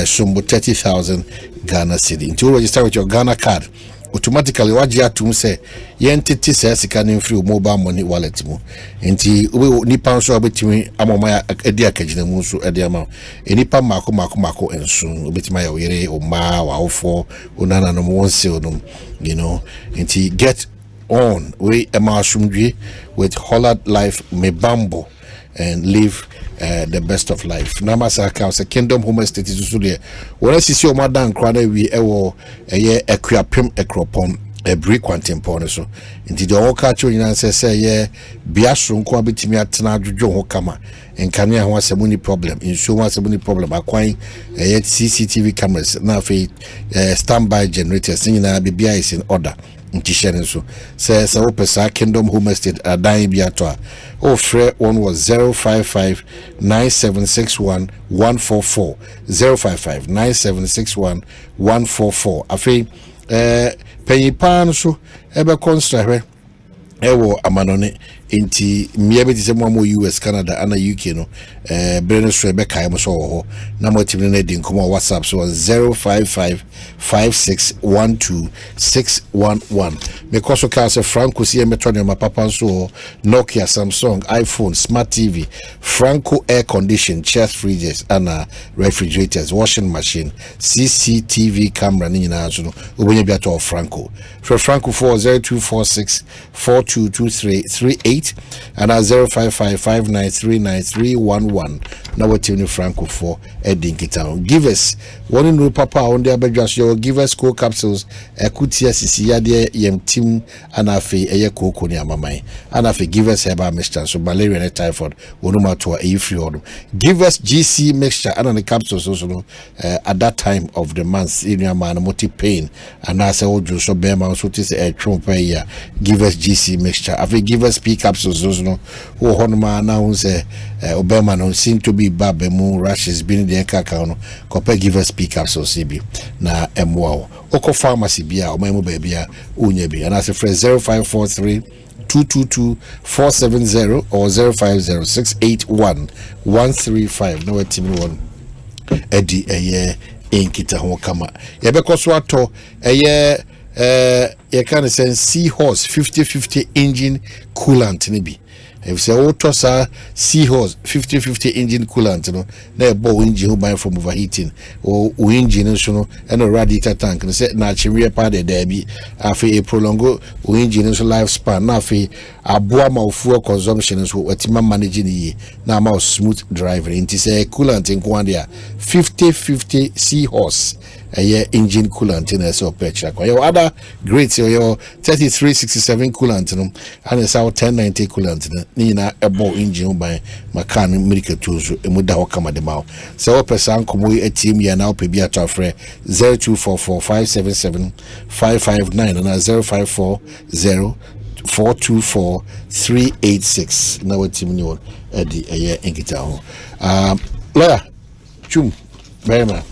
sumbo 30,000 Ghana cedi. Until you register with your Ghana card, automatically Ojiatum say yentiti say sika ni free mobile money wallet mu. Nti ube nipa nso abetimi amoma edi akagina mu nso edi ama. Enipa mako ensu obetima ya were oma wa ofo unana no wonse onum, you know. Nti get on we emasumdwe with Holland Life Mebambo and live the best of life. Namasa account a Kingdom Home Estate is there. When I see your madam crana we ewo equipem ekropon a brick quantum pon so into the all catch you say yeah biasun kwa bitimi atena dwodwo ho kama enkane ho asɛm problem inso asɛm problem akwan CCTV cameras na fe standby generators nyina bibia is in order ntishere so say opesa Kingdom Home Estate adan bi ato a free one was 055-9761-144 055-9761-144 afi penyipan so ebe construct ewo amanone inti miebe tise mo US Canada and UK no brene so ebe kai mo so ho na mo timi na di nkomo WhatsApp so 055-5612-611 me koso ka se Franco si emetonio ma papa so Nokia, Samsung, iPhone, Smart TV, Franco air condition, chest freezers and refrigerators, washing machine, CCTV camera ni na so no obenye biato Franco for Franco 40246-4223-38 08 and 0555939311. Now what you Franco for Edding Town. Give us one in Papa on the Abedras, your give us co capsules, Ekutia Sisiade, Yem Tim, and Afi, Eko Konya Mamai, and Afi give us Heba mixture, so malaria and typhoid, Wonuma to a free. Give us GC mixture and the capsules also at that time of the month in your man, multi pain, and I say, oh, so bear mouse, what is a trump per year. Give us GC mixture. Afi give us P capsules also, who Honma announce Obama no seem to be Babemu rashes being the Kakano, compare give us P capsules CB na MWOW. Oko pharmacy bia or memo baby unyebi and as a phrase 0543 222-470 or 050-681-135. No team one Eddie a year in Kita Hokama. Yabekoswato a year you can send Seahorse 50-50 engine coolant nibi. If say Otosa Seahorse 50-50 engine coolant, you know, na bow engine who buy from overheating or engine so and a radiator tank and say na chimney part there be afi a prolongo engine so lifespan na afi aboa ma fuel consumption so wetima managing ye na ma smooth driving. It say coolant in Kwabena 50-50 Seahorse a year engine coolant in so picture. Your other grades your 3367 coolant and it's our 1090 coolant Nina a bow engine by Macan medical tools muda wakama de mao. So person come a team ya now pe bia tafre 0244-577-559 and 0540-424-386. Now team new at the a year in Gitao. Lawyer Chum very much.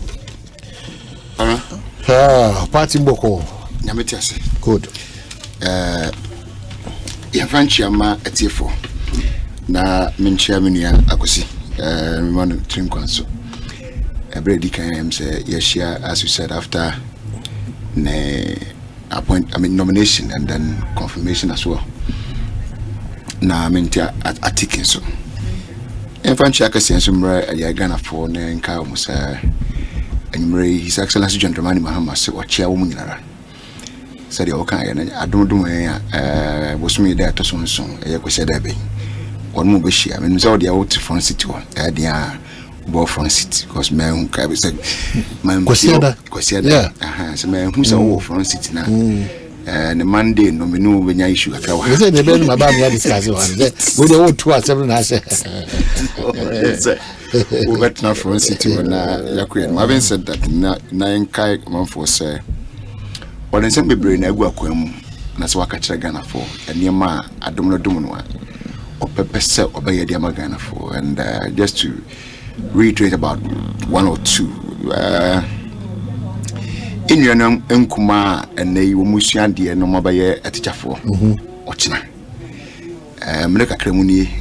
Party Boko. Nametias. Good. Yafanchama etiefo. Na menchiaminia akosi. We want to drink so. Every can say yes, as you said after nomination and then confirmation as well. Na mentia at ticket so. Yafanchaka sensumra Yagana for Nenka Musa. And His Excellency Gentleman Mahama said, "What chair woman said, okay, and I don't do was me there to soon. I said, one more she. I mean, so the out front city, the both front city, because man who said, man, Cosiada, so man who's all front city now. And the Monday, no, we know when I issue a cow. I said, the bed, my baby, discuss with the old 2 or 7. I said, we got now from city when Yakuan. Having said that, 9 kai month for say, what is a brain I work with him, that's what I catch a Ghana for, and near ma, I don't know, or pepper set or by a Ghana for, and just to reiterate about 1 or 2. In your name, Nkuma, and they were Musian dear no more by a teacher for Ochina. Meleka Cremuni.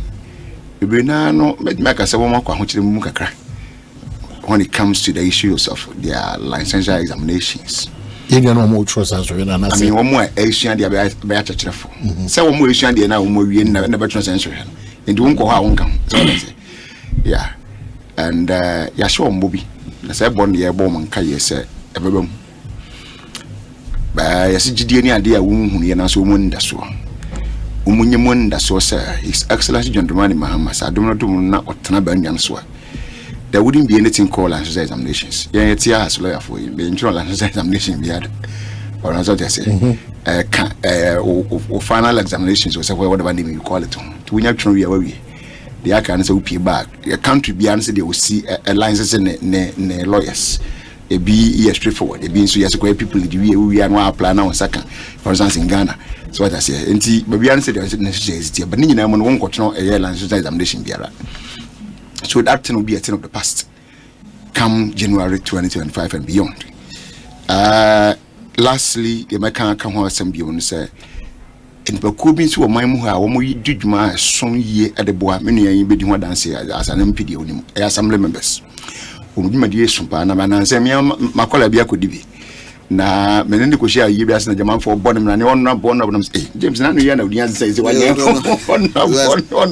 No, make us a woman when it comes to the issues of their licensure examinations. You know more trust as well. I mean, one more Asian, the better chef. So, one more Asian, the now more we never translation. And don't go how one come. Yeah, and Yashua Mobi. That's a born the airborne and Kaya said, every by a CGD idea, woman who you know so woman that's one. Umunyemon that so sir, His Excellency Gentleman Mahamas, I do not do not what Tanaban swear. There wouldn't be anything called licensure examinations. Yeah, it's as lawyer for you, the internal licensure examination we had. Or as I say, final examinations or whatever name you call it. To win up away. The account will pay back. A country be answered, they will see a license in lawyers. A be straightforward. A being so yes, people we are now applying now second, for instance in Ghana. So what I say, and but we answered the necessity, but you know, one got no a year examination. So that thing will be a thing of the past. Come January 2025 and beyond. Lastly, the American come home and beyond say, and the Kubin to a Mamuha, when we did my song year at the boy, many a bit more dance as an MPD on him, assembly members. My dear Sumpana, and say, Macola Bia could be. Na menende ko share yi biasa na jaman for born na ne on na born na James na no ya na odian say on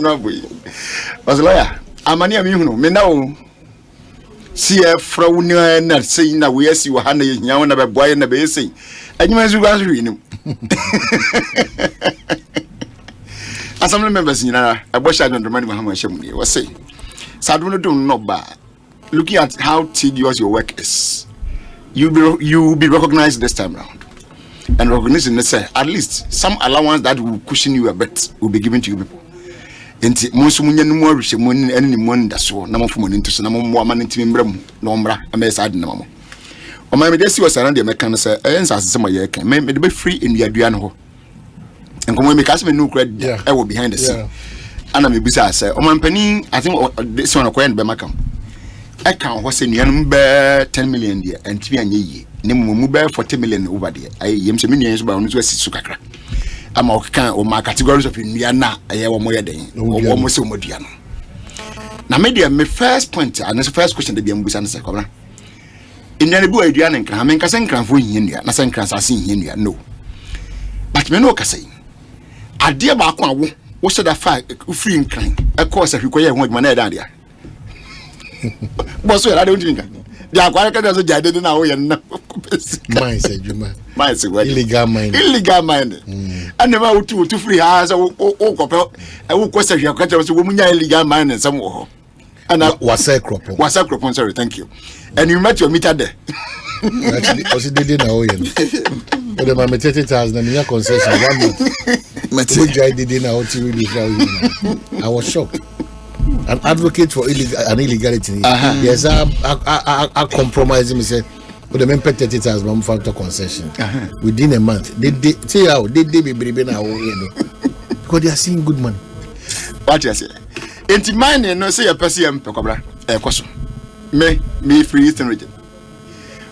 na boy was lawyer amani am hunu me na o see e fra woni na say na we asi wa ha na nya na be boy na be say anyuma zu gwa so ni Assembly members, you know, I wish I don't remember how much money was saying. So I don't know bad. Looking at how tedious your work is, you will be recognized this time round. And recognition, let's say, at least some allowance that will cushion you a bit will be given to you people. Enti most munya no more rich money any money that so na mo into so na mo man ntimi mbrem no mbra amesad na mo. O ma me dey see was around the mekan say ensa asem ye kan me dey be free in duadua no ho. Enkomo me cast me no credit I will behind the scene. Ana me bisa say o man pani I think this one akwa be makam. I can ho say nuan be 10 million there ntimi anye yi. Ne mu be 40 million over there. I yem se me nuan so ba onu so asisu kakra. Ama okkan o ma categories of nuan na aye wo mo ye den. Wo mo se mo dua no. Na me dey me first point and the first question dey be mbusa na say Kwabena. Inyane bu adua ne nkran me nkasa nkranfo hihia nua na say nkran sase hihia nua no. But me no ka say ade ba ko awo wo se da fa free nkran e ko se hwikoye ho adwuma na e dan dia. Boss we radio ndinka. Dia akwara ka so jade na wo ye na. Mine say adwuma. Mine say what? Illegal mining. Illegal mining. And never to free house o ko e wo ko se hwia ka so wo munya illegal mining some wo. And Wasa crop. Sorry, thank you. And you met your meter there. Actually, also they did now. But the my 30,000 and your concession 1 month. Which I did now. I was shocked. An advocate for illegality. Yes, I compromise him. Say, but the men paid 30,000 one factor concession within a month. They say how they be bringing now. Because they are seeing good money. What you say? Enti mine no say your person Kwabena Ekoso me free eastern region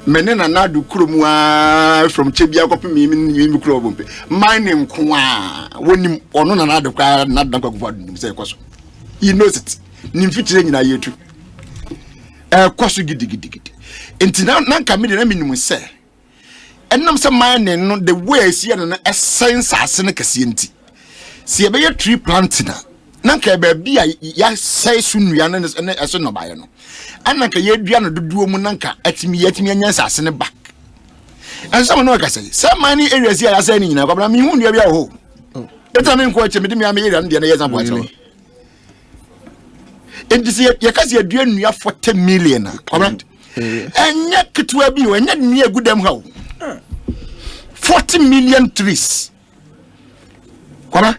me ne na do kromua from Chebia kopi me kro bompe mine nko a wonim ono na do kwa na dan kwa nim say Ekoso he knows it nim fitire nyina yetu Ekoso gidi enti na nka me de na minim say enam say mine no the way see na essence ase ne kase enti se ye be tree planting nanka baabi a ya sai sunua na eso no bae no ananka ye dua no doduo mu nanka atimi anya sase ne back ansa no ka say many areas here ya sai ni nyina Kwabena mi hu nua bia ho eta me nko ache me de me area no de na ye example ache endisi ye ka say dua nua 40 million Kwabena enya kitwa bi enya nua agudam ha 40 million trees Kwabena.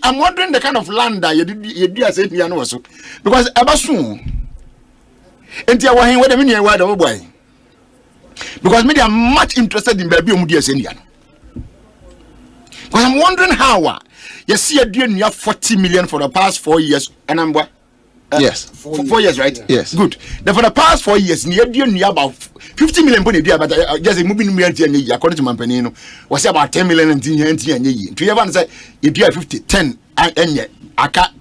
I'm wondering the kind of land that you do as it no so because abasu enti I want where the meaning why the boy because me they are much interested in baby omudi asendia because I'm wondering how you see a deal near 40 million for the past 4 years and I'm yes 4 years right yes good then for the past 4 years near deal near about 50 million money there but just moving me according to my penny no was about 10 million and to you ever say you do 50 10 and yet aka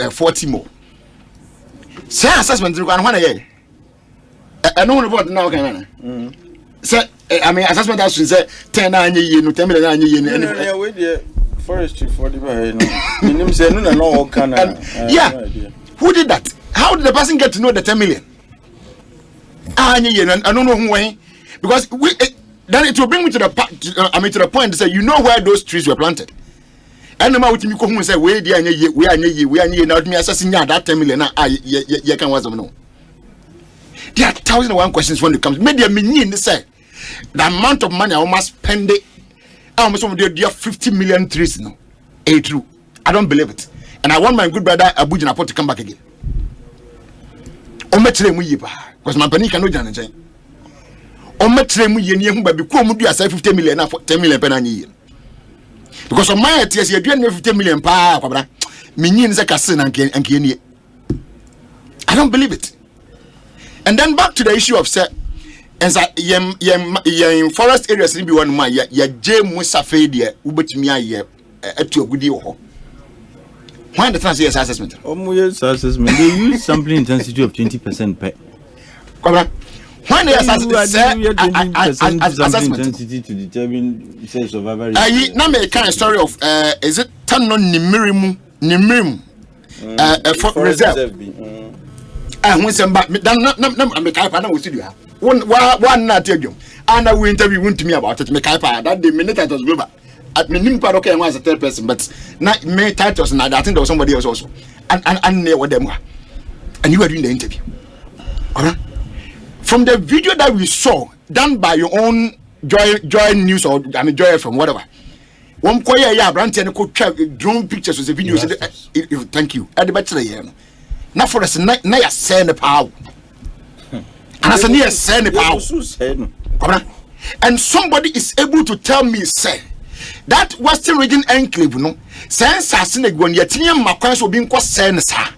40 more say assessment you can one I know about now can say I mean assessment that should say 10 and you no 10 million and you with the forestry for the no say no can yeah who did that how did the person get to know the 10 million I don't know who because then it will bring me to the point to say you know where those trees were planted. And no matter what you come say we are now me assessing that 10 million you can was no. There are 1,001 questions when it comes. Media mean say the amount of money I must spend it. I almost want to do 50 million trees no. True. I don't believe it. And I want my good brother Abuja Napo to come back again. Ometre mu yiba because my panic cannot jana nchen. Ometre mu ye ni hu ba bi ko mu dua 50 million na 10 million pe na nyi. Because on my tears you do 50 million pa Kwabena. Me nyi se kase na anke ni. I don't believe it. And then back to the issue of say and in forest areas ni bi one man ya je mu safe de ubetimi aye atu agudi ho. Why the trans years assessment? Assessment. They use sampling intensity of 20% per. Kwabena. When they assessment intensity to determine sense of average. Now me kind of story of is it Tano Nimirim for reserve. When some back I'm a kaipa now we see you. One not tell you. And I will interview to me about it. Me kaipa that the minute I was global. at me okay was a third person, but not me titles and I think there was somebody else also. And near what them were. And you were doing the interview. Alright? From the video that we saw, done by your own Joy News or Joy from whatever. One choir ya brand and could drone pictures with the video. Thank you. At the bachelor now for us na send the power. And as a near send the power. And somebody is able to tell me, say, that Western Region enclave, no, sense as in a one yetium Macquans will be quite sense. Are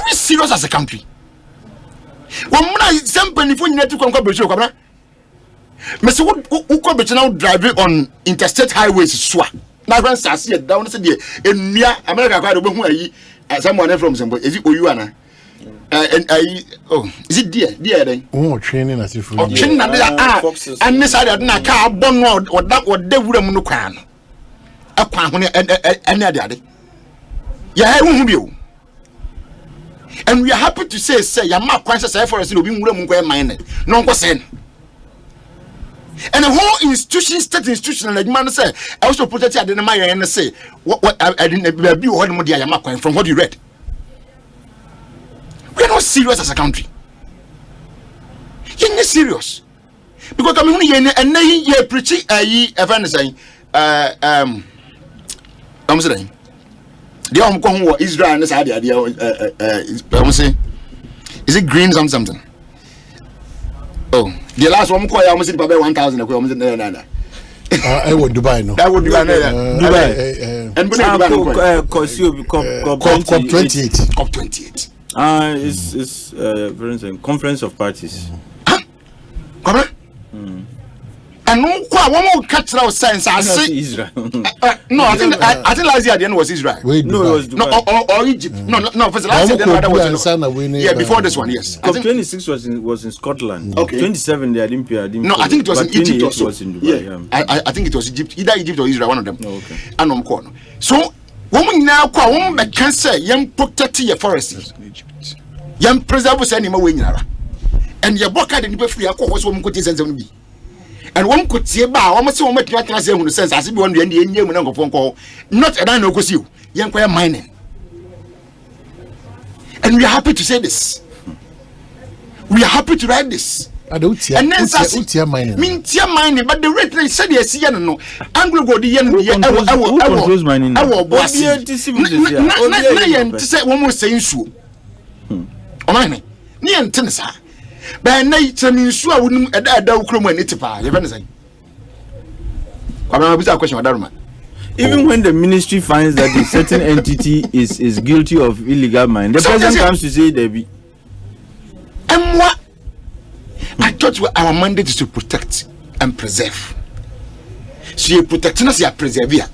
we serious as a country? One example, if we need to come to Kwabena, Mr. Who now driving on interstate highways, swat. Now, when I see it down in near America, someone from Zimbabwe, is it Oyuana? And is it dear then? Oh, training as if we training and this I had not car born or that what they would have no crown. A crown and daddy. Yeah, you. And we are happy to say, your map crisis for us will be minded. No question. And the whole institution, state institution, like man say, I also protect you. I didn't mind and say what I didn't be what more dear map from what you read. We are not serious as a country. You're not serious. Because I'm only and then you preaching event saying I'm saying the Hong Israel and this idea I'm saying is it green something? Oh, the last one call almost about 1,000 I would Dubai no. That would Dubai. And COP28. COP28. It's for instance, conference of parties. Come on. And no, one more catch now sense. I say Israel. No, I think last year the end was Israel. No, it was Dubai. Or Egypt. No. For the last year the was yeah, before this one, yes. COP 26 was in Scotland. Okay. 27 the Olympia. No, I think it was in Egypt also. Was in Dubai. Yeah. I think it was Egypt, either Egypt or Israel, one of them. Oh, okay. And so woman now woman can say young protect your forests. Young preserve us any more way. And your book had in the free was woman could be. And one could see about almost so much not say when the sense as if you want the Indian when phone call. Not and I know because you young mining. And we are happy to say this. We are happy to write this. And then say mining, but the rate they said yes, no. Anglo go the yen controls mining. To say one more saying so. Omanhene, ni antensa. By night, I mean, so I wouldn't add a chrome and it's a pie. You're saying, I'm a question about even when the ministry finds that a certain entity is guilty of illegal mining, the president comes to say, Debbie. And what I thought our mandate is to protect and preserve. So you're protecting us, you're preserving.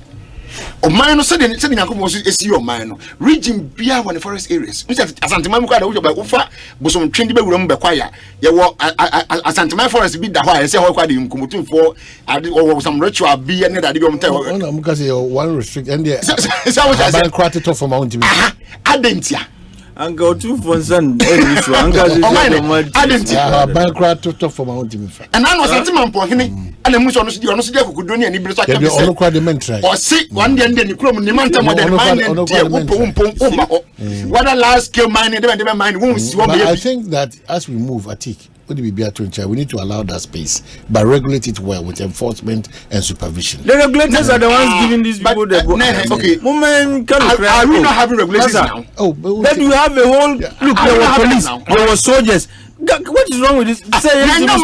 O mine no said anything I come was your mine region bia one forest areas. Mr. Asante Mamuka da wo ba ufa bosom twende be wuram be kwaya ye wo Asante my forest bi da ho I say ho kwa de nkumutun for some ritual bia ne da de om tell. No muka say one restrict and there. Ban kwate to for mountain. Adentia. Uncle two for son ritual uncle Adentia. Ban kwate to for mountain. And I was Asante Mamuka and mu so no so dey kokudoni ani bi so aka be say onokwa de mentra or say one day the krom ni manta mo dey mine dey upon whether large scale mining dey mine won si wo be. I think that as we move Atik we need to allow that space but regulate it well with enforcement and supervision. The regulators are the ones giving these people the okay women are we not having regulations now? Oh, then you have a whole look, there were police, there were soldiers. What is wrong with this? Say I know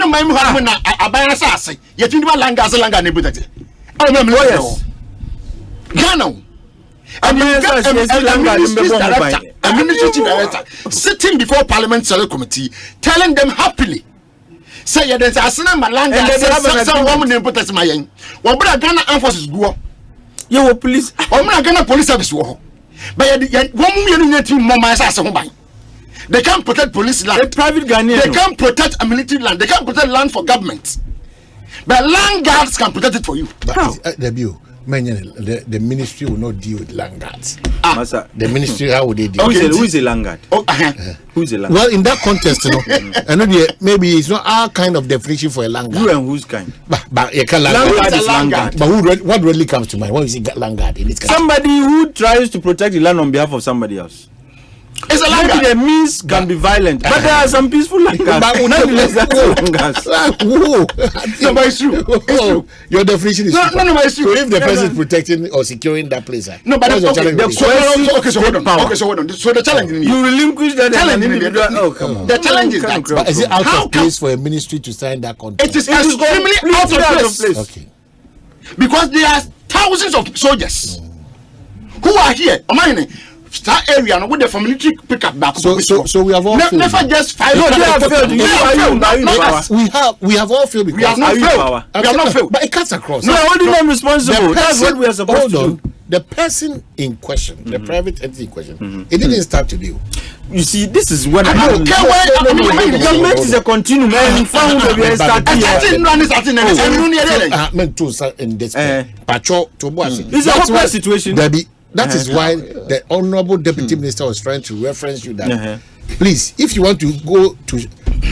my mum na abaya sase. You think about langa ne budget. Oh no, lawyers. Ghana. And a ministry director sitting before Parliament Select Committee telling them happily. Say yeah, there's a malanga some woman in protest my young. One brother Ghana Armed Forces go. You were police. One Ghana Police Service go. But one woman you mama as they can't protect police land. The private Ghanaian. They can't protect a military land. They can't protect land for government. But land guards can protect it for you. But the ministry will not deal with landlords. Master, the ministry, how would they deal? Who is a landlord? Who is a landlord? Well, in that context, I know maybe it's not our kind of definition for a landlord. Who and whose kind? But a landlord is landlord. But what really comes to mind? What is it landlord in this case? Somebody who tries to protect the land on behalf of somebody else. It's a landlord. Maybe the means can be violent, but there are some peaceful landlords. Nonetheless, that's landlords. No, but it's true. It's true. Your definition is no, but it's true. So if the person is protecting or securing that place, no, but so hold on. So the challenge you relinquish that challenge. Oh, come on. The challenge is that. But is it out of place for a ministry to sign that contract? It is extremely out of place. Okay. Because there are thousands of soldiers who are here. Omanhene. That area and with the military pick up back. So we have all failed. Never just 5. No, they have failed. We have all failed because we have not failed. We have not failed. But it cuts across. No, holding them responsible. That's what we are supposed to do. The person in question, the private entity in question, it didn't start today. You see, this is what I know. Government is a continuum. And found that we are starting. It's a hopeless situation. That is why the honorable deputy minister was trying to reference you that please, if you want to go to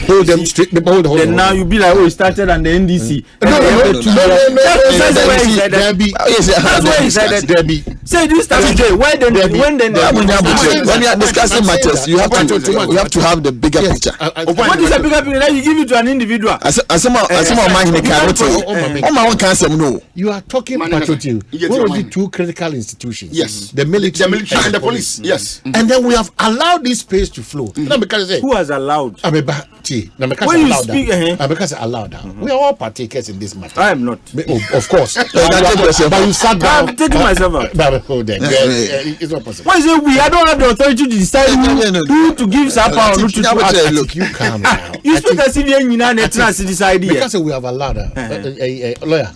hold them straight, then now you be like, oh, it started on the NDC. That's where he said that. Say this time, why then? When you are discussing matters, you have to have the bigger picture. What is the bigger picture? Then you give it to an individual. You are talking patriotism. What are the two critical institutions? Yes, the military and the police. Yes, and then we have allowed this space to flow. Who has allowed? When you speak, because allowed, we are all partakers in this matter. I am not. Of course, but you sat down. I'm taking myself out. It's not possible. Why is it we? I don't have the authority to decide who to give power or who to look. You calm down. You speak as if you are decide because we have allowed a lawyer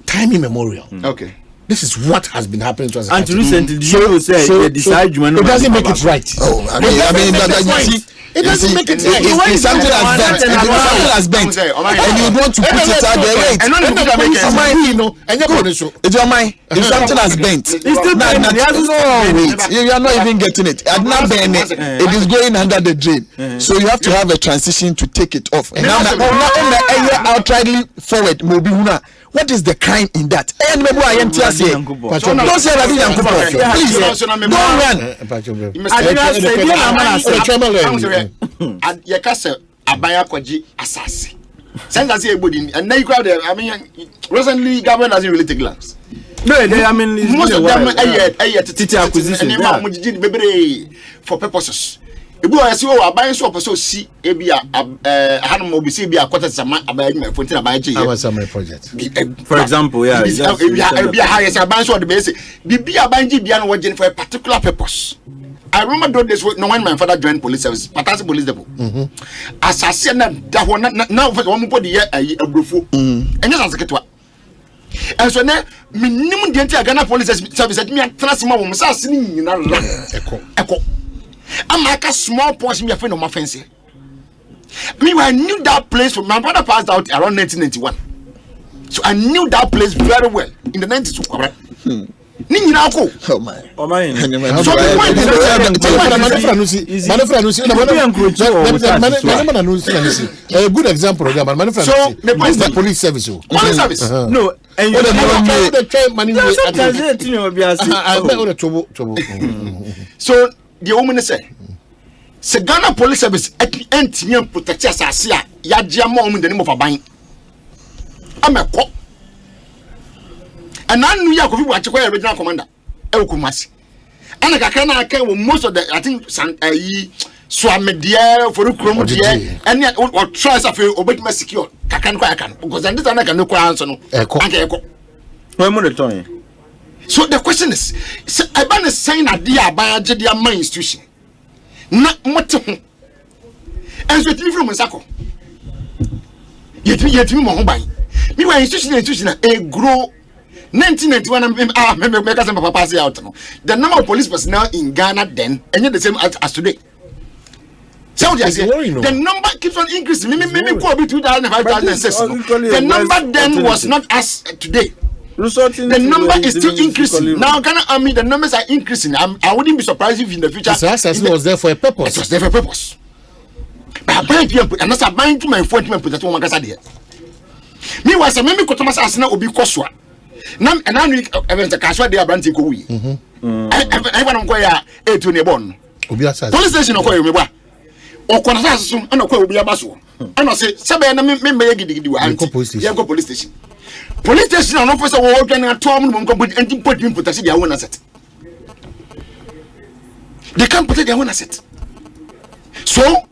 time immemorial. Okay. This is what has been happening to us. And recently, you say they decide you it doesn't make it right. Oh, I mean, it doesn't make it right. It's something that's bent. And you want to put it out there. Wait. It's your mind. If something has bent, you are not even getting it. It is going under the drain. So you have to have a transition to take it off. And now, outrightly forward, what is the crime in that? Don't say that please. Abaya kwaji asasi. Send us everybody, and now you crowd there. I mean, recently government doesn't really take lands. No, I mean, most of them acquisition for purposes. If you see what buying so person see ebia hanum obi see ebia quarter sama abaya my fontin abaya je my project for example ebia higher say buying so the base bibia banji bia no working for a particular purpose. I remember those days when my father joined police service, Patasi police depot. Assassin that one now for one put the year abrufo. And just as a and so now minimum the entire Ghana police service at me and transma woman singing in echo. I'm like a small portion of my fence. I knew that place when my brother passed out around 1991. So I knew that place very well in the 90s. Oh my. Oh my. So a good example. So the police service. Police service. No. And you so the woman say Ghana police service anti protect us ya mom in the name of a buying. I'm a cop. And I knew you could watch a original commander. Elkumasi. And I can most of the I think Swamedia for Chrome and yet what tries of you obey my secure. I can because I can no answer no. So the question is, I ban a sign idea by my institution. Not much. And so it's from Sako. Yet me more by. Me were institution a grow 1991 make us pass out. The number of police personnel in Ghana then and yet the same as today. So the number keeps on increasing. Maybe 2005, 2006. The number then was not as today. The number is still increasing. Now, the numbers are increasing. I wouldn't be surprised if in the future. So assessment was there for a purpose. It was there for a purpose. But I'm buying to my phone to put that one there. Me was a member of Thomas Asana Obi Koswa. Nam and I need a casual day about Tikowi. I want to go a to Nebon. Police station of Koyuba. Or Konasasum and Okobi Abaso. And I say, Sabana member police station. Police station and officer working at Tom and put in put their own asset. They can't put their own asset. So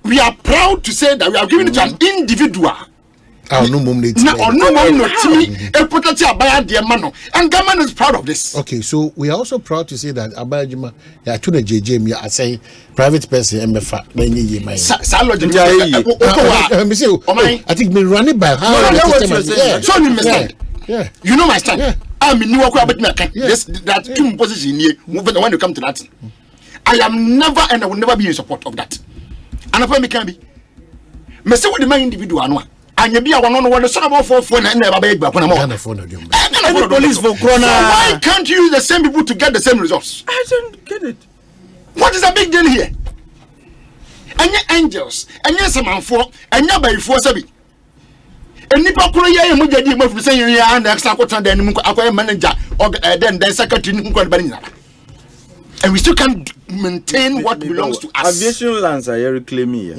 we are proud to say that we are giving it to an individual. And government is proud of this. Okay, so we are also proud to say that Abayajima, to the JJ, I say private person, MFA, I think we run it by how you know my stand. I'm in New York, that two position here, moving when you come to that. I am never and I will never be in support of that. And I can be. Mess with the main individual. And you be a one for and never beg back on a police for corona. Why can't you use the same people to get the same results? I don't get it. What is the big deal here? And your angels, and yes, a man for, and your by 470. And Nipa Korea, and what you must be saying, and the extra quarter, then manager, or then the secretary, and we still can't maintain what belongs to us. Aviation lands are reclaiming here.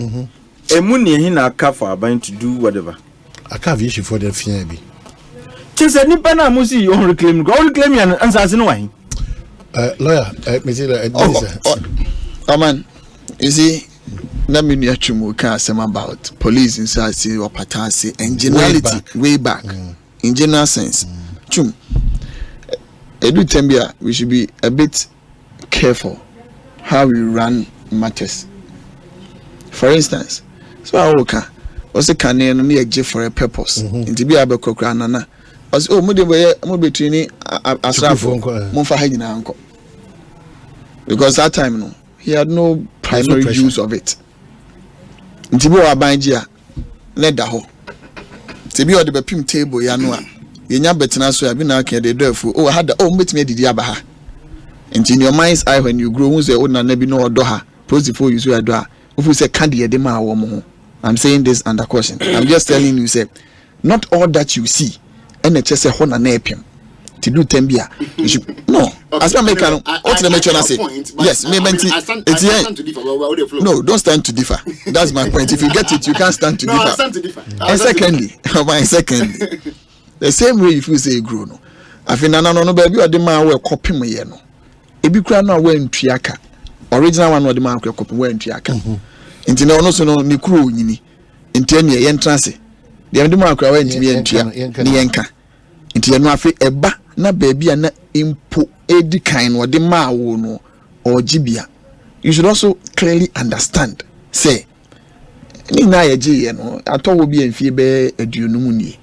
Emuni hina kafa about to do whatever. I can't issue for the FNB. Just any pana musi on reclaim and answers in wine. Lawyer, man, you see, let me near Chumuka about police in Sasi or Patasi and generality way back in general sense. Chum, Edu Tembia, we should be a bit careful how we run matters. For instance, so I work. Also, can you need for a purpose? In to be able to cook nana. As oh, move between Asrafo, Monfahina uncle. Because that time, no, he had no primary use of it. In Tibo Abangia, let the ho. Tibi or the Bepim table, Yanua. Yenya betina so have been out here, the for oh, I had the oh, meet me the Diabaha. And in your mind's eye, when you grow, who's the owner, never know a doha, pose before you see a door. If you say candy edema woman, I'm saying this under caution. I'm just telling you, say, not all that you see, and the chest hona nepium. To do tembia, you should no. As I make an ultimate say, yes, no, don't stand to differ. That's my point. If you get it, you can't stand to differ. And secondly, the same way if you say grow no, I think no baby or the man will copy me no. Ebi kura no we ntuaka. Original one or the man will copy we ntuaka. Inti na ono so no ni kuro nyini. Inti ene ye entrance. The man kura we ntimi entua ni yenka. Inti no afi eba na baby na impo edi kan no de ma wo no or jibia. You should also clearly understand say ni na ye je no atowo bi enfie be aduonu mu ni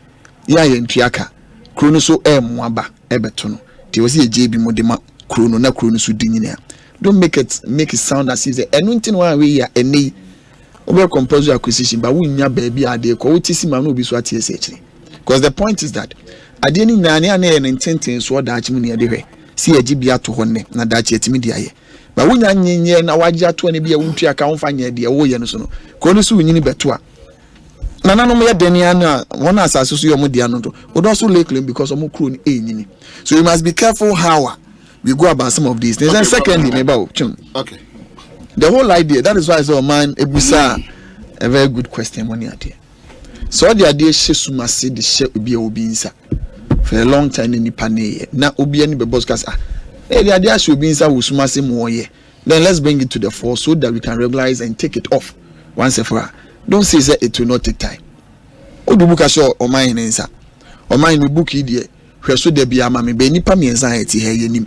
ya ye ntuaka kuro no so aba ebeto no ti wo se ye je bi mo de ma kuro no na kuro no so di nyina. Don't make it sound as if the anything one we are any over compulsory acquisition but we nya baby ade ko wotisi ma no bi so atiese akire. Because the point is that ade ni nyane ane ne ntenten so da achi mu ne de hwe si agibia to honne na da achi etimi de aye ba wonya nyenye na waji ato ne bia wontu aka wonfa nya de wo ye no so no ko no so nyini beto a nananom ye deni ana wona asase so yo mo de ano to wodo so lake because omo kro ni enyini. So you must be careful how we go about some of these things. Okay, and secondly, okay, the whole idea, that is why I said, man, Ebusa, a very good question, money idea. So the idea Shesuma said the share will be obinsa for a long time in the pane. Now Obi any beboskas. The idea should be inside Usuma say more. Then let's bring it to the fore so that we can regularize and take it off once and for all. Don't say that it will not take time. Odubuka show Omanhene insa. Omanhene book idea. Where so there be a mammy be nipa mi anxiety here yenim.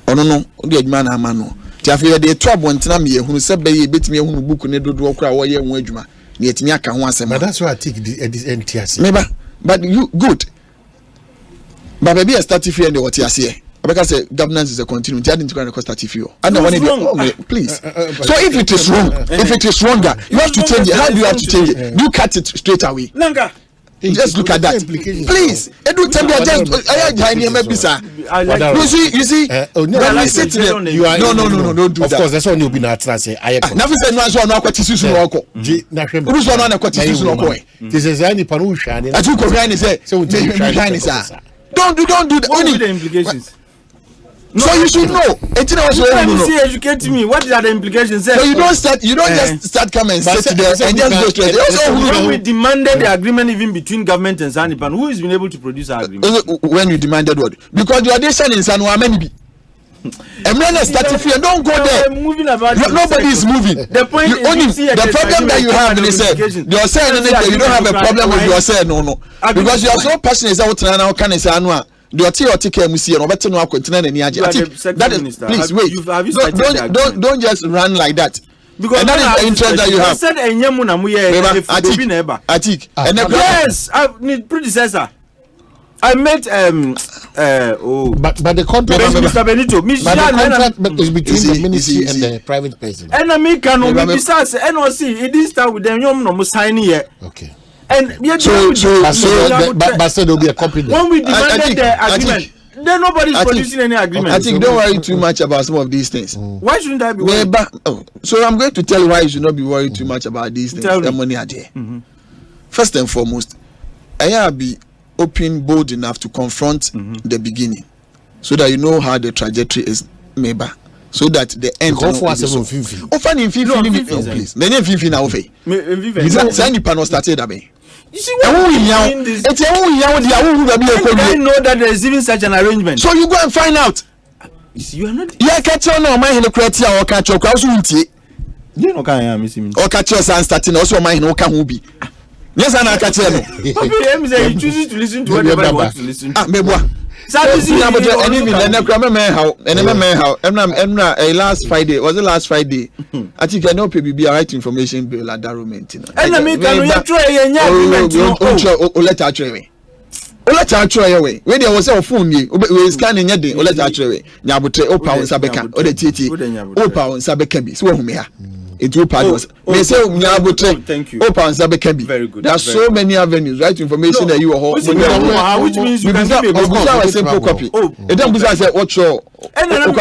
Ono no odi adwuma na ama no ti afia de to abontina me ehunu se be ye betimi ehunu book ne dodo okra wo ye hu adwuma na etimi aka ho asem. But that's why I take this NTS. Meba but you good but baby start fee and what you say because governance is a continuity. I didn't try to start fee and please so if it is wrong, if it is wrong, you have to change it. How do you have to change it? You cut it straight away. Just look at that. Please, Edu tell me just I you see, when we sit there, no, don't do that. Of course, that's all you be not say. I never said no so no kwati susu no ko. Who so no na kwati susu no ko. This is any panu shani. I took Korean say, don't do that. What are the implications? So you should know. Educate me. What are the implications? So you don't just start coming and sit there and just go straight. When we demanded the agreement even between government and Sanipan, who has been able to produce our agreement? When you demanded what? Because the audition in San Juan, don't go there. Nobody is moving. The point is, the problem that you have is you're saying you don't have a problem with yourself. No. Because you are so passionate about now can say the take musi no better no continue na niaje. That is, please wait. Don't just run like that. Because and that is the interest that you have. Said enyemu na mu ye Atik. Yes, I need predecessor. I met but the contract Mr. Benito is between the ministry and the private person. And I make an besides NOC it didn't start with them no sign yet. Okay. And but there'll be a company. When we demanded the agreement, then nobody's producing any agreement. I think don't worry too much about some of these things. Why shouldn't I be worried? So I'm going to tell you why you should not be worried too much about these things. The money are there. First and foremost, I be open, bold enough to confront the beginning, so that you know how the trajectory is, maybe. So that the end. Please. The name 15 now. Send the panel started that way. You see what I know that there is even such an arrangement. So you go and find out. You see, you are not. Yeah, catch on Omanhene criteria or catch your cross unti. You know, can I miss him? Or catch your son starting also Omanhene or can be. Yes, and I catch him. Okay, he chooses to listen to whatever he wants to listen to. Last Friday was the last Friday. I think I know people be right information bill at that moment. And I mean, can you try let her try away. When there was a phone, we scanning your day, let her try away. Nabutre, Opa, and Sabeka, or the TT, Opa, and Sabeka, so whom here. It will pass. May say, thank you. Opa and Sabeka. Very good. There are so many avenues, right? Information that you are hoping. Which means you can give a simple copy. It don't be say what show. And then hold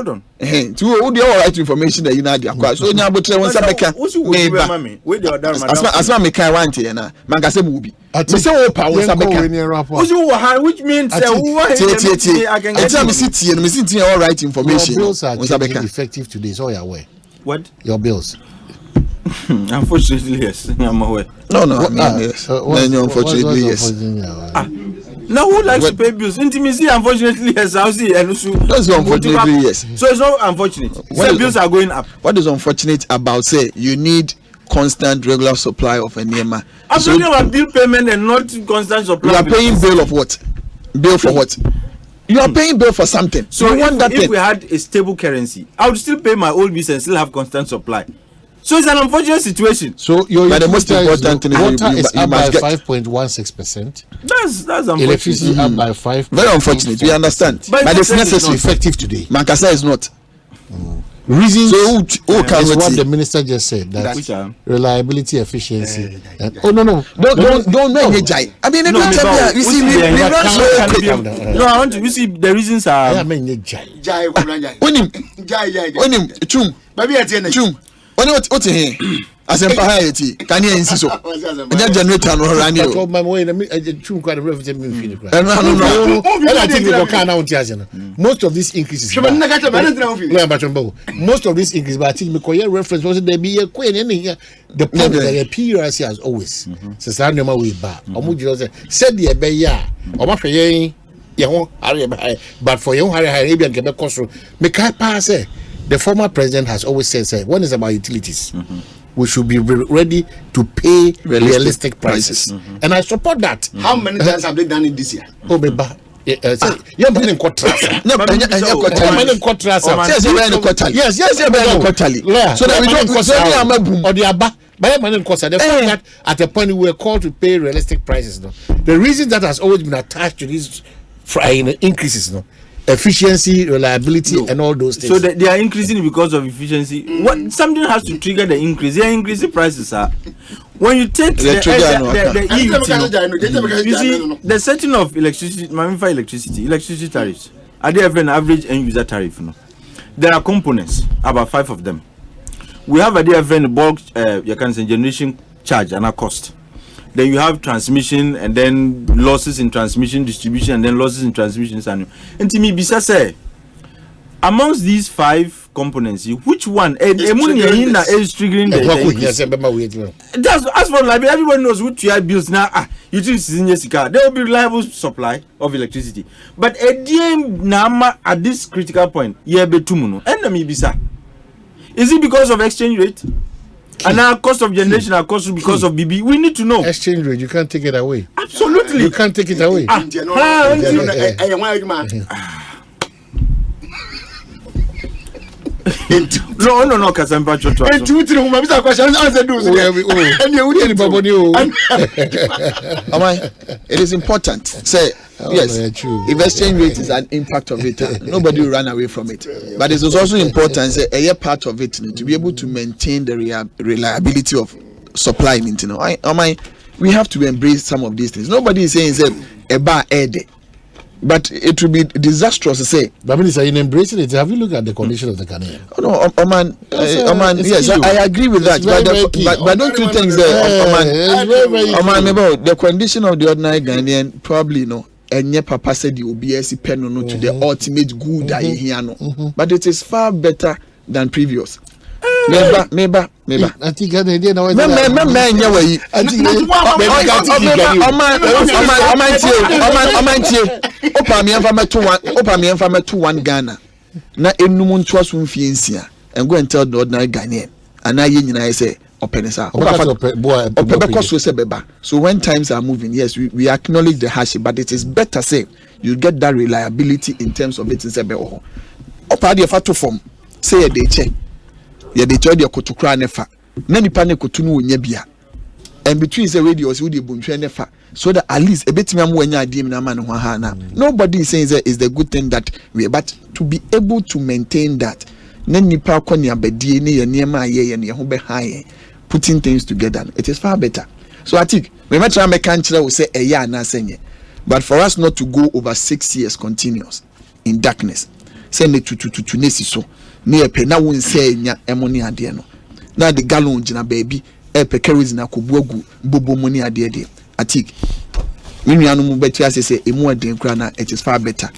on. To all the right information that you need. So Nabutre and Sabeka. As my car want here now. Magase movie. Which means I can see all right information. Bills are effective today, so you're aware. What? Your bills. Unfortunately, yes. I'm aware. No, yes. Unfortunately, yes. Now, who likes to pay bills? Intimacy, unfortunately, yes. I'll see. That's unfortunately, yes. So it's not unfortunate. Bills are going up. What is unfortunate about, say, you need constant regular supply of enema? I'm talking about bill payment and not constant supply. You are paying bill of what? Bill for what? You are paying bill for something. So if we had a stable currency, I would still pay my old bills and still have constant supply. So it's an unfortunate situation. So the most important thing is water is up by 5.16%. That's unfortunate. Electricity up by 5. Very unfortunate. We understand, but it's necessary. Effective today. Mankasa is not. Reasons so is what the minister just said, that reliability, efficiency. No, don't make it jai. I mean, you see, no, I want to. You see, the reasons are. I mean, jai. Chum. What's here? Asempa hayeti can you insist so the generator no run you my way na chum kwa the reference me feel no and I think we can now most of these increases most of these increases but I think me ko reference was there be a queen any the point that appear as always since I know my way back omo jiro said the be ya omo hwe yen but for yen hare be nke be cost me kai pass the former president has always said when it's about utilities we should be ready to pay realistic prices. And I support that. How many times have they done it this year? Oh, Beba. Yes, so that we don't or the Abba. The fact that at a point we were called to pay realistic prices. No? The reason that has always been attached to these increases, no? Efficiency, reliability, and all those things. So they are increasing because of efficiency. What something has to trigger the increase? They are increasing prices. when you take the setting of electricity tariffs, are there an average end user tariff? No, there are components, about 5 of them. We have a different bulk, you can say generation charge and a cost. Then you have transmission, and then losses in transmission, distribution, and then losses in transmission. And to me, Bisa say, amongst these 5 components, which one is triggering the? That's as for like everyone knows which you bills now. You think there will be reliable supply of electricity, but at this critical point, Bisa. Is it because of exchange rate? And our cost of generation, our cost because of BB. We need to know. Exchange rate, you can't take it away. Absolutely. You can't take it away. No, Kasempa Chocho. It is important. Say yes. If exchange rate is an impact of it, nobody will run away from it. But it is also important, say a part of it to be able to maintain the reliability of supply. We have to embrace some of these things. Nobody is saying a bar air day. But it will be disastrous to say. But Minister, in embracing it, have you looked at the condition of the Ghanaian? Oh no, Oman. Yes, I agree with that. But don't you think that Oman, the condition of the ordinary Ghanaian probably and Papa said the OBS pen to the ultimate good that you hear no. But it is far better than previous. Maybe. I think I didn't know. Ghana. Na enumu ntwa so mfiensia and go and tell the ordinary Ghanaian. And I say so when times are moving, yes, we acknowledge the hardship, but it is better say you get that reliability in terms of it in Sebe. Opa de fatu form say they check. Ya de tell the kotokra nefa na nipa ne kotunu onya bia and between say radio so the buntwe nefa so that at least a bit me am wanya adim na man ho ha na nobody is saying that is the good thing that we, but to be able to maintain that na nipa kwani abadie ne ye niema aye ne ho be high putting things together, it is far better. So I think we might try make we say a year na senye, but for us not to go over 6 years continuous in darkness send it to nesi so near pe na won say nya emoni ade no na the gallon gina baby e pe kerosene akobuagu bobo moni ade de atik me nuanu mu betia say emu ade nkra na it is far better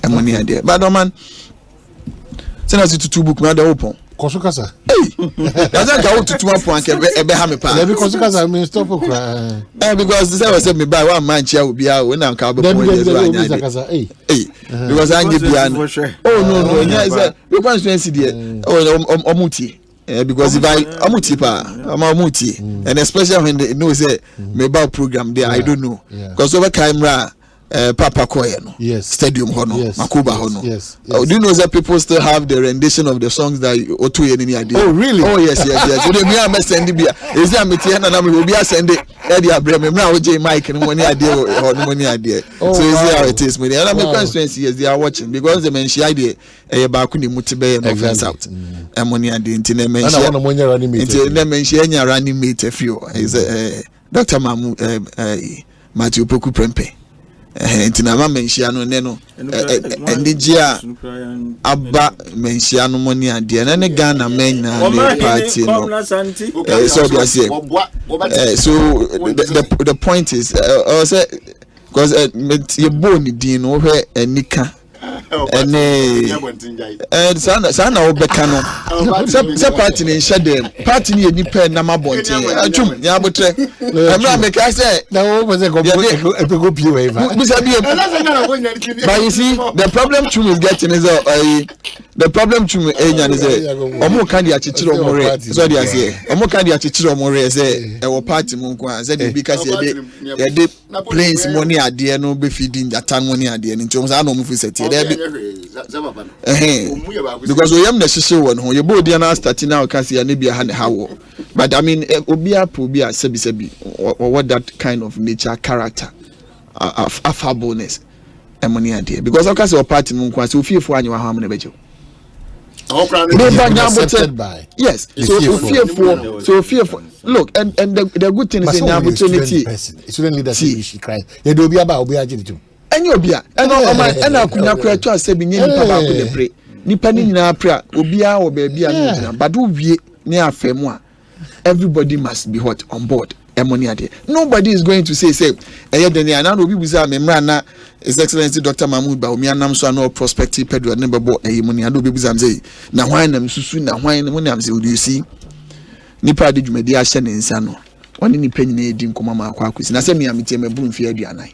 emoni ade but man send us to book na the open Kosukasa. Doesn't go to 2 point ebe ha me pa. Let me Kosukasa mean stop okra. Because the say me buy one man chair will be out when I'm cabo because I give you oh no yeah you can see there oh omuti because if I amuti pa amuti and especially when they know say me about program there I don't know because over camera Papa Koye no stadium hono Makuba hono do you know that people still have the rendition of the songs that Otu Yenini idea? Oh really? Oh yes so they me am send bia is there metie na na me obi send e dey abrem me na oje mic no money idea or money idea so is how it is me and I'm constituency yes they are watching because the mention idea e ba ku ni mutibe no fence out e money idea intine mention and I running mate intine mention nya running mate afio is Dr. Mamu Matthew Poku Prempe entina ma menhia no ne no endigia aba menhia no moni ade na ne Ghana men na ne party no so be say so the point is say because you born din no hwe anika sana obeka no se party ne hye dem party ne nipa na mabonten atwum nya botre amra make I say na wo say go pie we ba but you see the problem chum is getting is the problem chum enya is omo kan dia chichiro omore so dia say omo kan dia chichiro omore say e wo party mu nko say dey because ye dey planes money ade no be feeding that money ade no nti say na omo fi set there because we am the shise one ho ye bo dia na start now can see na bia ha ne hawo but I mean obia sebi what that kind of nature character of affableness money idea because of course your party mun kwa so fiefo anyi wa ha mun bejo accepted by. Yes. So fearful. Look, and the good thing is in opportunity. Student leadership she cry. You do be about obi agye too. Enyo bia. And akunya kura twa se bi nye nipa ba ko de pre. Nipa ni nyina pra obi a wo ba bia no gyina. But wo wie ne afemu a everybody must be hot on board. Nobody is going to say obi buza memra na His Excellency Dr. Mahmoud Baomi anam so no prospective pedro ne bebo money and obi buza mze na hwan nam susu na hwan ne money am say you see nipa de dwumadi a hye ne nsa no woni nipa nyina edi nkoma ma akwa akwisi na se me amete mebu mfi aduanan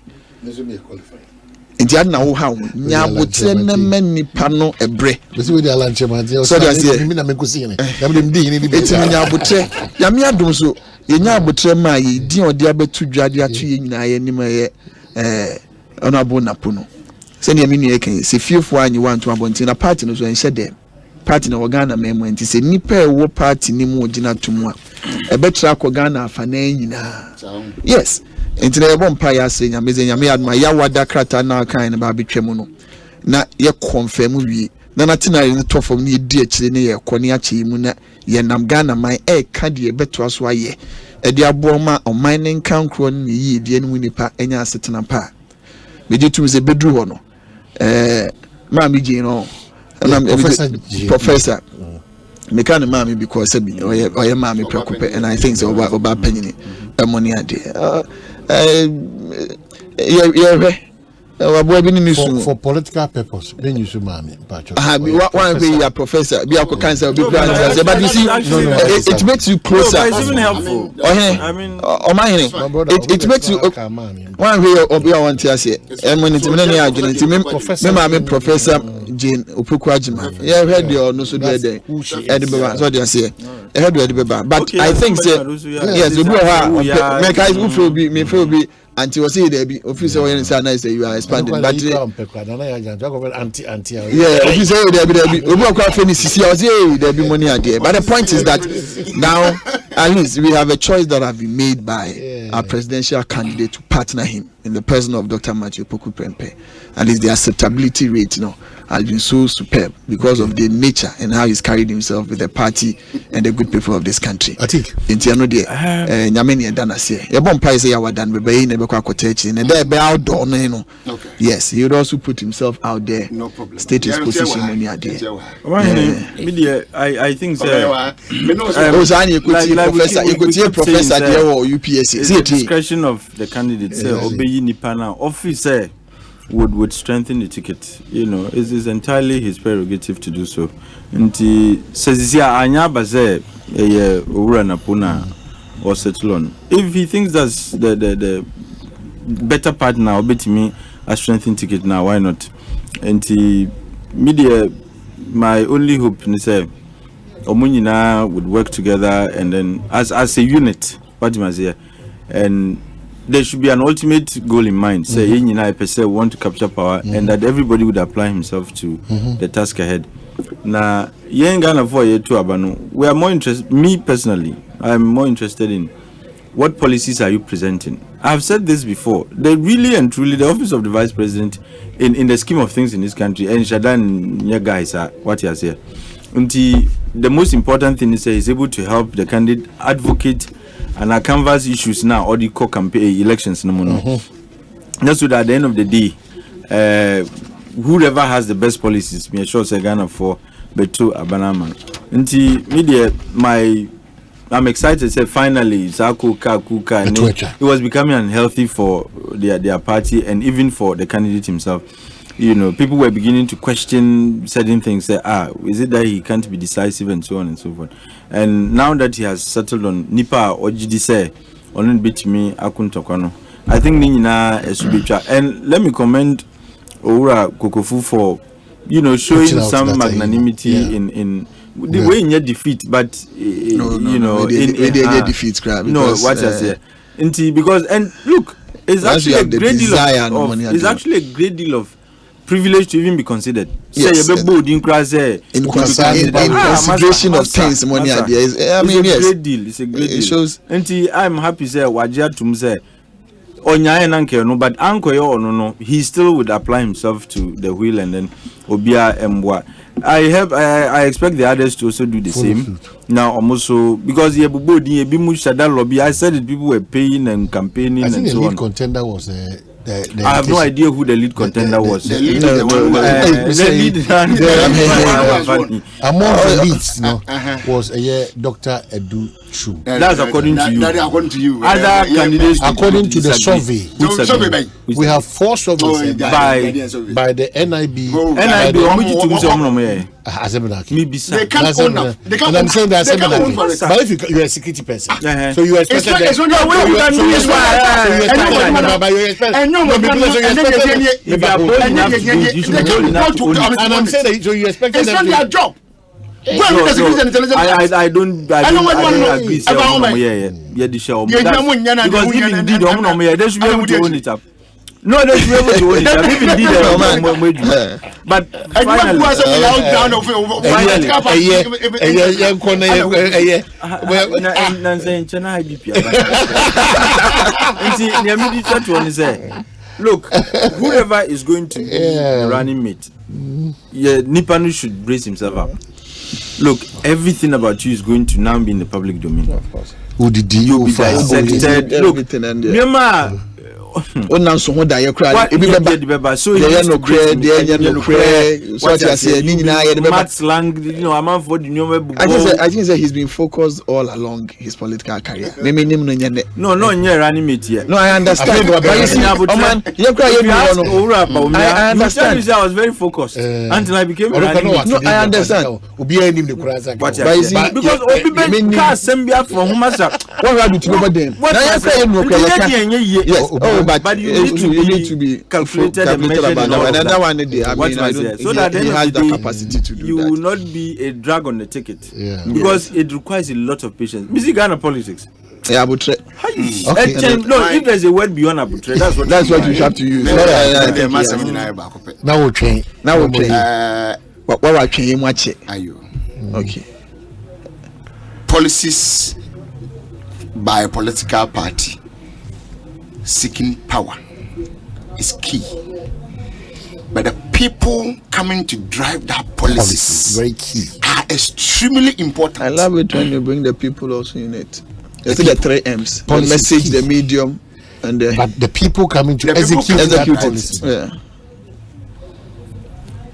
India na wo ha wo nya botre na manipa no ebre bese we dey alanche man so that say me na me kusi ne na me di ni bi eti nya botre ya me adom so ye nya botre ma ye di odi abetu dwade ato ye nyina ye nim ye ona bo napo no se ne me ne kan se fiefo anyi wanto abonti na party no so enhye dem party na Ghana memo enti se nipa e wo party ni mu ogina tomu a ebetra ko Ghana afa na nyina yes enti na yebom pa ya se nyameze nyame adma ya wada krata na kan na ba betwemu no na ye confirm wi na natina ne tofom ne di akire ne ye kone ache mu na ye nam Ghana man ka de beto aso aye e de aboma o mining kankro ne yi de ne nipa enya asetena pa be de tum se bedru ho no ma mi ji no professor me kan ma mi because say bi oye ma mi preocupe and I think so oba panyini money ade for political purpose when you should mami one way you professor be a cancer be brand but you see it makes you closer. It's even helpful. I mean Omanhene it makes you one way obi I want to say eminent me na agent me mama professor Jane Opoku Ajima yeah heard your no so there edibeba so they say heard your edibeba but I think say yes obi ha make I feel be me feel be until we see there be officer when say nice you are expanding but yeah officer there be obi akwa finish sisi I say there be money there but the point is that now at least we have a choice that have been made by our presidential candidate to partner him in the person of Dr. Matthew Poku Prempeh. At least the acceptability rate has been so superb because of the nature and how he's carried himself with the party and the good people of this country. I think Intiano de Nyameni and Dana say a bomb price ya wadan bebe never quacotechi and there be outdoor no. Yes, he would also put himself out there. No problem. State his position when you are there. I think so. Professor there or UPSC. The discretion of the candidate say obey Nipana officer would strengthen the ticket. You know, it is entirely his prerogative to do so. And he says anya baze ura napuna or settle on. If he thinks that's the better partner obey me a strengthened ticket now, why not? And he media my only hope is say Omunina would work together and then as a unit, and there should be an ultimate goal in mind. Say Yinina want to capture power and that everybody would apply himself to the task ahead. Now Ghana for year 2 abano. We are more interested, me personally, I'm more interested in what policies are you presenting? I've said this before. They really and truly the office of the vice president in the scheme of things in this country and Shadan guys are what he has here. The most important thing is he's able to help the candidate advocate and canvass issues now or the core campaign elections That's so that at the end of the day whoever has the best policies me sure say Ghana for beto abanama media I'm excited to say finally Kuka it was becoming unhealthy for their party and even for the candidate himself. You know, people were beginning to question certain things. Say, is it that he can't be decisive and so on and so forth? And now that he has settled on Nipa or GDC, on bit me, Akuntokano. I think Nina is and let me commend Oura Kokofu for, you know, showing some magnanimity in the way in your defeat, but you know, in defeat, what I say, because and look, it's actually a great deal it's actually a great deal of privilege to even be considered. Yes. In consideration of things, money ideas. I mean, it's a great deal. It's a great deal. Shows. I'm happy say Wajia Tumse. But Anko no, he still would apply himself to the wheel and then Obia Mbwa. I expect the others to also do the same. Now, also because I said that people were paying and campaigning and so on. I think the lead contender was I have no idea who the lead contender was. The lead, among the leads, was Dr. Edu Chu. That's according to you. According to you. Other candidates, according to the survey, we have 4 surveys by the NIB. They can't own them. And I'm saying that but if you're a security person, so you expect that. And I'm saying that so you expect them. It's not their job. I don't agree. Because if indeed they should be able to own it up. No, they should be able to own it up. If indeed but finally, look, whoever is going to be the running mate, Nipanu should brace himself up. Look, everything about you is going to now be in the public domain. Of course. Who did you be dissected? Look, Myanmar. So what are you crying? So I think that he's been focused all along his political career. No, running mate yet. No, I understand. I understand. I was very focused until I became a running mate. No, I understand. Because from what happened to them? But you need to be calculated and measured about another one day. So that he has the capacity to do you that. will not be a drag on the ticket because it requires a lot of patience. Busy Ghana politics. Yeah, abutre. No, if there's a word beyond abutre, that's what you have to use. Now we'll train. What are train watch it? Okay. Policies by a political party seeking power is key, but the people coming to drive that policies very key are extremely important. I love it when you bring the people also in it. It's the 3 M's: the message, the medium, and the people coming to execute that policy.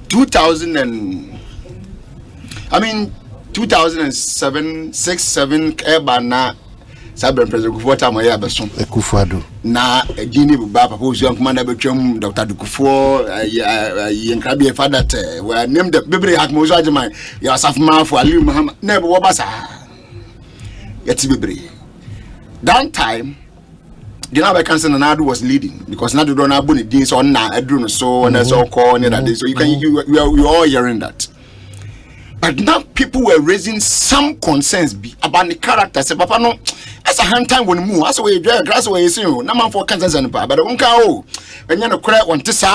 2007, 6-7 Kwabena. Cyber President Kufuor Moya Beson. Kufuor. Na Guinea Baba who's young commander between Dr. Kufuor, Yankrabi father, were named the Bibri Hakmozo Ajman, Yasaf Maf, Ali Muhammad, never Wabasa. Yet Bibri. That time, the Nabe Council Nadu was leading because Nadu don't have any deans on Adrun so and so called that. So you are all hearing that. But now people were raising some concerns about the character. Say, Papa, no, as a hand time when you move, as a way you drag grass away, you no man for concerns and but the uncle, when you're not correct, want to say,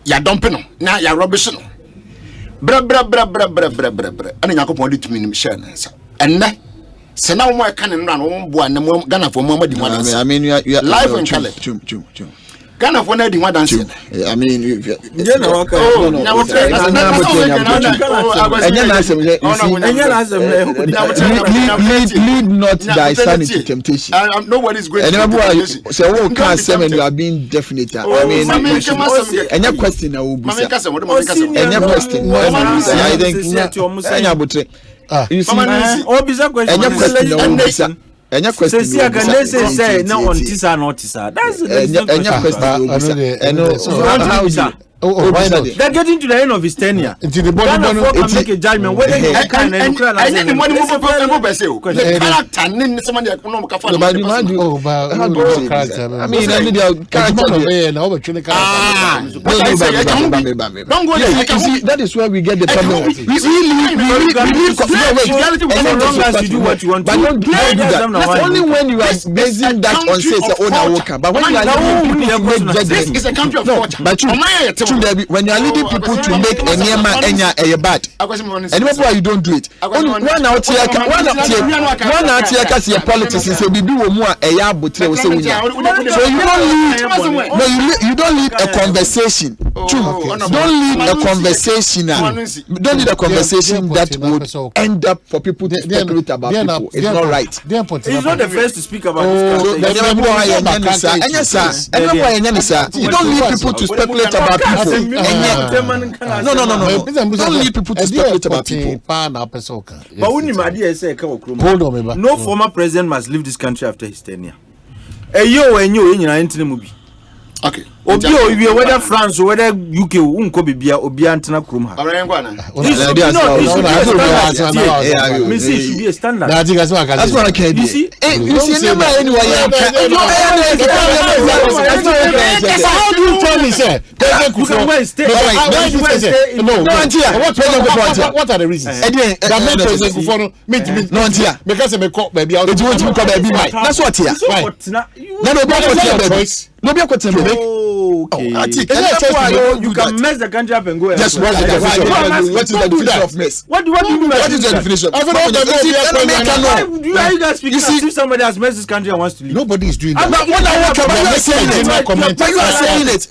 you're dumping, now you're rubbish. Bra, and you go to me, Michelle. And now, so now I can run one Ghana for Mama. I mean, you are live and color. Ghana for the one dancing. I mean, lead not thy son into temptation. Nobody's going to temptation. So what can't say when you are being definite. I mean, any question I will be. Any question. I think. You see, any question. Say no on tisa not tisa. That's they're getting to the end of his tenure. Into the body, make a judgment whether he can and the that is where we get the problem. As you do what you want to. But don't do that. That's only when you are basing that on say it's own worker. But when you are leading people to make judgment, this is a country of culture. But when you are leading people to make a a bad, and why you don't do it? One out here, your politics is a bibi more a yabutre. So you don't lead a conversation. Don't lead a conversation. Don't lead a conversation that would end up for people to speculate about people. It's not right. He's not the first to speak about this. You don't need people to speculate about people. No. Don't need people to speculate about people. But when you say no former president must leave this country after his tenure. Okay. Whether France or whether UK, Obi Antena Krumha. It should be a standard. That's what I can do. You see, how do you tell me, sir? What are the reasons? That's what here. Okay. You can mess the country up and go. Just what is the definition of mess? What do you mean? What is the definition? Why do you guys speak as if somebody has messed this country and wants to leave? Nobody is doing that. You are saying it.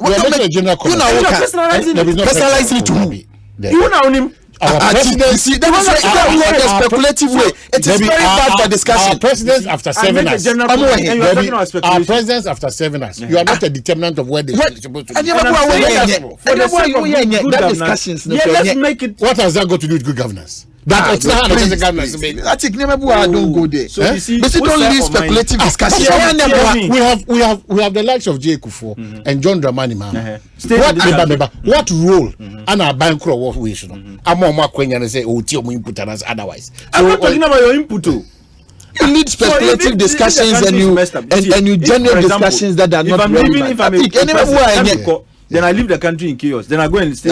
Personalizing it to who? You know him. See, that is a speculative way. It is very bad for discussion. Our presidents after serving us. Our presidents after serving us. You are not a determinant of where they are supposed to be. Let's make it. What has that got to do with good governance? I think never don't go there. So you see, but don't leave speculative discussion. We have the likes of J. Kufo and John Dramani Mahama. What role and our bank what we should know? I'm more Quenya and say, oh, input and otherwise. I'm not talking about your input. You need speculative discussions and you generate discussions that are not relevant. Then I leave the country in chaos. Then I go and stay.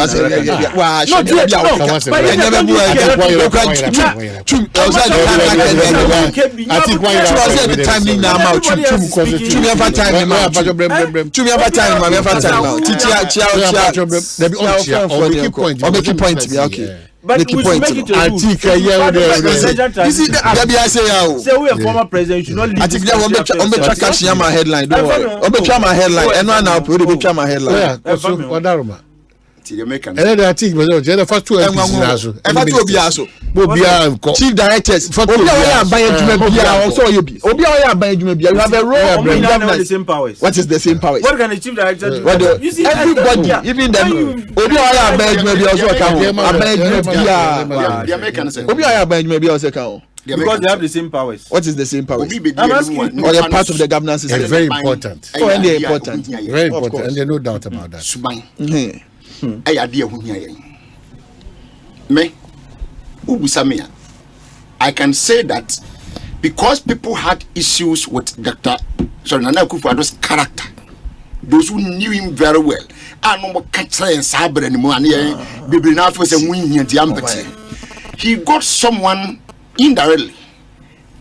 But we should make it a rule. You see, I say, we are former president. You should not leave. I think that my headline. Don't worry. My headline. And now my headline. The first two chief directors. You have a role. The same powers. What is the same powers? What can the chief director do? You see, everybody, even them. Because they have the same powers. What is the same powers? I'm asking. Or they're part of the governance system. It's very important. And they're important. Very important. And there's no doubt about that. I can say that because people had issues with Dr. Nana Akufo-Addo's character, those who knew him very well, he got someone indirectly.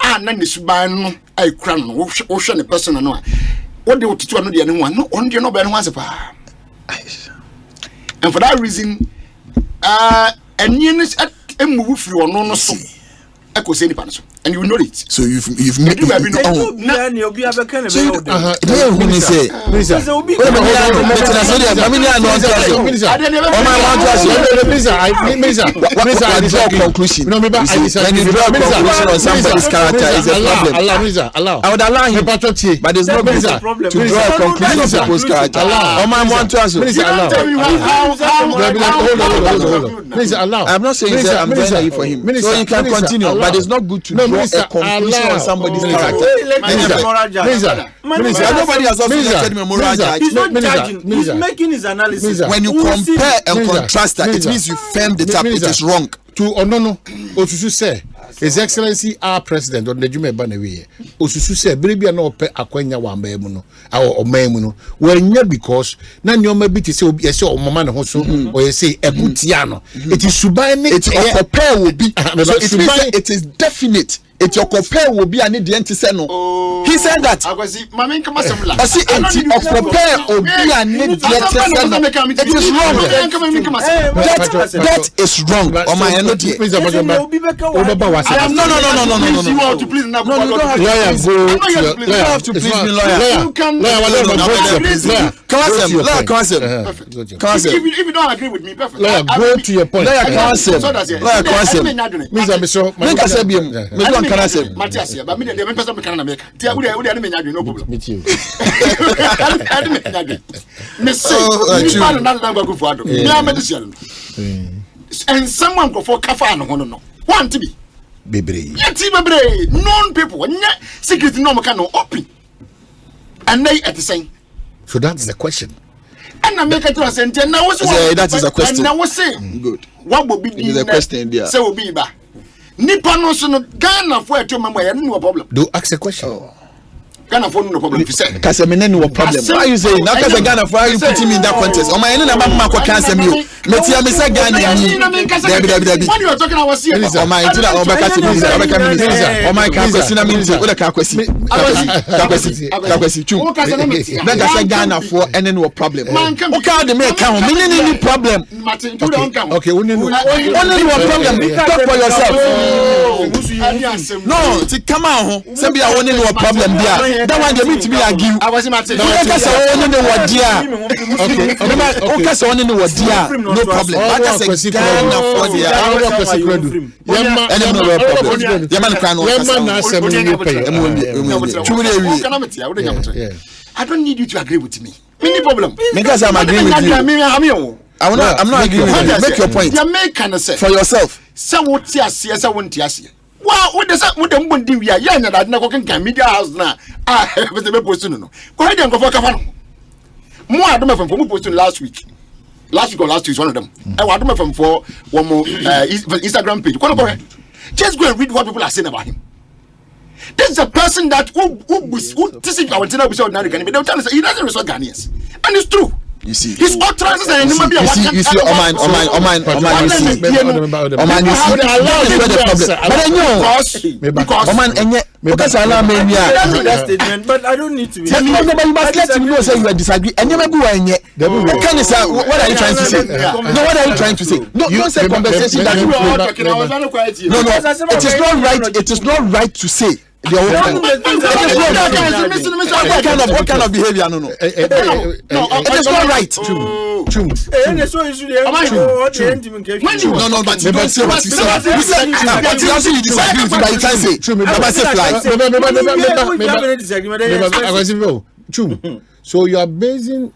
And then this man, I crown, ocean a person. What they want to do, anyone, no, on the no and for that reason, and you at a move you are no so. Ekosiise On, and you know it. So you've made it. Conclusion. When you draw a conclusion on somebody's character, is a problem. I would allow him, but there's no problem to draw a conclusion on people's character. I'm not saying that I'm very naive for him, so you can continue. But it's not good to draw a conclusion on somebody's character. Nobody has also said me moral judge. He's not judging. He's making his analysis. When you compare and contrast that, it means you firmed it up. It is wrong. Osusu say His Excellency our President on the Jume Banewe. Osusu say Bribia no pe akwanya wamba mu no. Our omemu no. Wenya because na nyoma bi te say obi ese omama ne ho so or you say ebutia no. It is subane it compare will be. So it is definite. It your compare will be an idiot to say no. He said that. I see compare will be an idiot to say no. It is wrong. That is wrong. Oh my God. No. You don't have to please me, lawyer. If you don't agree with me, perfect. Go to your point. And someone go for kafa no want to be bebre known people secret no can open and they at the same. So that's the question. And I make it to a sentence now. That is a question. Now what's saying? Good. What will be the question there? So will be back. Nipa no so no Ghana for to mama no problem. Do ask a question. Ghana for no problem. If you say cause me no problem. Why you say now cause Ghana for you putting me in that context? O my na mama ko cancel me. Meti am say Ghana ni. Dabi. When you are talking about here. O my intila o baka si minister, o baka minister. O my ka kwesi na minister. O da ka kwesi. Ka kwesi chu. Na ka say Ghana for any no problem. O ka de me ka ho. Me ni problem. Okay, only no problem. Talk for yourself. No, ti come on ho. Say be a only no problem there. That one they mean to be argue. I was imagine. No problem. I don't need you to agree with me. Any problem? Because I'm agreeing with you. I'm not agreeing with you. Make your point. For yourself. Wow, what does that with them one do we are young and I never can media house now. Was the post no. Go ahead and go for Kafano. More I don't from posting last week. Last week or last week is one of them. I want them from for one more Instagram page. Go ahead. Just go and read what people are saying about him. This is a person that who this is our channel episode now can be they tell us he doesn't respect Ghanaians. And it's true. You see, his utterances and you see, you see, Oman, you see, because Oman, because I love me, but I don't need to be. But you must let him know, say you disagree, and you never go in yet. What are you trying to say? No, what are you trying to say? No, you don't say conversation that you are talking. No, it is not right. It is not right to say. What kind of behavior? No. It is not right. No, but you don't say what you say. But you also disagree with me, but you can't say. So you are basing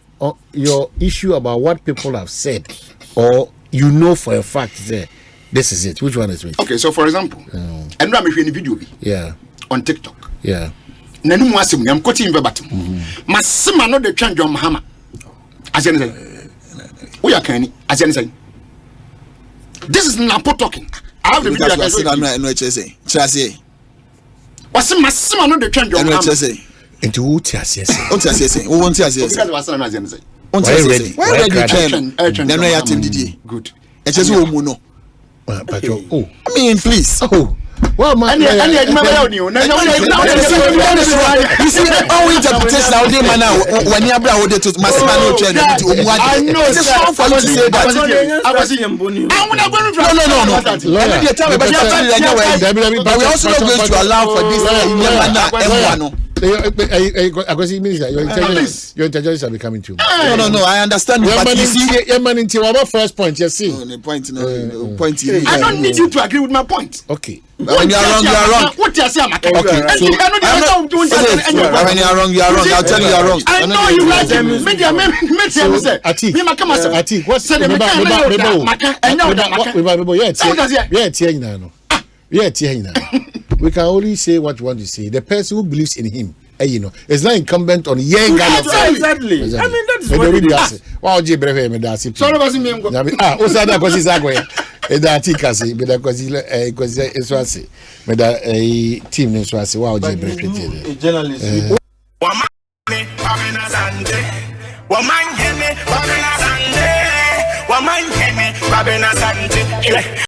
your issue about what people have said, or you know for a fact that this is it. Which one is which? Okay, so for example, I'm not making a video. Yeah. On TikTok. Yeah. Nanu Masim, I'm quoting verbatim. Masima no the change on Mahama. As you say. We are canny, as you say. This is Napo talking. I have the video. What's Masima no the change on Mahama? Into what yes. Good. But I mean, please. Well, man, you see, all interpretation now, when you are able to Massimo trend to I know it's wrong for you to say that. No. But we also not going to allow for this. Your intelligence are becoming too much. No, I understand. But you see, your man into our first point, you see. Point. I don't need you to agree with my point. Okay. When you are wrong, you are wrong. What you say, I'm okay. When you are wrong, you are wrong. I'll tell you are wrong. I know you like them. We can only say what you want to say. The person who believes in him, you know, it's not incumbent on young guy. Exactly. I mean, that is what it is. Wow, J. Breve, me that's it. Sorry, was me. Osada because he's agwe. Edatikasi, but because it's was me that a team is was wow, J. Breve. Journalist. Omanhene, Asante. Omanhene, Asante.